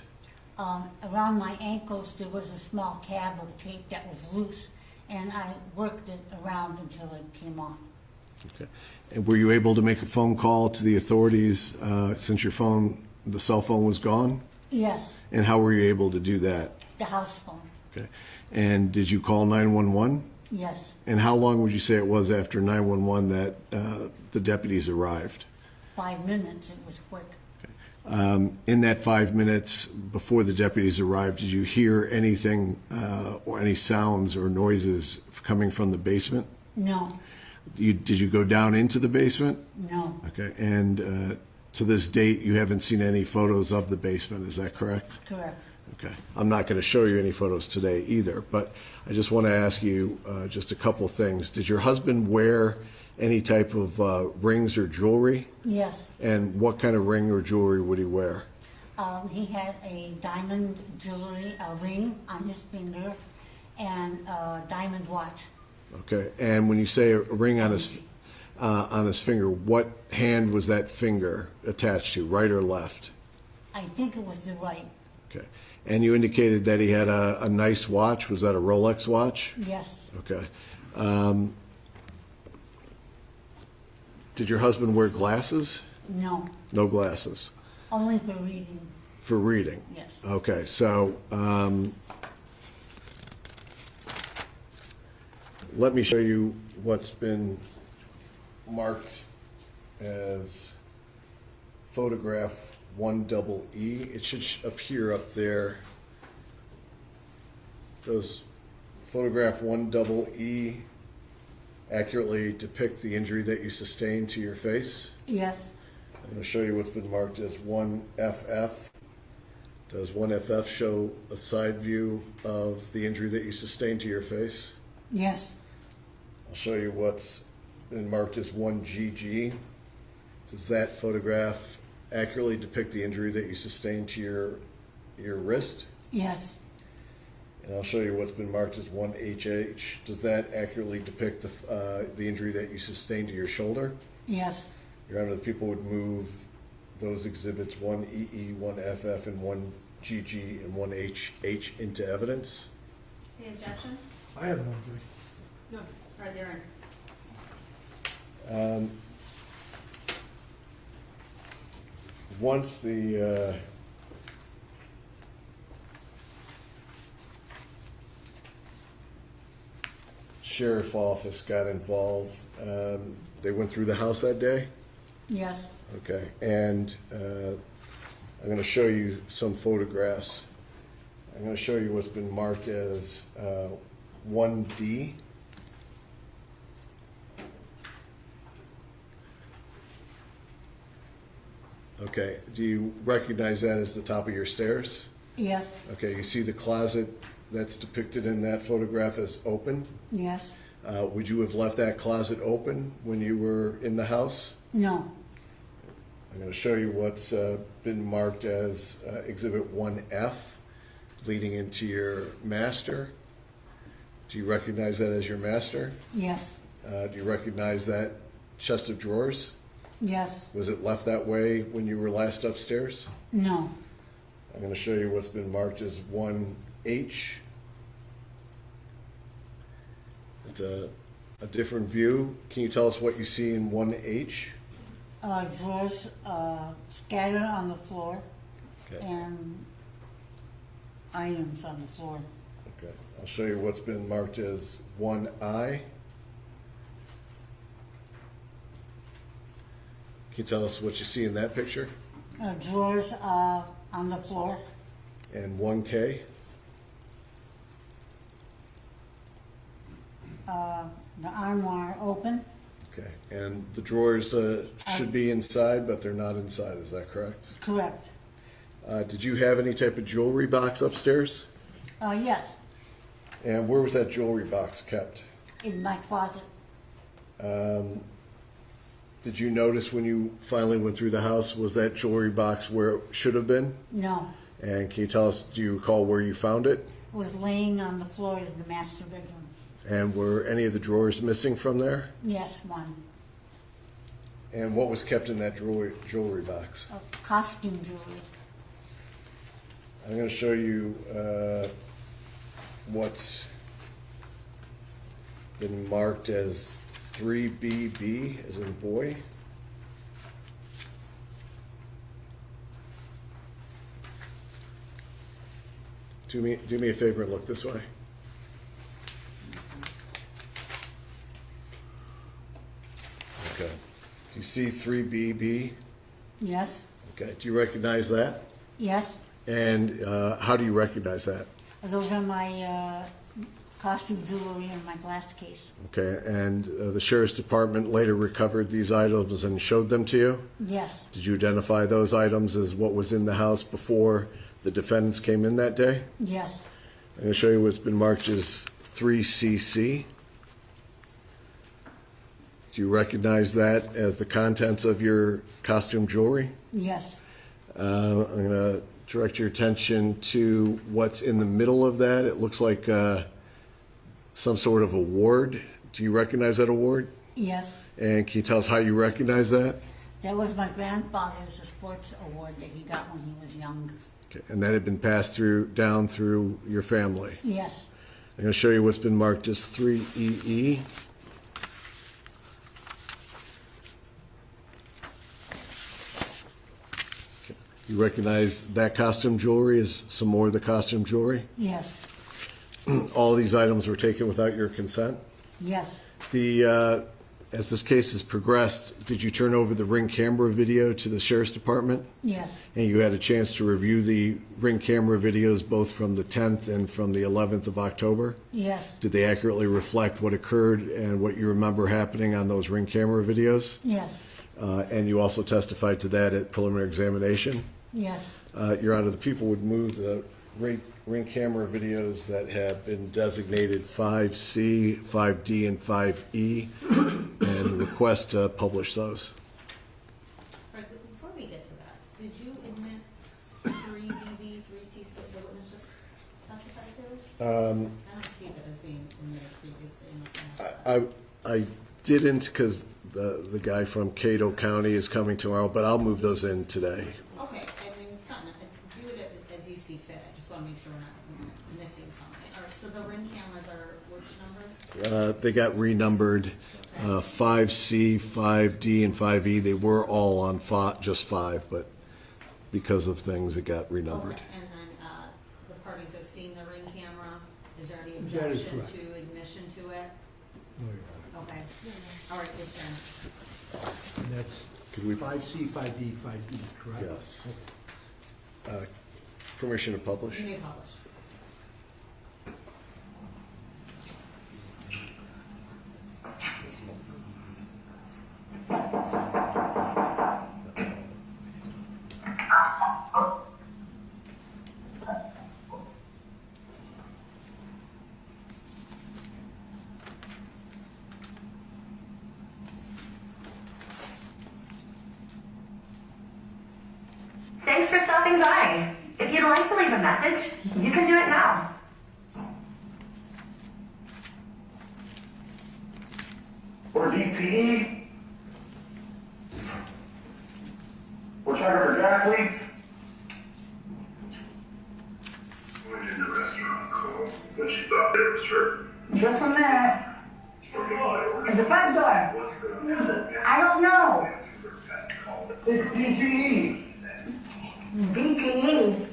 around my ankles there was a small tab of tape that was loose, and I worked it around until it came off. Okay. And were you able to make a phone call to the authorities since your phone, the cell phone was gone? Yes, And how were you able to do that? the house phone. Okay. And did you call 911? Yes, And how long would you say it was after 911 that the deputies arrived? 5 minutes, it was quick. In that 5 minutes before the deputies arrived, did you hear anything or any sounds or noises coming from the basement? No, Did you go down into the basement? no, Okay. And to this date, you haven't seen any photos of the basement, is that correct? correct. Okay. I'm not going to show you any photos today either, but I just want to ask you just a couple things. Did your husband wear any type of rings or jewelry? Yes, And what kind of ring or jewelry would he wear? he had a diamond jewelry, a ring on his finger, and a diamond watch. Okay, and when you say a ring on his finger, what hand was that finger attached to, right or left? I think it was the right. Okay, and you indicated that he had a nice watch. Was that a Rolex watch? Yes. Okay. Did your husband wear glasses? No. No glasses. Only for reading. For reading? Yes. Okay, so let me show you what's been marked as photograph 1EE. It should appear up there. Does photograph 1EE accurately depict the injury that you sustained to your face? Yes. I'm going to show you what's been marked as 1FF. Does 1FF show a side view of the injury that you sustained to your face? Yes. I'll show you what's been marked as 1GG. Does that photograph accurately depict the injury that you sustained to your wrist? Yes. And I'll show you what's been marked as 1HH. Does that accurately depict the injury that you sustained to your shoulder? Yes. Your Honor, the people would move those exhibits 1EE, 1FF, and 1GG, and 1HH into evidence. Any objection? I have no objection. No. All right, they're in. Once the sheriff office got involved, they went through the house that day? Yes. Okay, and I'm going to show you some photographs. I'm going to show you what's been marked as 1D. Okay, do you recognize that as the top of your stairs? Yes. Okay, you see the closet that's depicted in that photograph as open? Yes. Would you have left that closet open when you were in the house? No. I'm going to show you what's been marked as Exhibit 1F, leading into your master. Do you recognize that as your master? Yes. Do you recognize that chest of drawers? Yes. Was it left that way when you were last upstairs? No. I'm going to show you what's been marked as 1H. It's a different view. Can you tell us what you see in 1H? Drawers scattered on the floor. Okay. And items on the floor. Okay. I'll show you what's been marked as 1I. Can you tell us what you see in that picture? Drawers on the floor. And 1K? The armoire open. Okay. And the drawers should be inside, but they're not inside. Is that correct? Correct. Did you have any type of jewelry box upstairs? Yes. And where was that jewelry box kept? In my closet. Did you notice when you finally went through the house, was that jewelry box where it should have been? No. And can you tell us, do you recall where you found it? It was laying on the floor of the master bedroom. And were any of the drawers missing from there? Yes, one. And what was kept in that jewelry box? Costume jewelry. I'm going to show you what's been marked as 3BB, as in boy. Do me a favor and look this way. Okay. Do you see 3BB? Yes. Okay. Do you recognize that? Yes. And how do you recognize that? Those are my costume jewelry in my glass case. Okay. And the Sheriff's Department later recovered these items and showed them to you? Yes. Did you identify those items as what was in the house before the defendants came in that day? Yes. I'm going to show you what's been marked as 3CC. Do you recognize that as the contents of your costume jewelry? Yes. I'm going to direct your attention to what's in the middle of that. It looks like some sort of award. Do you recognize that award? Yes, And can you tell us how you recognize that? that was my grandfather's sports award that he got when he was young. Okay. And that had been passed down through your family. Yes. I'm going to show you what's been marked as 3EE. You recognize that costume jewelry as some more of the costume jewelry? Yes. All these items were taken without your consent? Yes. As this case has progressed, did you turn over the Ring camera video to the Sheriff's Department? Yes. And you had a chance to review the Ring camera videos both from the 10th and from the 11th of October? Yes. Did they accurately reflect what occurred and what you remember happening on those Ring camera videos? Yes. And you also testified to that at preliminary examination? Yes. Your Honor, the people would move the Ring camera videos that have been designated 5C, 5D, and 5E and request to publish those. All right, before we get to that, did you admit 3BB, 3C, the witness just testified to? I don't see that as being admitted previously in the sense. I didn't because the guy from Cato County is coming tomorrow, but I'll move those in today. Okay, I mean, it's not, do it as you see fit. I just want to make sure we're not missing something. All right, so the Ring cameras are which numbers? They got renumbered 5C, 5D, and 5E. They were all on just 5, but because of things, it got renumbered. Okay, and then the parties have seen the Ring camera. Is there any That is objection correct. to admission to it? No, Your Honor. Okay, all right, it's done. And that's Could we- 5C, 5D, 5E, correct? Yes. Permission to publish? You may publish. Thanks for stopping by. If you'd like to leave a message, you can do it now. Or DTE. We're checking for gas leaks. Went in the restaurant, so when she thought there was her. Just a minute. At the front door. I don't know. It's DTE. DTE.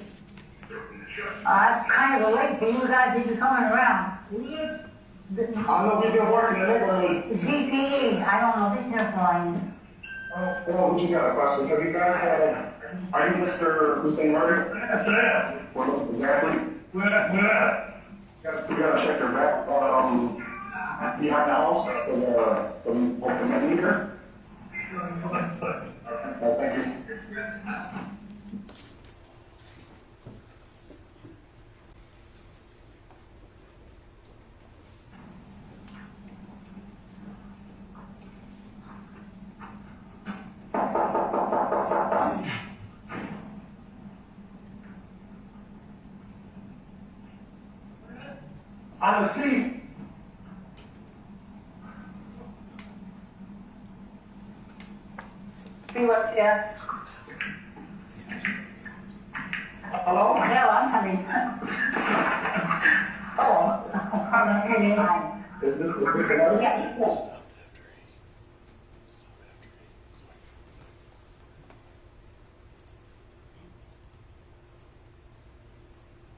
It's kind of late for you guys to be coming around. I know we've been working in the neighborhood. DTE, I don't know, this is flying. Well, we just got a question. Have you guys had, are you Mr. Hussein Murray? Yeah. We're looking for gas leak? Yeah. We gotta check your back, behind the house for the main meter. Thank you. On the seat. See what's there? Hello? No, I'm coming. Oh, I'm coming behind. Is this the big Yes.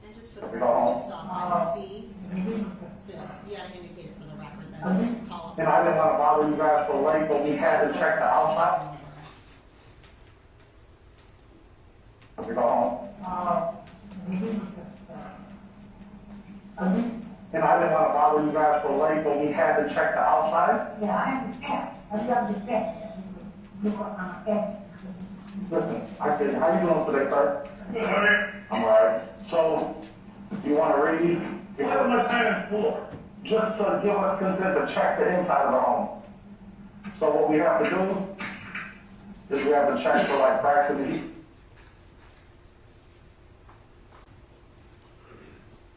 And just for the record, I just saw IC. So just, yeah, indicate it for the record, then just call up. And I didn't want to bother you guys for late, but we had to check the outside. We go home. And I didn't want to bother you guys for late, but we had to check the outside. Yeah, I understand. I understand. Listen, I said, how you doing today, sir? I'm alright. So, you want to read? What am I signing for? Just to give us consent to check the inside of the home. So what we have to do is we have to check for like cracks in the heat.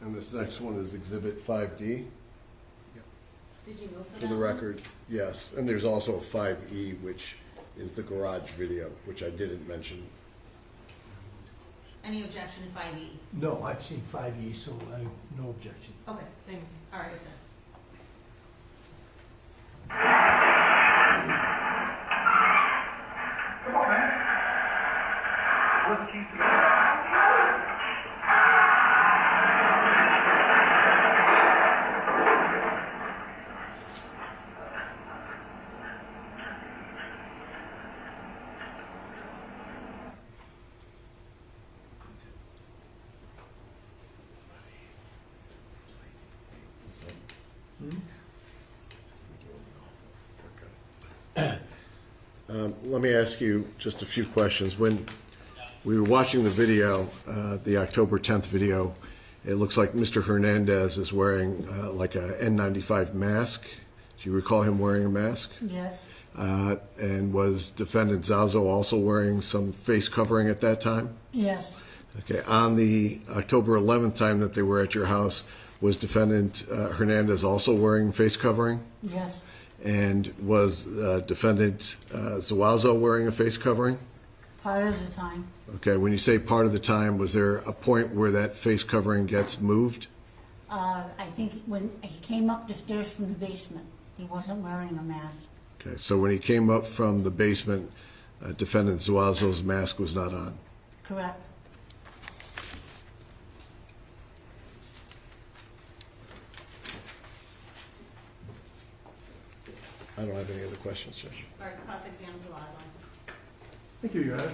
And this next one is Exhibit 5D. Did you go for that? For the one? record, yes. And there's also a 5E, which is the garage video, which I didn't mention. Any objection to 5E? No, I've seen 5E, so no objection. Okay, same. All right, sir. Come on, man. Let's keep it. Let me ask you just a few questions. When we were watching the video, the October 10th video, it looks like Mr. Hernandez is wearing like a N95 mask. Do you recall him wearing a mask? Yes. And was Defendant Zuazo also wearing some face covering at that time? Yes. Okay. On the October 11th time that they were at your house, was Defendant Hernandez also wearing face covering? Yes. And was Defendant Zuazo wearing a face covering? Part of the time. Okay, when you say part of the time, was there a point where that face covering gets moved? I think when he came up the stairs from the basement, he wasn't wearing a mask. Okay, so when he came up from the basement, Defendant Zuazo's mask was not on. Correct. I don't have any other questions, Judge. All right, cross-exam Zuazo. Thank you, Your Honor.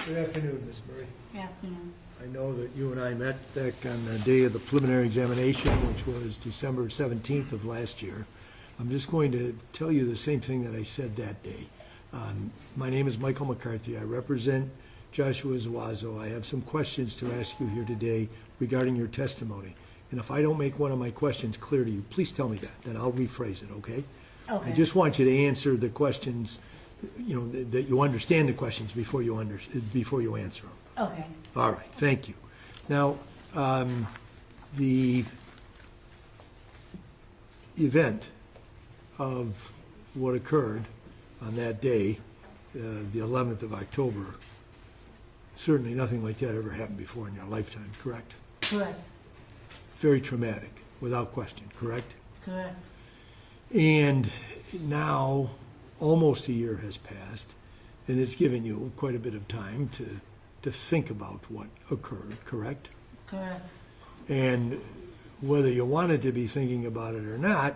Good afternoon, Ms. Murray. Afternoon. I know that you and I met back on the day of the preliminary examination, which was December 17th of last year. I'm just going to tell you the same thing that I said that day. My name is Michael McCarthy. I represent Joshua Zuazo. I have some questions to ask you here today regarding your testimony. And if I don't make one of my questions clear to you, please tell me that. Then I'll rephrase it, okay? Okay. I just want you to answer the questions, you know, that you understand the questions before you answer them. Okay. All right, thank you. Now, the event of what occurred on that day, the 11th of October, certainly nothing like that ever happened before in your lifetime, correct? Correct. Very traumatic, without question, correct? Correct. And now, almost a year has passed, and it's given you quite a bit of time to think about what occurred, correct? Correct. And whether you wanted to be thinking about it or not,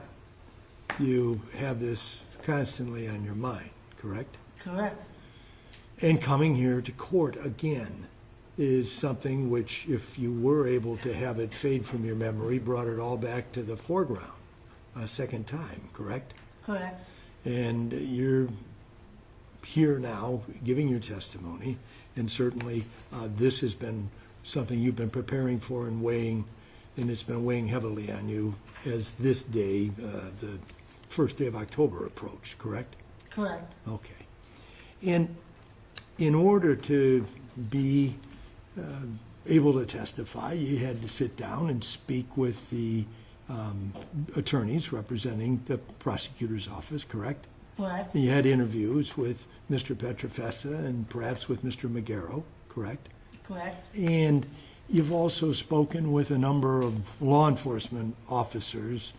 you have this constantly on your mind, correct? Correct. And coming here to court again is something which, if you were able to have it fade from your memory, brought it all back to the foreground a second time, correct? Correct. And you're here now giving your testimony, and certainly this has been something you've been preparing for and weighing, and it's been weighing heavily on you as this day, the first day of October, approached, correct? Correct. Okay. And in order to be able to testify, you had to sit down and speak with the attorneys representing the prosecutor's office, correct? Correct. And you had interviews with Mr. Petrofessa and perhaps with Mr. Magaro, correct? Correct. And you've also spoken with a number of law enforcement officers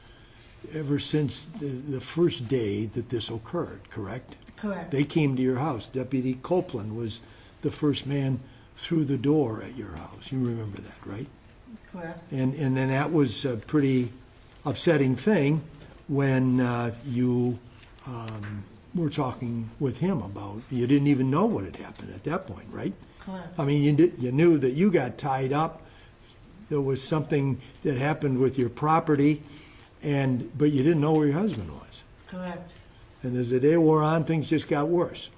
ever since the first day that this occurred, correct? Correct. They came to your house. Deputy Copeland was the first man through the door at your house. You remember that, right? Correct. And then that was a pretty upsetting thing when you were talking with him about, you didn't even know what had happened at that point, right? Correct. I mean, you knew that you got tied up. There was something that happened with your property, but you didn't know where your husband was. Correct. And as the day wore on, things just got worse.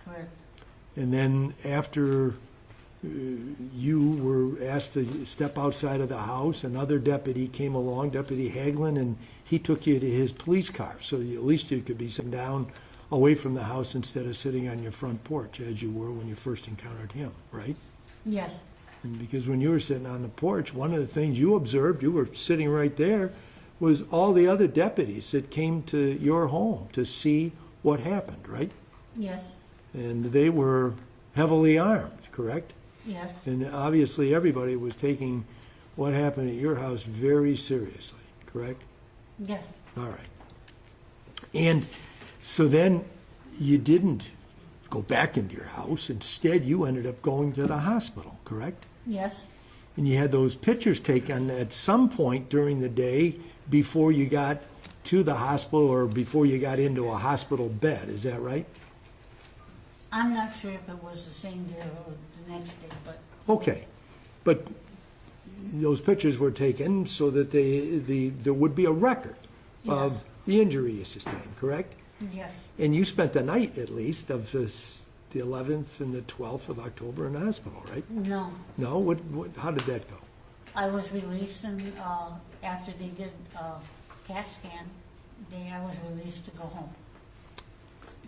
Correct. And then after you were asked to step outside of the house, another deputy came along, Deputy Hagelin, and he took you to his police car so that at least you could be sitting down away from the house instead of sitting on your front porch as you were when you first encountered him, right? Yes. And because when you were sitting on the porch, one of the things you observed, you were sitting right there, was all the other deputies that came to your home to see what happened, right? Yes. And they were heavily armed, correct? Yes. And obviously, everybody was taking what happened at your house very seriously, correct? Yes. All right. And so then you didn't go back into your house. Instead, you ended up going to the hospital, correct? Yes. And you had those pictures taken at some point during the day before you got to the hospital or before you got into a hospital bed. Is that right? I'm not sure if it was the same day or the next day, but Okay. But those pictures were taken so that there would be a record of Yes. the injury you sustained, correct? yes. And you spent the night, at least, of the 11th and the 12th of October in the hospital, right? No. No? How did that go? I was released, and after they did CAT scan, I was released to go home.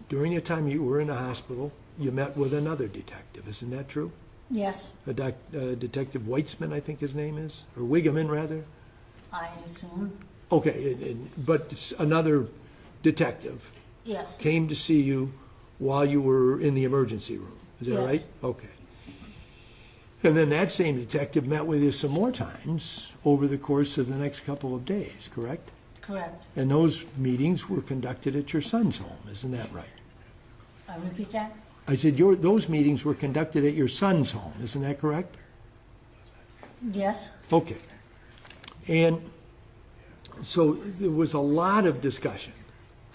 During the time you were in the hospital, you met with another detective, isn't that true? Yes, Detective Weitzman, I think his name is, or Wigeman, rather? I assume. Okay, but another detective Yes. came to see you while you were in the emergency room, is that Yes. right? Okay. And then that same detective met with you some more times over the course of the next couple of days, correct? Correct. And those meetings were conducted at your son's home, isn't that right? Repeat that? I said those meetings were conducted at your son's home, isn't that correct? Yes. Okay. And so there was a lot of discussion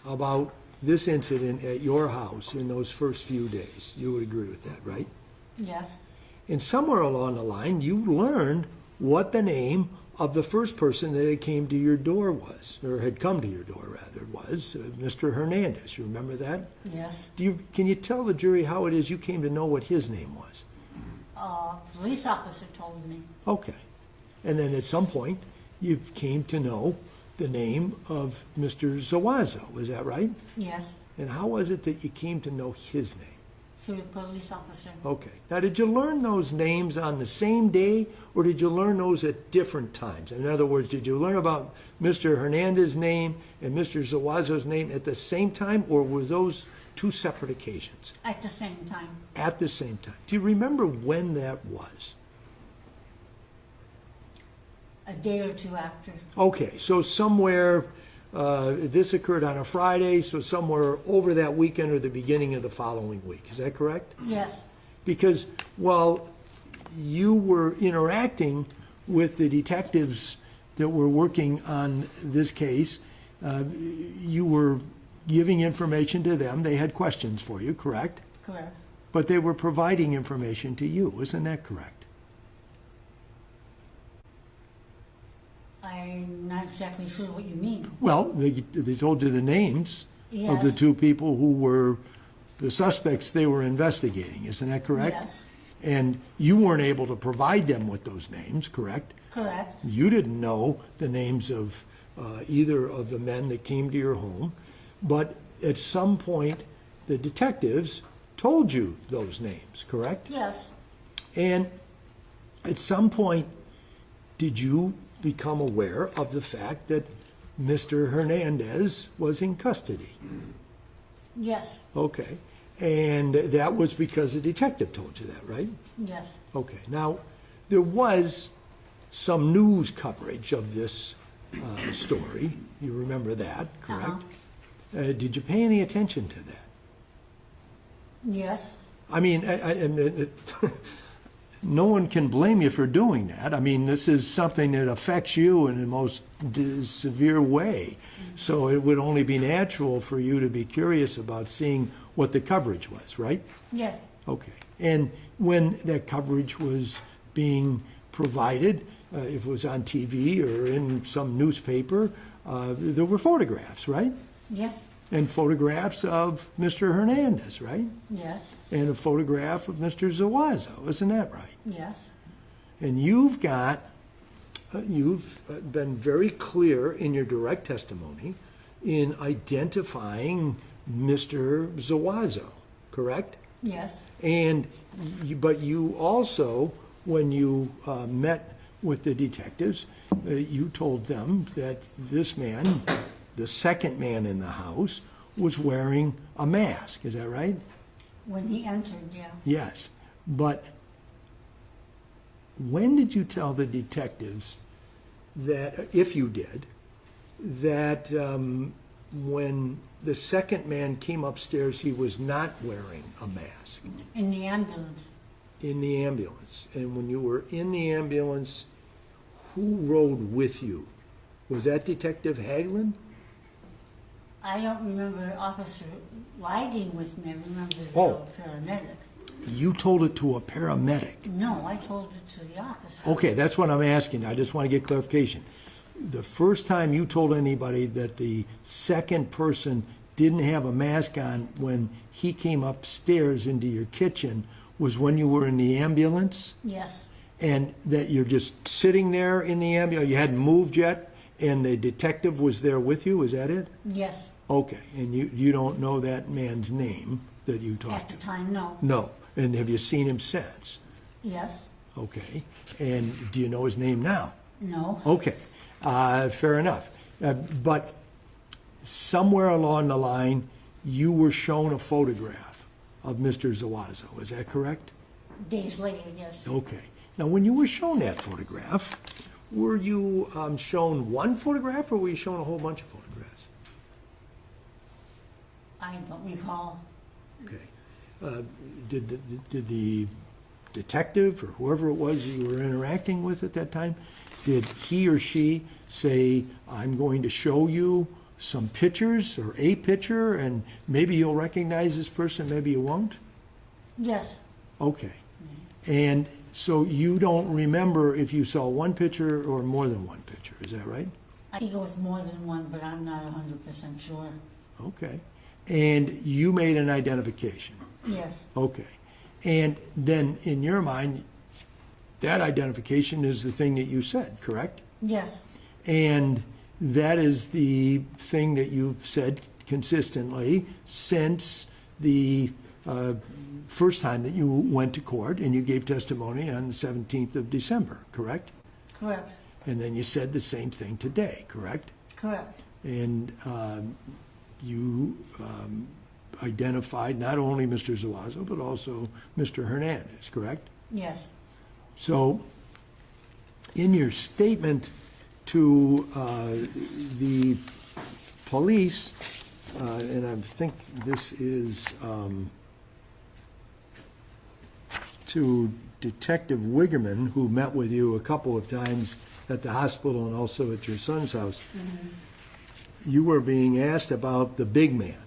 about this incident at your house in those first few days. You would agree with that, right? Yes. And somewhere along the line, you learned what the name of the first person that had came to your door was, or had come to your door, rather, was Mr. Hernandez. You remember that? Yes. Can you tell the jury how it is you came to know what his name was? Police officer told me. Okay. And then at some point, you came to know the name of Mr. Zuazo, is that right? Yes. And how was it that you came to know his name? Through the police officer. Okay. Now, did you learn those names on the same day, or did you learn those at different times? In other words, did you learn about Mr. Hernandez's name and Mr. Zuazo's name at the same time, or were those two separate occasions? At the same time. At the same time. Do you remember when that was? A day or two after. Okay, so somewhere, this occurred on a Friday, so somewhere over that weekend or the beginning of the following week. Is that correct? Yes. Because while you were interacting with the detectives that were working on this case, you were giving information to them. They had questions for you, correct? Correct. But they were providing information to you. Isn't that correct? I'm not exactly sure what you mean. Well, they told you the names of the Yes. two people who were the suspects they were investigating. Isn't that correct? Yes. And you weren't able to provide them with those names, correct? Correct. You didn't know the names of either of the men that came to your home, but at some point, the detectives told you those names, correct? Yes. And at some point, did you become aware of the fact that Mr. Hernandez was in custody? Yes. Okay. And that was because a detective told you that, right? Yes. Okay. Now, there was some news coverage of this story. You remember that, correct? Did you pay any attention to that? Yes. I mean, no one can blame you for doing that. I mean, this is something that affects you in the most severe way. So it would only be natural for you to be curious about seeing what the coverage was, right? Yes. Okay. And when that coverage was being provided, if it was on TV or in some newspaper, there were photographs, right? Yes. And photographs of Mr. Hernandez, right? Yes. And a photograph of Mr. Zuazo, isn't that right? Yes. And you've been very clear in your direct testimony in identifying Mr. Zuazo, correct? Yes. And, but you also, when you met with the detectives, you told them that this man, the second man in the house, was wearing a mask. Is that right? When he entered, yeah. Yes. But when did you tell the detectives that, if you did, that when the second man came upstairs, he was not wearing a mask? In the ambulance. In the ambulance. And when you were in the ambulance, who rode with you? Was that Detective Hagelin? I don't remember an officer riding with me. I remember the paramedic. You told it to a paramedic. No, I told it to the officer. Okay, that's what I'm asking. I just want to get clarification. The first time you told anybody that the second person didn't have a mask on when he came upstairs into your kitchen was when you were in the ambulance? Yes. And that you're just sitting there in the ambulance, you hadn't moved yet, and the detective was there with you, is that it? Yes. Okay, and you don't know that man's name that you talked At to? the time, no. No, and have you seen him since? Yes. Okay, and do you know his name now? No. Okay, fair enough. But somewhere along the line, you were shown a photograph of Mr. Zuazo, is that correct? Days later, yes. Okay. Now, when you were shown that photograph, were you shown one photograph or were you shown a whole bunch of photographs? I don't recall. Okay. Did the detective or whoever it was you were interacting with at that time, did he or she say, I'm going to show you some pictures or a picture and maybe you'll recognize this person, maybe you won't? Yes. Okay. And so you don't remember if you saw one picture or more than one picture, is that right? I think it was more than one, but I'm not 100% sure. Okay. And you made an identification? Yes. Okay. And then in your mind, that identification is the thing that you said, correct? Yes. And that is the thing that you've said consistently since the first time that you went to court and you gave testimony on the 17th of December, correct? Correct. And then you said the same thing today, correct? Correct. And you identified not only Mr. Zuazo, but also Mr. Hernandez, correct? Yes. So in your statement to the police, and I think this is to Detective Wiggerman, who met with you a couple of times at the hospital and also at your son's house, you were being asked about the big man,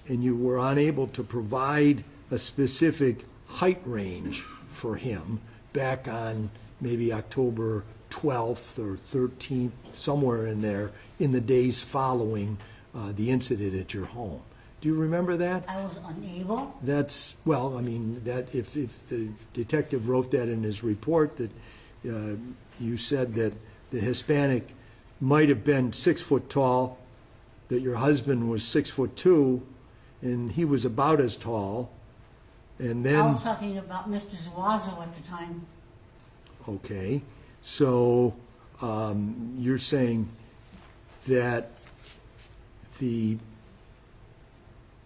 and you were unable to provide a specific height range for him back on maybe October 12th or 13th, somewhere in there, in the days following the incident at your home. Do you remember that? I was unable. That's, well, I mean, that if the detective wrote that in his report, that you said that the Hispanic might have been 6 foot tall, that your husband was 6'2", and he was about as tall, and then... I was talking about Mr. Zuazo at the time. Okay, so you're saying that the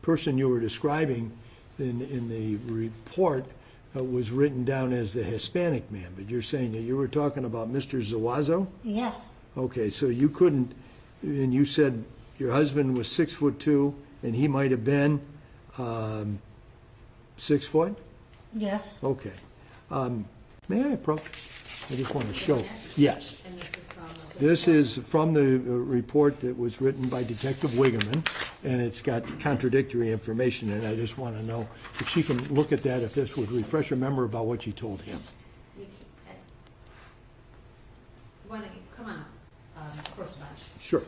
person you were describing in the report was written down as the Hispanic man, but you're saying that you were talking about Mr. Zuazo? Yes. Okay, so you couldn't, and you said your husband was 6'2", and he might have been 6 foot? Yes. Okay. May I approach? I just want to show. Yes. And this is from... This is from the report that was written by Detective Wiggerman, and it's got contradictory information, and I just want to know if she can look at that, if this would refresh her memory about what she told him. Why don't you come on up, first bunch. Sure.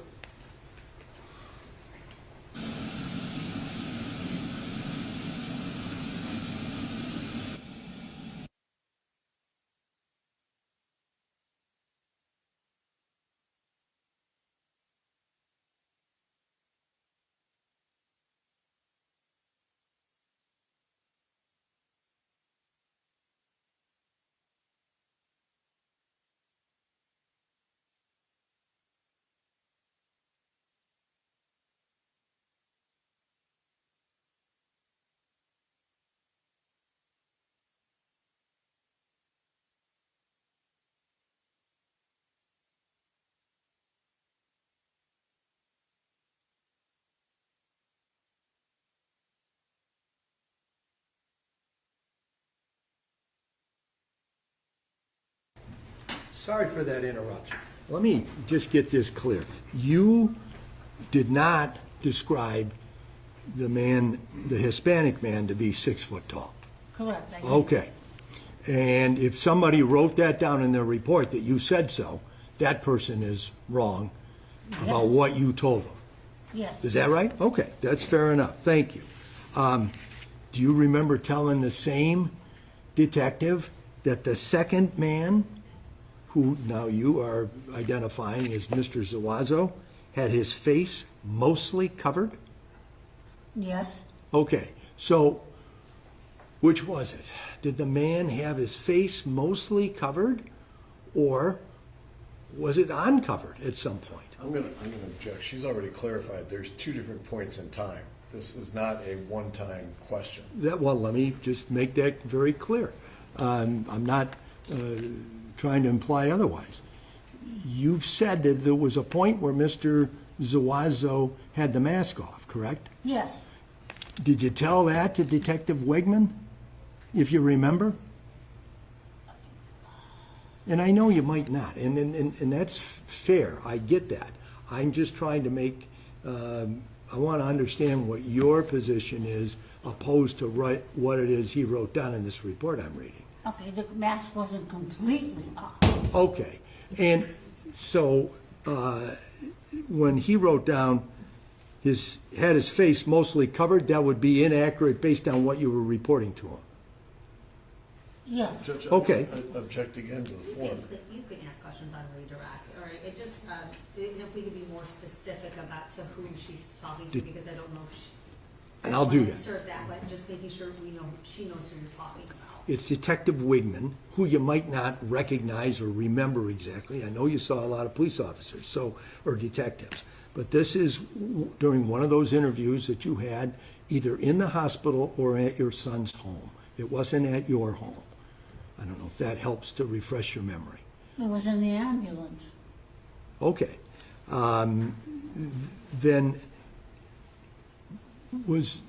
Sorry for that interruption. Let me just get this clear. You did not describe the man, the Hispanic man, to be 6 foot tall. Correct. I did. Okay. And if somebody wrote that down in their report that you said so, that person is wrong about Yes. what you told them. Yes. Is that right? Okay, that's fair enough. Thank you. Do you remember telling the same detective that the second man, who now you are identifying as Mr. Zuazo, had his face mostly covered? Yes. Okay, so which was it? Did the man have his face mostly covered, or was it uncovered at some point? I'm gonna object. She's already clarified. There's 2 different points in time. This is not a one-time question. Well, let me just make that very clear. I'm not trying to imply otherwise. You've said that there was a point where Mr. Zuazo had the mask off, correct? Yes. Did you tell that to Detective Wegman, if you remember? And I know you might not, and that's fair. I get that. I'm just trying to make, I want to understand what your position is opposed to what it is he wrote down in this report I'm reading. Okay, the mask wasn't completely off. Okay, and so when he wrote down had his face mostly covered, that would be inaccurate based on what you were reporting to him. Yes. Judge, Okay. I object again to the form. You can ask questions on redirect, all right? It just, if we could be more specific about to whom she's talking to, because I don't know if she. And I'll do that. Insert that, but just making sure we know, she knows who you're talking about. It's Detective Wigman, who you might not recognize or remember exactly. I know you saw a lot of police officers, or detectives. But this is during one of those interviews that you had either in the hospital or at your son's home. It wasn't at your home. I don't know if that helps to refresh your memory. It was in the ambulance. Okay. Then was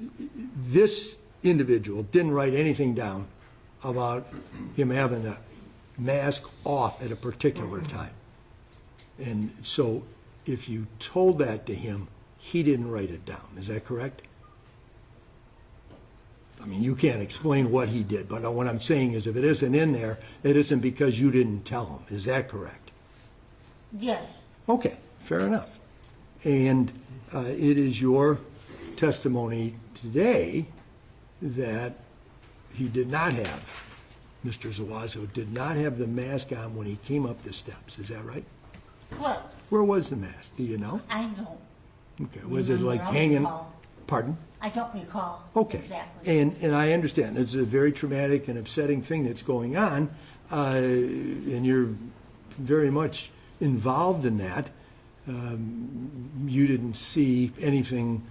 this individual didn't write anything down about him having a mask off at a particular time. And so if you told that to him, he didn't write it down. Is that correct? I mean, you can't explain what he did, but what I'm saying is if it isn't in there, it isn't because you didn't tell him. Is that correct? Yes. Okay, fair enough. And it is your testimony today that he did not have, Mr. Zuazo did not have the mask on when he came up the steps. Is that right? Correct. Where was the mask? Do you know? I don't. Okay, was it like hanging? Recall. Pardon? I don't recall. Okay. Exactly. And I understand. It's a very traumatic and upsetting thing that's going on, and you're very much involved in that. You didn't see anything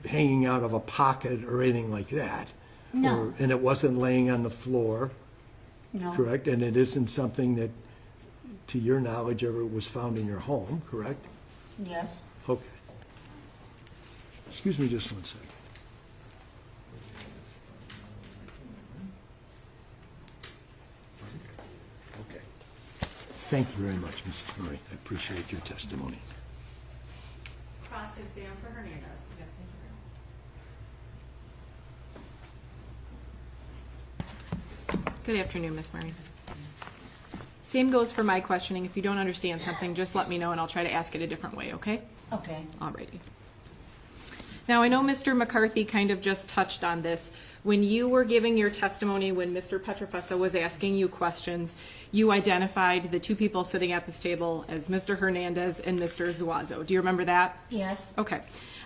hanging out of a pocket or anything like that. No. And it wasn't laying on the floor. No. Correct? And it isn't something that, to your knowledge, ever was found in your home, correct? Yes. Okay. Excuse me just one second. Okay. Thank you very much, Mrs. Murray. I appreciate your testimony. Cross-exam for Hernandez. Yes, thank you. Good afternoon, Ms. Murray. Same goes for my questioning. If you don't understand something, just let me know and I'll try to ask it a different way, okay? Okay. Alrighty. Now, I know Mr. McCarthy kind of just touched on this. When you were giving your testimony, when Mr. Petrofessa was asking you questions, you identified the two people sitting at this table as Mr. Hernandez and Mr. Zuazo. Do you remember that? Yes. Okay.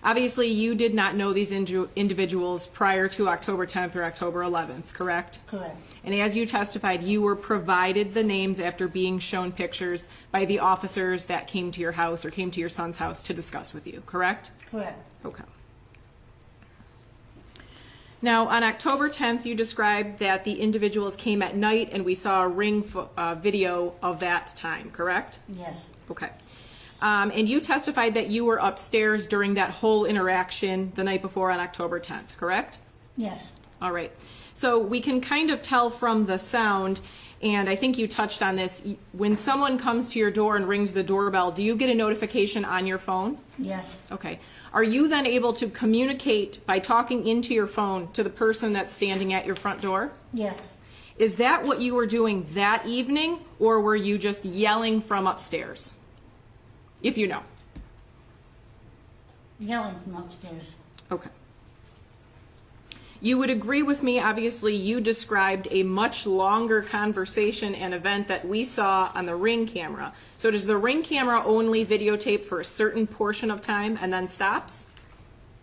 Obviously, you did not know these individuals prior to October 10th or October 11th, correct? Correct. And as you testified, you were provided the names after being shown pictures by the officers that came to your house or came to your son's house to discuss with you, correct? Correct. Okay. Now, on October 10th, you described that the individuals came at night and we saw a ring video of that time, correct? Yes. Okay. And you testified that you were upstairs during that whole interaction the night before on October 10th, correct? Yes. All right. So we can kind of tell from the sound and I think you touched on this. When someone comes to your door and rings the doorbell, do you get a notification on your phone? Yes. Okay. Are you then able to communicate by talking into your phone to the person that's standing at your front door? Yes. Is that what you were doing that evening, or were you just yelling from upstairs? If you know. Yelling from upstairs. Okay. You would agree with me, obviously, you described a much longer conversation and event that we saw on the Ring camera. So does the Ring camera only videotape for a certain portion of time and then stops?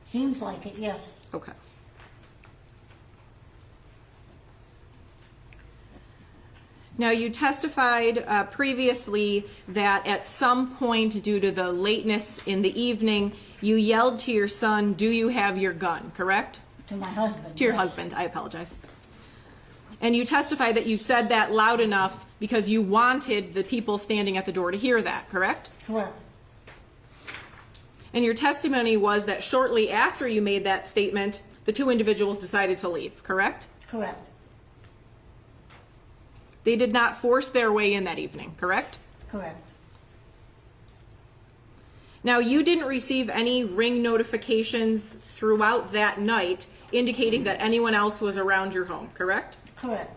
Seems like it, yes. Okay. Now, you testified previously that at some point, due to the lateness in the evening, you yelled to your son, "Do you have your gun?" Correct? To my husband. To your yes. husband, I apologize. And you testified that you said that loud enough because you wanted the people standing at the door to hear that, correct? Correct. And your testimony was that shortly after you made that statement, the two individuals decided to leave, correct? Correct. They did not force their way in that evening, correct? Correct. Now, you didn't receive any Ring notifications throughout that night indicating that anyone else was around your home, correct? Correct.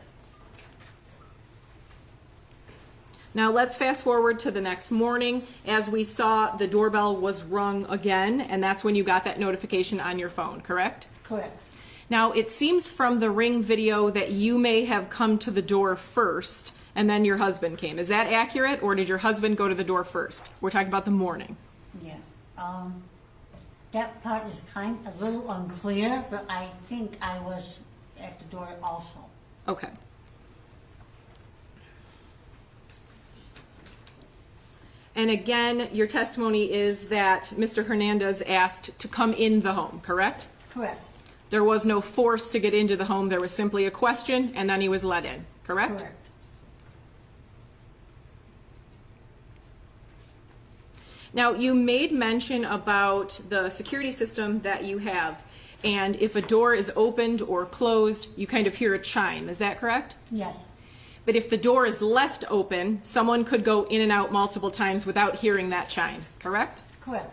Now, let's fast forward to the next morning. As we saw, the doorbell was rung again, and that's when you got that notification on your phone, correct? Correct. Now, it seems from the Ring video that you may have come to the door first, and then your husband came. Is that accurate, or did your husband go to the door first? We're talking about the morning. Yeah. That part is a little unclear, but I think I was at the door also. Okay. And again, your testimony is that Mr. Hernandez asked to come in the home, correct? Correct. There was no force to get into the home. There was simply a question, and then he was let in, correct? Correct. Now, you made mention about the security system that you have, and if a door is opened or closed, you kind of hear a chime. Is that correct? Yes. But if the door is left open, someone could go in and out multiple times without hearing that chime, correct? Correct.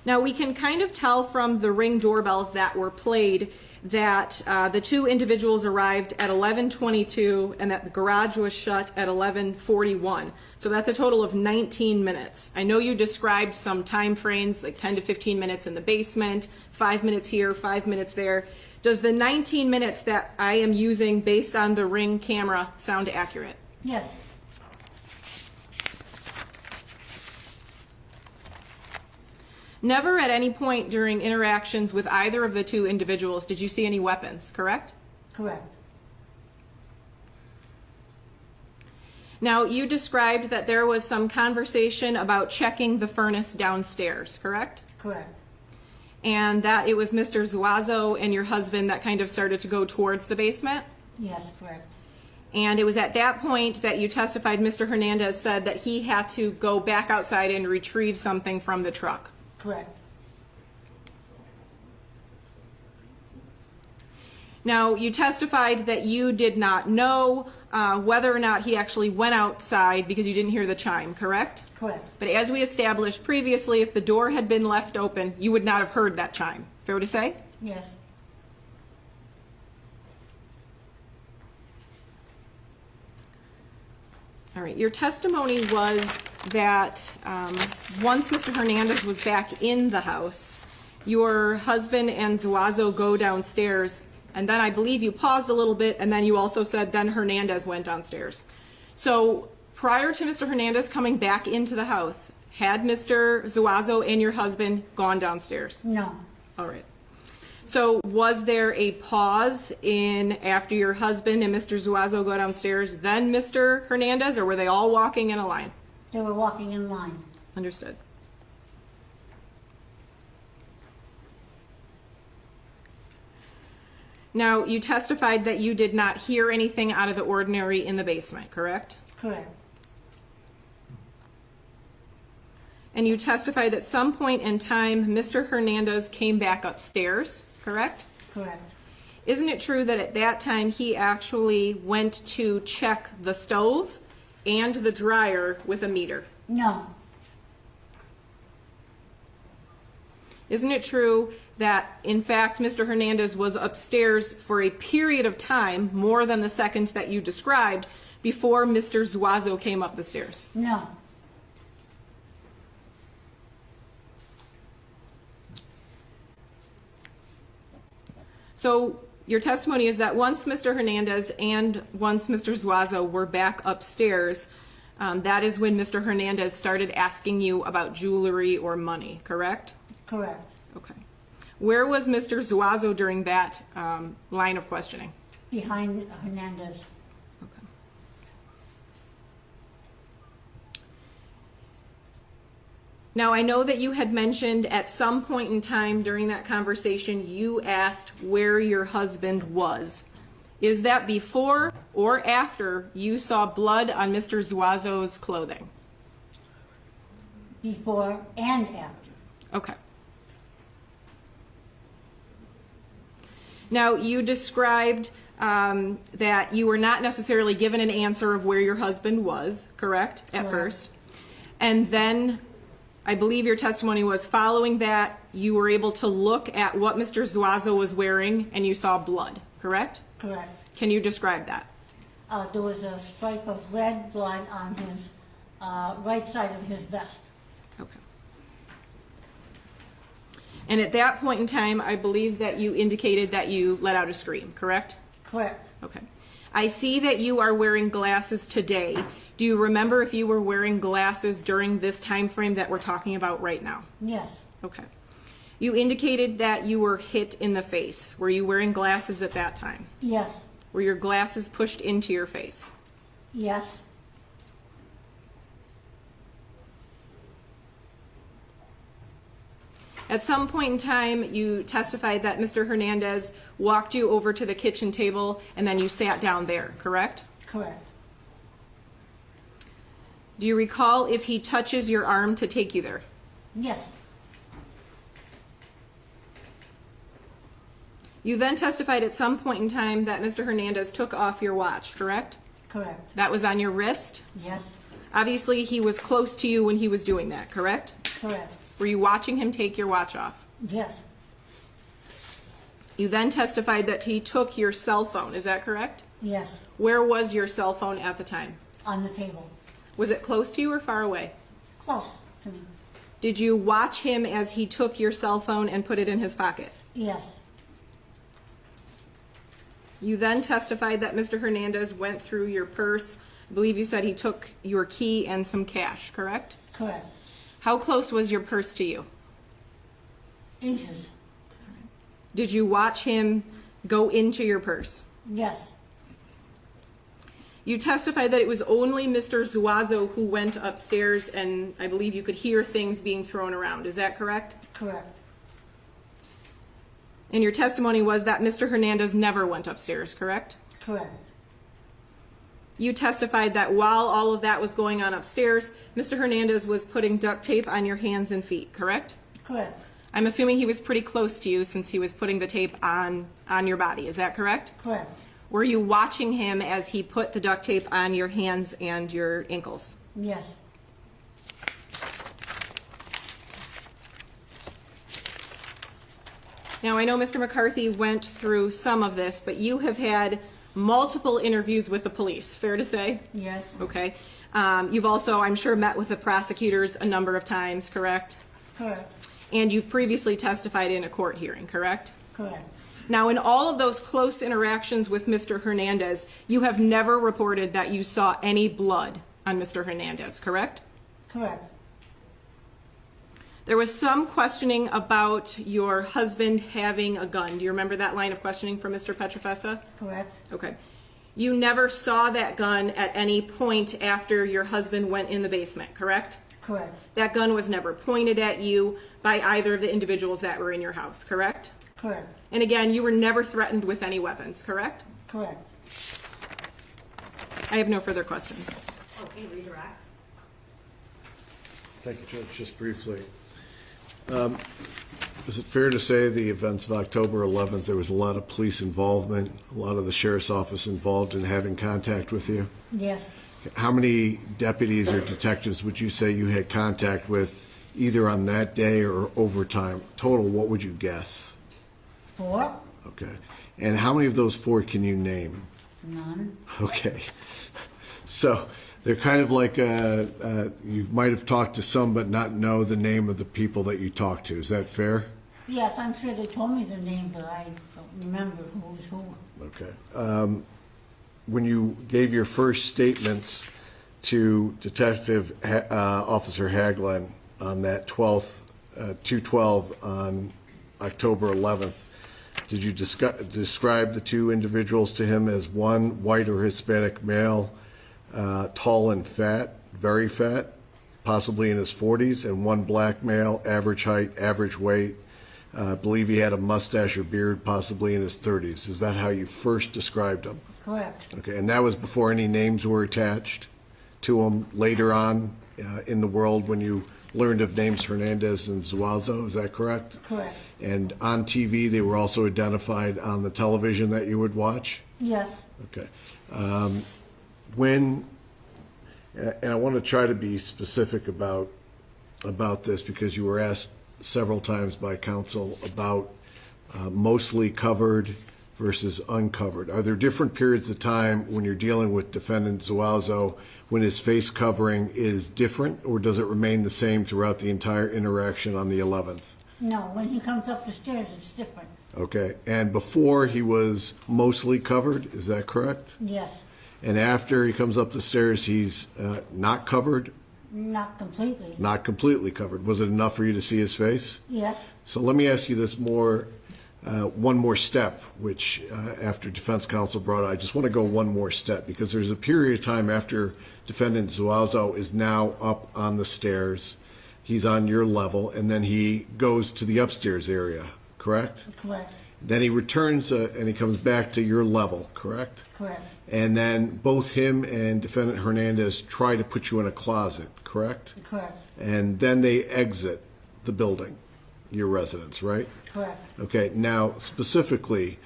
Now, we can kind of tell from the Ring doorbells that were played that the two individuals arrived at 11:22 and that the garage was shut at 11:41. So that's a total of 19 minutes. I know you described some time frames, like 10 to 15 minutes in the basement, 5 minutes here, 5 minutes there. Does the 19 minutes that I am using based on the Ring camera sound accurate? Yes. Never at any point during interactions with either of the two individuals did you see any weapons, correct? Correct. Now, you described that there was some conversation about checking the furnace downstairs, correct? Correct. And that it was Mr. Zuazo and your husband that kind of started to go towards the basement? Yes, correct. And it was at that point that you testified Mr. Hernandez said that he had to go back outside and retrieve something from the truck. Correct. Now, you testified that you did not know whether or not he actually went outside because you didn't hear the chime, correct? Correct. But as we established previously, if the door had been left open, you would not have heard that chime. Fair to say? Yes. All right, your testimony was that once Mr. Hernandez was back in the house, your husband and Zuazo go downstairs, and then I believe you paused a little bit, and then you also said then Hernandez went downstairs. So prior to Mr. Hernandez coming back into the house, had Mr. Zuazo and your husband gone downstairs? No. All right. So was there a pause in after your husband and Mr. Zuazo go downstairs, then Mr. Hernandez, or were they all walking in a line? They were walking in line. Understood. Now, you testified that you did not hear anything out of the ordinary in the basement, correct? Correct. And you testified at some point in time, Mr. Hernandez came back upstairs, correct? Correct. Isn't it true that at that time he actually went to check the stove and the dryer with a meter? No. Isn't it true that, in fact, Mr. Hernandez was upstairs for a period of time, more than the seconds that you described, before Mr. Zuazo came up the stairs? No. So your testimony is that once Mr. Hernandez and once Mr. Zuazo were back upstairs, that is when Mr. Hernandez started asking you about jewelry or money, correct? Correct. Okay. Where was Mr. Zuazo during that line of questioning? Behind Hernandez. Okay. Now, I know that you had mentioned at some point in time during that conversation you asked where your husband was. Is that before or after you saw blood on Mr. Zuazo's clothing? Before and after. Okay. Now, you described that you were not necessarily given an answer of where your husband was, correct, at first. And then I believe your testimony was following that you were able to look at what Mr. Zuazo was wearing and you saw blood, correct? Correct. Can you describe that? There was a stripe of red blood on his right side of his vest. Okay. And at that point in time, I believe that you indicated that you let out a scream, correct? Correct. Okay. I see that you are wearing glasses today. Do you remember if you were wearing glasses during this time frame that we're talking about right now? Yes. Okay. You indicated that you were hit in the face. Were you wearing glasses at that time? Yes. Were your glasses pushed into your face? Yes. At some point in time, you testified that Mr. Hernandez walked you over to the kitchen table and then you sat down there, correct? Correct. Do you recall if he touches your arm to take you there? Yes. You then testified at some point in time that Mr. Hernandez took off your watch, correct? Correct. That was on your wrist? Yes. Obviously, he was close to you when he was doing that, correct? Correct. Were you watching him take your watch off? Yes. You then testified that he took your cell phone, is that correct? Yes. Where was your cell phone at the time? On the table. Was it close to you or far away? Close to me. Did you watch him as he took your cell phone and put it in his pocket? Yes. You then testified that Mr. Hernandez went through your purse. I believe you said he took your key and some cash, correct? Correct. How close was your purse to you? Inches. Did you watch him go into your purse? Yes. You testified that it was only Mr. Zuazo who went upstairs, and I believe you could hear things being thrown around. Is that correct? Correct. And your testimony was that Mr. Hernandez never went upstairs, correct? Correct. You testified that while all of that was going on upstairs, Mr. Hernandez was putting duct tape on your hands and feet, correct? Correct. I'm assuming he was pretty close to you since he was putting the tape on your body. Is that correct? Correct. Were you watching him as he put the duct tape on your hands and your ankles? Yes. Now, I know Mr. McCarthy went through some of this, but you have had multiple interviews with the police, fair to say? Yes. Okay. You've also, I'm sure, met with the prosecutors a number of times, correct? Correct. And you've previously testified in a court hearing, correct? Correct. Now, in all of those close interactions with Mr. Hernandez, you have never reported that you saw any blood on Mr. Hernandez, correct? Correct. There was some questioning about your husband having a gun. Do you remember that line of questioning from Mr. Petrofessa? Correct. Okay. You never saw that gun at any point after your husband went in the basement, correct? Correct. That gun was never pointed at you by either of the individuals that were in your house, correct? Correct. And again, you were never threatened with any weapons, correct? Correct. I have no further questions. Okay, redirect. Thank you, Judge. Just briefly. Is it fair to say the events of October 11th, there was a lot of police involvement, a lot of the sheriff's office involved in having contact with you? Yes. How many deputies or detectives would you say you had contact with either on that day or overtime? Total, what would you guess? 4? Okay. And how many of those 4 can you name? None. Okay. So they're kind of like you might have talked to some but not know the name of the people that you talked to. Is that fair? Yes, I'm sure they told me the name, but I don't remember who's who. Okay. When you gave your first statements to Detective Officer Haglin on that 212 on October 11th, did you describe the 2 individuals to him as one white or Hispanic male, tall and fat, very fat, possibly in his 40s, and one black male, average height, average weight? I believe he had a mustache or beard, possibly in his 30s. Is that how you first described him? Correct. Okay, and that was before any names were attached to him later on in the world when you learned of names Hernandez and Zuazo, is that correct? Correct. And on TV, they were also identified on the television that you would watch? Yes. Okay. And I want to try to be specific about this because you were asked several times by counsel about mostly covered versus uncovered. Are there different periods of time when you're dealing with defendant Zuazo when his face covering is different, or does it remain the same throughout the entire interaction on the 11th? No, when he comes up the stairs, it's different. Okay, and before he was mostly covered, is that correct? Yes. And after he comes up the stairs, he's not covered? Not completely. Not completely covered. Was it enough for you to see his face? Yes. So let me ask you this one more step, which after defense counsel brought it, I just want to go one more step because there's a period of time after defendant Zuazo is now up on the stairs, he's on your level, and then he goes to the upstairs area, correct? Correct. Then he returns and he comes back to your level, correct? Correct. And then both him and defendant Hernandez try to put you in a closet, correct? Correct. And then they exit the building, your residence, right? Correct. Okay, now specifically,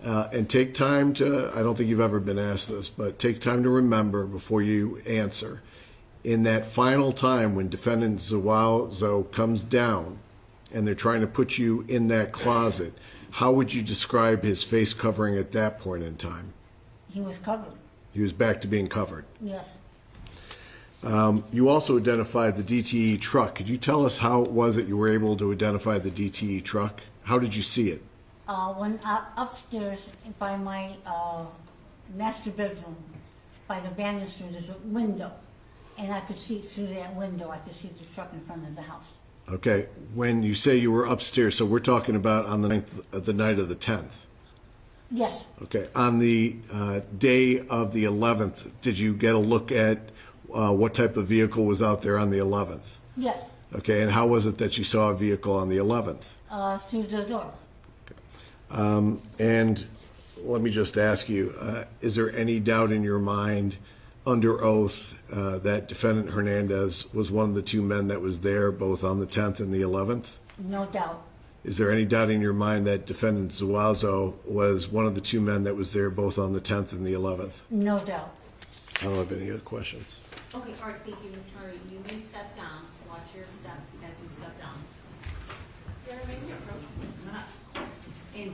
and take time to, I don't think you've ever been asked this, but take time to remember before you answer. In that final time when defendant Zuazo comes down and they're trying to put you in that closet, how would you describe his face covering at that point in time? He was covered. He was back to being covered. Yes. You also identified the DTE truck. Could you tell us how it was that you were able to identify the DTE truck? How did you see it? When upstairs by my master bedroom, by the banister, there's a window, and I could see through that window. I could see the truck in front of the house. Okay, when you say you were upstairs, so we're talking about on the night of the 10th. Yes. Okay, on the day of the 11th, did you get a look at what type of vehicle was out there on the 11th? Yes. Okay, and how was it that you saw a vehicle on the 11th? Through the door. And let me just ask you, is there any doubt in your mind under oath that defendant Hernandez was one of the 2 men that was there both on the 10th and the 11th? No doubt. Is there any doubt in your mind that defendant Zuazo was one of the 2 men that was there both on the 10th and the 11th? No doubt. I don't have any other questions. Okay, all right, thank you, Ms. Murray. You may step down. Watch your step as you step down. And,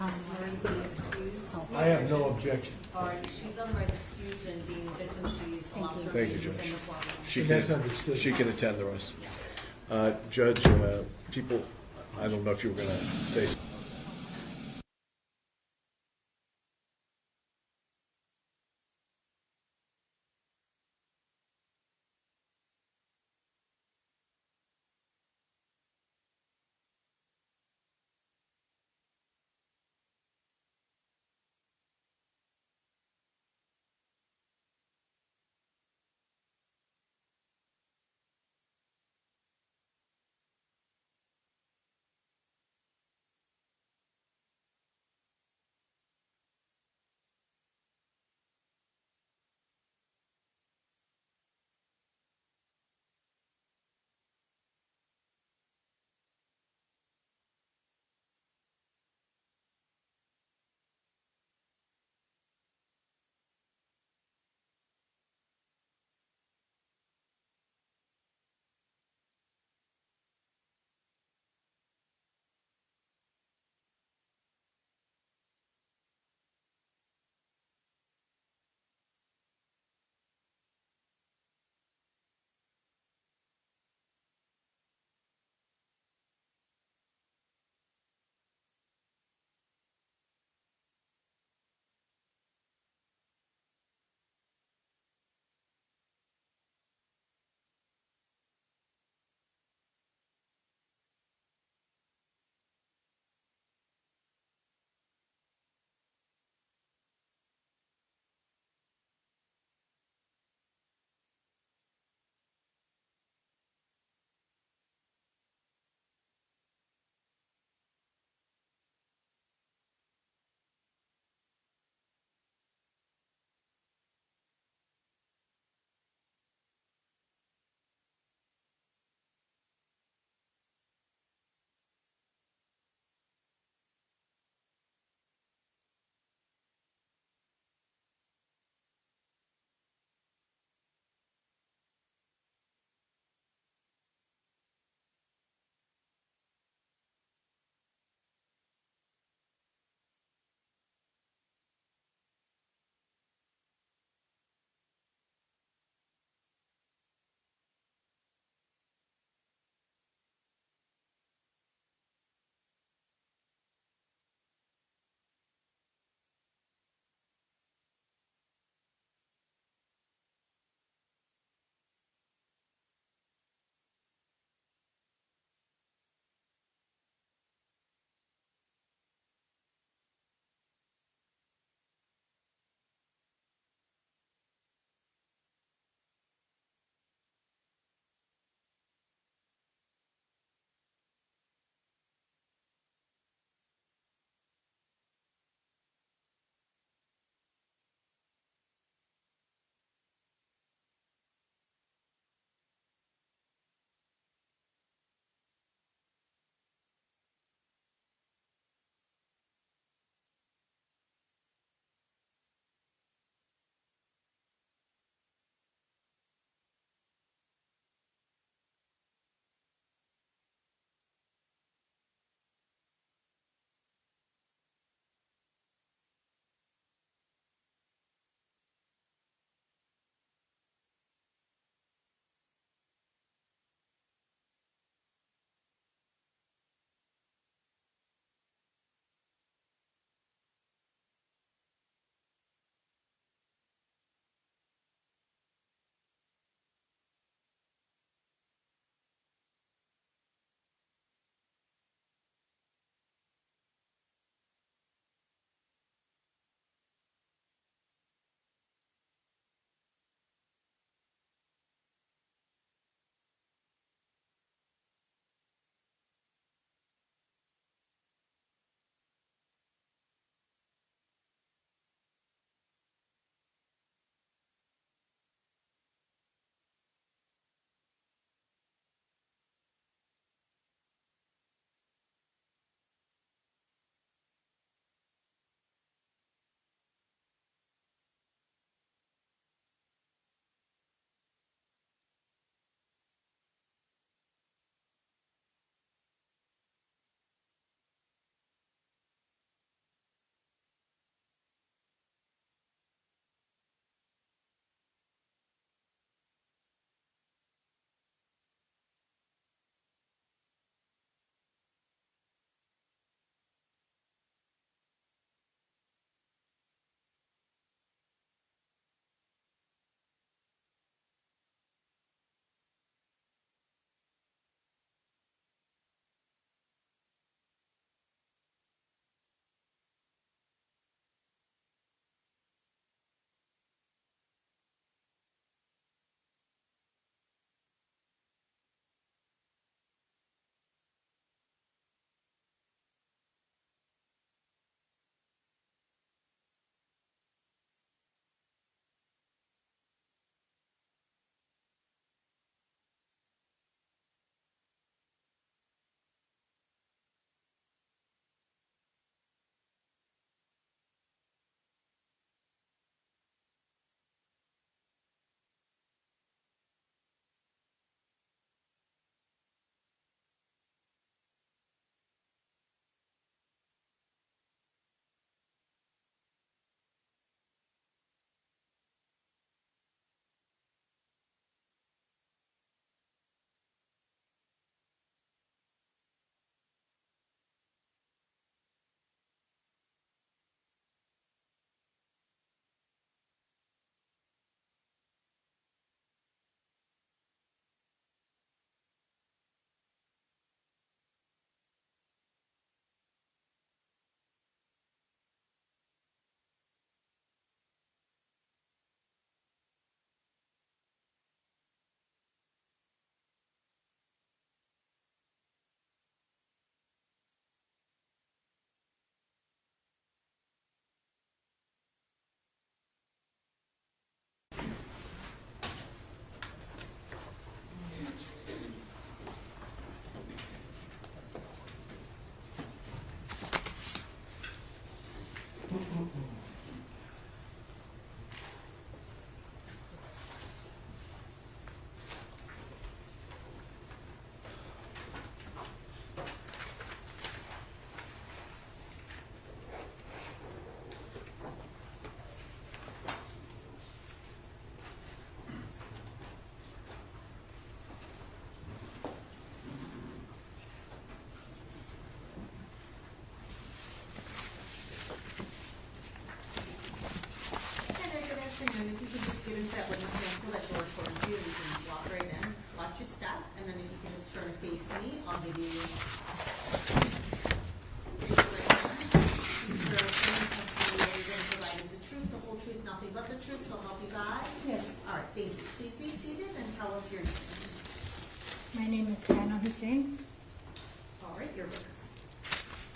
Ms. Murray, be excused. I have no objection. All right, she's otherwise excused, and being a victim, she's allowed to Thank remain you, within Judge. the 4 walls. And that's understood. She can attend the rest. Yes. Judge, people, I don't know if you were going to say something.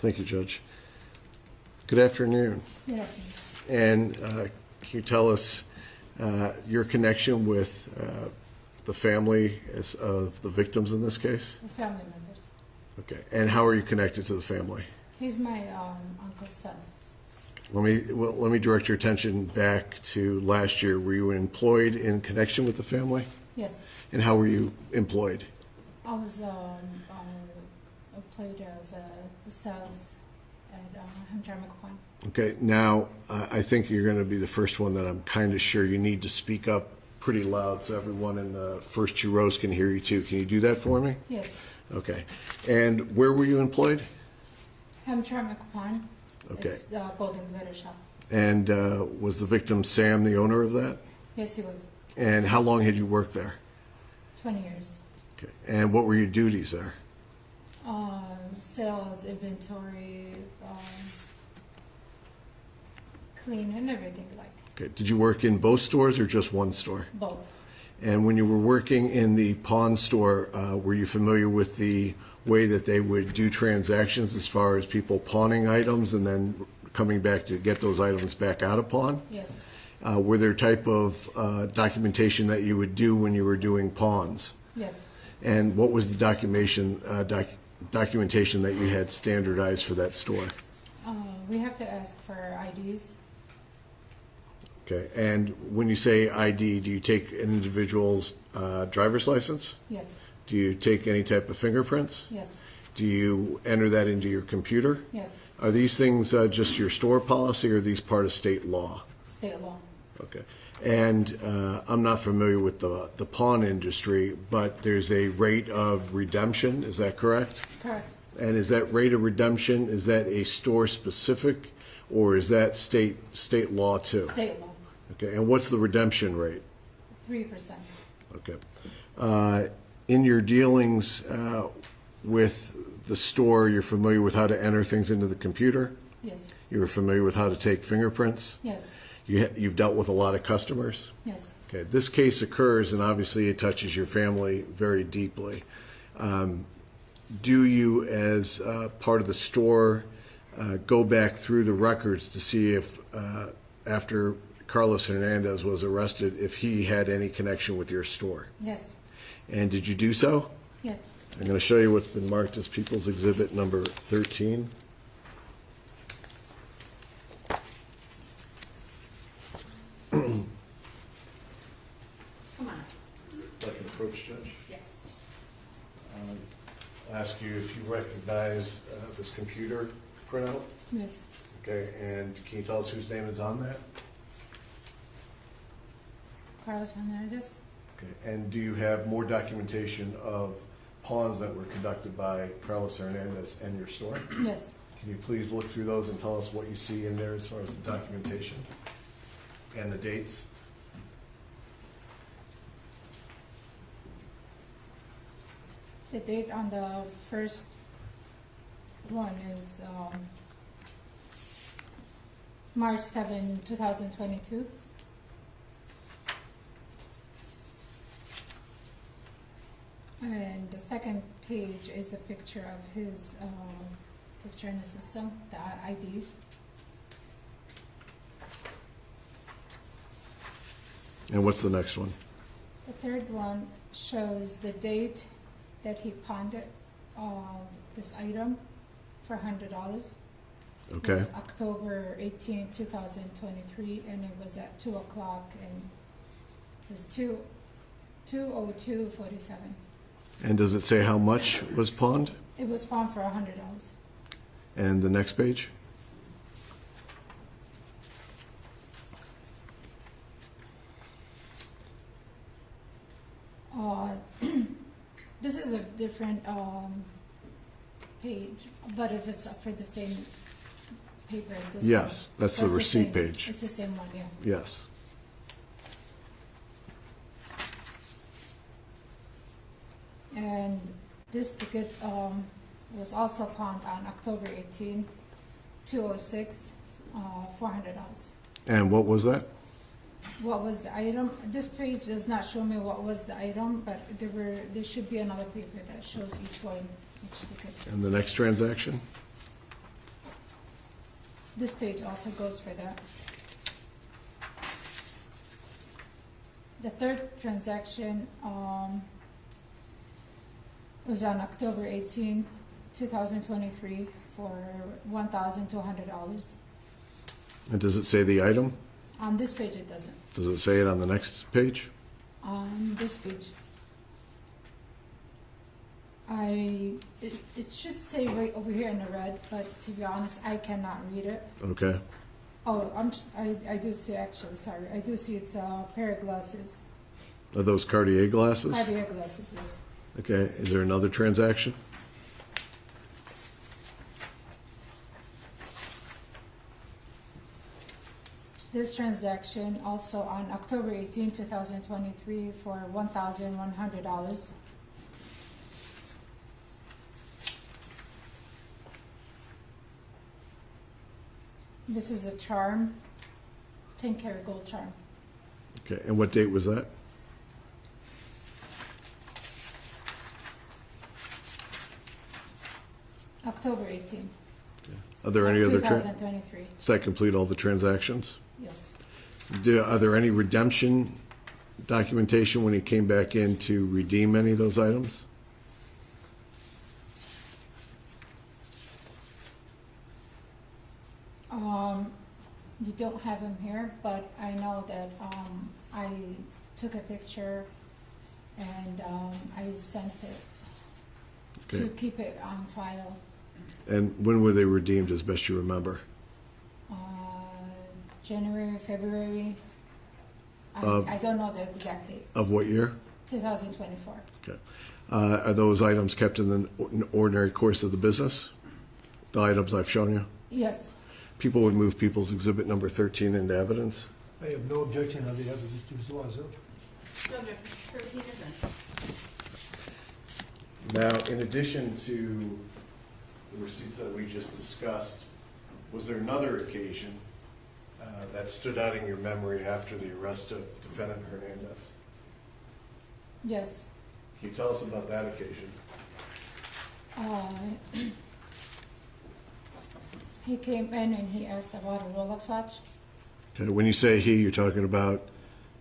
Thank you, Judge. Good afternoon. Good afternoon. And can you tell us your connection with the family of the victims in this case? We're family members. Okay. And how are you connected to the family? He's my uncle's son. Let me direct your attention back to last year. Were you employed in connection with the family? Yes. And how were you employed? I was employed as the sales at Hernandez Joshua. Okay. Now, I think you're going to be the first one that I'm kind of sure you need to speak up pretty loud so everyone in the first two rows can hear you too. Can you do that for me? Yes. Okay. And where were you employed? Hernandez Joshua. Okay. It's the Golden Glitter Shop. And was the victim Sam the owner of that? Yes, he was. And how long had you worked there? 20 years. Okay. And what were your duties there? Sales, inventory, clean and everything like. Okay. Did you work in both stores or just one store? Both. And when you were working in the pawn store, were you familiar with the way that they would do transactions as far as people pawning items and then coming back to get those items back out of pawn? Yes. Were there type of documentation that you would do when you were doing pawns? Yes. And what was the documentation that you had standardized for that store? We have to ask for IDs. Okay. And when you say ID, do you take an individual's driver's license? Yes. Do you take any type of fingerprints? Yes. Do you enter that into your computer? Yes. Are these things just your store policy, or are these part of state law? State law. Okay. And I'm not familiar with the pawn industry, but there's a rate of redemption. Is that correct? Correct. And is that rate of redemption, is that a store specific, or is that state law too? State law. Okay. And what's the redemption rate? 3%. Okay. In your dealings with the store, you're familiar with how to enter things into the computer? Yes. You're familiar with how to take fingerprints? Yes. You've dealt with a lot of customers? Yes. Okay. This case occurs, and obviously it touches your family very deeply. Do you, as part of the store, go back through the records to see if, after Carlos Hernandez was arrested, if he had any connection with your store? Yes. And did you do so? Yes. I'm going to show you what's been marked as People's Exhibit number 13. Come on. If I can approach, Judge. Yes. I'll ask you if you recognize this computer printout. Yes. Okay, and can you tell us whose name is on that? Carlos Hernandez. Okay, and do you have more documentation of pawns that were conducted by Carlos Hernandez and your store? Yes. Can you please look through those and tell us what you see in there as far as the documentation and the dates? The date on the first one is March 7, 2022. And the second page is a picture of his picture in the system, the ID. And what's the next one? The third one shows the date that he pawned it, this item for $100. Okay. It was October 18, 2023, and it was at 2 o'clock, and it was 2:02:47. And does it say how much was pawned? It was pawned for $100. And the next page? This is a different page, but if it's for the same paper as this Yes, one. that's So the it's receipt same- page. It's the same one, yeah. Yes. And this ticket was also pawned on October 18, 206, $400. And what was that? What was the item? This page does not show me what was the item, but there should be another paper that shows each one, each ticket. And the next transaction? This page also goes for that. The third transaction was on October 18, 2023 for $1,200. And does it say the item? On this page it doesn't. Does it say it on the next page? On this page. It should say right over here in the red, but to be honest, I cannot read it. Okay. Oh, I do see, actually, sorry. I do see it's a pair of glasses. Are those Cartier glasses? Cartier glasses, yes. Okay. Is there another transaction? This transaction also on October 18, 2023 for $1,100. This is a charm, 10-karat gold charm. Okay. And what date was that? October 18. Are there any other 2023. Does that complete all the transactions? Yes. Are there any redemption documentation when he came back in to redeem any of those items? You don't have him here, but I know that I took a picture and I sent it to keep it on file. And when were they redeemed, as best you remember? January, February. I don't know the exact date. Of what year? 2024. Okay. Are those items kept in the ordinary course of the business? The items I've shown you? Yes. People would move People's Exhibit number 13 into evidence. I have no objection on the evidence, Mr. Zuazo. No objection. 13 is in. Now, in addition to the receipts that we just discussed, was there another occasion that stood out in your memory after the arrest of defendant Hernandez? Yes. Can you tell us about that occasion? He came in and he asked about a Rolex watch. Okay, when you say he, you're talking about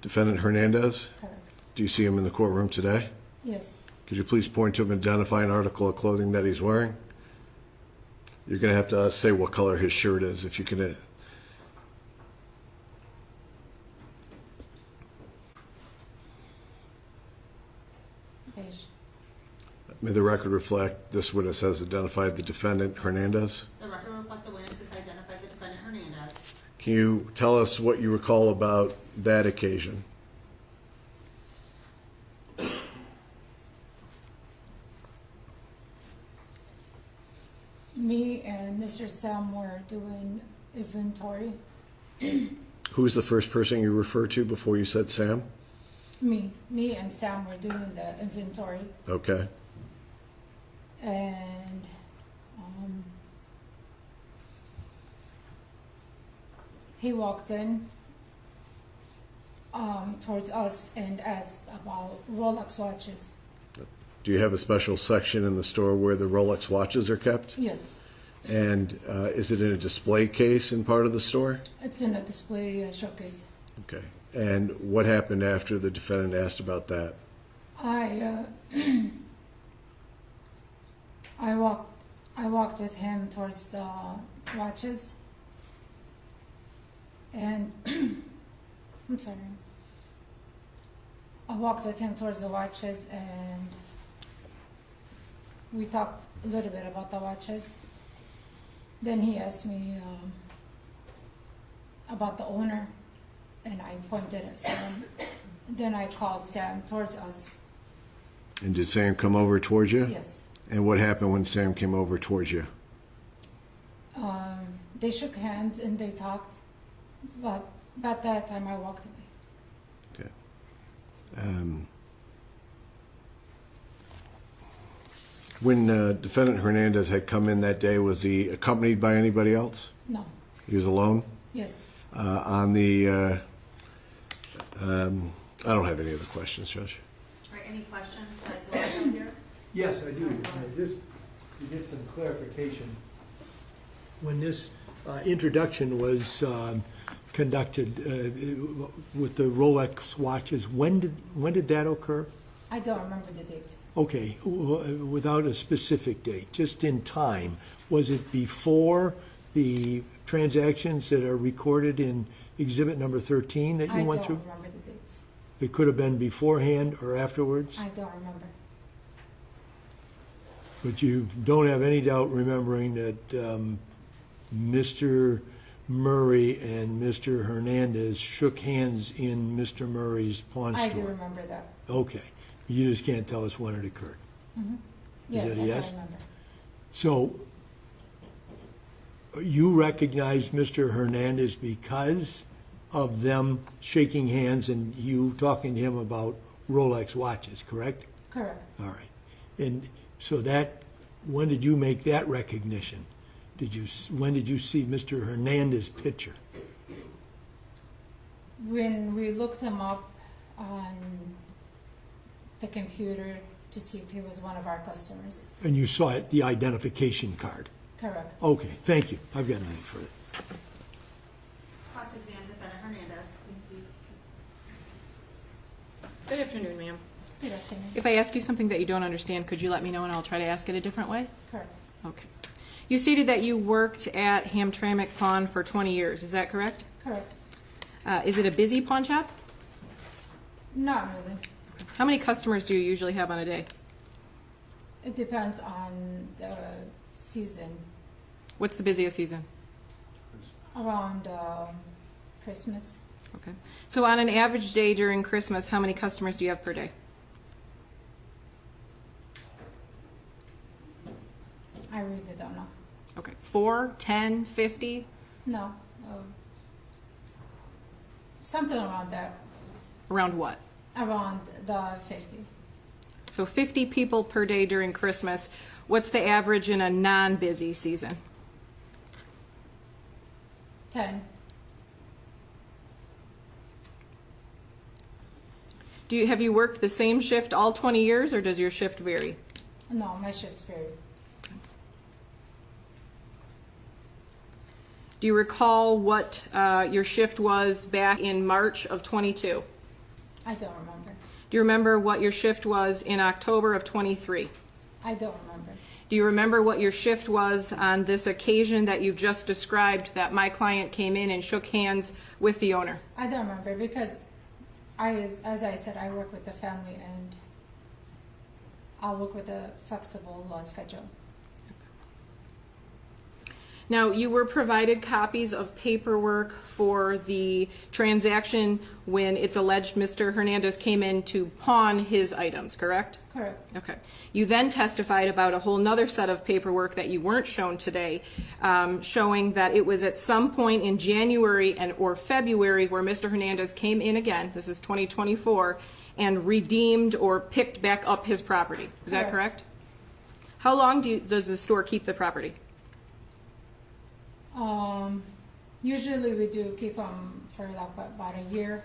defendant Hernandez? Correct. Do you see him in the courtroom today? Yes. Could you please point to him and identify an article of clothing that he's wearing? You're going to have to say what color his shirt is if you can. Beige. May the record reflect this witness has identified the defendant Hernandez? The record reflect the witness has identified the defendant Hernandez. Can you tell us what you recall about that occasion? Me and Mr. Sam were doing inventory. Who's the first person you referred to before you said Sam? Me and Sam were doing the inventory. Okay. And he walked in towards us and asked about Rolex watches. Do you have a special section in the store where the Rolex watches are kept? Yes. And is it in a display case in part of the store? It's in a display showcase. Okay. And what happened after the defendant asked about that? I walked with him towards the watches, and I'm sorry. I walked with him towards the watches, and we talked a little bit about the watches. Then he asked me about the owner, and I pointed at Sam. Then I called Sam towards us. And did Sam come over towards you? Yes. And what happened when Sam came over towards you? They shook hands and they talked, but at that time I walked away. Okay. When defendant Hernandez had come in that day, was he accompanied by anybody else? No. He was alone? Yes. On the, I don't have any other questions, Judge. All right, any questions? That's all here. Yes, I do. Just to get some clarification, when this introduction was conducted with the Rolex watches. When did that occur? I don't remember the date. Okay, without a specific date, just in time. Was it before the transactions that are recorded in exhibit number 13 that you went through? I don't remember the dates. It could have been beforehand or afterwards? I don't remember. But you don't have any doubt remembering that Mr. Murray and Mr. Hernandez shook hands in Mr. Murray's pawn store? I do remember that. Okay. You just can't tell us when it occurred. Mm-hmm. Is Yes, that a I yes? do remember. So you recognize Mr. Hernandez because of them shaking hands and you talking to him about Rolex watches, correct? Correct. All right. And so when did you make that recognition? When did you see Mr. Hernandez's picture? When we looked him up on the computer to see if he was one of our customers. And you saw it, the identification card? Correct. Okay, thank you. I've got nothing further. Cross-examine defendant Hernandez. Good afternoon, ma'am. Good afternoon. If I ask you something that you don't understand, could you let me know and I'll try to ask it a different way? Correct. Okay. You stated that you worked at Hamtramck Pawn for 20 years. Is that correct? Correct. Is it a busy pawn shop? Not really. How many customers do you usually have on a day? It depends on the season. What's the busiest season? Around Christmas. Okay. So on an average day during Christmas, how many customers do you have per day? I really don't know. Okay. 4, 10, 50? No. Something around that. Around what? Around the 50. So 50 people per day during Christmas. What's the average in a non-busy season? 10. Have you worked the same shift all 20 years, or does your shift vary? No, my shift's vary. Do you recall what your shift was back in March of 22? I don't remember. Do you remember what your shift was in October of 23? I don't remember. Do you remember what your shift was on this occasion that you've just described, that my client came in and shook hands with the owner? I don't remember because as I said, I work with the family and I'll work with a flexible schedule. Now, you were provided copies of paperwork for the transaction when it's alleged Mr. Hernandez came in to pawn his items, correct? Correct. Okay. You then testified about a whole nother set of paperwork that you weren't shown today, showing that it was at some point in January or February where Mr. Hernandez came in again, this is 2024, and redeemed or picked back up his property. Is that correct? How long does the store keep the property? Usually we do keep them for like about a year.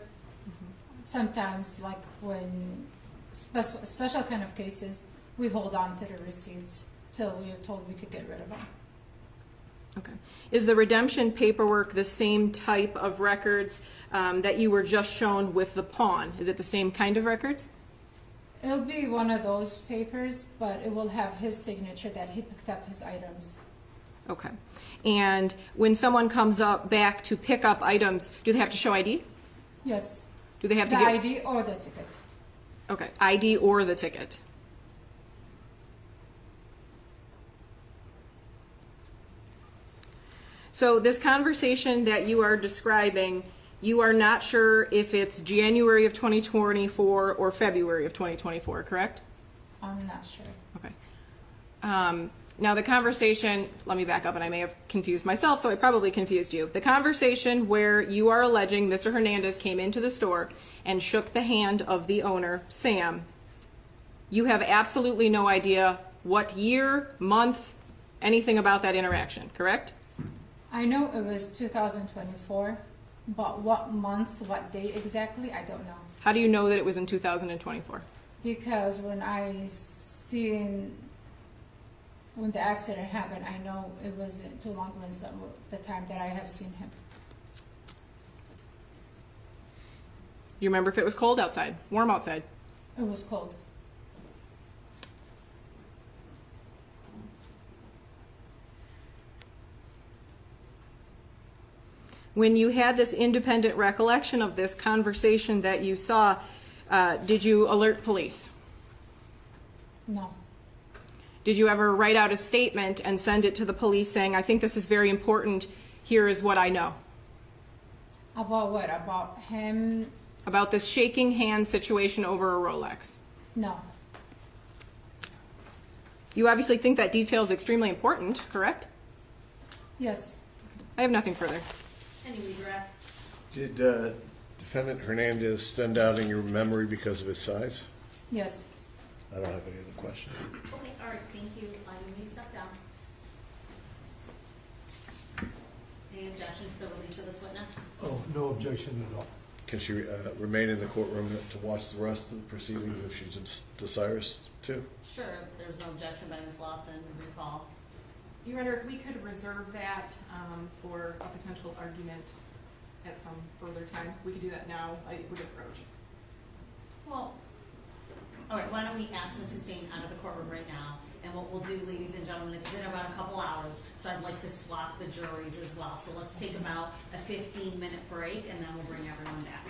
Sometimes like when special kind of cases, we hold on to the receipts till we are told we could get rid of them. Okay. Is the redemption paperwork the same type of records that you were just shown with the pawn? Is it the same kind of records? It'll be one of those papers, but it will have his signature that he picked up his items. Okay. And when someone comes up back to pick up items, do they have to show ID? Yes. Do they have to the get ID or the ticket? Okay, ID or the ticket. So this conversation that you are describing, you are not sure if it's January of 2024 or February of 2024, correct? I'm not sure. Okay. Now the conversation, let me back up, and I may have confused myself, so I probably confused you. The conversation where you are alleging Mr. Hernandez came into the store and shook the hand of the owner, Sam, you have absolutely no idea what year, month, anything about that interaction, correct? I know it was 2024, but what month, what date exactly, I don't know. How do you know that it was in 2024? Because when I seen when the accident happened, I know it wasn't too long since the time that I have seen him. Do you remember if it was cold outside, warm outside? It was cold. When you had this independent recollection of this conversation that you saw, did you alert police? No. Did you ever write out a statement and send it to the police saying, I think this is very important, here is what I know? About what? About him? About this shaking hand situation over a Rolex? No. You obviously think that detail is extremely important, correct? Yes. I have nothing further. Any redirect? Did defendant Hernandez stand out in your memory because of his size? Yes. I don't have any other questions. Okay, all right, thank you. You may step down. Any objection to the release of this witness? Oh, no objection at all. Can she remain in the courtroom to watch the rest of the proceedings if she desires to? Sure, there's no objection by Ms. Lofton. Recall. Your Honor, if we could reserve that for a potential argument at some further time, we could do that now. I would approach. Well, all right, why don't we ask Ms. Hussein out of the courtroom right now? And what we'll do, ladies and gentlemen, it's been about a couple hours, so I'd like to swap the juries as well. So let's take about a 15-minute break, and then we'll bring everyone back.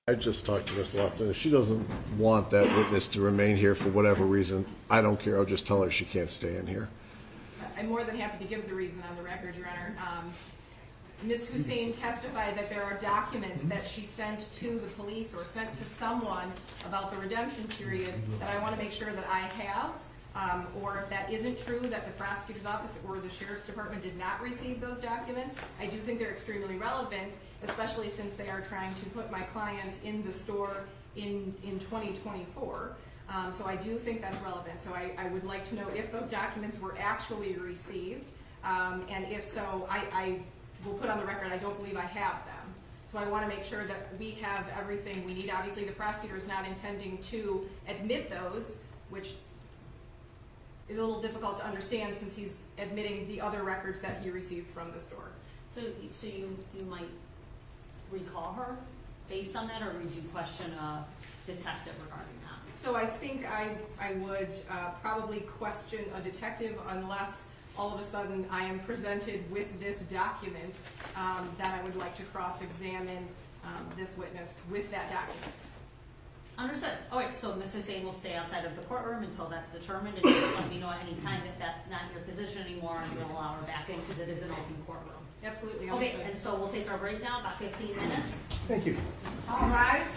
I just talked to Ms. Lofton. If she doesn't want that witness to remain here for whatever reason, I don't care. I'll just tell her she can't stay in here. I'm more than happy to give the reason on the record, Your Honor. Ms. Hussein testified that there are documents that she sent to the police or sent to someone about the redemption period that I want to make sure that I have. Or if that isn't true, that the prosecutor's office or the sheriff's department did not receive those documents, I do think they're extremely relevant, especially since they are trying to put my client in the store in 2024. So I do think that's relevant. So I would like to know if those documents were actually received, and if so, I will put on the record I don't believe I have them. So I want to make sure that we have everything we need. Obviously, the prosecutor is not intending to admit those, which is a little difficult to understand since he's admitting the other records that he received from the store. So you might recall her based on that, or would you question a detective regarding that? So I think I would probably question a detective unless all of a sudden I am presented with this document that I would like to cross-examine this witness with that document. Understood. All right, so Ms. Hussein will stay outside of the courtroom until that's determined, and just let me know at any time that that's not your position anymore, and we'll allow her back in because it is an open courtroom. Absolutely. Okay, and so we'll take our break now, about 15 minutes. Thank you. All rise.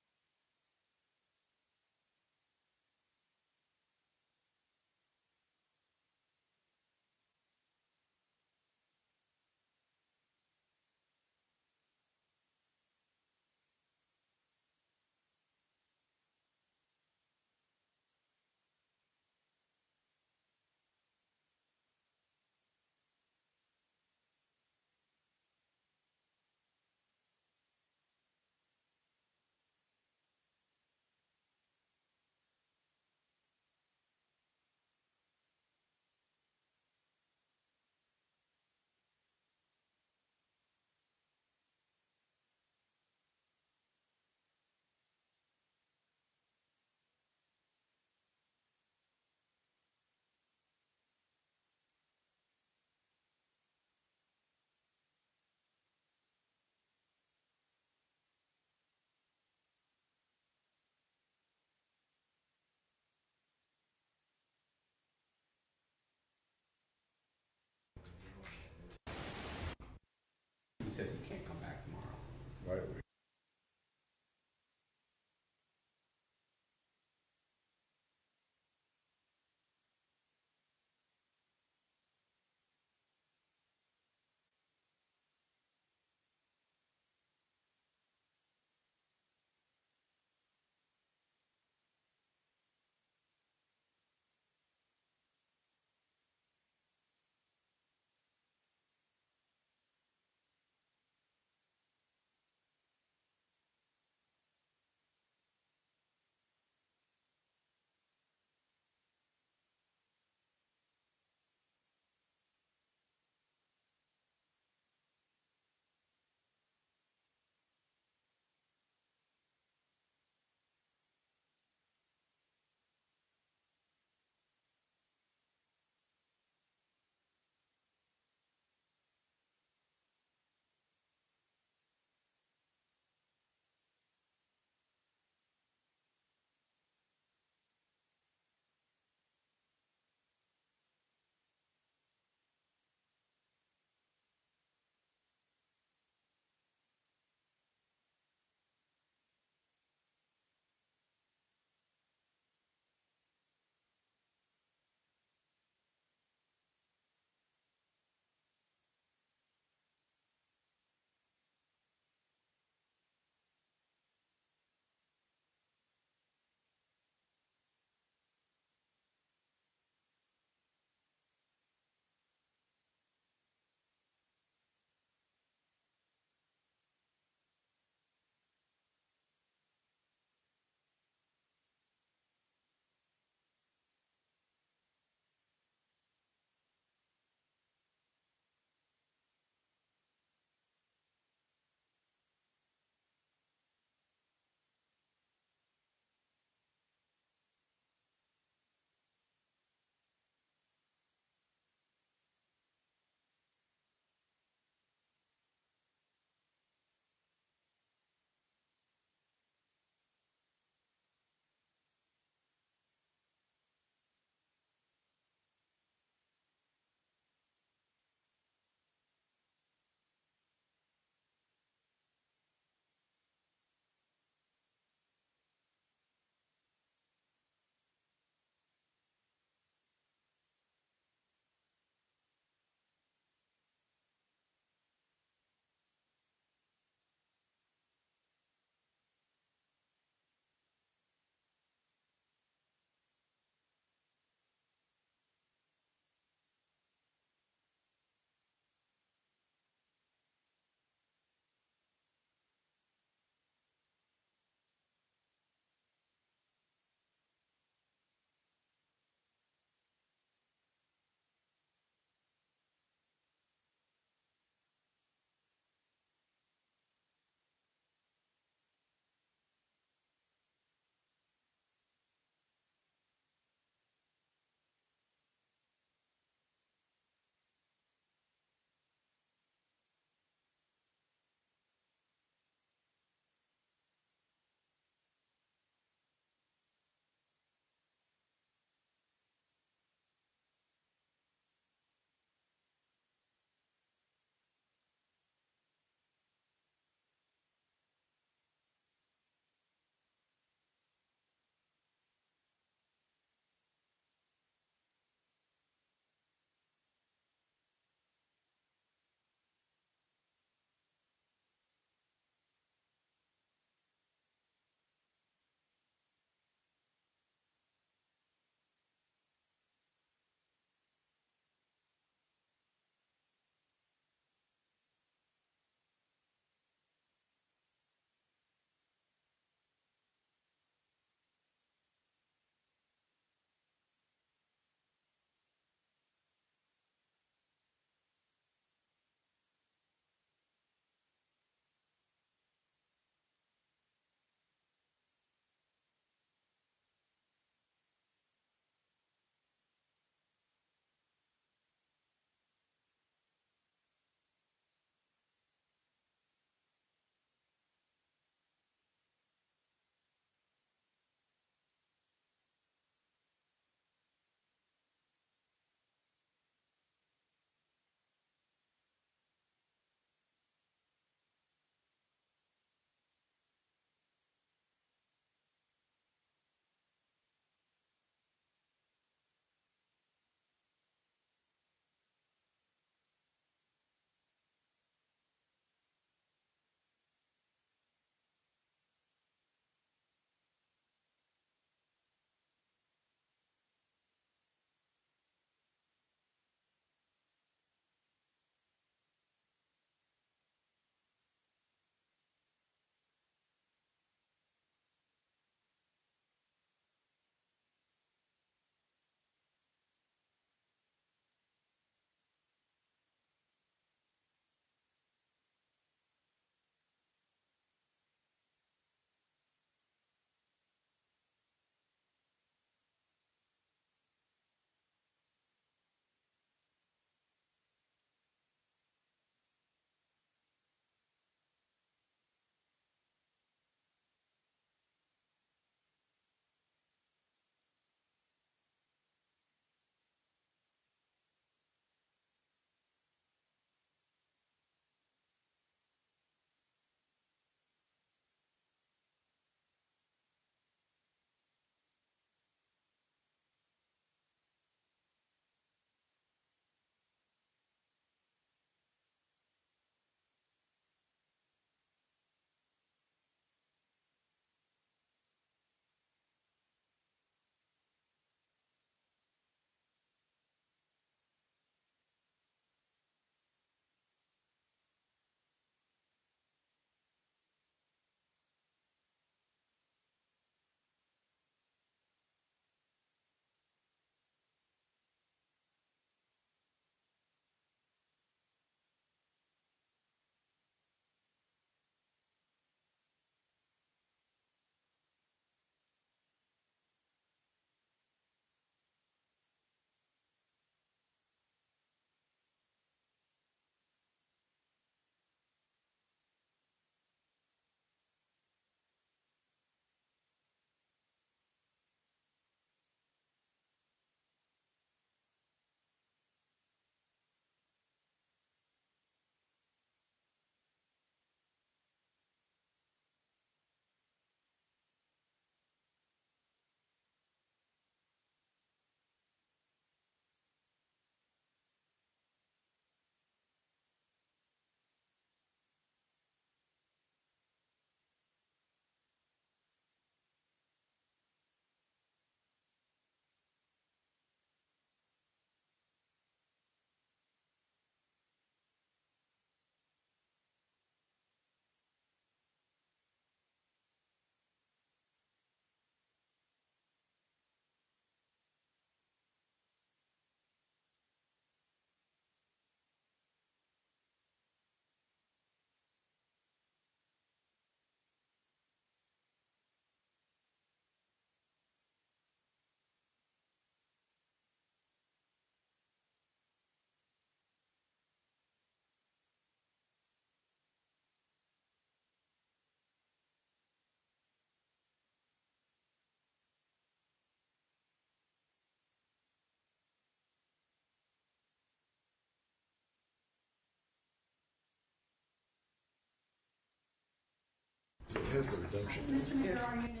has the redemption. Mr. Miller, are you?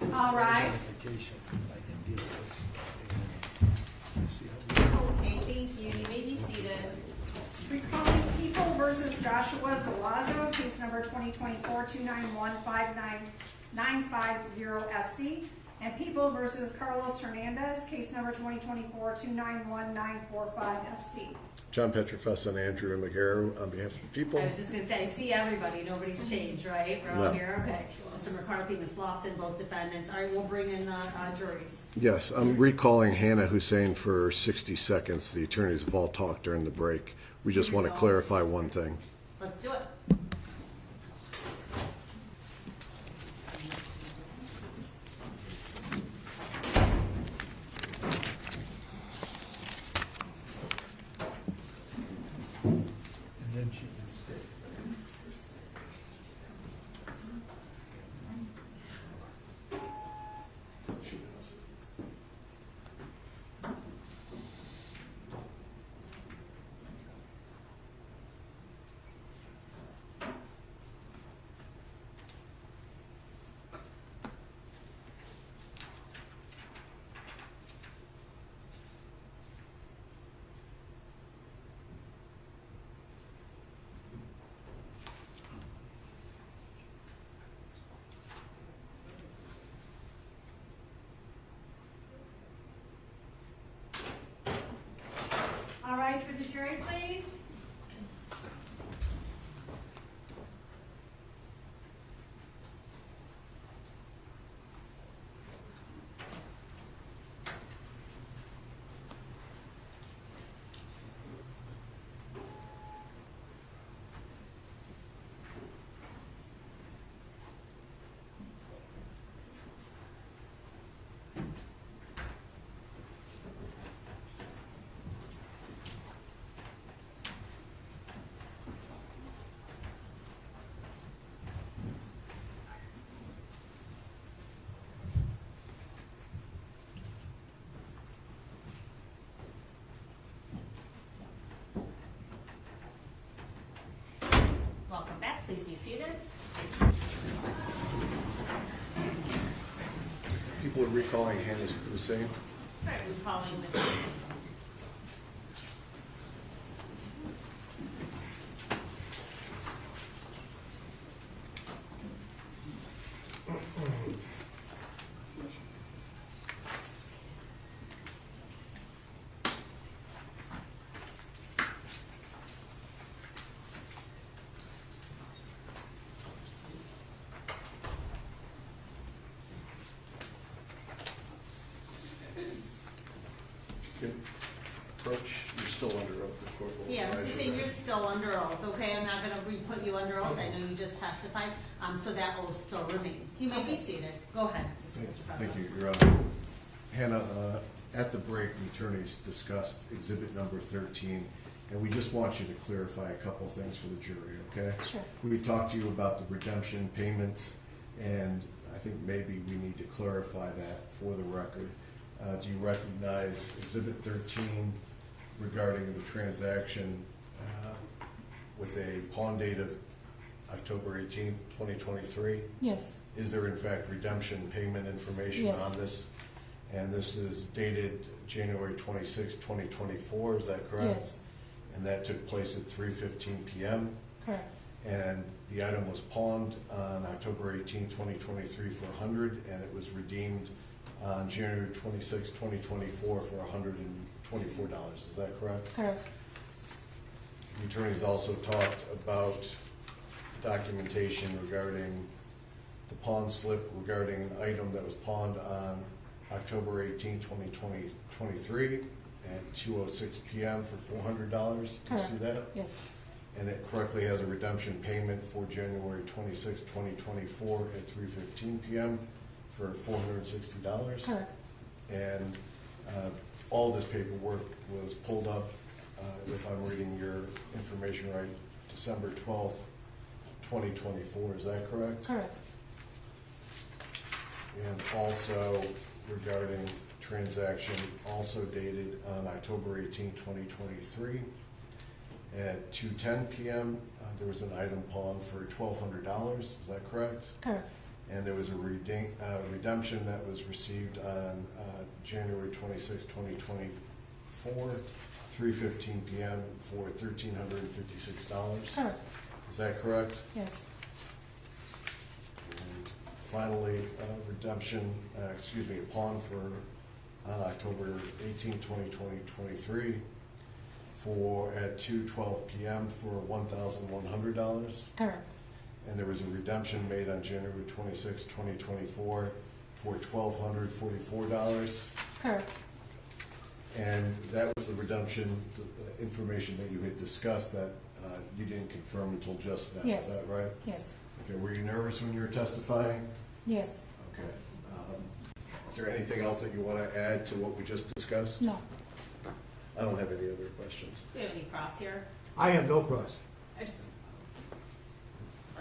All rise. Okay, thank you. You may be seated. Recalling People versus Joshua Zuazo, case number 2024-291-59950FC, and People versus Carlos Hernandez, case number 2024-291-945FC. John Petrofessa and Andrew McGarrow on behalf of the people. I was just going to say, I see everybody. Nobody's changed, right? We're all No. here. Okay. Mr. McCarthy, Ms. Lofton, both defendants. All right, we'll bring in the juries. Yes, I'm recalling Hannah Hussein for 60 seconds. The attorneys have all talked during the break. We just want to clarify one thing. Let's do it. All rise for the jury, please. Welcome back. Please be seated. People are recalling Hannah Hussein. All right, we're calling Mrs. Approach, you're still under oath. The court will Yeah, advise Mr. you Singh, that. you're still under oath, okay? I'm not gonna re-put you under oath. I know you just testified, so that oath still remains. You may be seated. Go ahead, Mr. Petrofessa. Thank you, Your Honor. Hannah, at the break, the attorneys discussed exhibit number 13, and we just want you to clarify a couple things for the jury, okay? Sure. We talked to you about the redemption payments, and I think maybe we need to clarify that for the record. Do you recognize exhibit 13 regarding the transaction with a pawn date of October 18th, 2023? Yes. Is there in fact redemption payment information Yes. on this? And this is dated January 26, 2024, is that correct? Yes. And that took place at 3:15 p.m.? Correct. And the item was pawned on October 18, 2023 for $100, and it was redeemed on January 26, 2024 for $124, is that correct? Correct. The attorneys also talked about documentation regarding the pawn slip regarding an item that was pawned on October 18, 2023 at 2:06 p.m. for $400. Do you see that? Yes. And it correctly has a redemption payment for January 26, 2024 at 3:15 p.m. for $460. Correct. And all this paperwork was pulled up, if I'm reading your information right, December 12th, 2024. Is that correct? Correct. And also regarding transaction also dated on October 18, 2023 at 2:10 p.m. There was an item pawned for $1,200. Is that correct? Correct. and there was a redemption that was received on January 26, 2024, 3:15 p.m. for $1,356. Correct. Is that correct? Yes. And finally, redemption, a pawn for on October 18, 2023 at 2:12 p.m. for $1,100. Correct. And there was a redemption made on January 26, 2024 for $1,244. Correct. And that was the redemption information that you had discussed that you didn't confirm until just now. Yes. Is that right? Yes. Okay. Were you nervous when you were testifying? Yes. Okay. Is there anything else that you want to add to what we just discussed? No. I don't have any other questions. Do we have any cross here? I have no cross. I just.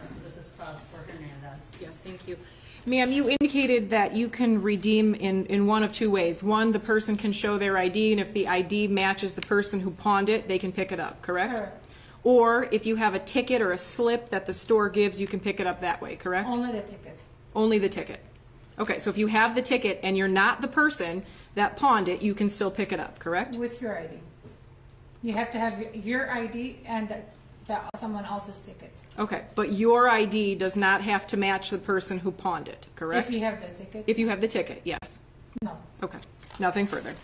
So this is cross for Hernandez. Yes, thank you. Ma'am, you indicated that you can redeem in one of two ways. One, the person can show their ID, and if the ID matches the person who pawned it, they can pick it up, correct? Correct. Or if you have a ticket or a slip that the store gives, you can pick it up that way, correct? Only the ticket. Only the ticket. Okay, so if you have the ticket and you're not the person that pawned it, you can still pick it up, correct? With your ID. You have to have your ID and someone else's ticket. Okay, but your ID does not have to match the person who pawned it, correct? If you have the ticket. If you have the ticket, yes. No. Okay, nothing further.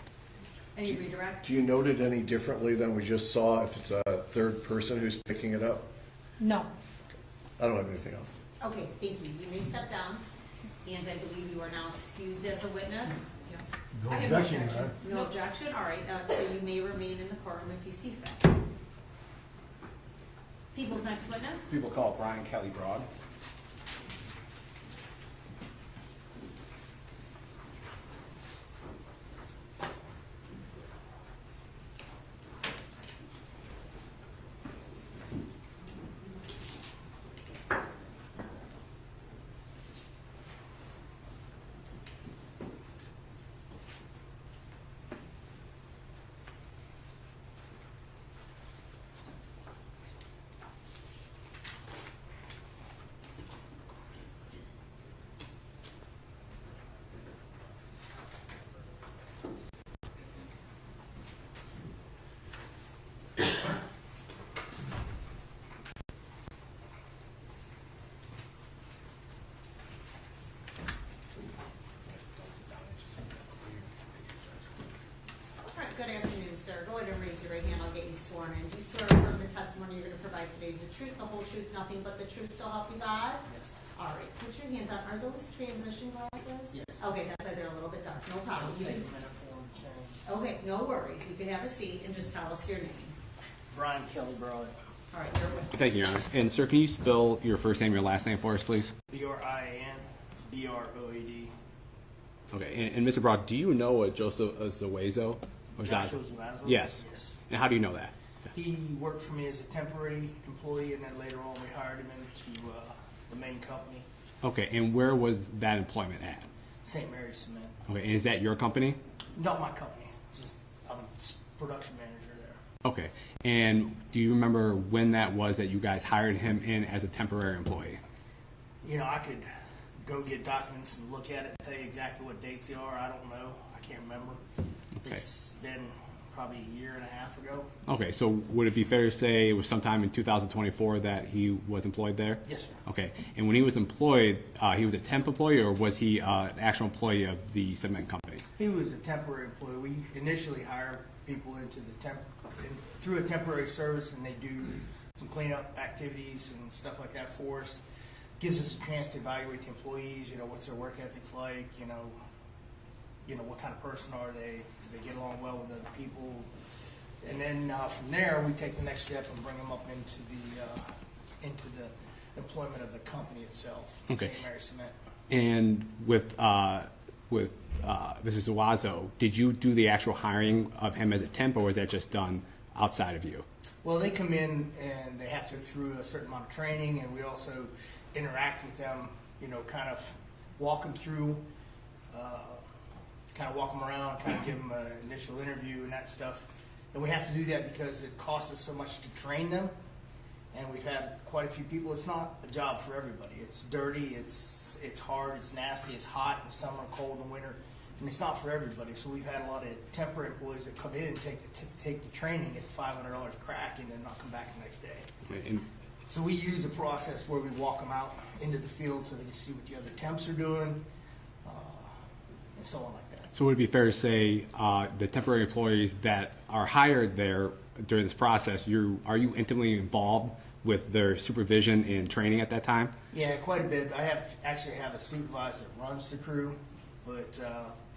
Any redirect? Do you note it any differently than we just saw if it's a third person who's picking it up? No. I don't have anything else. Okay, thank you. You may step down, and I believe you are now excused as a witness. Yes. No I have objection, Your Honor. No objection, all right, so you may remain in the courtroom if you see fit. People's next witness? People call it Brian Kelly Broad. Good afternoon, sir. Go ahead and raise your right hand. I'll get you sworn in. Do you swear to affirm the testimony you're going to provide today is the truth, the whole truth, nothing but the truth, so help you God? Yes. All right. Put your hands on. Are those transition glasses? Yes. Okay, that's why they're a little bit dark. No problem. You Take can, a minute for them to change. okay, no worries. You can have a seat and just tell us your name. Brian Kelly Broad. All right, you're with. Thank you, Your Honor. And sir, can you spell your first name and your last name for us, please? Brian Broad. Okay, and Mr. Broad, do you know a Joseph Zuazo? Or Joshua Zuazo? Zuazo? Yes. Yes. And how do you know that? He worked for me as a temporary employee, and then later on we hired him into the main company, Okay, and where was that employment at? St. Mary's Cement. Okay, and is that your company? Not my company. It's just I'm production manager there. Okay, and do you remember when that was that you guys hired him in as a temporary employee? You know, I could go get documents and look at it and tell you exactly what dates they are. I don't know. I can't remember. Okay. It's been probably a year and a half ago. Okay, so would it be fair to say it was sometime in 2024 that he was employed there? Yes, sir. Okay, and when he was employed, he was a temp employee, or was he an actual employee of the cement company? He was a temporary employee. We initially hire people into the through a temporary service, and they do some cleanup activities and stuff like that for us. Gives us a chance to evaluate the employees. You know, what's their work ethic like? You know, what kind of person are they? Do they get along well with other people? And then from there, we take the next step and bring them up into the employment of the company itself. Okay. St. Mary's Cement. And with Mrs. Zuazo, did you do the actual hiring of him as a temp, or was that just done outside of you? Well, they come in and they have to go through a certain amount of training, and we also interact with them, you know, kind of walk them through, kind of walk them around, kind of give them an initial interview and that stuff. And we have to do that because it costs us so much to train them. And we've had quite a few people. It's not a job for everybody. It's dirty. It's it's hard, it's nasty, it's hot in summer, cold in winter, and it's not for everybody. So we've had a lot of temporary employees that come in and take the training at $500 a crack and then not come back the next day. And So we use a process where we walk them out into the field so they can see what the other temps are doing, and so on like that. so would it be fair to say the temporary employees that are hired there during this process, are you intimately involved with their supervision and training at that time? Yeah, quite a bit. I actually have a supervisor that runs the crew, but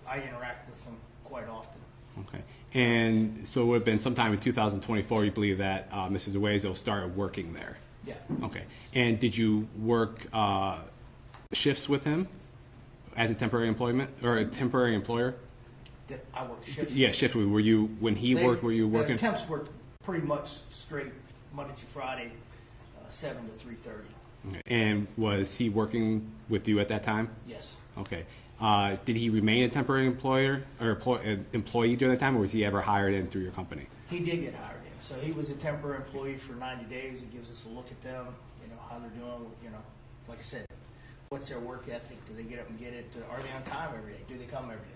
I interact with them quite often. Okay. And so it would have been sometime in 2024, you believe that Mrs. Zuazo started working there? Yeah. Okay. And did you work shifts with him as a temporary employment or a temporary employer? That I work shifts. Yeah, shift. Were you, when he worked, were you working? The temps work pretty much straight Monday through Friday, 7 to 3:30. Okay. And was he working with you at that time? Yes. Okay. Did he remain a temporary employer or employee during that time, or was he ever hired in through your company? He did get hired in. So he was a temporary employee for 90 days. It gives us a look at them, how they're doing, like I said, what's their work ethic? Do they get up and get it? Are they on time every day? Do they come every day?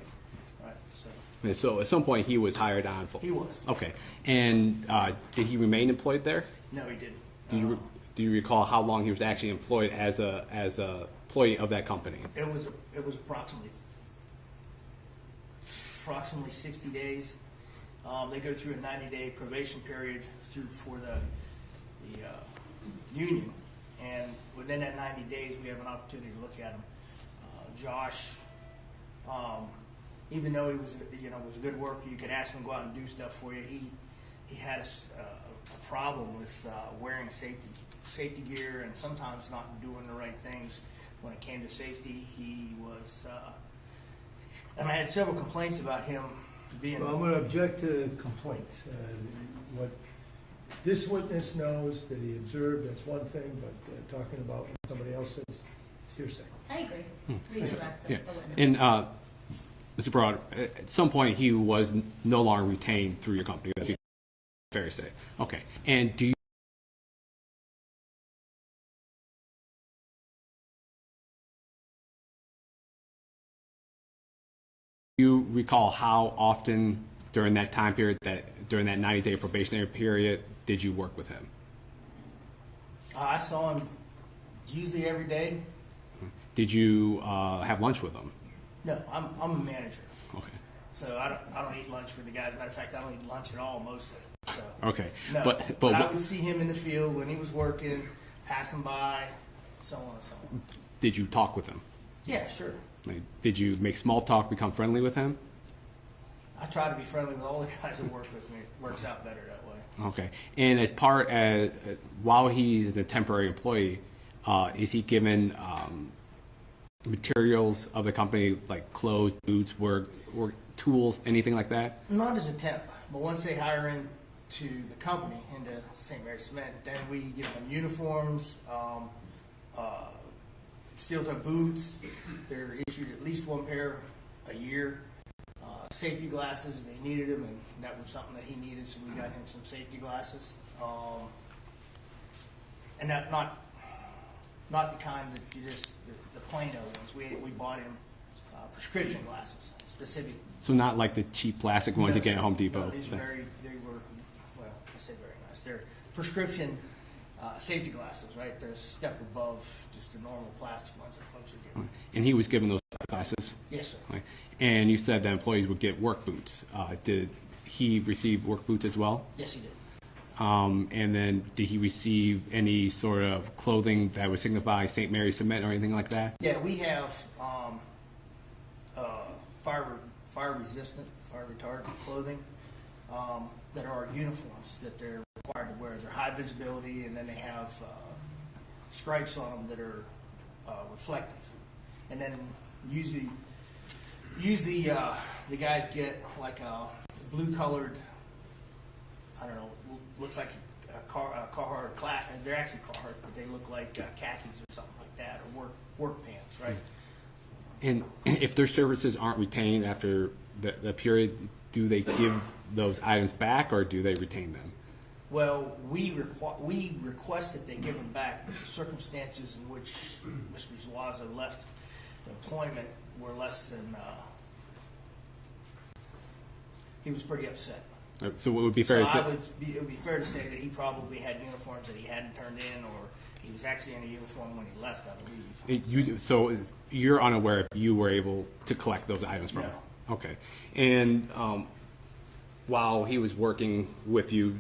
Right. So at some point he was hired on. He was. Okay. And did he remain employed there? No, he didn't. Do you recall how long he was actually employed as a employee of that company? It was approximately 60 days. They go through a 90-day probation period for the union, and within that 90 days, we have an opportunity to look at him. Josh, even though he was was a good worker, you could ask him to go out and do stuff for you. He had a problem with wearing safety gear and sometimes not doing the right things when it came to safety. He was, and I had several complaints about him being. Well, I'm going to object to complaints. What this witness knows that he observed, that's one thing, but talking about what somebody else says, it's hearsay. I agree. Redirect the witness. And Mr. Broad, at some point he was no longer retained through your company. That's fair to say. Okay. And do you recall how often during that time period, during that 90-day probationary period, did you work with him? I saw him usually every day. Did you have lunch with him? No, I'm a manager. Okay. So I don't eat lunch with the guys. Matter of fact, I don't eat lunch at all mostly. So, Okay. no, But I would see him in the field when he was working, passing by, so on and so on. did you talk with him? Yeah, sure. Like, did you make small talk, become friendly with him? I try to be friendly with all the guys that work with me. It works out better that way. Okay. And as part as while he is a temporary employee, is he given materials of the company like clothes, boots, work tools, anything like that? Not as a temp, but once they hire into the company, into St. Mary's Cement, then we give them uniforms, steel-toe boots. They're issued at least one pair a year. Safety glasses, they needed them, and that was something that he needed, so we got him some safety glasses. And that not the kind that you just the plain old ones. We bought him prescription glasses, specific. So not like the cheap plastic ones you get at Home Depot. No, they were, well, I say very nice. They're prescription safety glasses, right? They're a step above just the normal plastic ones that folks are getting. And he was given those glasses? Yes, sir. Right. And you said that employees would get work boots. Did he receive work boots as well? Yes, he did. And then did he receive any sort of clothing that would signify St. Mary's Cement or anything like that? Yeah, we have fire resistant, fire retardant clothing that are our uniforms that they're required to wear. They're high visibility, and then they have stripes on them that are reflective. And then usually the guys get like a blue colored, I don't know, looks like a Carhartt class. They're actually Carhartt, but they look like khakis or something like that, or work pants, right? And if their services aren't retained after the period, do they give those items back or do they retain them? Well, we requested they give him back, but the circumstances in which Mr. Zuazo left employment were less than, he was pretty upset. So what would be fair to say? It would be fair to say that he probably had uniforms that he hadn't turned in, or he was actually in a uniform when he left, I believe. So you're unaware if you were able to collect those items from him? Okay. And while he was working with you,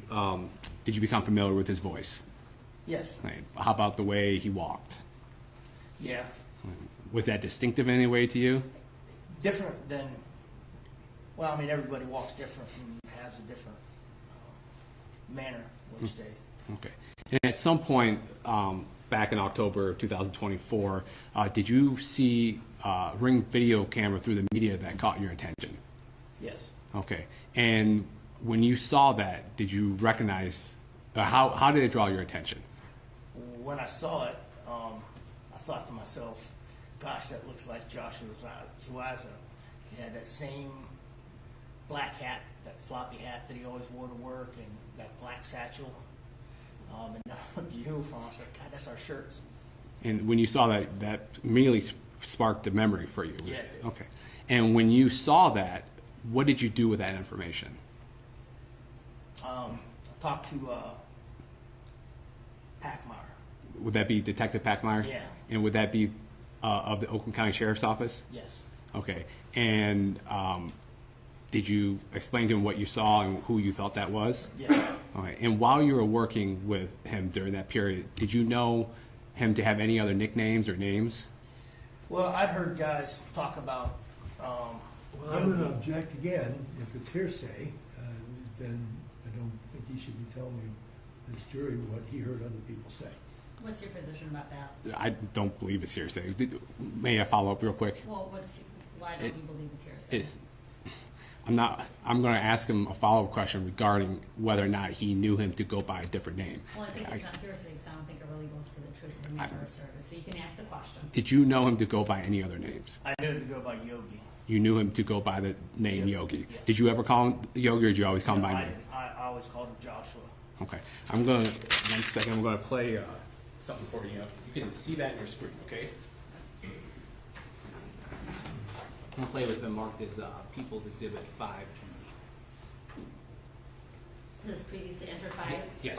did you become familiar with his voice? Yes. Right. How about the way he walked? Yeah. Was that distinctive in any way to you? Different than, well, I mean, everybody walks different and has a different manner which they. Okay. And at some point back in October 2024, did you see Ring video camera through the media that caught your attention? Yes. Okay. And when you saw that, did you recognize, how did it draw your attention? When I saw it, I thought to myself, gosh, that looks like Joshua Zuazo. He had that same black hat, that floppy hat that he always wore to work, and that black satchel. And the uniform, I was like, God, that's our shirts. And when you saw that, that immediately sparked a memory for you? Yeah. Okay. And when you saw that, what did you do with that information? I talked to Packmeyer. Would that be Detective Packmeyer? Yeah. And would that be of the Oakland County Sheriff's Office? Yes. Okay. And did you explain to him what you saw and who you thought that was? Yes. Okay. And while you were working with him during that period, did you know him to have any other nicknames or names? Well, I'd heard guys talk about. Well, I'm going to object again. If it's hearsay, then I don't think he should be telling this jury what he heard other people say. What's your position about that? I don't believe it's hearsay. May I follow up real quick? Well, why don't you believe it's hearsay? I'm going to ask him a follow-up question regarding whether or not he knew him to go by a different name. Well, I think it's not hearsay, so I don't think it really goes to the truth of the matter asserted. So you can ask the question. Did you know him to go by any other names? I knew him to go by Yogi. You knew him to go by the name Yogi. Yes. Did you ever call him Yogi, or did you always call him by name? I always called him Joshua. Okay. I'm going to, 1 second, I'm going to play something for you. You can see that in your screen, okay? I'm going to play what's been marked as People's Exhibit 5. This previously entered 5? Yes.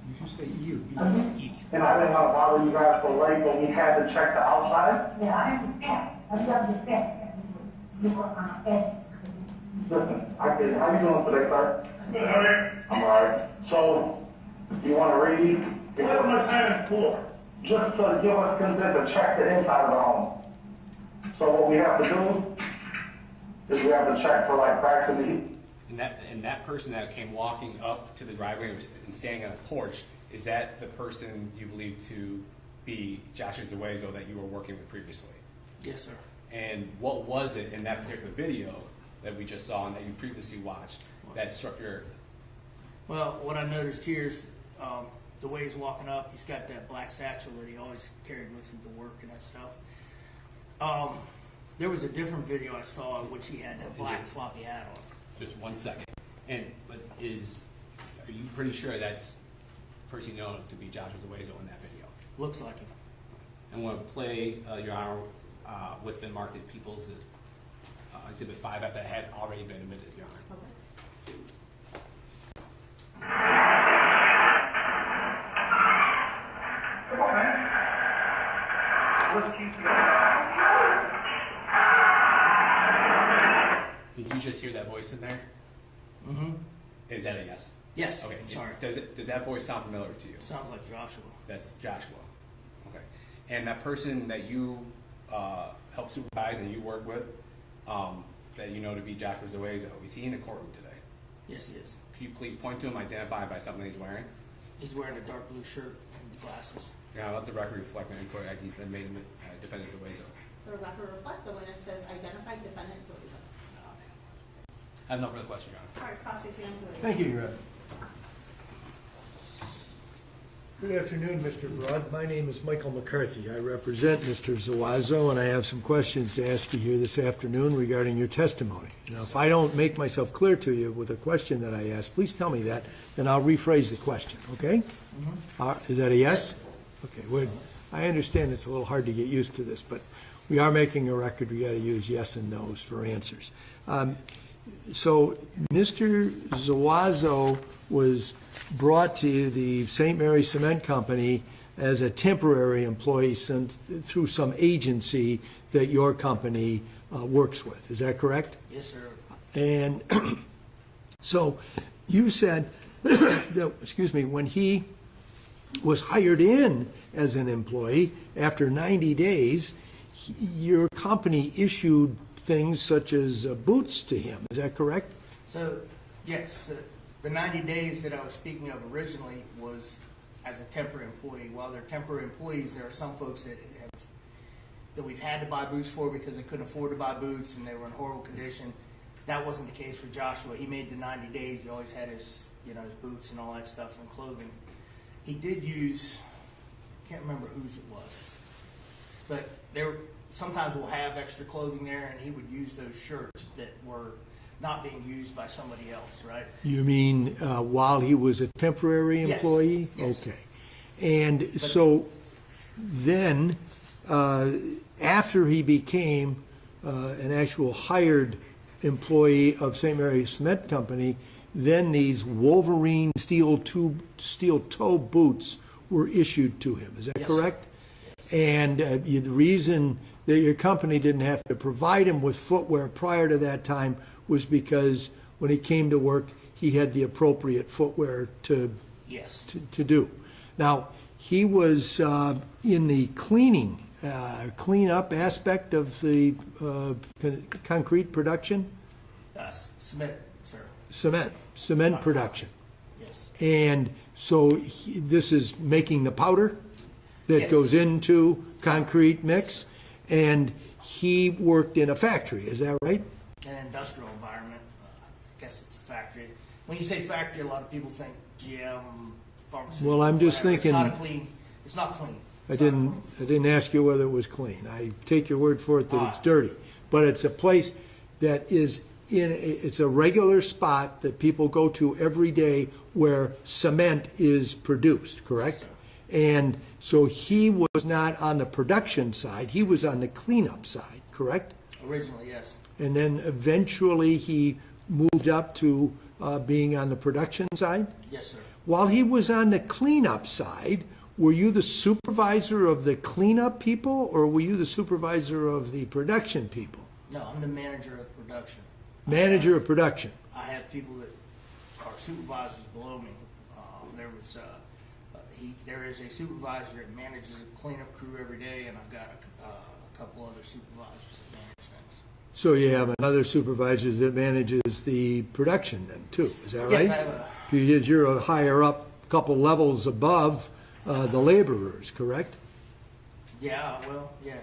You should say you. And I didn't want to bother you guys for late, but we had to check the outside. Yeah, I understand. I understand. You were on edge. Listen, I did. How you doing today, sir? Good. I'm all right. So, you want to read? What am I signing for? Just to give us consent to check the inside of the home. So what we have to do is we have to check for like cracks in the heat. And that person that came walking up to the driveway and standing on a porch, is that the person you believe to be Joshua Zuazo that you were working with previously? Yes, sir. And what was it in that particular video that we just saw and that you previously watched that struck your... Well, what I noticed here is the way he's walking up, he's got that black satchel that he always carried with him to work and that stuff. There was a different video I saw in which he had that black floppy hat on. Just 1 second. And but are you pretty sure that's the person you know to be Joshua Zuazo in that video? Looks like him. I'm going to play, Your Honor, what's been marked as People's Exhibit 5 after that had already been admitted, Your Honor. Okay. Come on, man. Let's keep Did you just hear that voice in there? Mm-hmm. Is that a yes? Yes. Okay. I'm sorry. Does that voice sound familiar to you? Sounds like Joshua. That's Joshua. Okay. And that person that you help supervise and you work with, that you know to be Joshua Zuazo, is he in the courtroom today? Yes, he is. Can you please point to him, identify by something he's wearing? He's wearing a dark blue shirt and glasses. Yeah, let the record reflect an inquiry ID has been made in defendant Zuazo. The record reflect the witness has identified defendant Zuazo. I have no further question, Your Honor. All right, cross-exam Zuazo. Thank you, Your Honor. Good afternoon, Mr. Broad. My name is Michael McCarthy. I represent Mr. Zuazo, and I have some questions to ask you here this afternoon regarding your testimony. Now, if I don't make myself clear to you with a question that I ask, please tell me that, then I'll rephrase the question, okay? Is that a yes? Okay, well, I understand it's a little hard to get used to this, but we are making a record. We got to use yes and no's for answers. So Mr. Zuazo was brought to the St. Mary Cement Company as a temporary employee through some agency that your company works with. Is that correct? Yes, sir. And so you said that, excuse me, when he was hired in as an employee, after 90 days, your company issued things such as boots to him. Is that correct? So, yes, the 90 days that I was speaking of originally was as a temporary employee. While they're temporary employees, there are some folks that we've had to buy boots for because they couldn't afford to buy boots and they were in horrible condition. That wasn't the case for Joshua. He made the 90 days. He always had his, his boots and all that stuff and clothing. He did use, I can't remember whose it was, but sometimes we'll have extra clothing there, and he would use those shirts that were not being used by somebody else, right? You mean while he was a temporary employee? Yes. Okay. And so then, after he became an actual hired employee of St. Mary's Cement Company, then these Wolverine steel toe boots were issued to him. Is that correct? And the reason that your company didn't have to provide him with footwear prior to that time was because when he came to work, he had the appropriate footwear to do. Now, he was in the cleanup aspect of the concrete production? Cement, sir. Cement production. Yes. And so this is making the powder that goes into concrete mix, and he worked in a factory, is that right? An industrial environment. I guess it's a factory. When you say factory, a lot of people think GM, pharmaceutical. Well, I'm just thinking. It's not clean. I didn't ask you whether it was clean. I take your word for it that it's dirty, but it's a place that is it's a regular spot that people go to every day where cement is produced, correct? And so he was not on the production side, he was on the cleanup side, correct? Originally, yes. And then eventually he moved up to being on the production side? Yes, sir. While he was on the cleanup side, were you the supervisor of the cleanup people, or were you the supervisor of the production people? No, I'm the manager of production. Manager of production. I have people that are supervisors below me. There is a supervisor that manages a cleanup crew every day, and I've got a couple other supervisors that manage things. So you have another supervisor that manages the production then too, is that right? Yes, I have You're a higher up, couple levels above the laborers, correct? Yeah, well, yeah.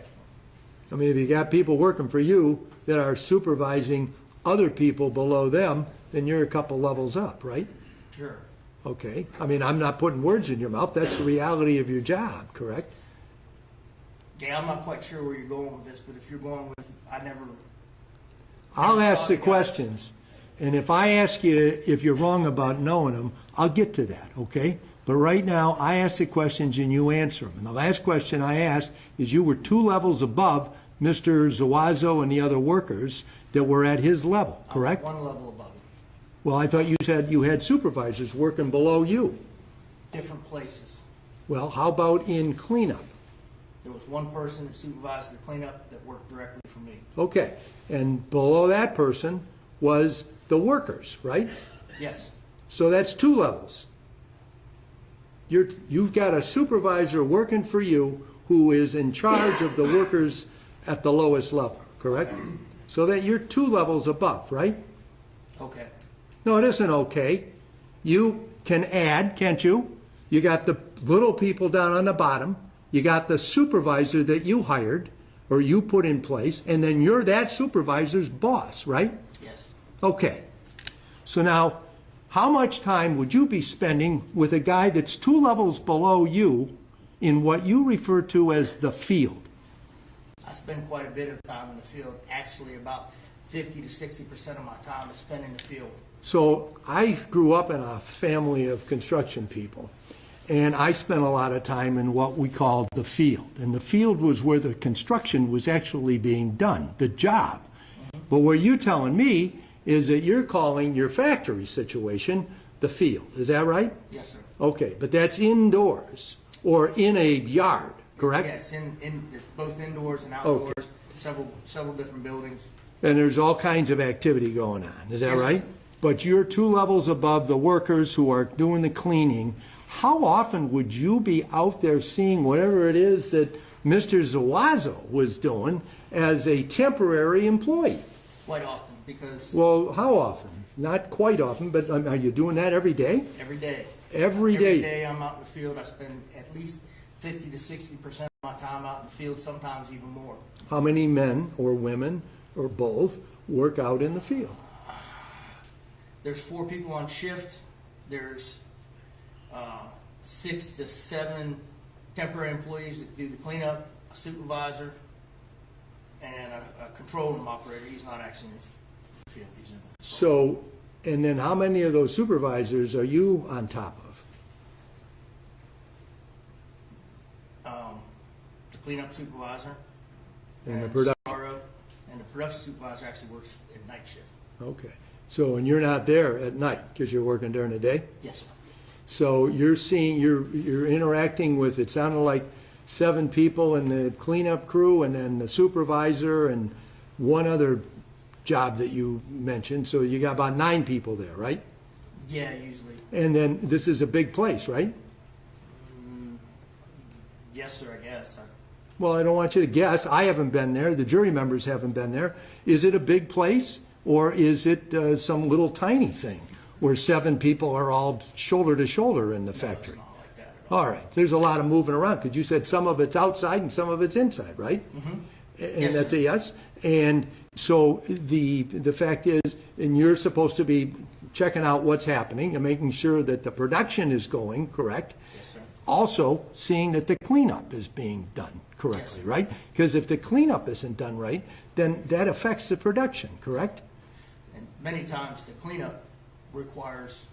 I mean, if you got people working for you that are supervising other people below them, then you're a couple levels up, right? Sure. Okay. I mean, I'm not putting words in your mouth. That's the reality of your job, correct? Yeah, I'm not quite sure where you're going with this, but if you're going with, I'll ask the questions, and if I ask you if you're wrong about knowing them, I'll get to that, okay? But right now, I ask the questions and you answer them. And the last question I asked is you were 2 levels above Mr. Zuazo and the other workers that were at his level, correct? I was 1 level above him. Well, I thought you said you had supervisors working below you. Different places. Well, how about in cleanup? There was 1 person that supervised the cleanup that worked directly for me. Okay, and below that person was the workers, right? Yes. So that's 2 levels. You've got a supervisor working for you who is in charge of the workers at the lowest level, correct? So that you're 2 levels above, right? Okay. No, it isn't okay. You can add, can't you? You got the little people down on the bottom. You got the supervisor that you hired or you put in place, and then you're that supervisor's boss, right? Yes. Okay. So now, how much time would you be spending with a guy that's 2 levels below you in what you refer to as the field? I spend quite a bit of time in the field. Actually, about 50 to 60% of my time is spent in the field. So I grew up in a family of construction people, and I spent a lot of time in what we called the field. And the field was where the construction was actually being done, the job. But what you're telling me is that you're calling your factory situation the field. Is that right? Yes, sir. Okay, but that's indoors or in a yard, correct? Yes, both indoors and outdoors, several different buildings. And there's all kinds of activity going on. Is that Yes, right? sir. But you're 2 levels above the workers who are doing the cleaning. How often would you be out there seeing whatever it is that Mr. Zuazo was doing as a temporary employee? Quite often, because Well, how often? Not quite often, but are you doing that every day? every day. Every day. Every day I'm out in the field. I spend at least 50 to 60% of my time out in the field, sometimes even more. How many men or women or both work out in the field? There's 4 people on shift. There's 6 to 7 temporary employees that do the cleanup, a supervisor, and a control room operator. He's not actually in the field. He's in the So, and then how many of those supervisors are you on top of? the cleanup supervisor, And the production. CRO, and the production supervisor actually works at night shift. Okay. So, and you're not there at night because you're working during the day? Yes, sir. So you're seeing, you're interacting with, it sounded like 7 people in the cleanup crew and then the supervisor and one other job that you mentioned. So you got about 9 people there, right? Yeah, usually. And then this is a big place, right? Yes, sir, I guess. Well, I don't want you to guess. I haven't been there. The jury members haven't been there. Is it a big place or is it some little tiny thing where 7 people are all shoulder to shoulder in the factory? It's not like that at all. All right. There's a lot of moving around because you said some of it's outside and some of it's inside, right? Mm-hmm. And Yes, that's sir. a yes. And so the fact is, and you're supposed to be checking out what's happening and making sure that the production is going correct. Yes, sir. Also seeing that the cleanup is being done correctly, Yes, sir. right? Because if the cleanup isn't done right, then that affects the production, correct? And many times the cleanup requires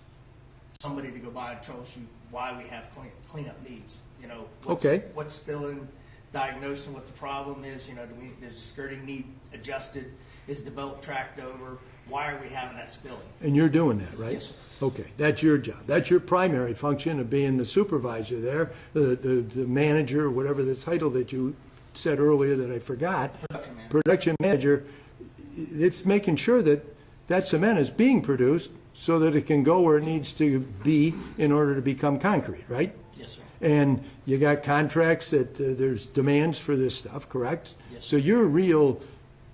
somebody to go by and troubleshoot why we have cleanup needs. You know, what's spilling, diagnosing what the problem is. You know, does the skirting need adjusted? Is the belt tracked over? Why are we having that spilling? And you're doing that, right? Yes, sir. Okay, that's your job. That's your primary function of being the supervisor there, the manager, whatever the title that you said earlier that I forgot. Production manager. Production manager. It's making sure that that cement is being produced so that it can go where it needs to be in order to become concrete, right? Yes, sir. And you got contracts that there's demands for this stuff, correct? Yes, sir. So your real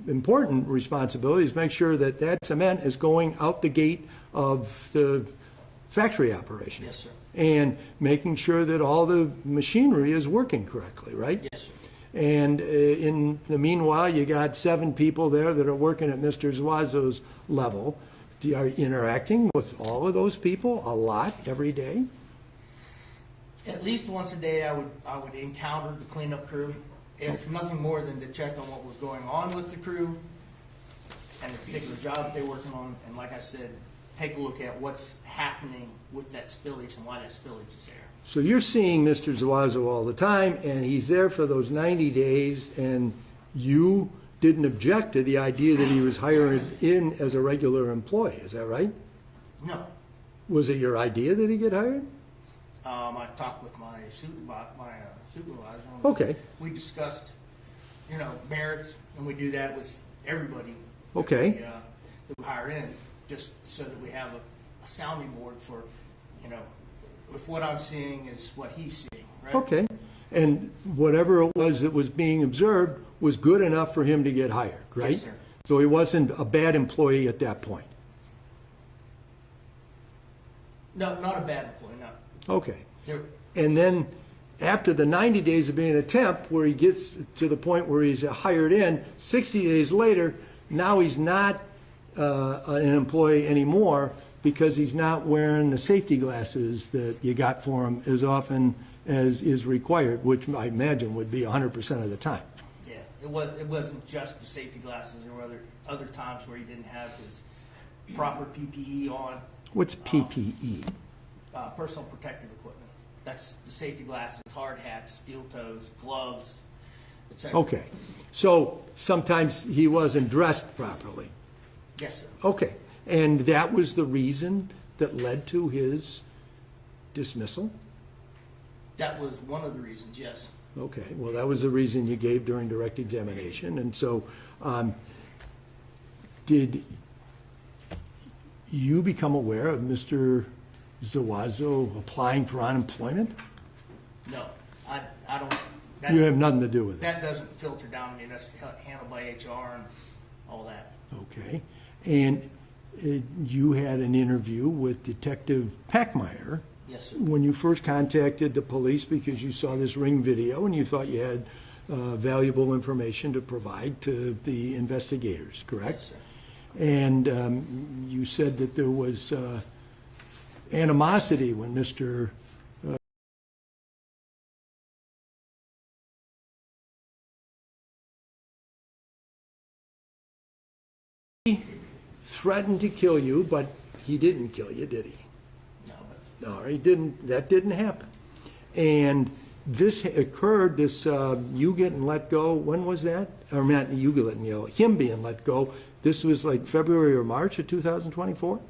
important responsibility is make sure that that cement is going out the gate of the factory operation. Yes, sir. And making sure that all the machinery is working correctly, right? Yes, sir. And in the meanwhile, you got 7 people there that are working at Mr. Zuazo's level. Are you interacting with all of those people a lot every day? At least once a day, I would encounter the cleanup crew, if nothing more than to check on what was going on with the crew and the particular job that they're working on. And like I said, take a look at what's happening with that spillage and why that spillage is there. So you're seeing Mr. Zuazo all the time, and he's there for those 90 days, and you didn't object to the idea that he was hired in as a regular employee. Is that right? No. Was it your idea that he get hired? I talked with my supervisor. and Okay. We discussed, merits, and we do that with everybody. Okay. That we hire in, just so that we have a sounding board for, if what I'm seeing is what he's seeing, right? Okay. And whatever it was that was being observed was good enough for him to get hired, right? Yes, sir. So he wasn't a bad employee at that point. No, not a bad employee, no. Okay. There- And then after the 90 days of being a temp, where he gets to the point where he's hired in, 60 days later, now he's not an employee anymore. because he's not wearing the safety glasses that you got for him as often as is required, which I imagine would be 100% of the time. Yeah, it wasn't just the safety glasses. There were other times where he didn't have his proper PPE on. What's PPE? Personal protective equipment. That's the safety glasses, hard hats, steel toes, gloves, etc. Okay, so sometimes he wasn't dressed properly. Yes, sir. Okay, and that was the reason that led to his dismissal? That was one of the reasons, yes. Okay, well, that was the reason you gave during direct examination, and so did you become aware of Mr. Zuazo applying for unemployment? No, I don't. You have nothing to do with it? That doesn't filter down to me. That's handled by HR and all that. Okay, and you had an interview with Detective Packmeyer. Yes, sir. When you first contacted the police because you saw this ring video and you thought you had valuable information to provide to the investigators, correct? Yes, sir. And you said that there was animosity when Mr. Threatened to kill you, but he didn't kill you, did he? No, he didn't. That didn't happen. And this occurred, this you getting let go, when was that? Or not you letting go, him being let go. This was like February or March of 2024?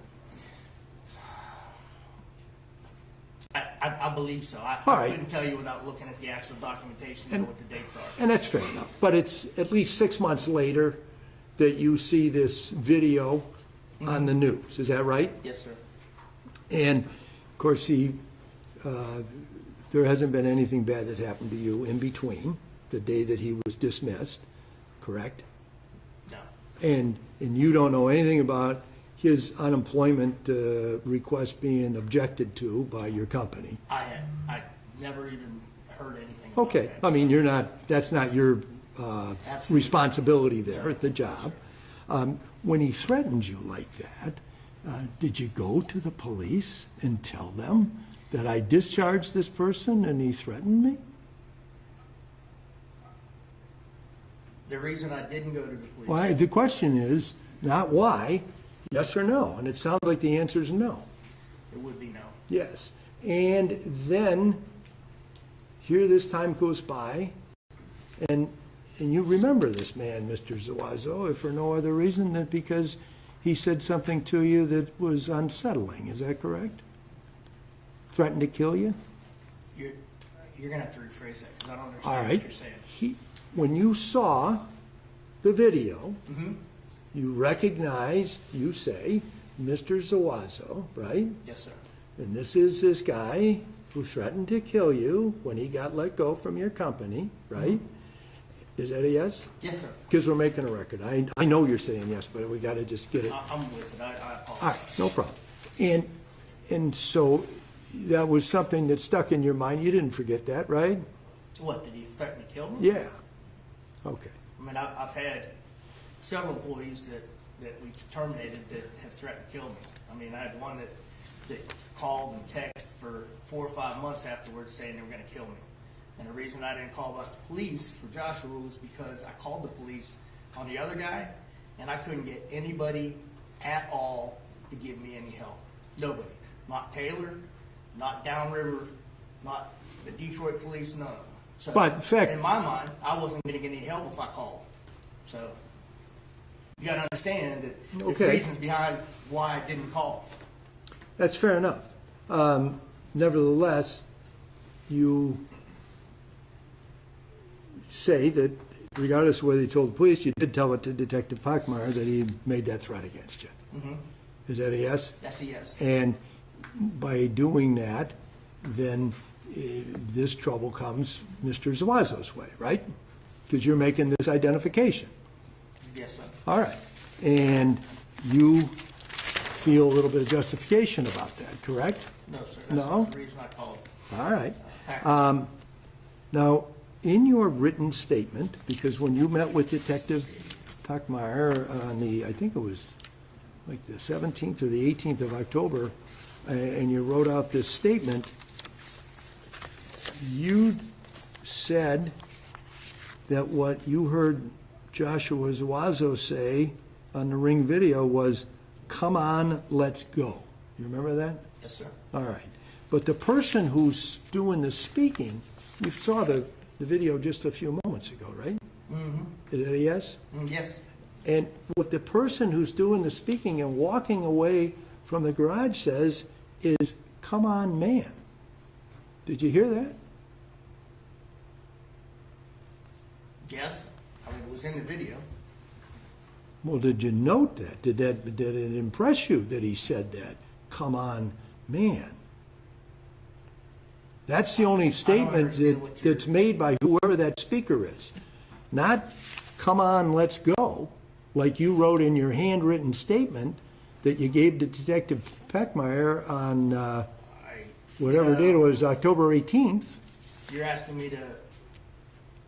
I believe so. I couldn't tell you without looking at the actual documentation and what the dates are. And that's fair enough. But it's at least 6 months later that you see this video on the news. Is that right? Yes, sir. And of course, there hasn't been anything bad that happened to you in between the day that he was dismissed, correct? No. And you don't know anything about his unemployment request being objected to by your company? I never even heard anything about Okay. that. I mean, that's not your responsibility there at the job. When he threatened you like that, did you go to the police and tell them that I discharged this person and he threatened me? The reason I didn't go to the police. Why? The question is not why, yes or no. And it sounds like the answer is no. It would be no. Yes. And then here this time goes by, and you remember this man, Mr. Zuazo, if for no other reason than because he said something to you that was unsettling. Is that correct? Threatened to kill you? You're going to have to rephrase that because I don't understand All right. what you're saying. When you saw the video, you recognized, you say, Mr. Zuazo, right? Yes, sir. And this is this guy who threatened to kill you when he got let go from your company, right? Is that a yes? Yes, sir. Because we're making a record. I know you're saying yes, but we got to just get it. I'm with it. I apologize. All right, no problem. And so that was something that stuck in your mind. You didn't forget that, right? What, did he threaten to kill me? Yeah. Okay. I mean, I've had several employees that we've terminated that have threatened to kill me. I mean, I had one that called and texted for 4 or 5 months afterwards saying they were going to kill me. And the reason I didn't call about the police for Joshua was because I called the police on the other guy, and I couldn't get anybody at all to give me any help. Nobody. Not Taylor, not Downriver, not the Detroit police, none of them. So, But, in fact- in my mind, I wasn't going to get any help if I called. So you got to understand that there's Okay. reasons behind why I didn't call. That's fair enough. Nevertheless, you say that regardless of whether you told the police, you did tell it to Detective Packmeyer that he made that threat against you. Mm-hmm. Is that a yes? That's a yes. And by doing that, then this trouble comes Mr. Zuazo's way, right? Because you're making this identification. Yes, sir. All right. And you feel a little bit of justification about that, correct? No, sir. That's No? not the reason I called. All right. Now, in your written statement, because when you met with Detective Packmeyer on the, I think it was like the 17th or the 18th of October, and you wrote out this statement, you said that what you heard Joshua Zuazo say on the Ring video was, "Come on, let's go." You remember that? Yes, sir. All right. But the person who's doing the speaking, you saw the video just a few moments ago, right? Mm-hmm. Is that a yes? Yes. And what the person who's doing the speaking and walking away from the garage says is, "Come on, man." Did you hear that? Yes. I mean, it was in the video. Well, did you note that? Did it impress you that he said that? "Come on, man." That's the only statement that's made by whoever that speaker is. Not, "Come on, let's go," like you wrote in your handwritten statement that you gave to Detective Peckmeyer on whatever date it was, October 18th. You're asking me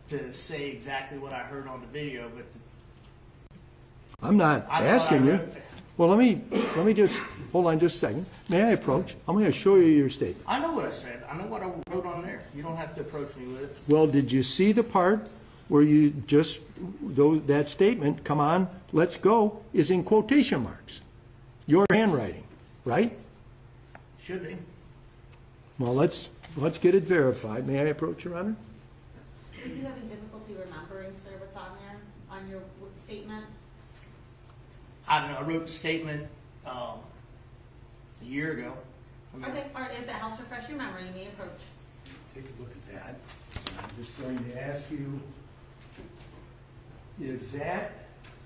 to say exactly what I heard on the video, but I'm not asking you. Well, let me just, hold on just a second. May I approach? I'm going to show you your statement. I know what I said. I know what I wrote on there. You don't have to approach me with it. Well, did you see the part where you just, that statement, "Come on, let's go," is in quotation marks? Your handwriting, right? Should be. Well, let's get it verified. May I approach, Your Honor? Are you having difficulty remembering, sir, what's on there, on your statement? I don't know. I wrote the statement a year ago. I mean, Okay, all right, if that helps refresh your memory, you may approach. Take a look at that. I'm just going to ask you, is that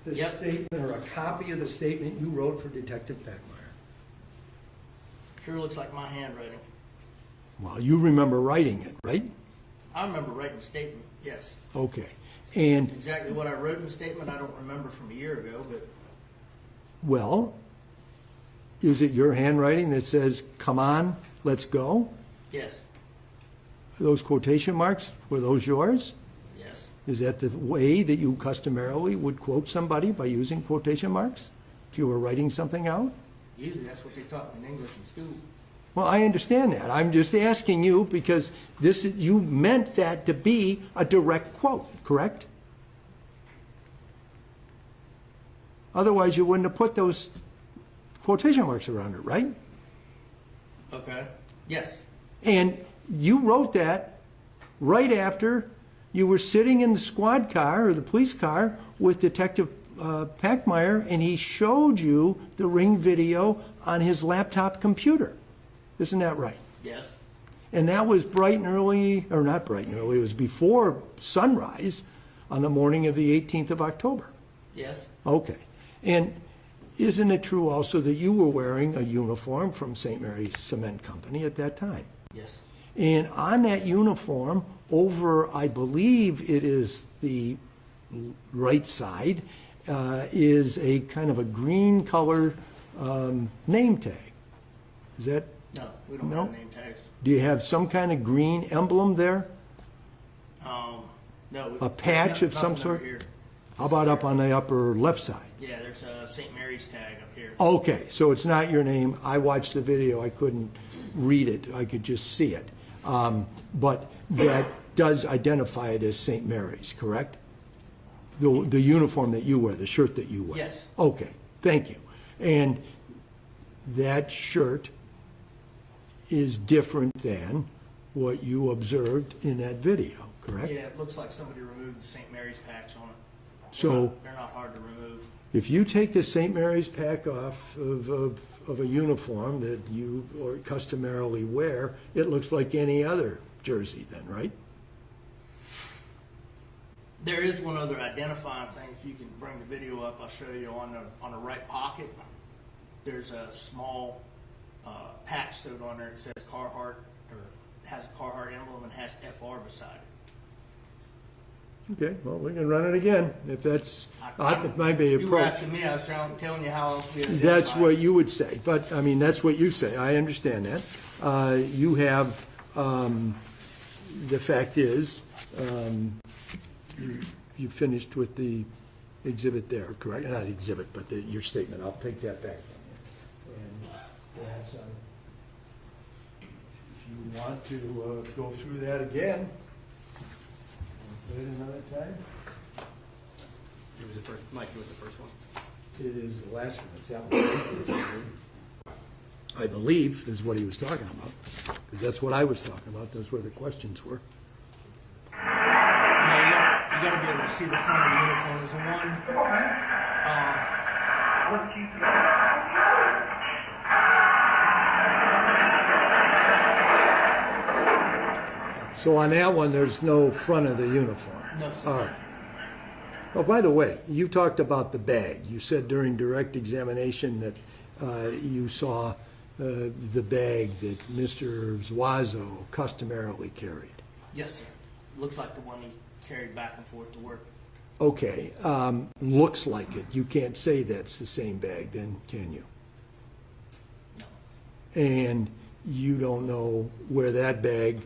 the statement or a copy of the statement you wrote for Detective Peckmeyer? Sure looks like my handwriting. Well, you remember writing it, right? I remember writing the statement, yes. Okay. And, Exactly what I wrote in the statement, I don't remember from a year ago, but well, is it your handwriting that says, "Come on, let's go"? yes, Those quotation marks, were those yours? yes. Is that the way that you customarily would quote somebody, by using quotation marks? If you were writing something out? Usually that's what they taught me in English in school. Well, I understand that. I'm just asking you because you meant that to be a direct quote, correct? Otherwise, you wouldn't have put those quotation marks around it, right? Okay, yes. And you wrote that right after you were sitting in the squad car or the police car with Detective Peckmeyer, and he showed you the Ring video on his laptop computer. Isn't that right? Yes. And that was bright and early, or not bright and early, it was before sunrise on the morning of the 18th of October. Yes. Okay. And isn't it true also that you were wearing a uniform from St. Mary's Cement Company at that time? Yes. And on that uniform, over, I believe it is the right side, is a kind of a green color name tag. Is that? No, we don't No? have name tags. Do you have some kind of green emblem there? No. A patch of some nothing sort? over here. How about up on the upper left side? Yeah, there's a St. Mary's tag up here. Okay, so it's not your name. I watched the video. I couldn't read it. I could just see it. But that does identify it as St. Mary's, correct? The uniform that you wear, the shirt that you wear? Yes. Okay, thank you. And that shirt is different than what you observed in that video, correct? Yeah, it looks like somebody removed the St. Mary's patch on it. So They're not hard to remove. if you take the St. Mary's pack off of a uniform that you or customarily wear, it looks like any other jersey then, right? There is one other identifying thing. If you can bring the video up, I'll show you on the right pocket. There's a small patch sewed on there. It says Carhartt, or has a Carhartt emblem and has FR beside it. Okay, well, we can run it again, if that's, it might be You were appropriate. asking me, I was telling you how else to identify. That's what you would say, but, I mean, that's what you say, I understand that. You have, the fact is, you finished with the exhibit there, correct? Not exhibit, but your statement. I'll take that back from you. And perhaps if you want to go through that again, we'll put it another time. It was the first, Mike, it was the first one. It is the last one. It's that one. I believe is what he was talking about, because that's what I was talking about. That's where the questions were. You got to be able to see the front of the uniform. There's one. So on that one, there's no front of the uniform. No, sir. All right. Oh, by the way, you talked about the bag. You said during direct examination that you saw the bag that Mr. Zuazo customarily carried. Yes, sir. Looks like the one he carried back and forth to work. Okay, looks like it. You can't say that's the same bag then, can you? No. And you don't know where that bag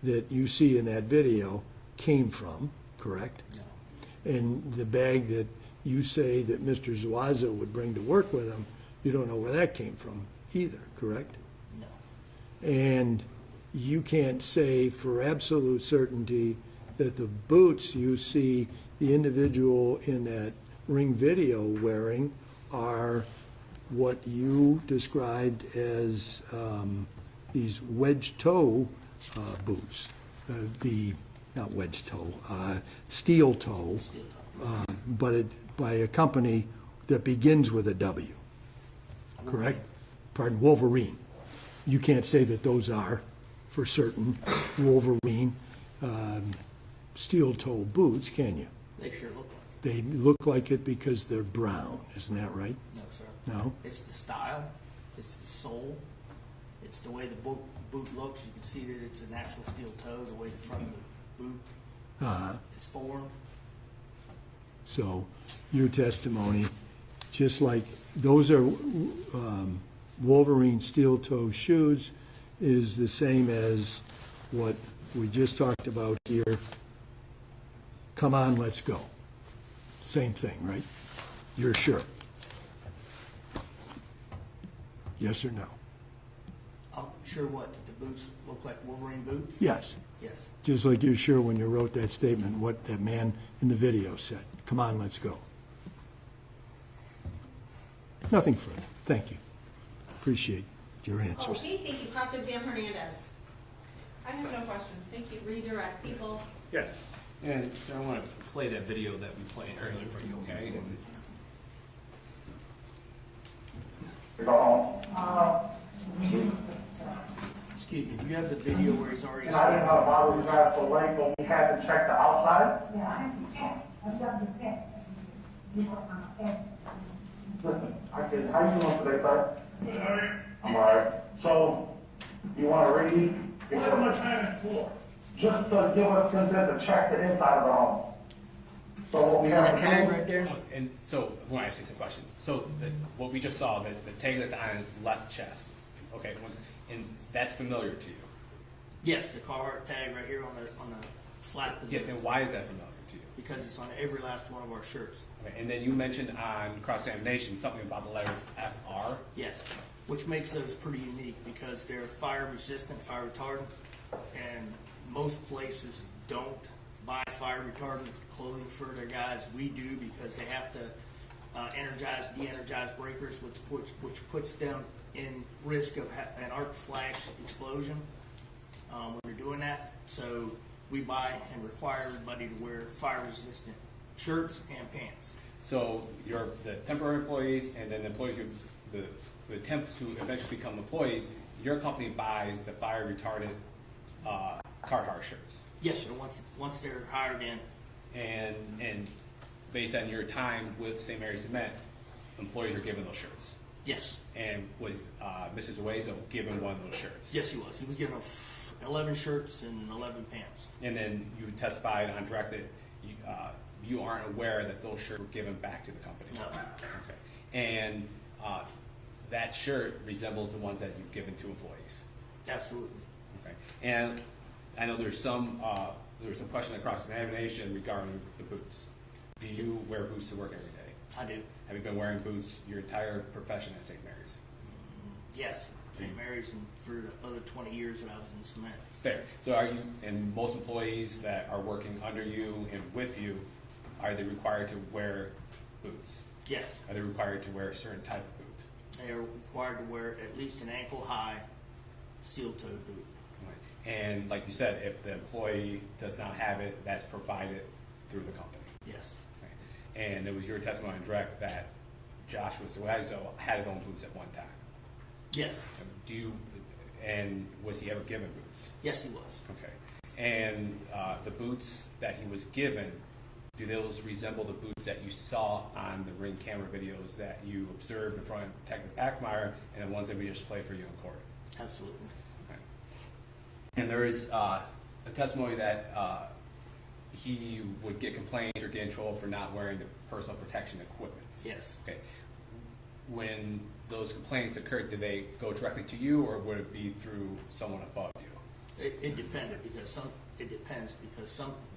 that you see in that video came from, correct? No. And the bag that you say that Mr. Zuazo would bring to work with him, you don't know where that came from either, correct? No. And you can't say for absolute certainty that the boots you see the individual in that ring video wearing are what you described as these wedge toe boots. Not wedge toe, steel toe, but by a company that begins with a W, correct? Pardon, Wolverine. You can't say that those are, for certain, Wolverine steel toe boots, can you? They sure look like it. They look like it because they're brown, isn't that right? No, sir. No? It's the style. It's the sole. It's the way the boot looks. You can see that it's an actual steel toe, the way the front of the boot is formed. So your testimony, just like those are Wolverine steel toe shoes, is the same as what we just talked about here. Come on, let's go. Same thing, right? You're sure? Yes or no? I'm sure what, that the boots look like Wolverine boots? Yes. Yes. Just like you're sure when you wrote that statement what that man in the video said. Come on, let's go. Nothing further. Thank you. Appreciate your answers. Okay, thank you. Cross-exam Hernandez. I have no questions. Thank you. Redirect people. Yes. And so I want to play that video that we played earlier for you, okay? Excuse me, do you have the video where he's already And I didn't know why we drive for late, but we had to check the outside. Yeah, I understand. I've got the fence. You want my fence. Listen, how you doing today, sir? I'm all right. So, you want to read? What am I trying for? Just to give us consent to check the inside of the home. So what we See have. that tag right there? And so, I want to ask you some questions. So, what we just saw, the tag that's on his left chest, okay, and that's familiar to you? Yes, the Carhartt tag right here on the flap. Yes, and why is that familiar to you? Because it's on every last one of our shirts. Okay, and then you mentioned on cross-examination something about the letters FR? Yes, which makes those pretty unique because they're fire resistant, fire retardant, and most places don't buy fire retardant clothing for their guys. We do because they have to de-energize breakers, which puts them in risk of an arc flash explosion when they're doing that. So we buy and require everybody to wear fire resistant shirts and pants. So you're the temporary employees and then the employees, the attempts to eventually become employees, your company buys the fire retardant Carhartt shirts. Yes, sir. Once they're hired in. And based on your time with St. Mary's Cement, employees are given those shirts. Yes. And was Mr. Zuazo given one of those shirts? Yes, he was. He was given 11 shirts and 11 pants. And then you testified on direct that you aren't aware that those shirts were given back to the company? No. Okay. And that shirt resembles the ones that you've given to employees? Absolutely. Okay. And I know there's some question across examination regarding the boots. Do you wear boots to work every day? I do. Have you been wearing boots your entire profession at St. Mary's? Yes, St. Mary's, and for the other 20 years that I was in cement. Fair. So are you, and most employees that are working under you and with you, are they required to wear boots? Yes. Are they required to wear a certain type of boot? They are required to wear at least an ankle-high steel-toed boot. Right. And like you said, if the employee does not have it, that's provided through the company. Yes. Right. And it was your testimony on direct that Joshua Zuazo had his own boots at one time. Yes. Do you, and was he ever given boots? Yes, he was. Okay. And the boots that he was given, do those resemble the boots that you saw on the Ring camera videos that you observed in front of Detective Packmeyer and the ones that we just played for you in court? Absolutely. Okay. And there is a testimony that he would get complaints or get in trouble for not wearing the personal protection equipment. Yes. Okay. When those complaints occurred, did they go directly to you, or would it be through someone above you? It depended because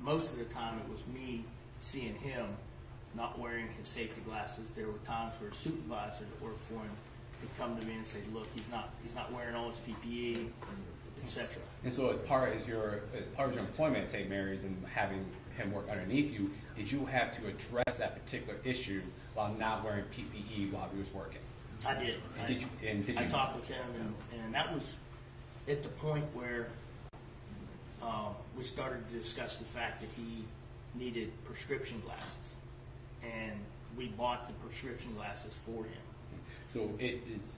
most of the time it was me seeing him not wearing his safety glasses. There were times where a supervisor that worked for him would come to me and say, "Look, he's not wearing all his PPE, etc." And so, as part of your employment at St. Mary's and having him work underneath you, did you have to address that particular issue while not wearing PPE while he was working? I did. I talked with him, and that was at the point where we started to discuss the fact that he needed prescription glasses, and we bought the prescription glasses for him. So it's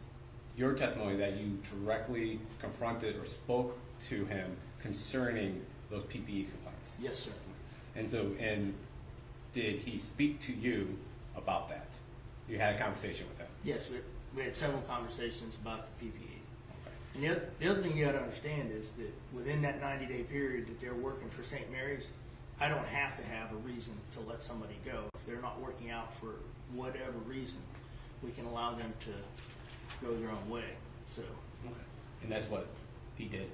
your testimony that you directly confronted or spoke to him concerning those PPE complaints? Yes, sir. And so, and did he speak to you about that? You had a conversation with him? Yes, we had several conversations about the PPE. And the other thing you got to understand is that within that 90-day period that they're working for St. Mary's, I don't have to have a reason to let somebody go. If they're not working out for whatever reason, we can allow them to go their own way. So. Okay. And that's what he did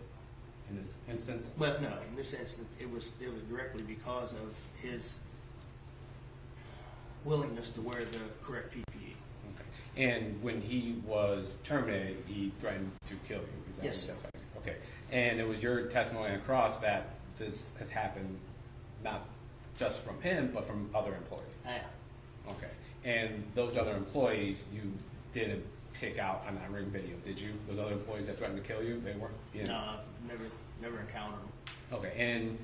in this instance? Well, no, in this instance, it was directly because of his willingness to wear the correct PPE. Okay. And when he was terminated, he threatened to kill you? Yes, sir. Okay. And it was your testimony across that this has happened not just from him, but from other employees? Yeah. Okay. And those other employees you didn't pick out on that Ring video, did you? Those other employees that threatened to kill you, they weren't? No, I've never encountered them. Okay. And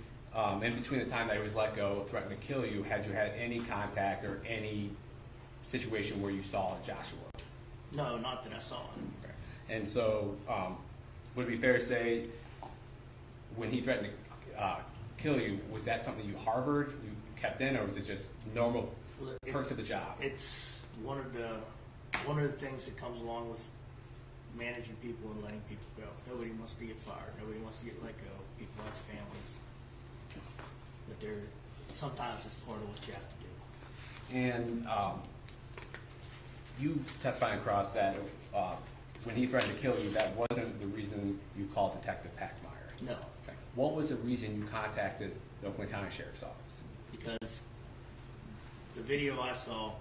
in between the time that he was let go, threatened to kill you, had you had any contact or any situation where you saw Joshua? No, not that I saw him. Okay. And so, would it be fair to say, when he threatened to kill you, was that something you harbored, you kept in, or was it just normal perks of the job? It's one of the things that comes along with managing people and letting people go. Nobody wants to get fired. Nobody wants to get let go. People have families, but sometimes it's part of what you have to do. And you testified across that when he threatened to kill you, that wasn't the reason you called Detective Packmeyer. No. Okay. What was the reason you contacted the Oakland County Sheriff's Office? Because the video I saw,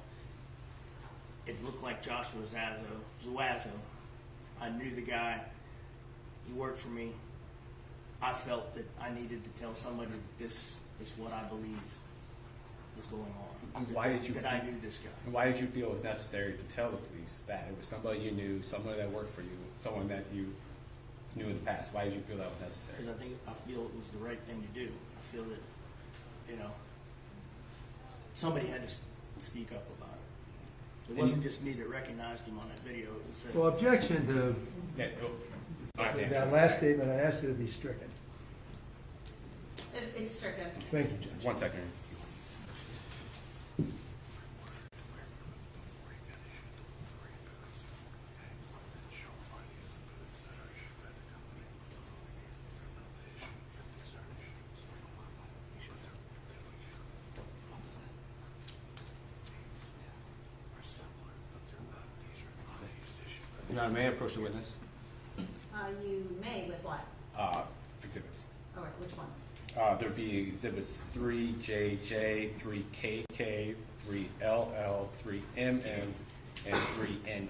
it looked like Joshua Zuazo. I knew the guy. He worked for me. I felt that I needed to tell somebody that this is what I believe was going on. Why did you? That I knew this guy. Why did you feel it was necessary to tell the police that it was somebody you knew, someone that worked for you, someone that you knew in the past? Why did you feel that was necessary? Because I feel it was the right thing to do. I feel that, somebody had to speak up about it. It wasn't just me that recognized him on that video. It was Well, objection to that last statement, I asked it to be stricken. It's stricken. Thank you, Judge. 1 second. Your Honor, may I approach the witness? You may with what? Exhibits. All right, which ones? There'd be exhibits 3JJ, 3KK, 3LL, 3MM, and 3NN.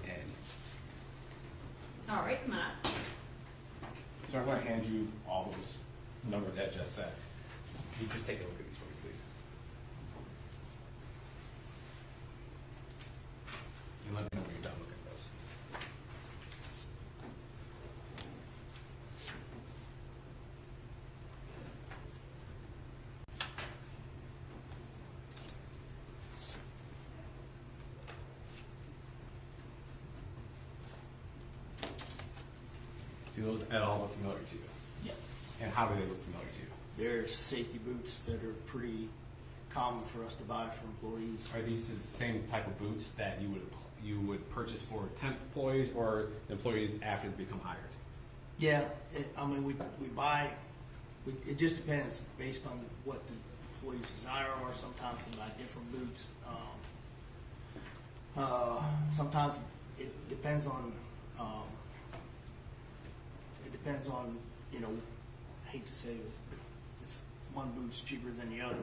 All right, come on. So I'm going to hand you all those numbers that I just said. You just take a look at these for me, please. And let me know when you're done looking at those. Do those at all look familiar to you? Yeah. And how do they look familiar to you? There's safety boots that are pretty common for us to buy for employees. Are these the same type of boots that you would purchase for temp employees or employees after they become hired? Yeah, we buy, it just depends based on what the employee's desire are. Sometimes we buy different boots. Sometimes it depends on, I hate to say this, but if one boot's cheaper than the other,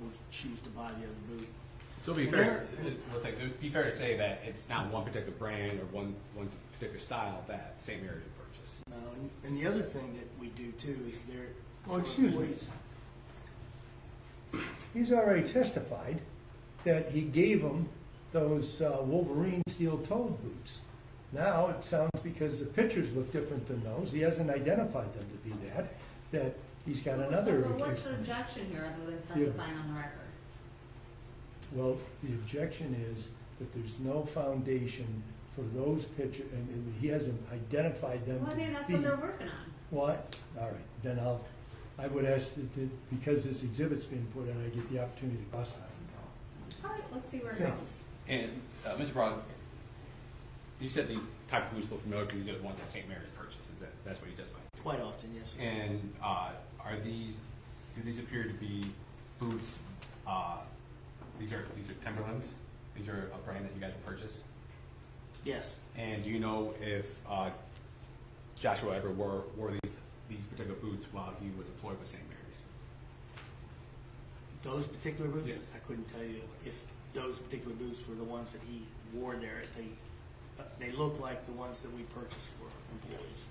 we'll choose to buy the other boot. So it'd be fair to say that it's not one particular brand or one particular style that same area to purchase. No, and the other thing that we do too is Excuse me. He's already testified that he gave him those Wolverine steel-toed boots. Now it sounds, because the pictures look different than those, he hasn't identified them to be that he's got another. But what's the objection here other than testifying on the record? Well, the objection is that there's no foundation for those pictures, and he hasn't identified them. Well, I mean, that's what they're working on. What? All right, then I would ask that because this exhibit's being put in, I get the opportunity to bust on it. All right, let's see where it Thank goes. And Mr. Braun, you said these type of boots look familiar because these are the ones that St. Mary's purchases. That's what you testified. Quite often, yes. And do these appear to be boots? These are Timberlands. These are a brand that you guys purchase. Yes. And do you know if Joshua ever wore these particular boots while he was employed with St. Mary's? Those particular boots? Yes. I couldn't tell you if those particular boots were the ones that he wore there. They look like the ones that we purchase for employees.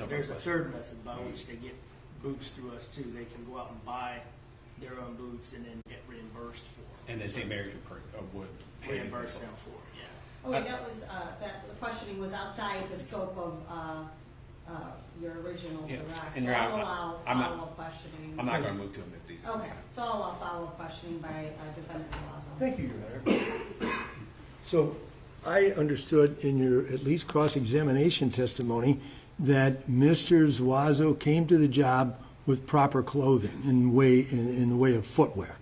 There's a third method by which they get boots through us too. They can go out and buy their own boots and then get reimbursed for them. And then St. Mary's would reimburse them for it, yeah. Okay, that was, the questioning was outside the scope of your original direct. And So I'll allow follow-up questioning. I'm not going to move to them if these. Okay, so I'll allow follow-up questioning by Defendant Zuazo. Thank you, Your Honor. So I understood in your at least cross-examination testimony that Mr. Zuazo came to the job with proper clothing in the way of footwear,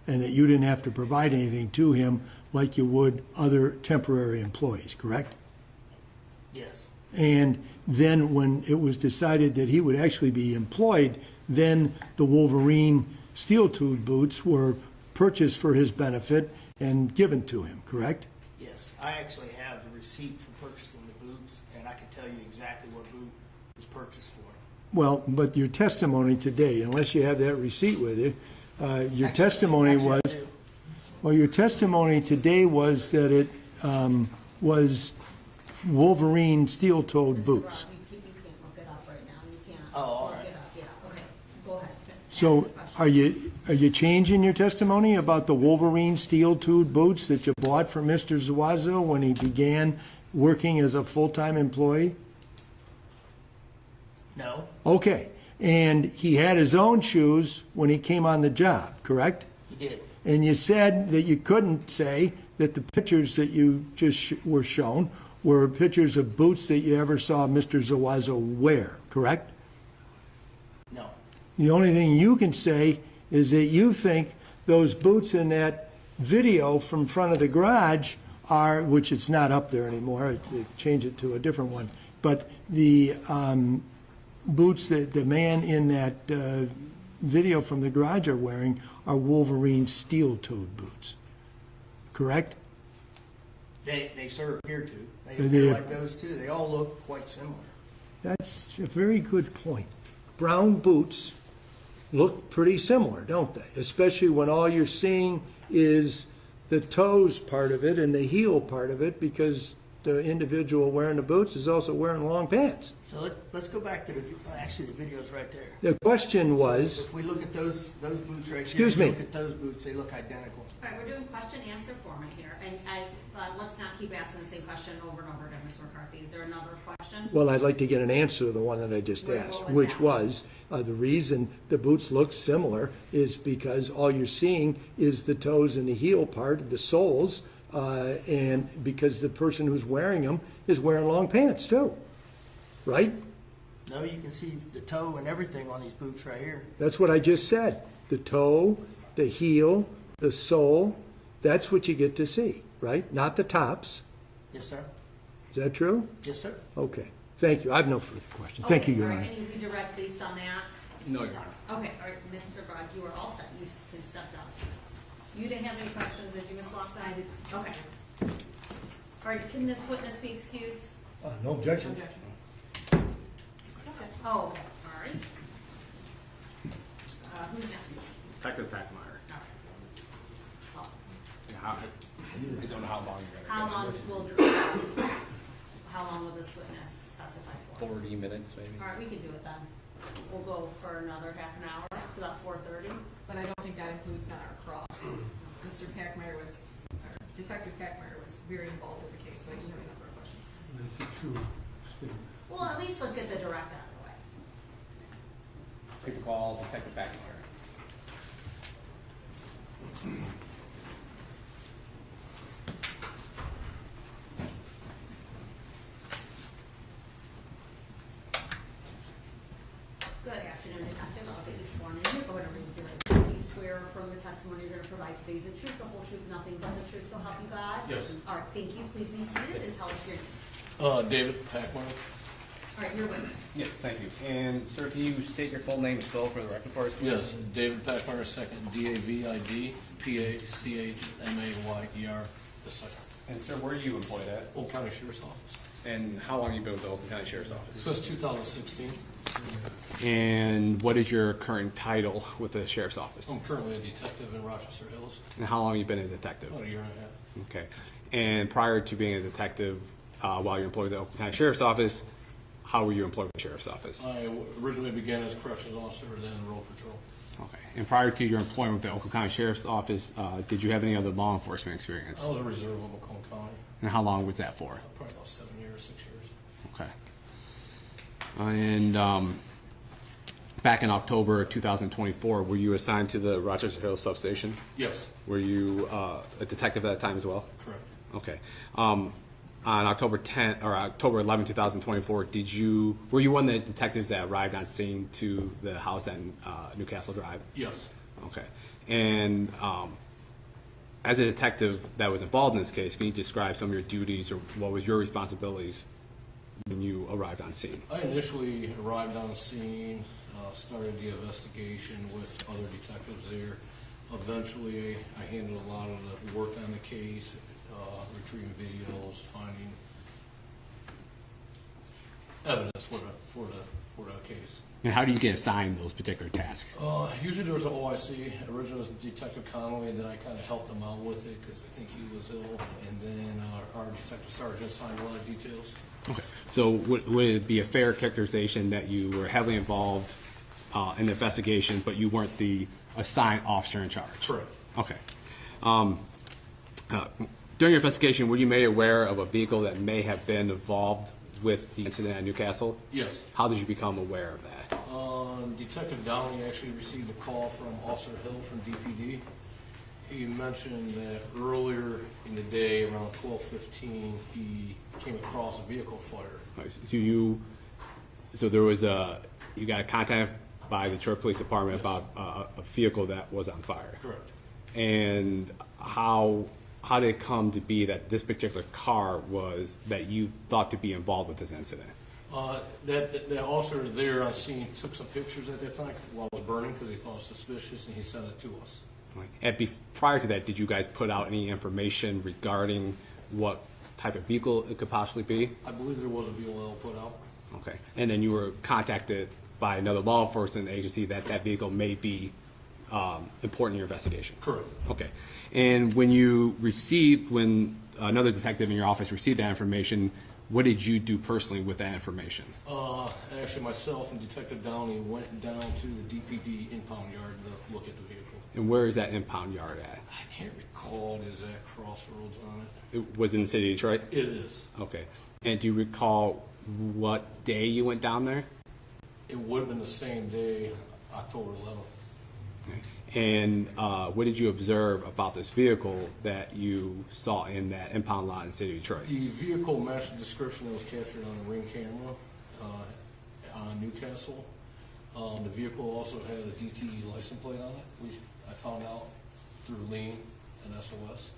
and that you didn't have to provide anything to him like you would other temporary employees, correct? Yes. And then when it was decided that he would actually be employed, then the Wolverine steel-toed boots were purchased for his benefit and given to him, correct? Yes. I actually have the receipt for purchasing the boots, and I can tell you exactly what boot was purchased for. Well, but your testimony today, unless you have that receipt with you, your testimony was, well, your testimony today was that it was Wolverine steel-toed boots. You can't look it up right now. You can't all look right. it up. Yeah, okay. Go ahead. So are you changing your testimony about the Wolverine steel-toed boots that you bought for Mr. Zuazo when he began working as a full-time employee? No. Okay. And he had his own shoes when he came on the job, correct? He did. And you said that you couldn't say that the pictures that you just were shown were pictures of boots that you ever saw Mr. Zuazo wear, correct? No. The only thing you can say is that you think those boots in that video from front of the garage are, which it's not up there anymore, change it to a different one, but the boots that the man in that video from the garage are wearing are Wolverine steel-toed boots, correct? They sort of appear to. They They appear do. like those too. They all look quite similar. That's a very good point. Brown boots look pretty similar, don't they? Especially when all you're seeing is the toes part of it and the heel part of it, because the individual wearing the boots is also wearing long pants. So let's go back to the video's right there. The question was, If we look at those boots right Excuse here, me. look at those boots, they look identical. All right, we're doing question answer format here, and let's not keep asking the same question over and over again, Mr. McCarthy. Is there another question? well, I'd like to get an answer to the one that I just What asked, was which that? was, the reason the boots look similar is because all you're seeing is the toes and the heel part, the soles, and because the person who's wearing them is wearing long pants too, right? No, you can see the toe and everything on these boots right here. That's what I just said. The toe, the heel, the sole, that's what you get to see, right? Not the tops. Yes, sir. Is that true? Yes, sir. Okay. Thank you. I have no further questions. Thank you, Your All Honor. right, and you redirect based on that? No, Your Honor. Okay, all right, Mr. Brock, you are all set. You can step down, sir. You didn't have any questions, did you, Ms. Lofton? I did. Okay. All right, can this witness be excused? No objection. Oh, okay, all right. Who's next? Detective Packmeyer. Okay. Oh. I don't know how long you're How long will this witness testify for? 40 minutes, maybe. All right, we can do it then. We'll go for another half an hour. It's about 4:30. But I don't think that includes not our cross. Mr. Packmeyer was, or Detective Packmeyer was very involved with the case, so I do have a number of questions. That's a true statement. Well, at least let's get the direct out of the way. Take the call, Detective Packmeyer. Good afternoon, Detective. I'll get you sworn in. Go ahead and raise your right hand. Do you swear from the testimony you're going to provide today is the truth, the whole truth, nothing but the truth, so help you God? Yes. All right, thank you. Please be seated and tell us your name. David Packmeyer. All right, your witness. Yes, thank you. And sir, can you state your full name and spell for the record for us, please? Yes, David Packmeyer, second, D-A-V-I-D, P-A-C-H-M-A-Y-E-R, the second. And sir, where are you employed at? Old County Sheriff's Office. And how long have you been with the Oakland County Sheriff's Office? Since 2016. And what is your current title with the Sheriff's Office? I'm currently a detective in Rochester Hills. And how long have you been a detective? About a year and a half. Okay. And prior to being a detective, while you're employed with the Oakland County Sheriff's Office, how were you employed with the Sheriff's Office? I originally began as a corrections officer, then road patrol. Okay. And prior to your employment with the Oakland County Sheriff's Office, did you have any other law enforcement experience? I was a reserve of Macomb County. And how long was that for? Probably about 7 years, 6 years. Okay. And back in October 2024, were you assigned to the Rochester Hills substation? Yes. Were you a detective at that time as well? Correct. Okay. On October 11, 2024, were you one of the detectives that arrived on scene to the house at Newcastle Drive? Yes. Okay. And as a detective that was involved in this case, can you describe some of your duties or what was your responsibilities when you arrived on scene? I initially arrived on scene, started the investigation with other detectives there. Eventually, I handled a lot of the work on the case, retrieving videos, finding evidence for the case. And how do you get assigned those particular tasks? Usually there was an OIC, originally it was Detective Connolly, and then I kind of helped him out with it because I think he was ill, and then our Detective Sergeant assigned a lot of details. Okay. So would it be a fair characterization that you were heavily involved in the investigation, but you weren't the assigned officer in charge? Correct. Okay. During your investigation, were you made aware of a vehicle that may have been involved with the incident at Newcastle? Yes. How did you become aware of that? Detective Downey actually received a call from Officer Hill from DPD. He mentioned that earlier in the day, around 12:15, he came across a vehicle fire. Right. So there was you got a contact by the Detroit Police Department about a vehicle that was on fire. Correct. And how did it come to be that this particular car that you thought to be involved with this incident? That officer there on scene took some pictures at that time while it was burning because he thought it was suspicious, and he sent it to us. Right. And prior to that, did you guys put out any information regarding what type of vehicle it could possibly be? I believe there was a vehicle put out. Okay. And then you were contacted by another law enforcement agency that that vehicle may be important in your investigation? Correct. Okay. And when another detective in your office received that information, what did you do personally with that information? Actually, myself and Detective Downey went down to the DPD impound yard to look at the vehicle. And where is that impound yard at? I can't recall the exact crossroads on it. It was in the city of Detroit? It is. Okay. And do you recall what day you went down there? It would have been the same day, October 11th. And what did you observe about this vehicle that you saw in that impound lot in the city of Detroit? The vehicle matched the description that was captured on a Ring camera on Newcastle. The vehicle also had a DTE license plate on it. I found out through Lean and SOS.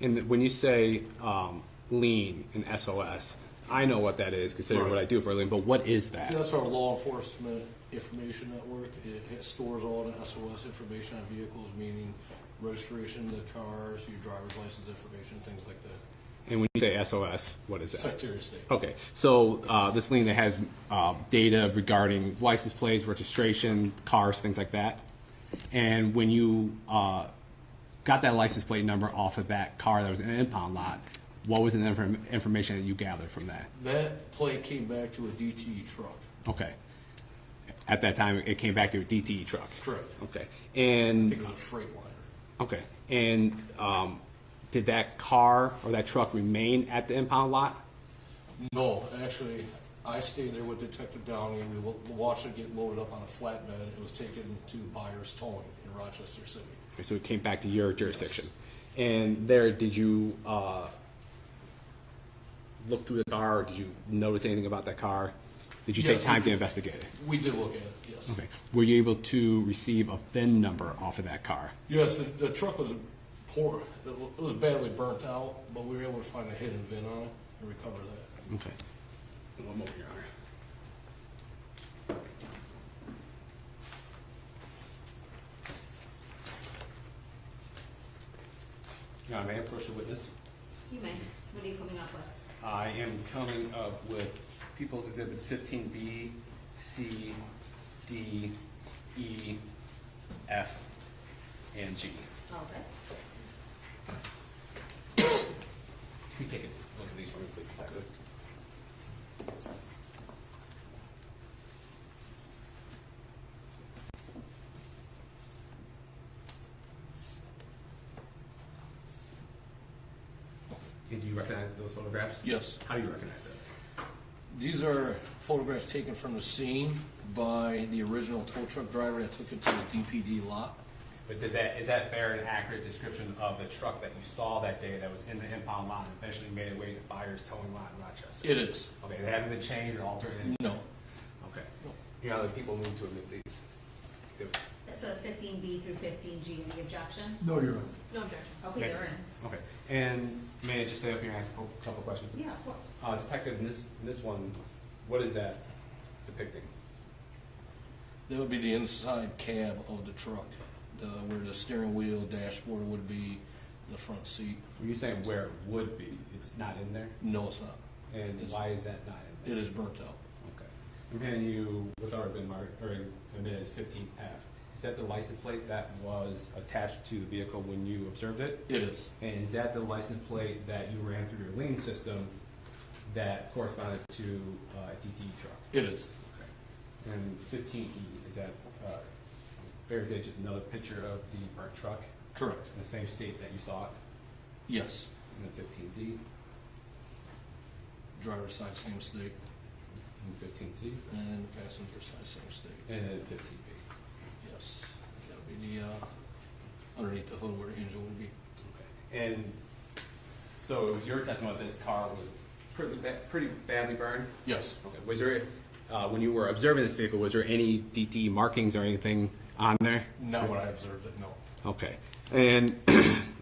And when you say Lean and SOS, I know what that is considering what I do for a living, but what is that? That's our law enforcement information network. It stores all the SOS information on vehicles, meaning registration of the cars, your driver's license information, things like that. And when you say SOS, what is that? Secretary of State. Okay, so this lien that has data regarding license plates, registration, cars, things like that. And when you got that license plate number off of that car that was in an impound lot, what was the information that you gathered from that? That plate came back to a DTE truck. Okay. At that time, it came back to a DTE truck. Correct. Okay. And I think it was a Freightliner. Okay. And did that car or that truck remain at the impound lot? No, actually, I stayed there with Detective Downey. We watched it get loaded up on a flatbed. It was taken to buyer's towing in Rochester City. Okay, so it came back to your jurisdiction. Yes. And there, did you look through the car, or did you notice anything about that car? Did you take time to investigate it? We did look at it, yes. Okay. Were you able to receive a VIN number off of that car? Yes, the truck was poor. It was badly burnt out, but we were able to find a hidden VIN on it and recover that. Okay. One moment, Your Honor. May I approach the witness? You may. What are you coming up with? I am coming up with People's Exhibits 15B, C, D, E, F, and G. Okay. Can you take a look at these for me, please? Is that good? And do you recognize those photographs? Yes. How do you recognize that? These are photographs taken from the scene by the original tow truck driver that took it to the DPD lot. But is that fair and accurate description of the truck that you saw that day that was in the impound lot and eventually made its way to buyer's towing lot in Rochester? It is. Okay, they haven't been changed or altered? No. Okay. You know, the people need to admit these. So it's 15B through 15G. Any objection? No, Your Honor. No objection. Okay, they're in. Okay. And may I just stay up here and ask a couple questions? Yeah, of course. Detective, in this one, what is that depicting? That would be the inside cab of the truck, where the steering wheel, dashboard would be, the front seat. Are you saying where it would be? It's not in there? No, it's not. And why is that not in there? It is burnt out. Okay. And then you, what's already been marked, or admitted as 15F. Is that the license plate that was attached to the vehicle when you observed it? It is. And is that the license plate that you ran through your lien system that corresponded to a DTE truck? It is. Okay. And 15E, is that fair to say just another picture of the burnt truck? Correct. In the same state that you saw it? Yes. And then 15D? Driver's side, same state. And 15C? And passenger side, same state. And then 15B? Yes. That would be the, underneath the hood where the engine would be. Okay. And so it was your testimony that this car was pretty badly burned? Yes. Okay. Was there, when you were observing this vehicle, was there any DTE markings or anything on there? Not when I observed it, no. Okay. And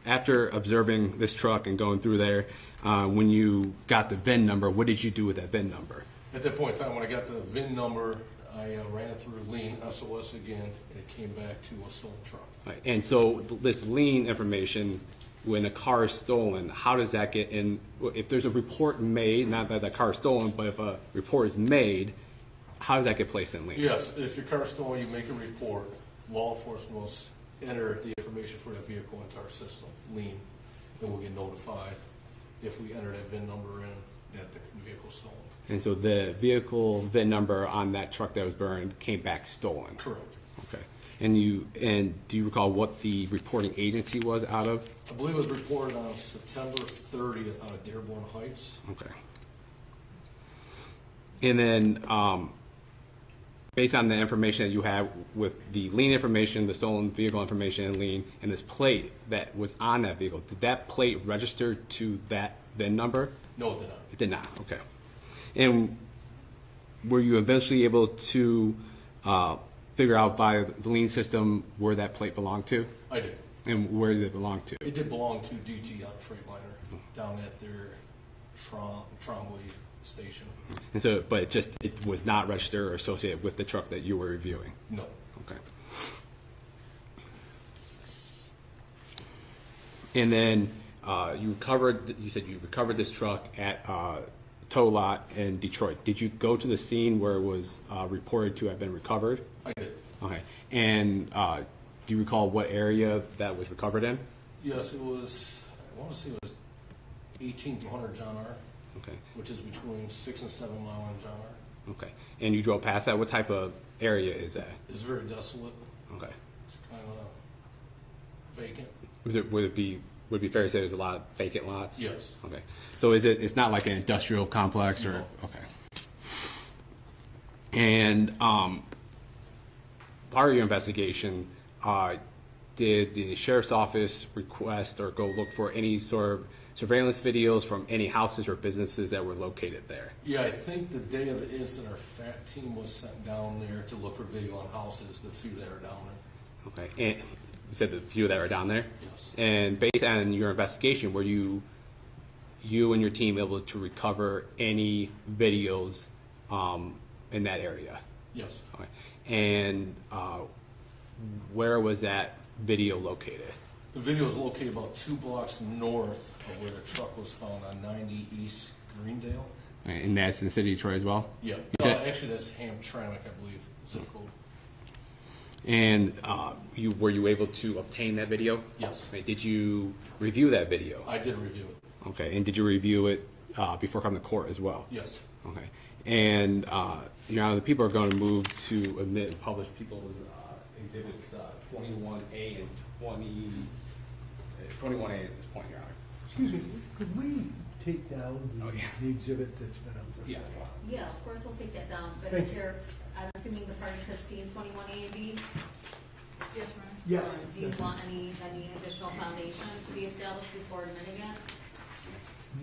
after observing this truck and going through there, when you got the VIN number, what did you do with that VIN number? At that point in time, when I got the VIN number, I ran it through Lean, SOS again, and it came back to a stolen truck. Right. And so this lien information when a car is stolen, how does that get in? If there's a report made, not that the car is stolen, but if a report is made, how does that get placed in lien? Yes, if your car is stolen, you make a report. Law enforcement will enter the information for that vehicle into our system, lien, and we'll get notified if we enter that VIN number in that the vehicle's stolen. And so the vehicle VIN number on that truck that was burned came back stolen? Correct. Okay. And do you recall what the reporting agency was out of? I believe it was reported on September 30th out of Dearborn Heights. Okay. And then, based on the information that you have with the lien information, the stolen vehicle information and lien, and this plate that was on that vehicle, did that plate register to that VIN number? No, it did not. It did not, okay. And were you eventually able to figure out via the lien system where that plate belonged to? I did. And where did it belong to? It did belong to DTE on Freightliner down at their Trombley station. And so, but it was not registered or associated with the truck that you were reviewing? No. Okay. And then you said you recovered this truck at tow lot in Detroit. Did you go to the scene where it was reported to have been recovered? I did. Okay. And do you recall what area that was recovered in? Yes, it was, I want to say it was 1800 John R. Okay. Which is between 6 and 7 Mile and John R. Okay. And you drove past that? What type of area is that? It's very desolate. Okay. It's kind of vacant. Would it be fair to say there's a lot of vacant lots? Yes. Okay. So it's not like an industrial complex or? No. Okay. And part of your investigation, did the sheriff's office request or go look for any sort of surveillance videos from any houses or businesses that were located there? Yeah, I think the day of the incident, our FAT team was sent down there to look for video on houses, the few that are down there. Okay. And you said the few that were down there? Yes. And based on your investigation, were you and your team able to recover any videos in that area? Yes. Okay. And where was that video located? The video is located about 2 blocks north of where the truck was found on 90 East Greendale. Okay. And that's in the city of Detroit as well? Yeah. Actually, that's Hamtramck, I believe, zip code. And were you able to obtain that video? Yes. Okay. Did you review that video? I did review it. Okay. And did you review it before coming to court as well? Yes. Okay. And Your Honor, the people are going to move to admit and publish people's exhibits 21A and 21A at this point, Your Honor. Excuse me, could we take down the exhibit that's been up there? Yeah. Yeah, of course we'll take that down, but Thank is you. there, I'm assuming the parties have seen 21A and B? Yes, Ron. Yes. Or do you want any additional foundation to be established before admitting it?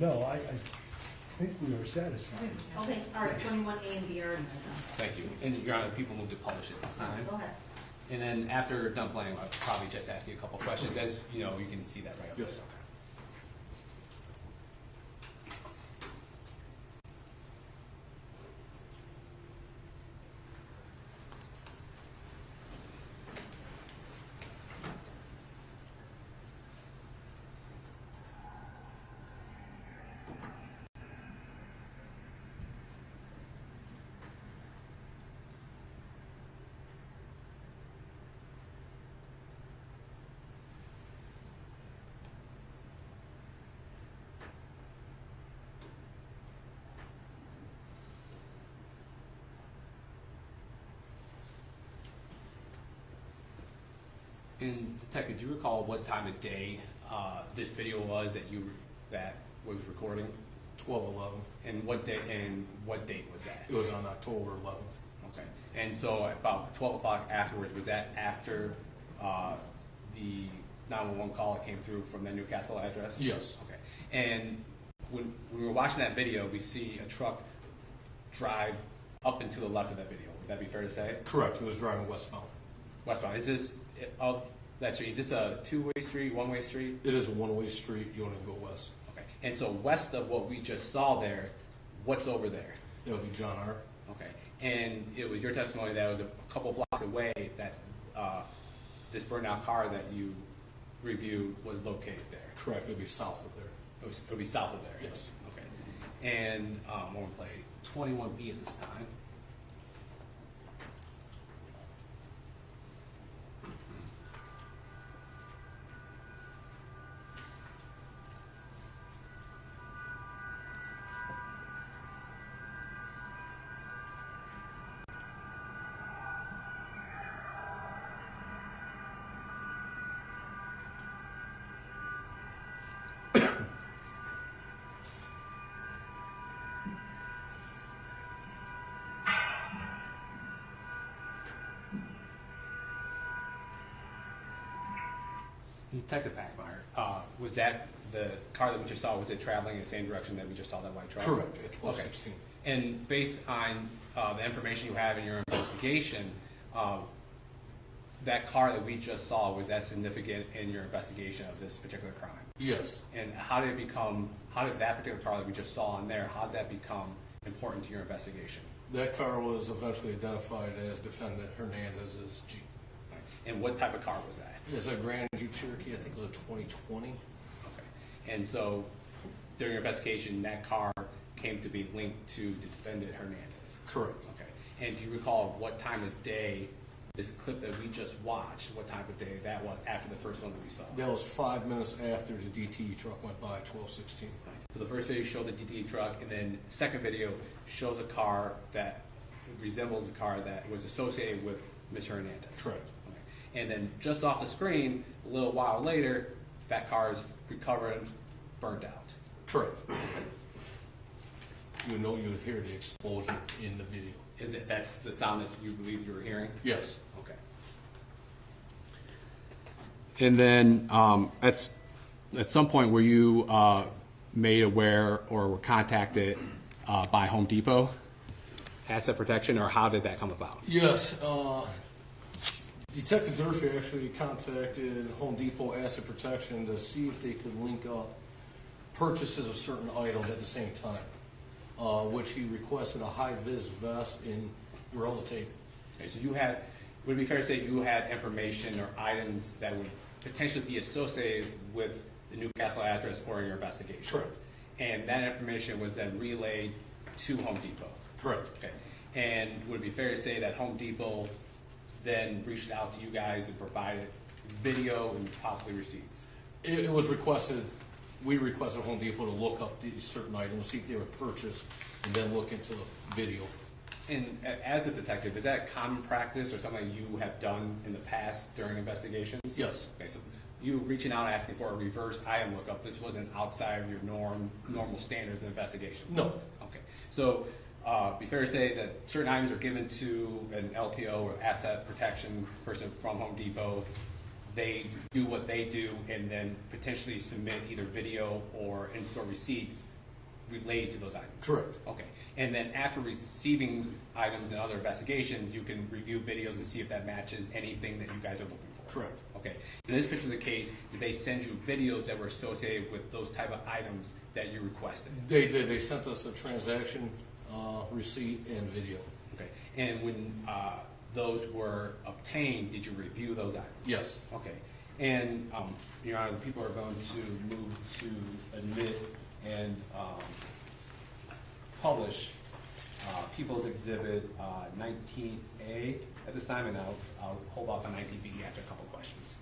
No, I think we are satisfied. Okay, all right, 21A and B are in there. Thank you. And Your Honor, the people move to publish it this time. Go ahead. And then after done playing, I'll probably just ask you a couple questions. As you know, you can see that right up there. Yes. Okay. And Detective, do you recall what time of day this video was that was recording? 12/11. And what date was that? It was on October 11th. Okay. And so about 12 o'clock afterwards, was that after the 911 call that came through from the Newcastle address? Yes. Okay. And when we were watching that video, we see a truck drive up and to the left of that video. Would that be fair to say? Correct. It was driving westbound. Westbound. Is this that street? Is this a two-way street, one-way street? It is a one-way street. You want to go west. Okay. And so west of what we just saw there, what's over there? It would be John R. Okay. And it was your testimony that it was a couple blocks away that this burned out car that you review was located there. Correct, it would be south of there. It would be south of there. Yes. Okay. And I'm going to play 21B at this time. Detective Packmeyer, was that the car that we just saw, was it traveling in the same direction that we just saw that white truck? Correct, at 1216. Okay. And based on the information you have in your investigation, that car that we just saw, was that significant in your investigation of this particular crime? Yes. And how did that particular car that we just saw in there, how did that become important to your investigation? That car was eventually identified as defendant Hernandez's Jeep. Right. And what type of car was that? It's a Grand Jeep Cherokee, I think it was a 2020. Okay. And so during your investigation, that car came to be linked to the defendant Hernandez? Correct. Okay. And do you recall what time of day, this clip that we just watched, what time of day that was after the first one that we saw? That was 5 minutes after the DTE truck went by, 1216. Right. So the first video showed the DTE truck, and then the second video shows a car that resembles a car that was associated with Ms. Hernandez. Correct. Okay. And then just off the screen, a little while later, that car is recovered, burnt out. Correct. You know, you would hear the explosion in the video. That's the sound that you believe you were hearing? Yes. Okay. And then at some point, were you made aware or were contacted by Home Depot Asset Protection, or how did that come about? Yes. Detective Durfee actually contacted Home Depot Asset Protection to see if they could link up purchases of certain items at the same time, which he requested a high-vis vest in Gorilla Tape. Okay, so would it be fair to say you had information or items that would potentially be associated with the Newcastle address or your investigation? Correct. And that information was then relayed to Home Depot? Correct. Okay. And would it be fair to say that Home Depot then reached out to you guys and provided video and possibly receipts? It was requested. We requested Home Depot to look up these certain items, see if they were purchased, and then look into the video. And as a detective, is that common practice or something you have done in the past during investigations? Yes. Okay, so you reaching out asking for a reverse item lookup, this wasn't outside of your normal standards of investigation? No. Okay. So be fair to say that certain items are given to an LPO or asset protection person from Home Depot. They do what they do and then potentially submit either video or in-store receipts related to those items. Correct. Okay. And then after receiving items and other investigations, you can review videos and see if that matches anything that you guys are looking for. Correct. Okay. In this particular case, did they send you videos that were associated with those type of items that you requested? They did. They sent us a transaction receipt and video. Okay. And when those were obtained, did you review those items? Yes. Okay. And Your Honor, the people are going to move to admit and publish People's Exhibit 19A at this time, and I'll hold off on 19B after a couple questions.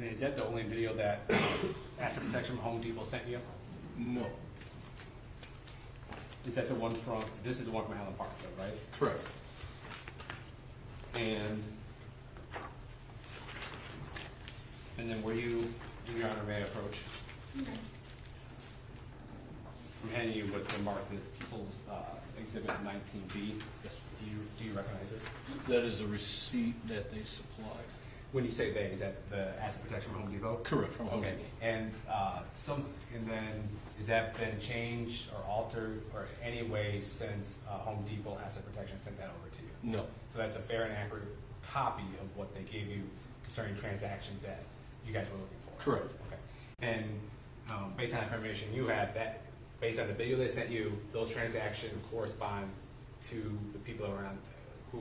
And is that the only video that Asset Protection from Home Depot sent you? No. Is that the one from, this is the one from Allen Park, though, right? Correct. And then were you, Your Honor, may I approach? Okay. I'm handing you what they marked as People's Exhibit 19B. Yes. Do you recognize this? That is a receipt that they supplied. When you say they, is that the Asset Protection from Home Depot? Correct, from Home Okay, Depot. And then, has that been changed or altered or any way since Home Depot Asset Protection sent that over to you? No. So that's a fair and accurate copy of what they gave you concerning transactions that you guys were looking for? Correct. Okay. And based on the information you had, that based on the video they sent you, those transactions correspond to the people around who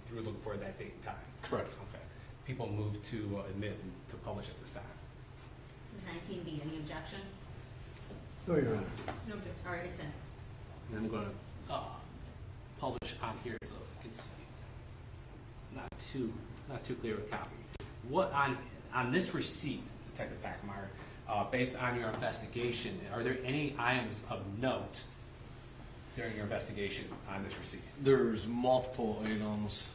you were looking for at that date and time? Correct. Okay. People moved to admit and to publish at this time. This is 19B, any objection? No, Your Honor. No objection. All right, it's in. And I'm going to publish on here so you can see. Not too clear a copy. What on this receipt, Detective Packmeyer, based on your investigation, are there any items of note during your investigation on this receipt? There's multiple items.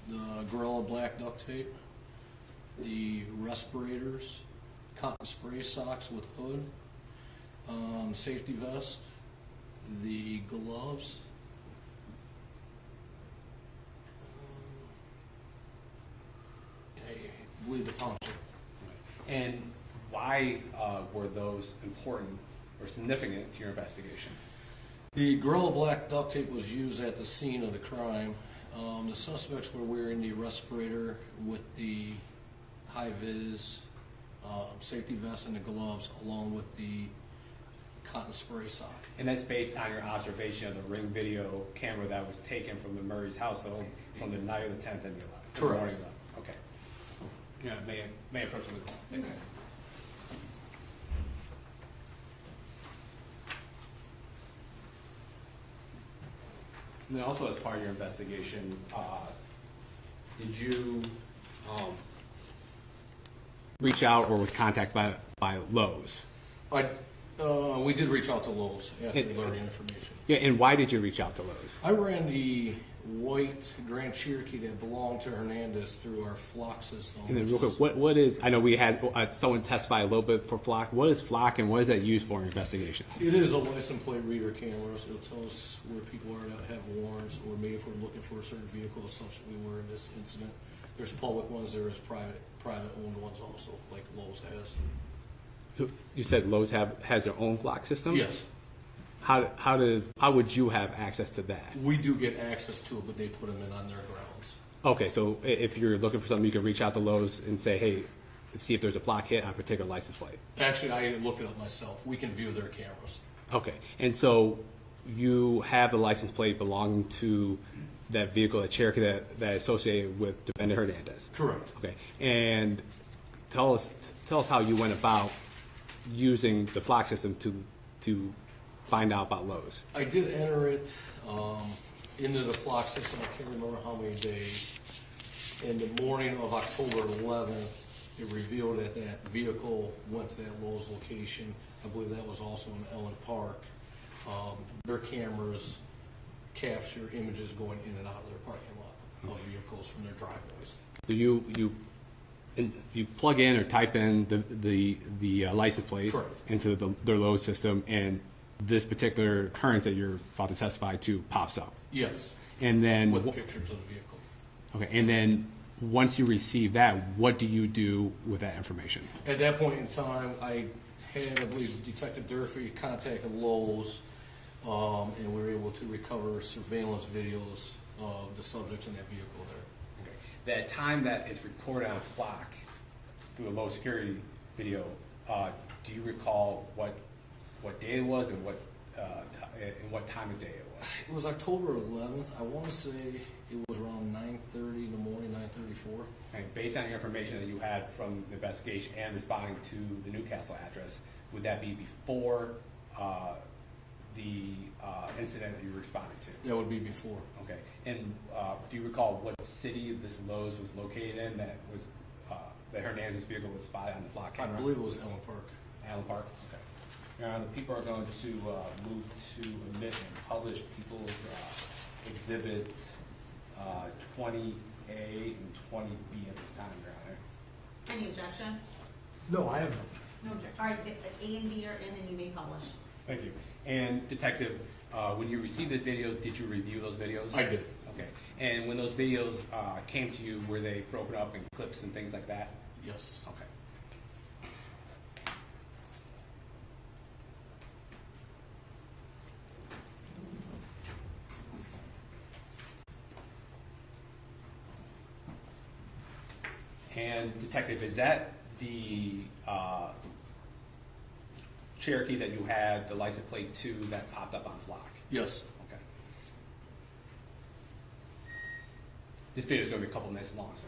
The Gorilla Black duct tape, the respirators, cotton spray socks with hood, safety vest, the gloves, I believe the poncho. And why were those important or significant to your investigation? The Gorilla Black duct tape was used at the scene of the crime. The suspects were wearing the respirator with the high-vis safety vest and the gloves, along with the cotton spray sock. And that's based on your observation of the Ring video camera that was taken from the Murray's household from the night of the 10th and the 11th? Correct. Morning of the 11th. Okay. Yeah, may I approach the witness? Okay. And then also as part of your investigation, did you reach out or was contacted by Lowe's? We did reach out to Lowe's after learning information. Yeah, and why did you reach out to Lowe's? I ran the white Grand Cherokee that belonged to Hernandez through our flock system. And then real quick, what is, I know we had someone testify a little bit for flock. What is flock and what is that used for in investigations? It is a license plate reader camera, so it'll tell us where people are that have warrants, or maybe if we're looking for a certain vehicle such that we were in this incident. There's public ones, there is private owned ones also, like Lowe's has. You said Lowe's has their own flock system? Yes. How would you have access to that? We do get access to it, but they put them in on their grounds. Okay, so if you're looking for something, you can reach out to Lowe's and say, hey, see if there's a flock hit on a particular license plate. Actually, I look it up myself. We can view their cameras. Okay, and so you have the license plate belonging to that vehicle, that Cherokee that associated with Defendant Hernandez? Correct. Okay, and tell us how you went about using the flock system to find out about Lowe's. I did enter it into the flock system. I can't remember how many days. In the morning of October 11th, it revealed that that vehicle went to that Lowe's location. I believe that was also in Ellen Park. Their cameras capture images going in and out of their parking lot of vehicles from their driveways. So you plug in or type in the license plate into their Lowe's system, and this particular occurrence that you're about to testify to pops up. Yes. And then with pictures of the vehicle. Okay, and then once you receive that, what do you do with that information? At that point in time, I believe Detective Durfee contacted Lowe's, and we were able to recover surveillance videos of the subjects in that vehicle there. Okay. That time that is recorded on flock through a low security video, do you recall what day it was and what time of day it was? It was October 11th. I want to say it was around 9:30 in the morning, 9:34. And based on your information that you had from the investigation and responding to the Newcastle address, would that be before the incident that you were responding to? That would be before. Okay. And do you recall what city this Lowe's was located in that the Hernandez vehicle was spotted on the flock camera? I believe it was Allen Park. Allen Park, okay. Now, the people are going to move to omit and publish people's exhibits 20A and 20B at this time, Your Honor. Any objection? No, I have no. No objection. All right, the A and B are in and you may publish. Thank you. And Detective, when you received the videos, did you review those videos? I did. Okay. And when those videos came to you, were they broken up in clips and things like that? Yes. Okay. And Detective, is that the Cherokee that you had the license plate to that popped up on Flock? Yes. Okay. This video is going to be a couple minutes long, so.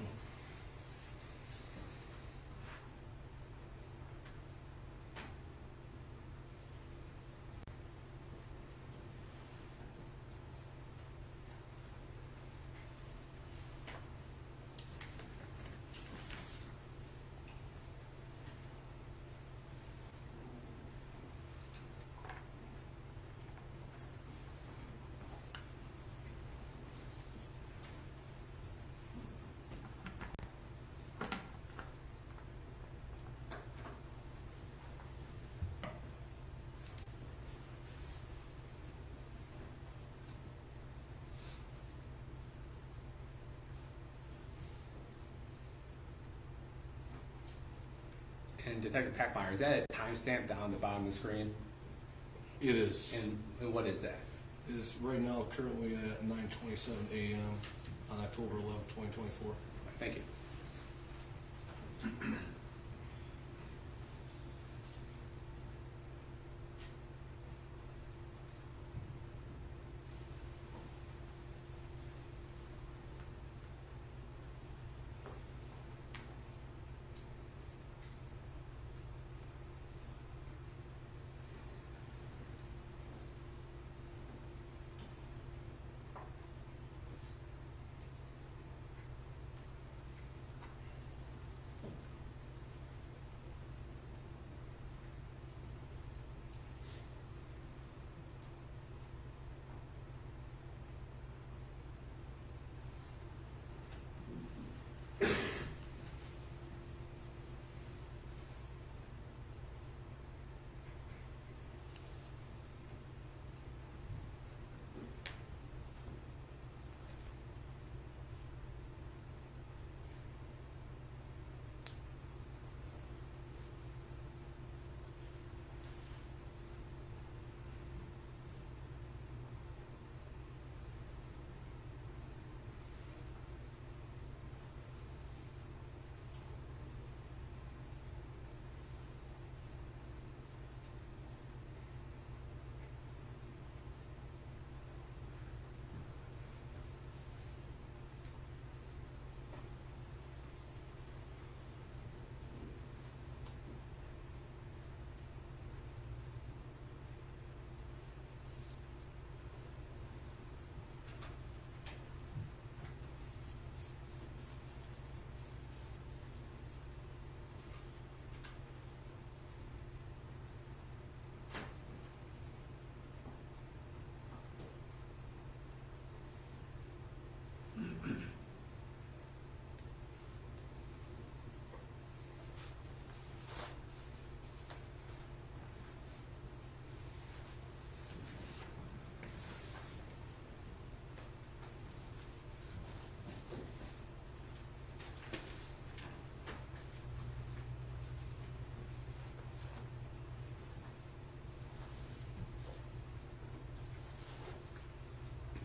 And Detective Packmeyer, is that a timestamp down the bottom of the screen? It is. And what is that? It is right now currently at 9:27 a.m. on October 11th, 2024. Thank you.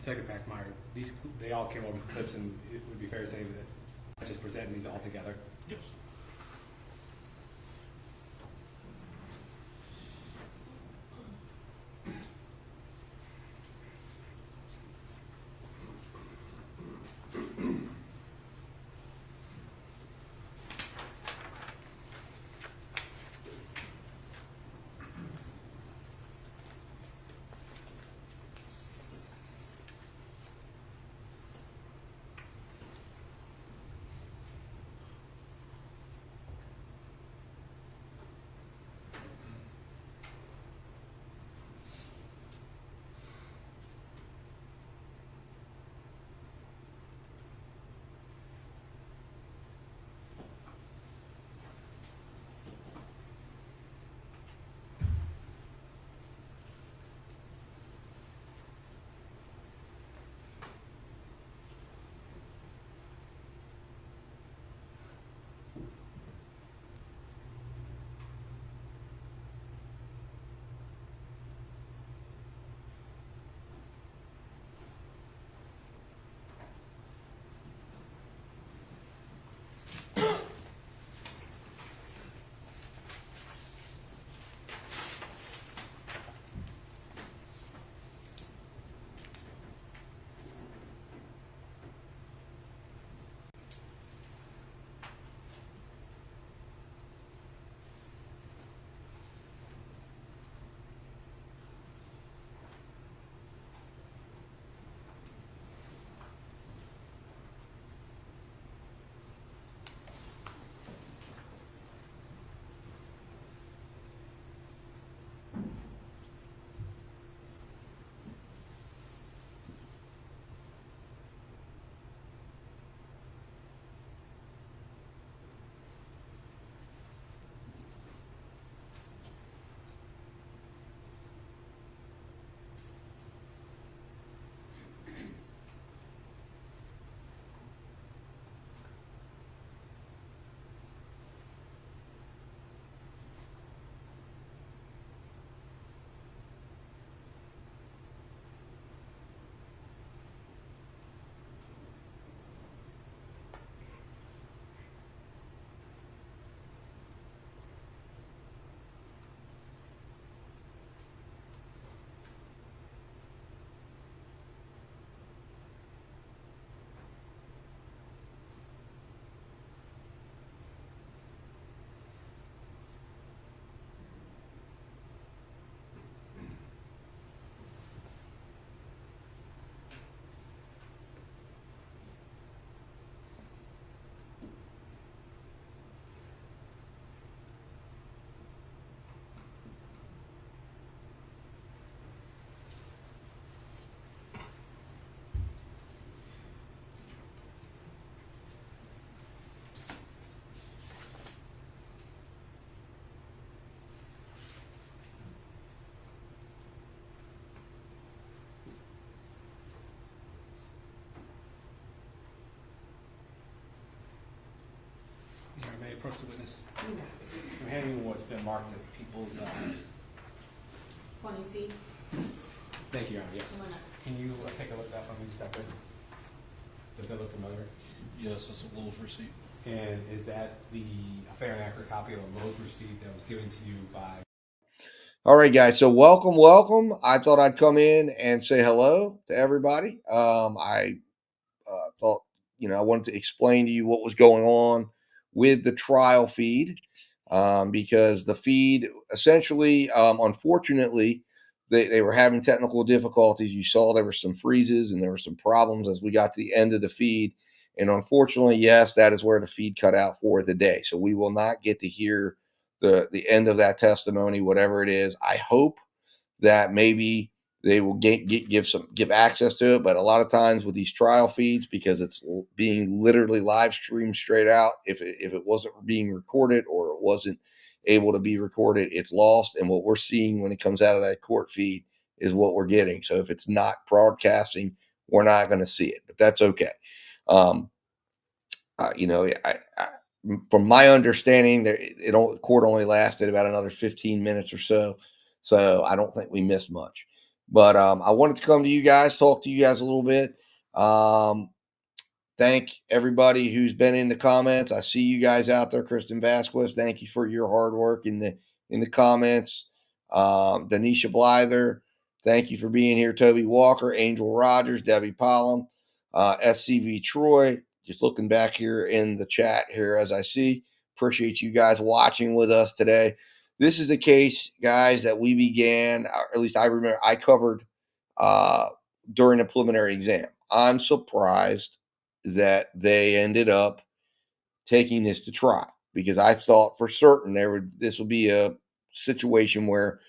Detective Packmeyer, they all came over the clips, and it would be fair to say that I just presented these all together. Yes. approach the witness? I'm handing what's been marked as people's. 20C. Thank you, Your Honor. Yes. Come on up. Can you take a look at that for me, Mr. Becker? Does that look familiar? Yes, it's a Lowe's receipt. And is that the fair and accurate copy of the Lowe's receipt that was given to you by? All right, guys. So welcome. I thought I'd come in and say hello to everybody. I thought, I wanted to explain to you what was going on with the trial feed, because the feed essentially, unfortunately, they were having technical difficulties. You saw there were some freezes and there were some problems as we got to the end of the feed. And unfortunately, yes, that is where the feed cut out for the day. So we will not get to hear the end of that testimony, whatever it is. I hope that maybe they will give access to it, but a lot of times with these trial feeds, because it's being literally live streamed straight out, if it wasn't being recorded or it wasn't able to be recorded, it's lost. And what we're seeing when it comes out of that court feed is what we're getting. So if it's not broadcasting, we're not going to see it, but that's okay. From my understanding, court only lasted about another 15 minutes or so. So I don't think we missed much. But I wanted to come to you guys, talk to you guys a little bit. Thank everybody who's been in the comments. I see you guys out there. Kristen Vasquez, thank you for your hard work in the comments. Denisha Blyther, thank you for being here. Toby Walker, Angel Rogers, Debbie Pollum, SCV Troy. Just looking back here in the chat here as I see. Appreciate you guys watching with us today. This is a case, guys, that we began, or at least I remember I covered during a preliminary exam. I'm surprised that they ended up taking this to trial, because I thought for certain this would be a situation where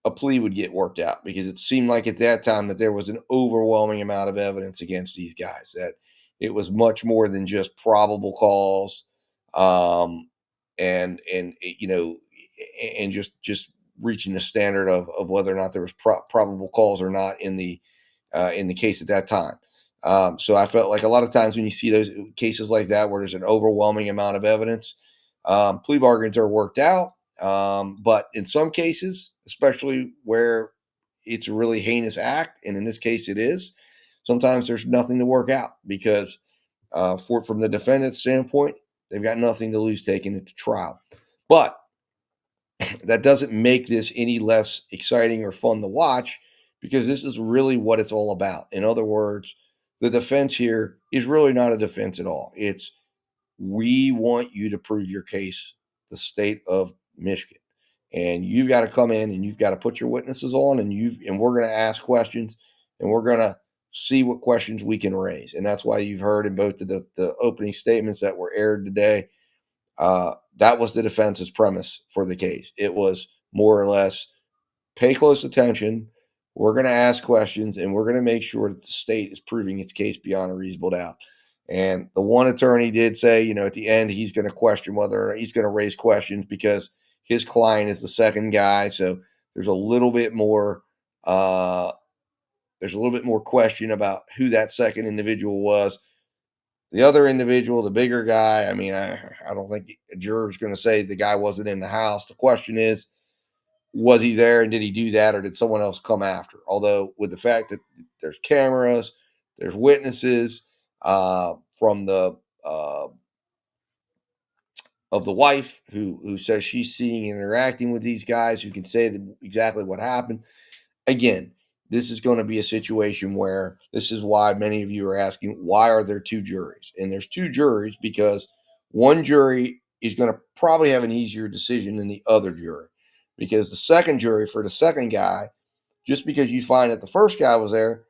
a plea would get worked out, because it seemed like at that time that there was an overwhelming amount of evidence against these guys, that it was much more than just probable cause, and just reaching the standard of whether or not there was probable cause or not in the case at that time. So I felt like a lot of times when you see those cases like that, where there's an overwhelming amount of evidence, plea bargains are worked out. But in some cases, especially where it's a really heinous act, and in this case it is, sometimes there's nothing to work out, because from the defendant's standpoint, they've got nothing to lose taking it to trial. But that doesn't make this any less exciting or fun to watch, because this is really what it's all about. In other words, the defense here is really not a defense at all. It's, we want you to prove your case, the state of Michigan. And you've got to come in and you've got to put your witnesses on, and we're going to ask questions, and we're going to see what questions we can raise. And that's why you've heard in both the opening statements that were aired today, that was the defense's premise for the case. It was more or less, pay close attention. We're going to ask questions, and we're going to make sure that the state is proving its case beyond a reasonable doubt. And the one attorney did say, at the end, he's going to question whether or not he's going to raise questions, because his client is the second guy. So there's a little bit more, question about who that second individual was. The other individual, the bigger guy, I don't think a juror is going to say the guy wasn't in the house. The question is, was he there, and did he do that, or did someone else come after? Although with the fact that there's cameras, there's witnesses from the of the wife who says she's seeing and interacting with these guys, who can say exactly what happened. Again, this is going to be a situation where, this is why many of you are asking, why are there two juries? And there's two juries because one jury is going to probably have an easier decision than the other jury, because the second jury, for the second guy, just because you find that the first guy was there,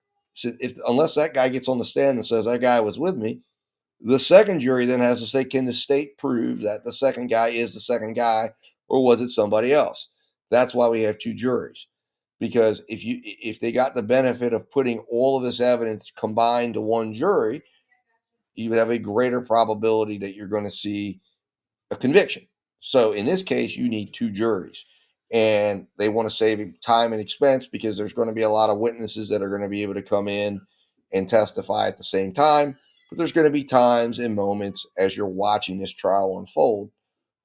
unless that guy gets on the stand and says that guy was with me, the second jury then has to say, can the state prove that the second guy is the second guy, or was it somebody else? That's why we have two juries. Because if they got the benefit of putting all of this evidence combined to one jury, you would have a greater probability that you're going to see a conviction. So in this case, you need two juries, and they want to save time and expense, because there's going to be a lot of witnesses that are going to be able to come in and testify at the same time. But there's going to be times and moments as you're watching this trial unfold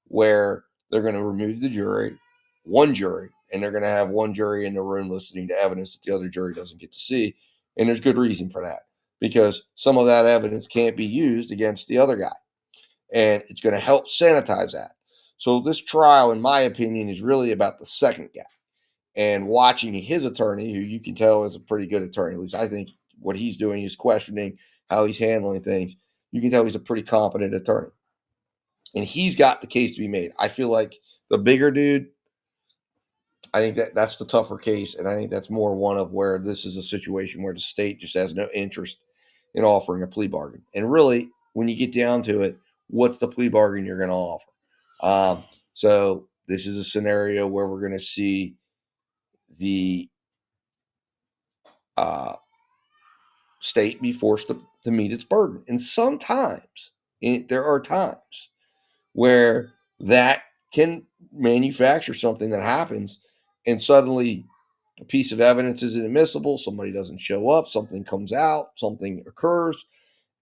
where they're going to remove the jury, one jury, and they're going to have one jury in the room listening to evidence that the other jury doesn't get to see. And there's good reason for that, because some of that evidence can't be used against the other guy. And it's going to help sanitize that. So this trial, in my opinion, is really about the second guy and watching his attorney, who you can tell is a pretty good attorney. At least I think what he's doing is questioning how he's handling things. You can tell he's a pretty competent attorney. And he's got the case to be made. I feel like the bigger dude, I think that's the tougher case. And I think that's more one of where this is a situation where the state just has no interest in offering a plea bargain. And really, when you get down to it, what's the plea bargain you're going to offer? So this is a scenario where we're going to see the state be forced to meet its burden. And sometimes there are times where that can manufacture something that happens, and suddenly a piece of evidence isn't admissible, somebody doesn't show up, something comes out, something occurs,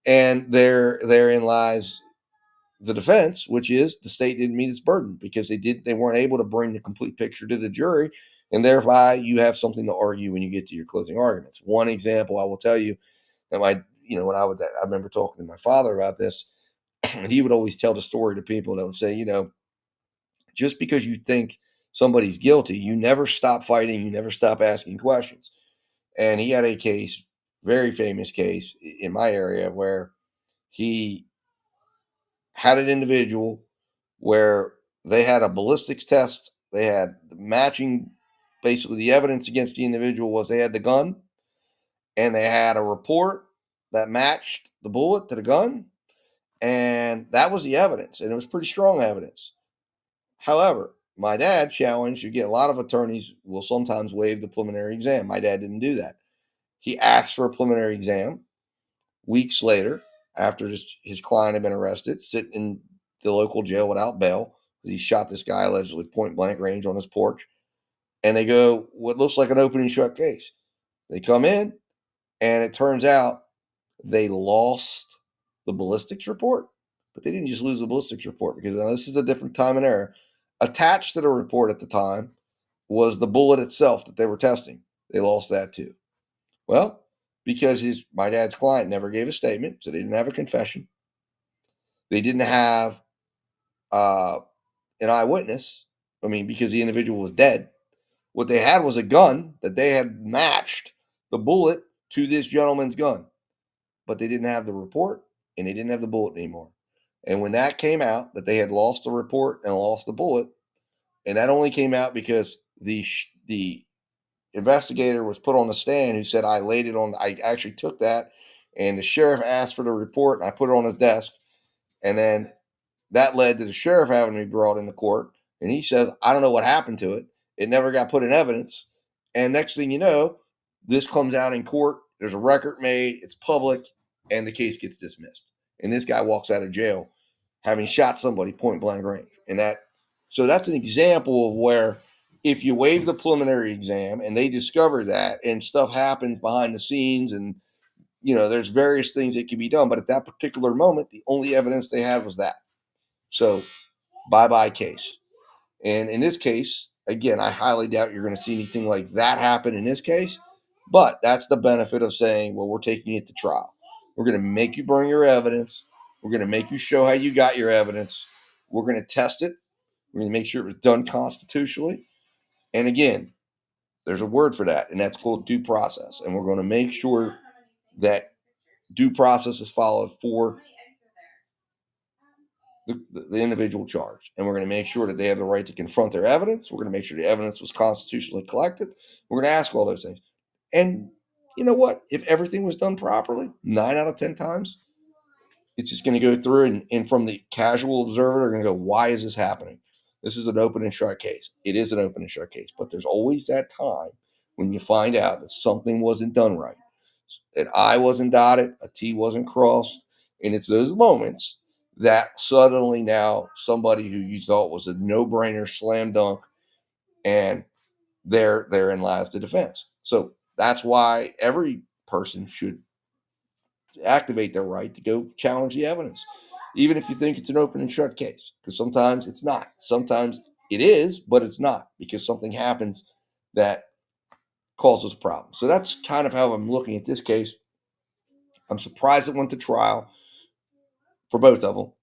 and therein lies the defense, which is the state didn't meet its burden because they weren't able to bring the complete picture to the jury, and thereby you have something to argue when you get to your closing arguments. One example I will tell you that when I remember talking to my father about this, and he would always tell the story to people that would say, just because you think somebody's guilty, you never stop fighting, you never stop asking questions. And he had a case, very famous case in my area, where he had an individual where they had a ballistics test. They had matching, basically the evidence against the individual was they had the gun, and they had a report that matched the bullet to the gun. And that was the evidence. And it was pretty strong evidence. However, my dad challenged, you get a lot of attorneys will sometimes waive the preliminary exam. My dad didn't do that. He asked for a preliminary exam. Weeks later, after his client had been arrested, sitting in the local jail without bail, he shot this guy allegedly point blank range on his porch. And they go, what looks like an open and shut case. They come in, and it turns out they lost the ballistics report, but they didn't just lose the ballistics report, because now this is a different time and era. Attached to the report at the time was the bullet itself that they were testing. They lost that too. Well, because my dad's client never gave a statement, so they didn't have a confession. They didn't have an eyewitness. Because the individual was dead. What they had was a gun that they had matched the bullet to this gentleman's gun, but they didn't have the report and they didn't have the bullet anymore. And when that came out, that they had lost the report and lost the bullet, and that only came out because the investigator was put on the stand who said, I actually took that, and the sheriff asked for the report, and I put it on his desk. And then that led to the sheriff having to be brought into court. And he says, I don't know what happened to it. It never got put in evidence. And next thing you know, this comes out in court. There's a record made. It's public, and the case gets dismissed. And this guy walks out of jail having shot somebody point blank range. So that's an example of where if you waive the preliminary exam and they discover that, and stuff happens behind the scenes, and there's various things that can be done, but at that particular moment, the only evidence they had was that. So bye-bye case. And in this case, again, I highly doubt you're going to see anything like that happen in this case, but that's the benefit of saying, well, we're taking it to trial. We're going to make you bring your evidence. We're going to make you show how you got your evidence. We're going to test it. We're going to make sure it was done constitutionally. And again, there's a word for that, and that's called due process. And we're going to make sure that due process is followed for the individual charged. And we're going to make sure that they have the right to confront their evidence. We're going to make sure the evidence was constitutionally collected. We're going to ask all those things. And you know what? If everything was done properly, 9 out of 10 times, it's just going to go through, and from the casual observer, they're going to go, why is this happening? This is an open and shut case. It is an open and shut case, but there's always that time when you find out that something wasn't done right. An I wasn't dotted, a T wasn't crossed. And it's those moments that suddenly now somebody who you thought was a no-brainer, slam dunk, and therein lies the defense. So that's why every person should activate their right to go challenge the evidence, even if you think it's an open and shut case, because sometimes it's not. Sometimes it is, but it's not, because something happens that causes a problem. So that's kind of how I'm looking at this case. I'm surprised it went to trial for both of them.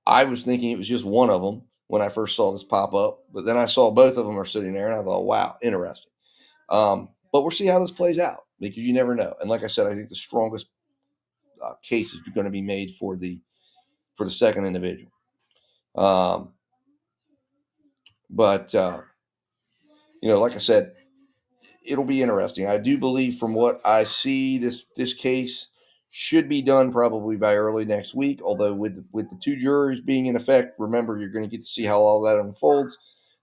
I was thinking it was just one of them when I first saw this pop up, but then I saw both of them are sitting there, and I thought, wow, interesting. But we'll see how this plays out, because you never know. And like I said, I think the strongest case is going to be made for the second individual. But like I said, it'll be interesting. I do believe, from what I see, this case should be done probably by early next week. Although with the two juries being in effect, remember, you're going to get to see how all that unfolds.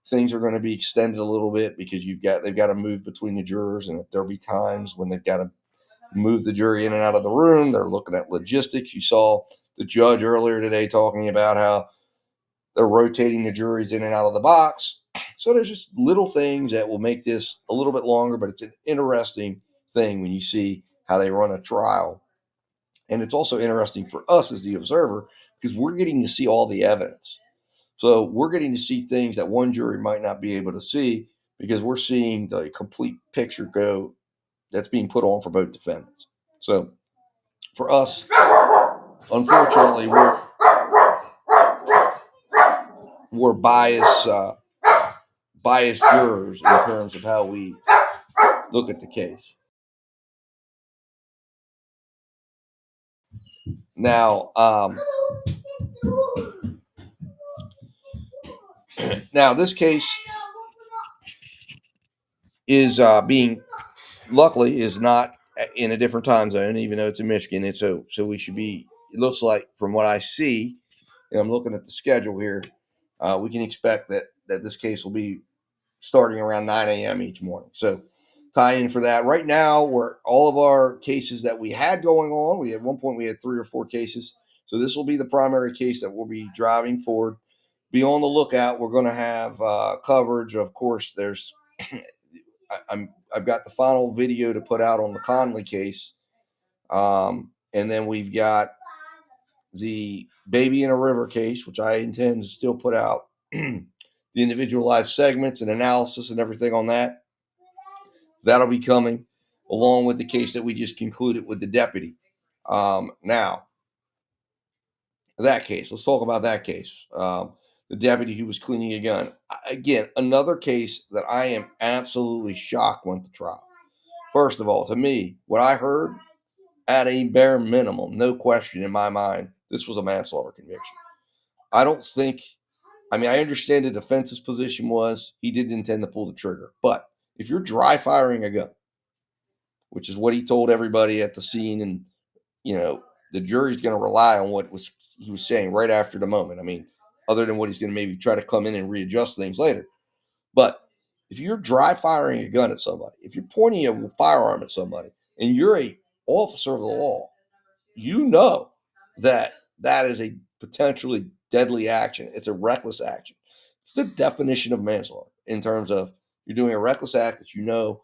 Things are going to be extended a little bit, because they've got to move between the jurors, and there'll be times when they've got to move the jury in and out of the room. They're looking at logistics. You saw the judge earlier today talking about how they're rotating the juries in and out of the box. So there's just little things that will make this a little bit longer, but it's an interesting thing when you see how they run a trial. And it's also interesting for us as the observer, because we're getting to see all the evidence. So we're getting to see things that one jury might not be able to see, because we're seeing the complete picture that's being put on for both defendants. So for us, unfortunately, we're biased jurors in terms of how we look at the case. Now, this case is luckily is not in a different time zone, even though it's in Michigan. And so we should be. It looks like, from what I see, and I'm looking at the schedule here, we can expect that this case will be starting around 9 a.m. each morning. So tie in for that. Right now, we're all of our cases that we had going on. At one point we had 3 or 4 cases. So this will be the primary case that we'll be driving forward. Be on the lookout. We're going to have coverage. Of course, there's I've got the final video to put out on the Conley case, and then we've got the Baby in a River case, which I intend to still put out the individualized segments and analysis and everything on that. That'll be coming, along with the case that we just concluded with the deputy. Now, that case, let's talk about that case. The deputy who was cleaning a gun. Again, another case that I am absolutely shocked went to trial. First of all, to me, what I heard, at a bare minimum, no question in my mind, this was a manslaughter conviction. I understand the defense's position was he didn't intend to pull the trigger. But if you're dry firing a gun, which is what he told everybody at the scene, and the jury's going to rely on what he was saying right after the moment. I mean, other than what he's going to maybe try to come in and readjust things later. But if you're dry firing a gun at somebody, if you're pointing a firearm at somebody, and you're a officer of the law, you know that is a potentially deadly action. It's a reckless action. It's the definition of manslaughter, in terms of you're doing a reckless act that you know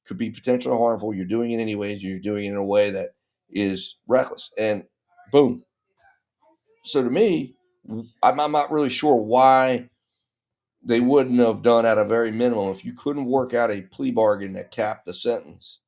could be potentially harmful. You're doing it anyways. You're doing it in a way that is reckless, and boom. So to me, I'm not really sure why they wouldn't have done, at a very minimum, if you couldn't work out a plea bargain that capped the sentence,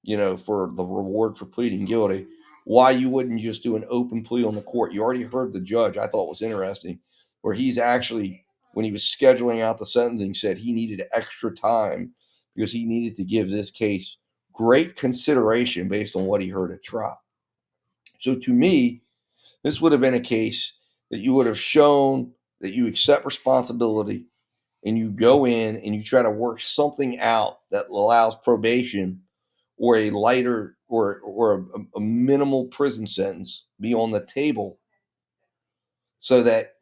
for the reward for pleading guilty, why you wouldn't just do an open plea on the court. You already heard the judge, I thought was interesting, where he's actually, when he was scheduling out the sentencing, said he needed extra time because he needed to give this case great consideration based on what he heard at trial. So to me, this would have been a case that you would have shown that you accept responsibility, and you go in and you try to work something out that allows probation or a lighter or a minimal prison sentence be on the table, so that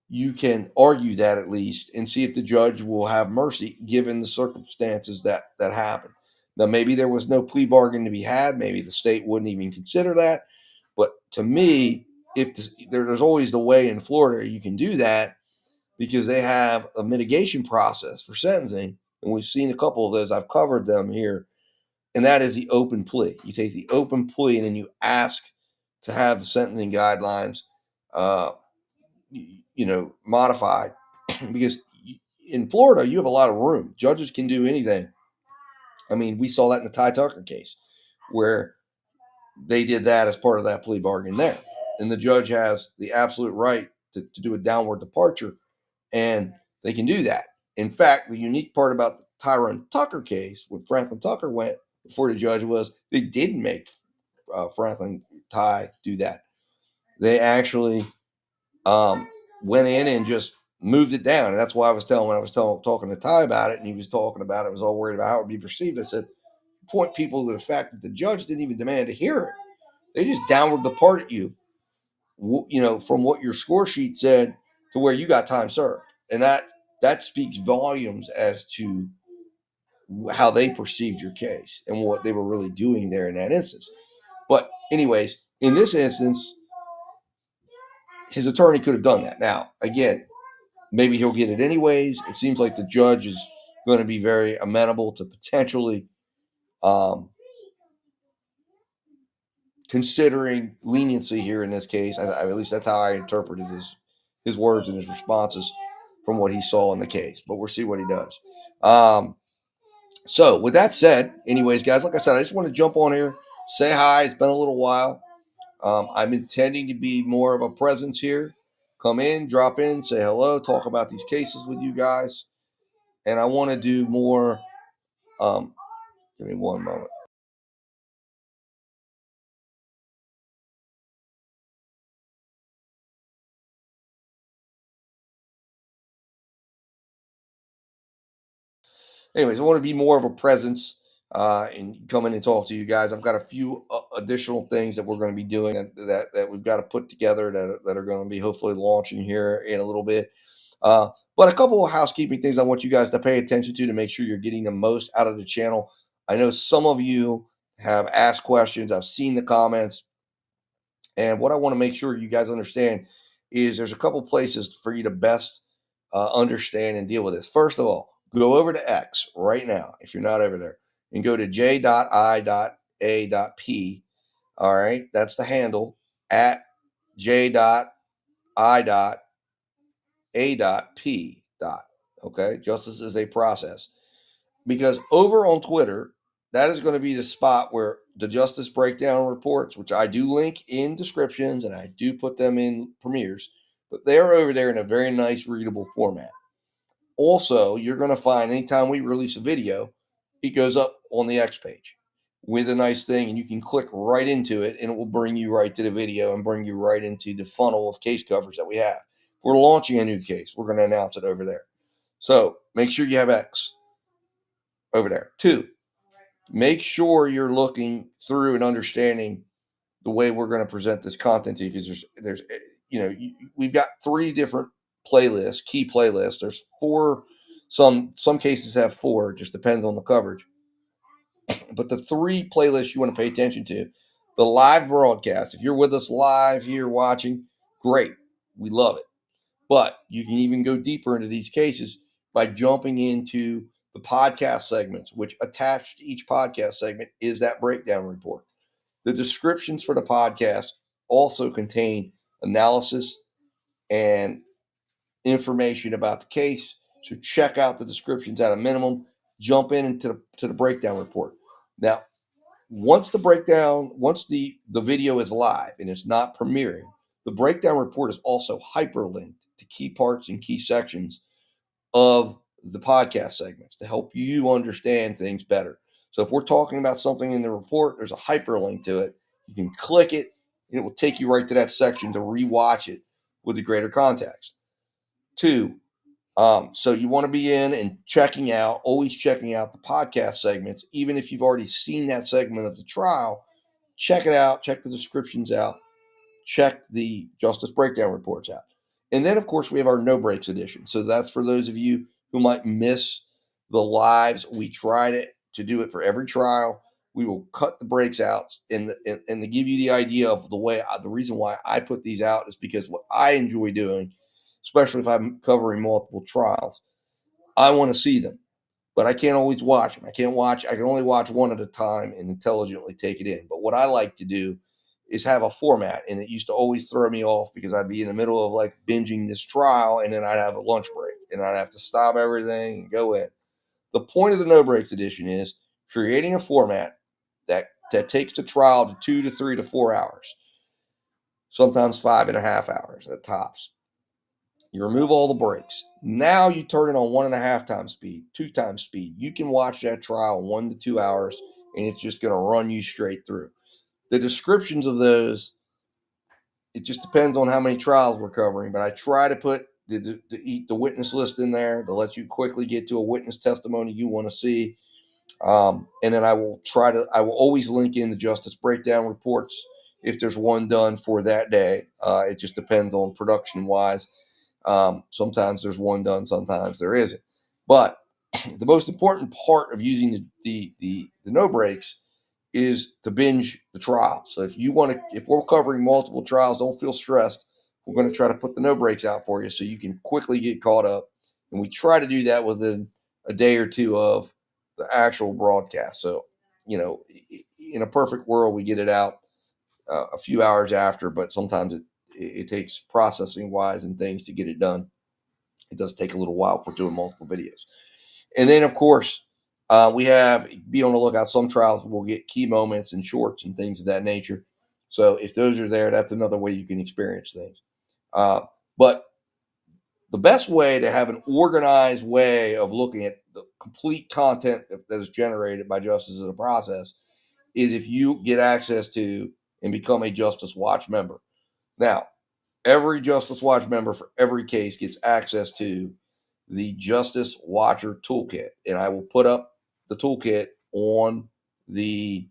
you can argue that at least and see if the judge will have mercy given the circumstances that happened. Now, maybe there was no plea bargain to be had. Maybe the state wouldn't even consider that. But to me, there's always the way in Florida you can do that, because they have a mitigation process for sentencing. And we've seen a couple of those. I've covered them here and that is the open plea. You take the open plea and then you ask to have the sentencing guidelines, modified because in Florida, you have a lot of room. Judges can do anything. I mean, we saw that in the Ty Tucker case where they did that as part of that plea bargain there. And the judge has the absolute right to do a downward departure, and they can do that. In fact, the unique part about the Tyrone Tucker case, when Franklin Tucker went before the judge, was they didn't make Franklin Ty do that. They actually went in and just moved it down. And that's why I was talking to Ty about it, and he was talking about it, was all worried about how it would be perceived. I said, point people to the fact that the judge didn't even demand to hear it. They just downward departed you, from what your score sheet said to where you got time served. And that speaks volumes as to how they perceived your case and what they were really doing there in that instance. But anyways, in this instance, his attorney could have done that. Now, again, maybe he'll get it anyways. It seems like the judge is going to be very amenable to potentially considering leniency here in this case. At least that's how I interpreted his words and his responses from what he saw in the case. But we'll see what he does. So with that said, anyways, guys, like I said, I just want to jump on here, say hi. It's been a little while. I'm intending to be more of a presence here. Come in, drop in, say hello, talk about these cases with you guys. And I want to do more. Give me one moment. Anyways, I want to be more of a presence and come in and talk to you guys. I've got a few additional things that we're going to be doing that we've got to put together that are going to be hopefully launching here in a little bit. But a couple of housekeeping things I want you guys to pay attention to make sure you're getting the most out of the channel. I know some of you have asked questions. I've seen the comments. And what I want to make sure you guys understand is there's a couple places for you to best understand and deal with this. First of all, go over to X right now if you're not over there and go to j.i.a.p. All right, that's the handle at j.i.a.p. Okay, justice is a process. Because over on Twitter, that is going to be the spot where the Justice Breakdown reports, which I do link in descriptions and I do put them in premieres, but they're over there in a very nice readable format. Also, you're going to find anytime we release a video, it goes up on the X page with a nice thing, and you can click right into it and it will bring you right to the video and bring you right into the funnel of case coverage that we have. If we're launching a new case, we're going to announce it over there. So make sure you have X over there. 2, make sure you're looking through and understanding the way we're going to present this content to you, because there's we've got 3 different playlists, key playlists. There's 4, some cases have 4, just depends on the coverage. But the 3 playlists you want to pay attention to: the live broadcast. If you're with us live here watching, great, we love it. But you can even go deeper into these cases by jumping into the podcast segments, which attached to each podcast segment is that breakdown report. The descriptions for the podcast also contain analysis and information about the case. So check out the descriptions at a minimum. Jump into the breakdown report. Now, once the video is live and it's not premiering, the breakdown report is also hyperlinked to key parts and key sections of the podcast segments to help you understand things better. So if we're talking about something in the report, there's a hyperlink to it. You can click it and it will take you right to that section to rewatch it with the greater context. 2, so you want to be in and always checking out the podcast segments. Even if you've already seen that segment of the trial, check it out, check the descriptions out, check the Justice Breakdown reports out. And then, of course, we have our no breaks edition. So that's for those of you who might miss the lives. We try to do it for every trial. We will cut the breaks out, and to give you the idea of the reason why I put these out is because what I enjoy doing, especially if I'm covering multiple trials, I want to see them. but I can't always watch them. I can only watch one at a time and intelligently take it in. But what I like to do is have a format, and it used to always throw me off because I'd be in the middle of like binging this trial, and then I'd have a lunch break, and I'd have to stop everything and go in. The point of the no breaks edition is creating a format that takes the trial to 2 to 3 to 4 hours, sometimes 5.5 hours at tops. You remove all the breaks. Now you turn it on 1.5 times speed, 2 times speed. You can watch that trial in 1 to 2 hours, and it's just going to run you straight through. The descriptions of those, it just depends on how many trials we're covering, but I try to put the witness list in there to let you quickly get to a witness testimony you want to see. And then I will always link in the justice breakdown reports if there's one done for that day. It just depends on production wise. Sometimes there's one done, sometimes there isn't. But the most important part of using the no breaks is to binge the trial. So if we're covering multiple trials, don't feel stressed. We're going to try to put the no breaks out for you so you can quickly get caught up. And we try to do that within a day or two of the actual broadcast. So, in a perfect world, we get it out a few hours after, but sometimes it takes processing wise and things to get it done. It does take a little while if we're doing multiple videos. And then, of course, be on the lookout. Some trials will get key moments and shorts and things of that nature. So if those are there, that's another way you can experience things. But the best way to have an organized way of looking at the complete content that is generated by justices in the process is if you get access to and become a Justice Watch member. Now, every Justice Watch member for every case gets access to the Justice Watcher Toolkit. And I will put up the toolkit on the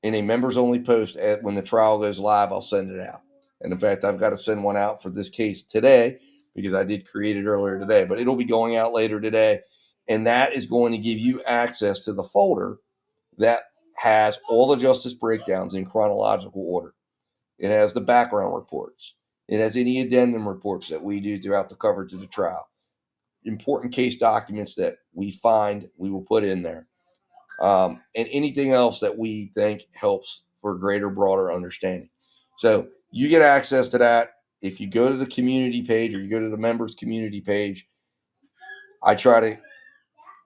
in a members only post when the trial goes live. I'll send it out. And in fact, I've got to send one out for this case today because I did create it earlier today, but it'll be going out later today. And that is going to give you access to the folder that has all the justice breakdowns in chronological order. It has the background reports. It has any addendum reports that we do throughout the coverage of the trial. Important case documents that we find, we will put in there. And anything else that we think helps for greater, broader understanding. So you get access to that. If you go to the community page or you go to the members community page, I try to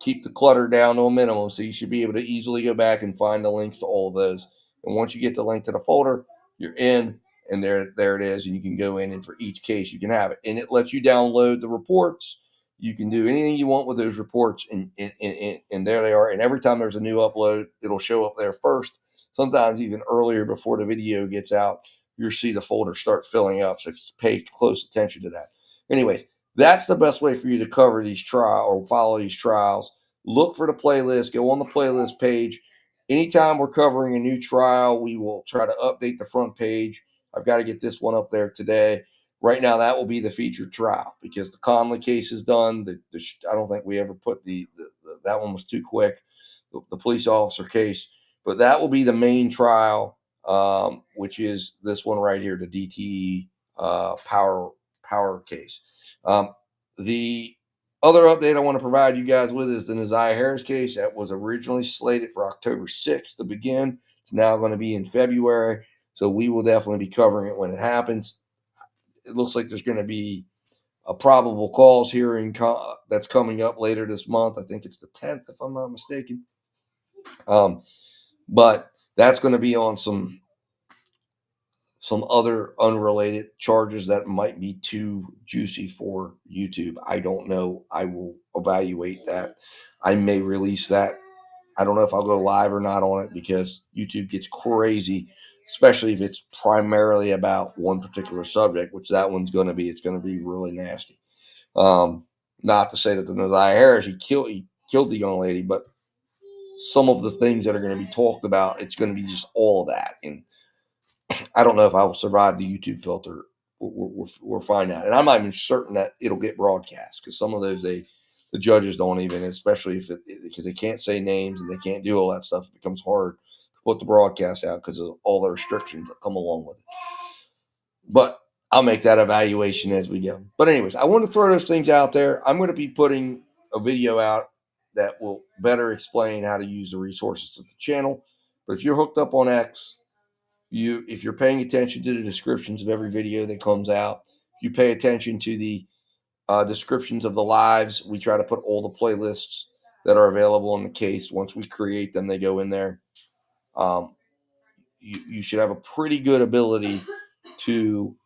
keep the clutter down to a minimum. So you should be able to easily go back and find the links to all of those. And once you get the link to the folder, you're in, and there it is. And you can go in, and for each case, you can have it. And it lets you download the reports. You can do anything you want with those reports, and there they are. And every time there's a new upload, it'll show up there first. Sometimes even earlier before the video gets out, you'll see the folder start filling up. So if you pay close attention to that. Anyways, that's the best way for you to cover these trials or follow these trials. Look for the playlist. Go on the playlist page. Anytime we're covering a new trial, we will try to update the front page. I've got to get this one up there today. Right now, that will be the featured trial because the Conley case is done. I don't think we ever put that one was too quick, the police officer case. But that will be the main trial, which is this one right here, the DTE power case. The other update I want to provide you guys with is the Neziah Harris case that was originally slated for October 6th to begin. It's now going to be in February. So we will definitely be covering it when it happens. It looks like there's going to be a probable cause hearing that's coming up later this month. I think it's the 10th, if I'm not mistaken. But that's going to be on some other unrelated charges that might be too juicy for YouTube. I don't know. I will evaluate that. I may release that. I don't know if I'll go live or not on it because YouTube gets crazy, especially if it's primarily about one particular subject, which that one's going to be. It's going to be really nasty. Not to say that the Neziah Harris, he killed the young lady, but some of the things that are going to be talked about, it's going to be just all of that. And I don't know if I will survive the YouTube filter. We'll find out. And I'm not even certain that it'll get broadcast because some of those, the judges don't even, especially because they can't say names and they can't do all that stuff. It becomes hard to put the broadcast out because of all the restrictions that come along with it. But I'll make that evaluation as we go. But anyways, I want to throw those things out there. I'm going to be putting a video out that will better explain how to use the resources of the channel. But if you're hooked up on X, if you're paying attention to the descriptions of every video that comes out, if you pay attention to the descriptions of the lives, we try to put all the playlists that are available in the case. Once we create them, they go in there. You should have a pretty good ability to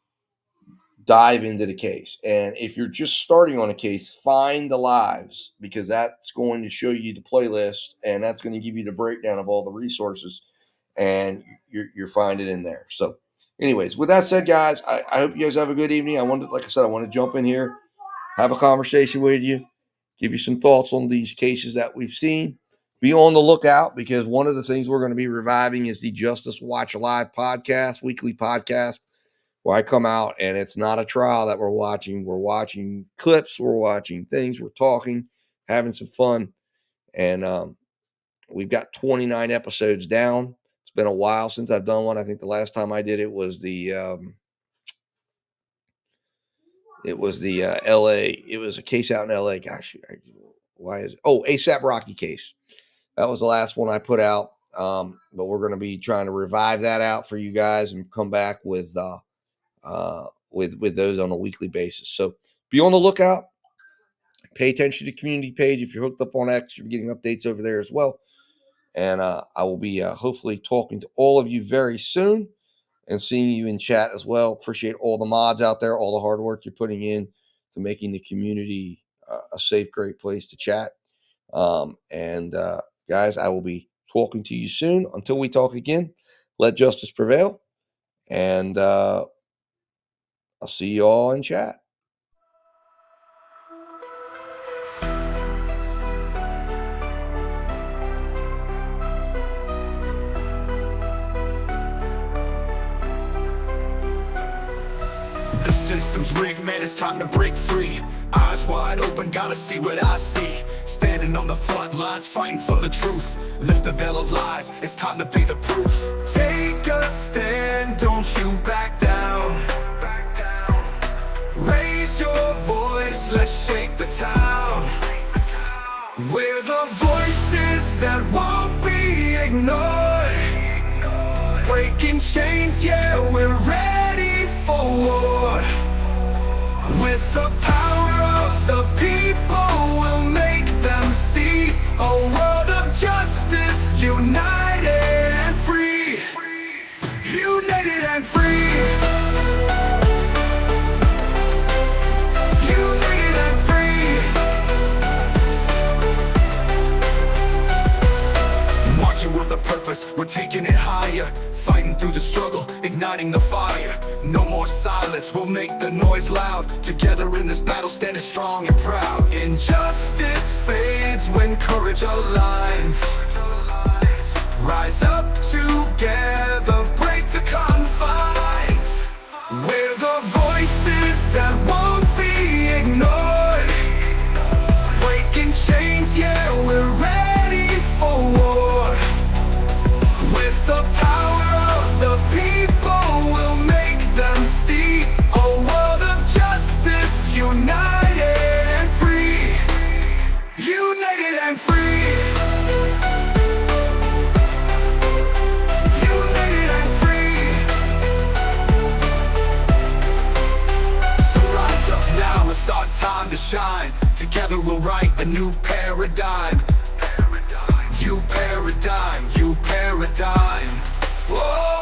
dive into the case. And if you're just starting on a case, find the lives, because that's going to show you the playlist, and that's going to give you the breakdown of all the resources, and you're finding in there. So anyways, with that said, guys, I hope you guys have a good evening. Like I said, I want to jump in here, have a conversation with you, give you some thoughts on these cases that we've seen. Be on the lookout, because one of the things we're going to be reviving is the Justice Watch Live podcast, weekly podcast, where I come out and it's not a trial that we're watching. We're watching clips, we're watching things, we're talking, having some fun. And we've got 29 episodes down. It's been a while since I've done one. I think the last time I did it was the LA. It was a case out in LA. Gosh, why is it? Oh, ASAP Rocky case. That was the last one I put out. But we're going to be trying to revive that out for you guys and come back with those on a weekly basis. So be on the lookout. Pay attention to the community page. If you're hooked up on X, you're getting updates over there as well. And I will be hopefully talking to all of you very soon and seeing you in chat as well. Appreciate all the mods out there, all the hard work you're putting in to making the community a safe, great place to chat. Guys, I will be talking to you soon. Until we talk again, let justice prevail. And I'll see you all in chat. The system's rigged, man, it's time to break free. Eyes wide open, gotta see what I see. Standing on the front lines, fighting for the truth. Lift the veil of lies, it's time to be the proof. Take a stand, don't you back down. Raise your voice, let's shake the town. We're the voices that won't be ignored. Breaking chains, yeah, we're ready for war. With the power of the people, we'll make them see a world of justice, united and free. United and free. United and free. Marching with a purpose, we're taking it higher. Fighting through the struggle, igniting the fire. No more silence, we'll make the noise loud. Together in this battle, standing strong and proud. Injustice fades when courage aligns. Rise up together, break the confines. We're the voices that won't be ignored. Breaking chains, yeah, we're ready for war. With the power of the people, we'll make them see a world of justice, united and free. United and free. United and free. So rise up now, it's our time to shine. Together we'll write a new paradigm. You paradigm, you paradigm. Whoa.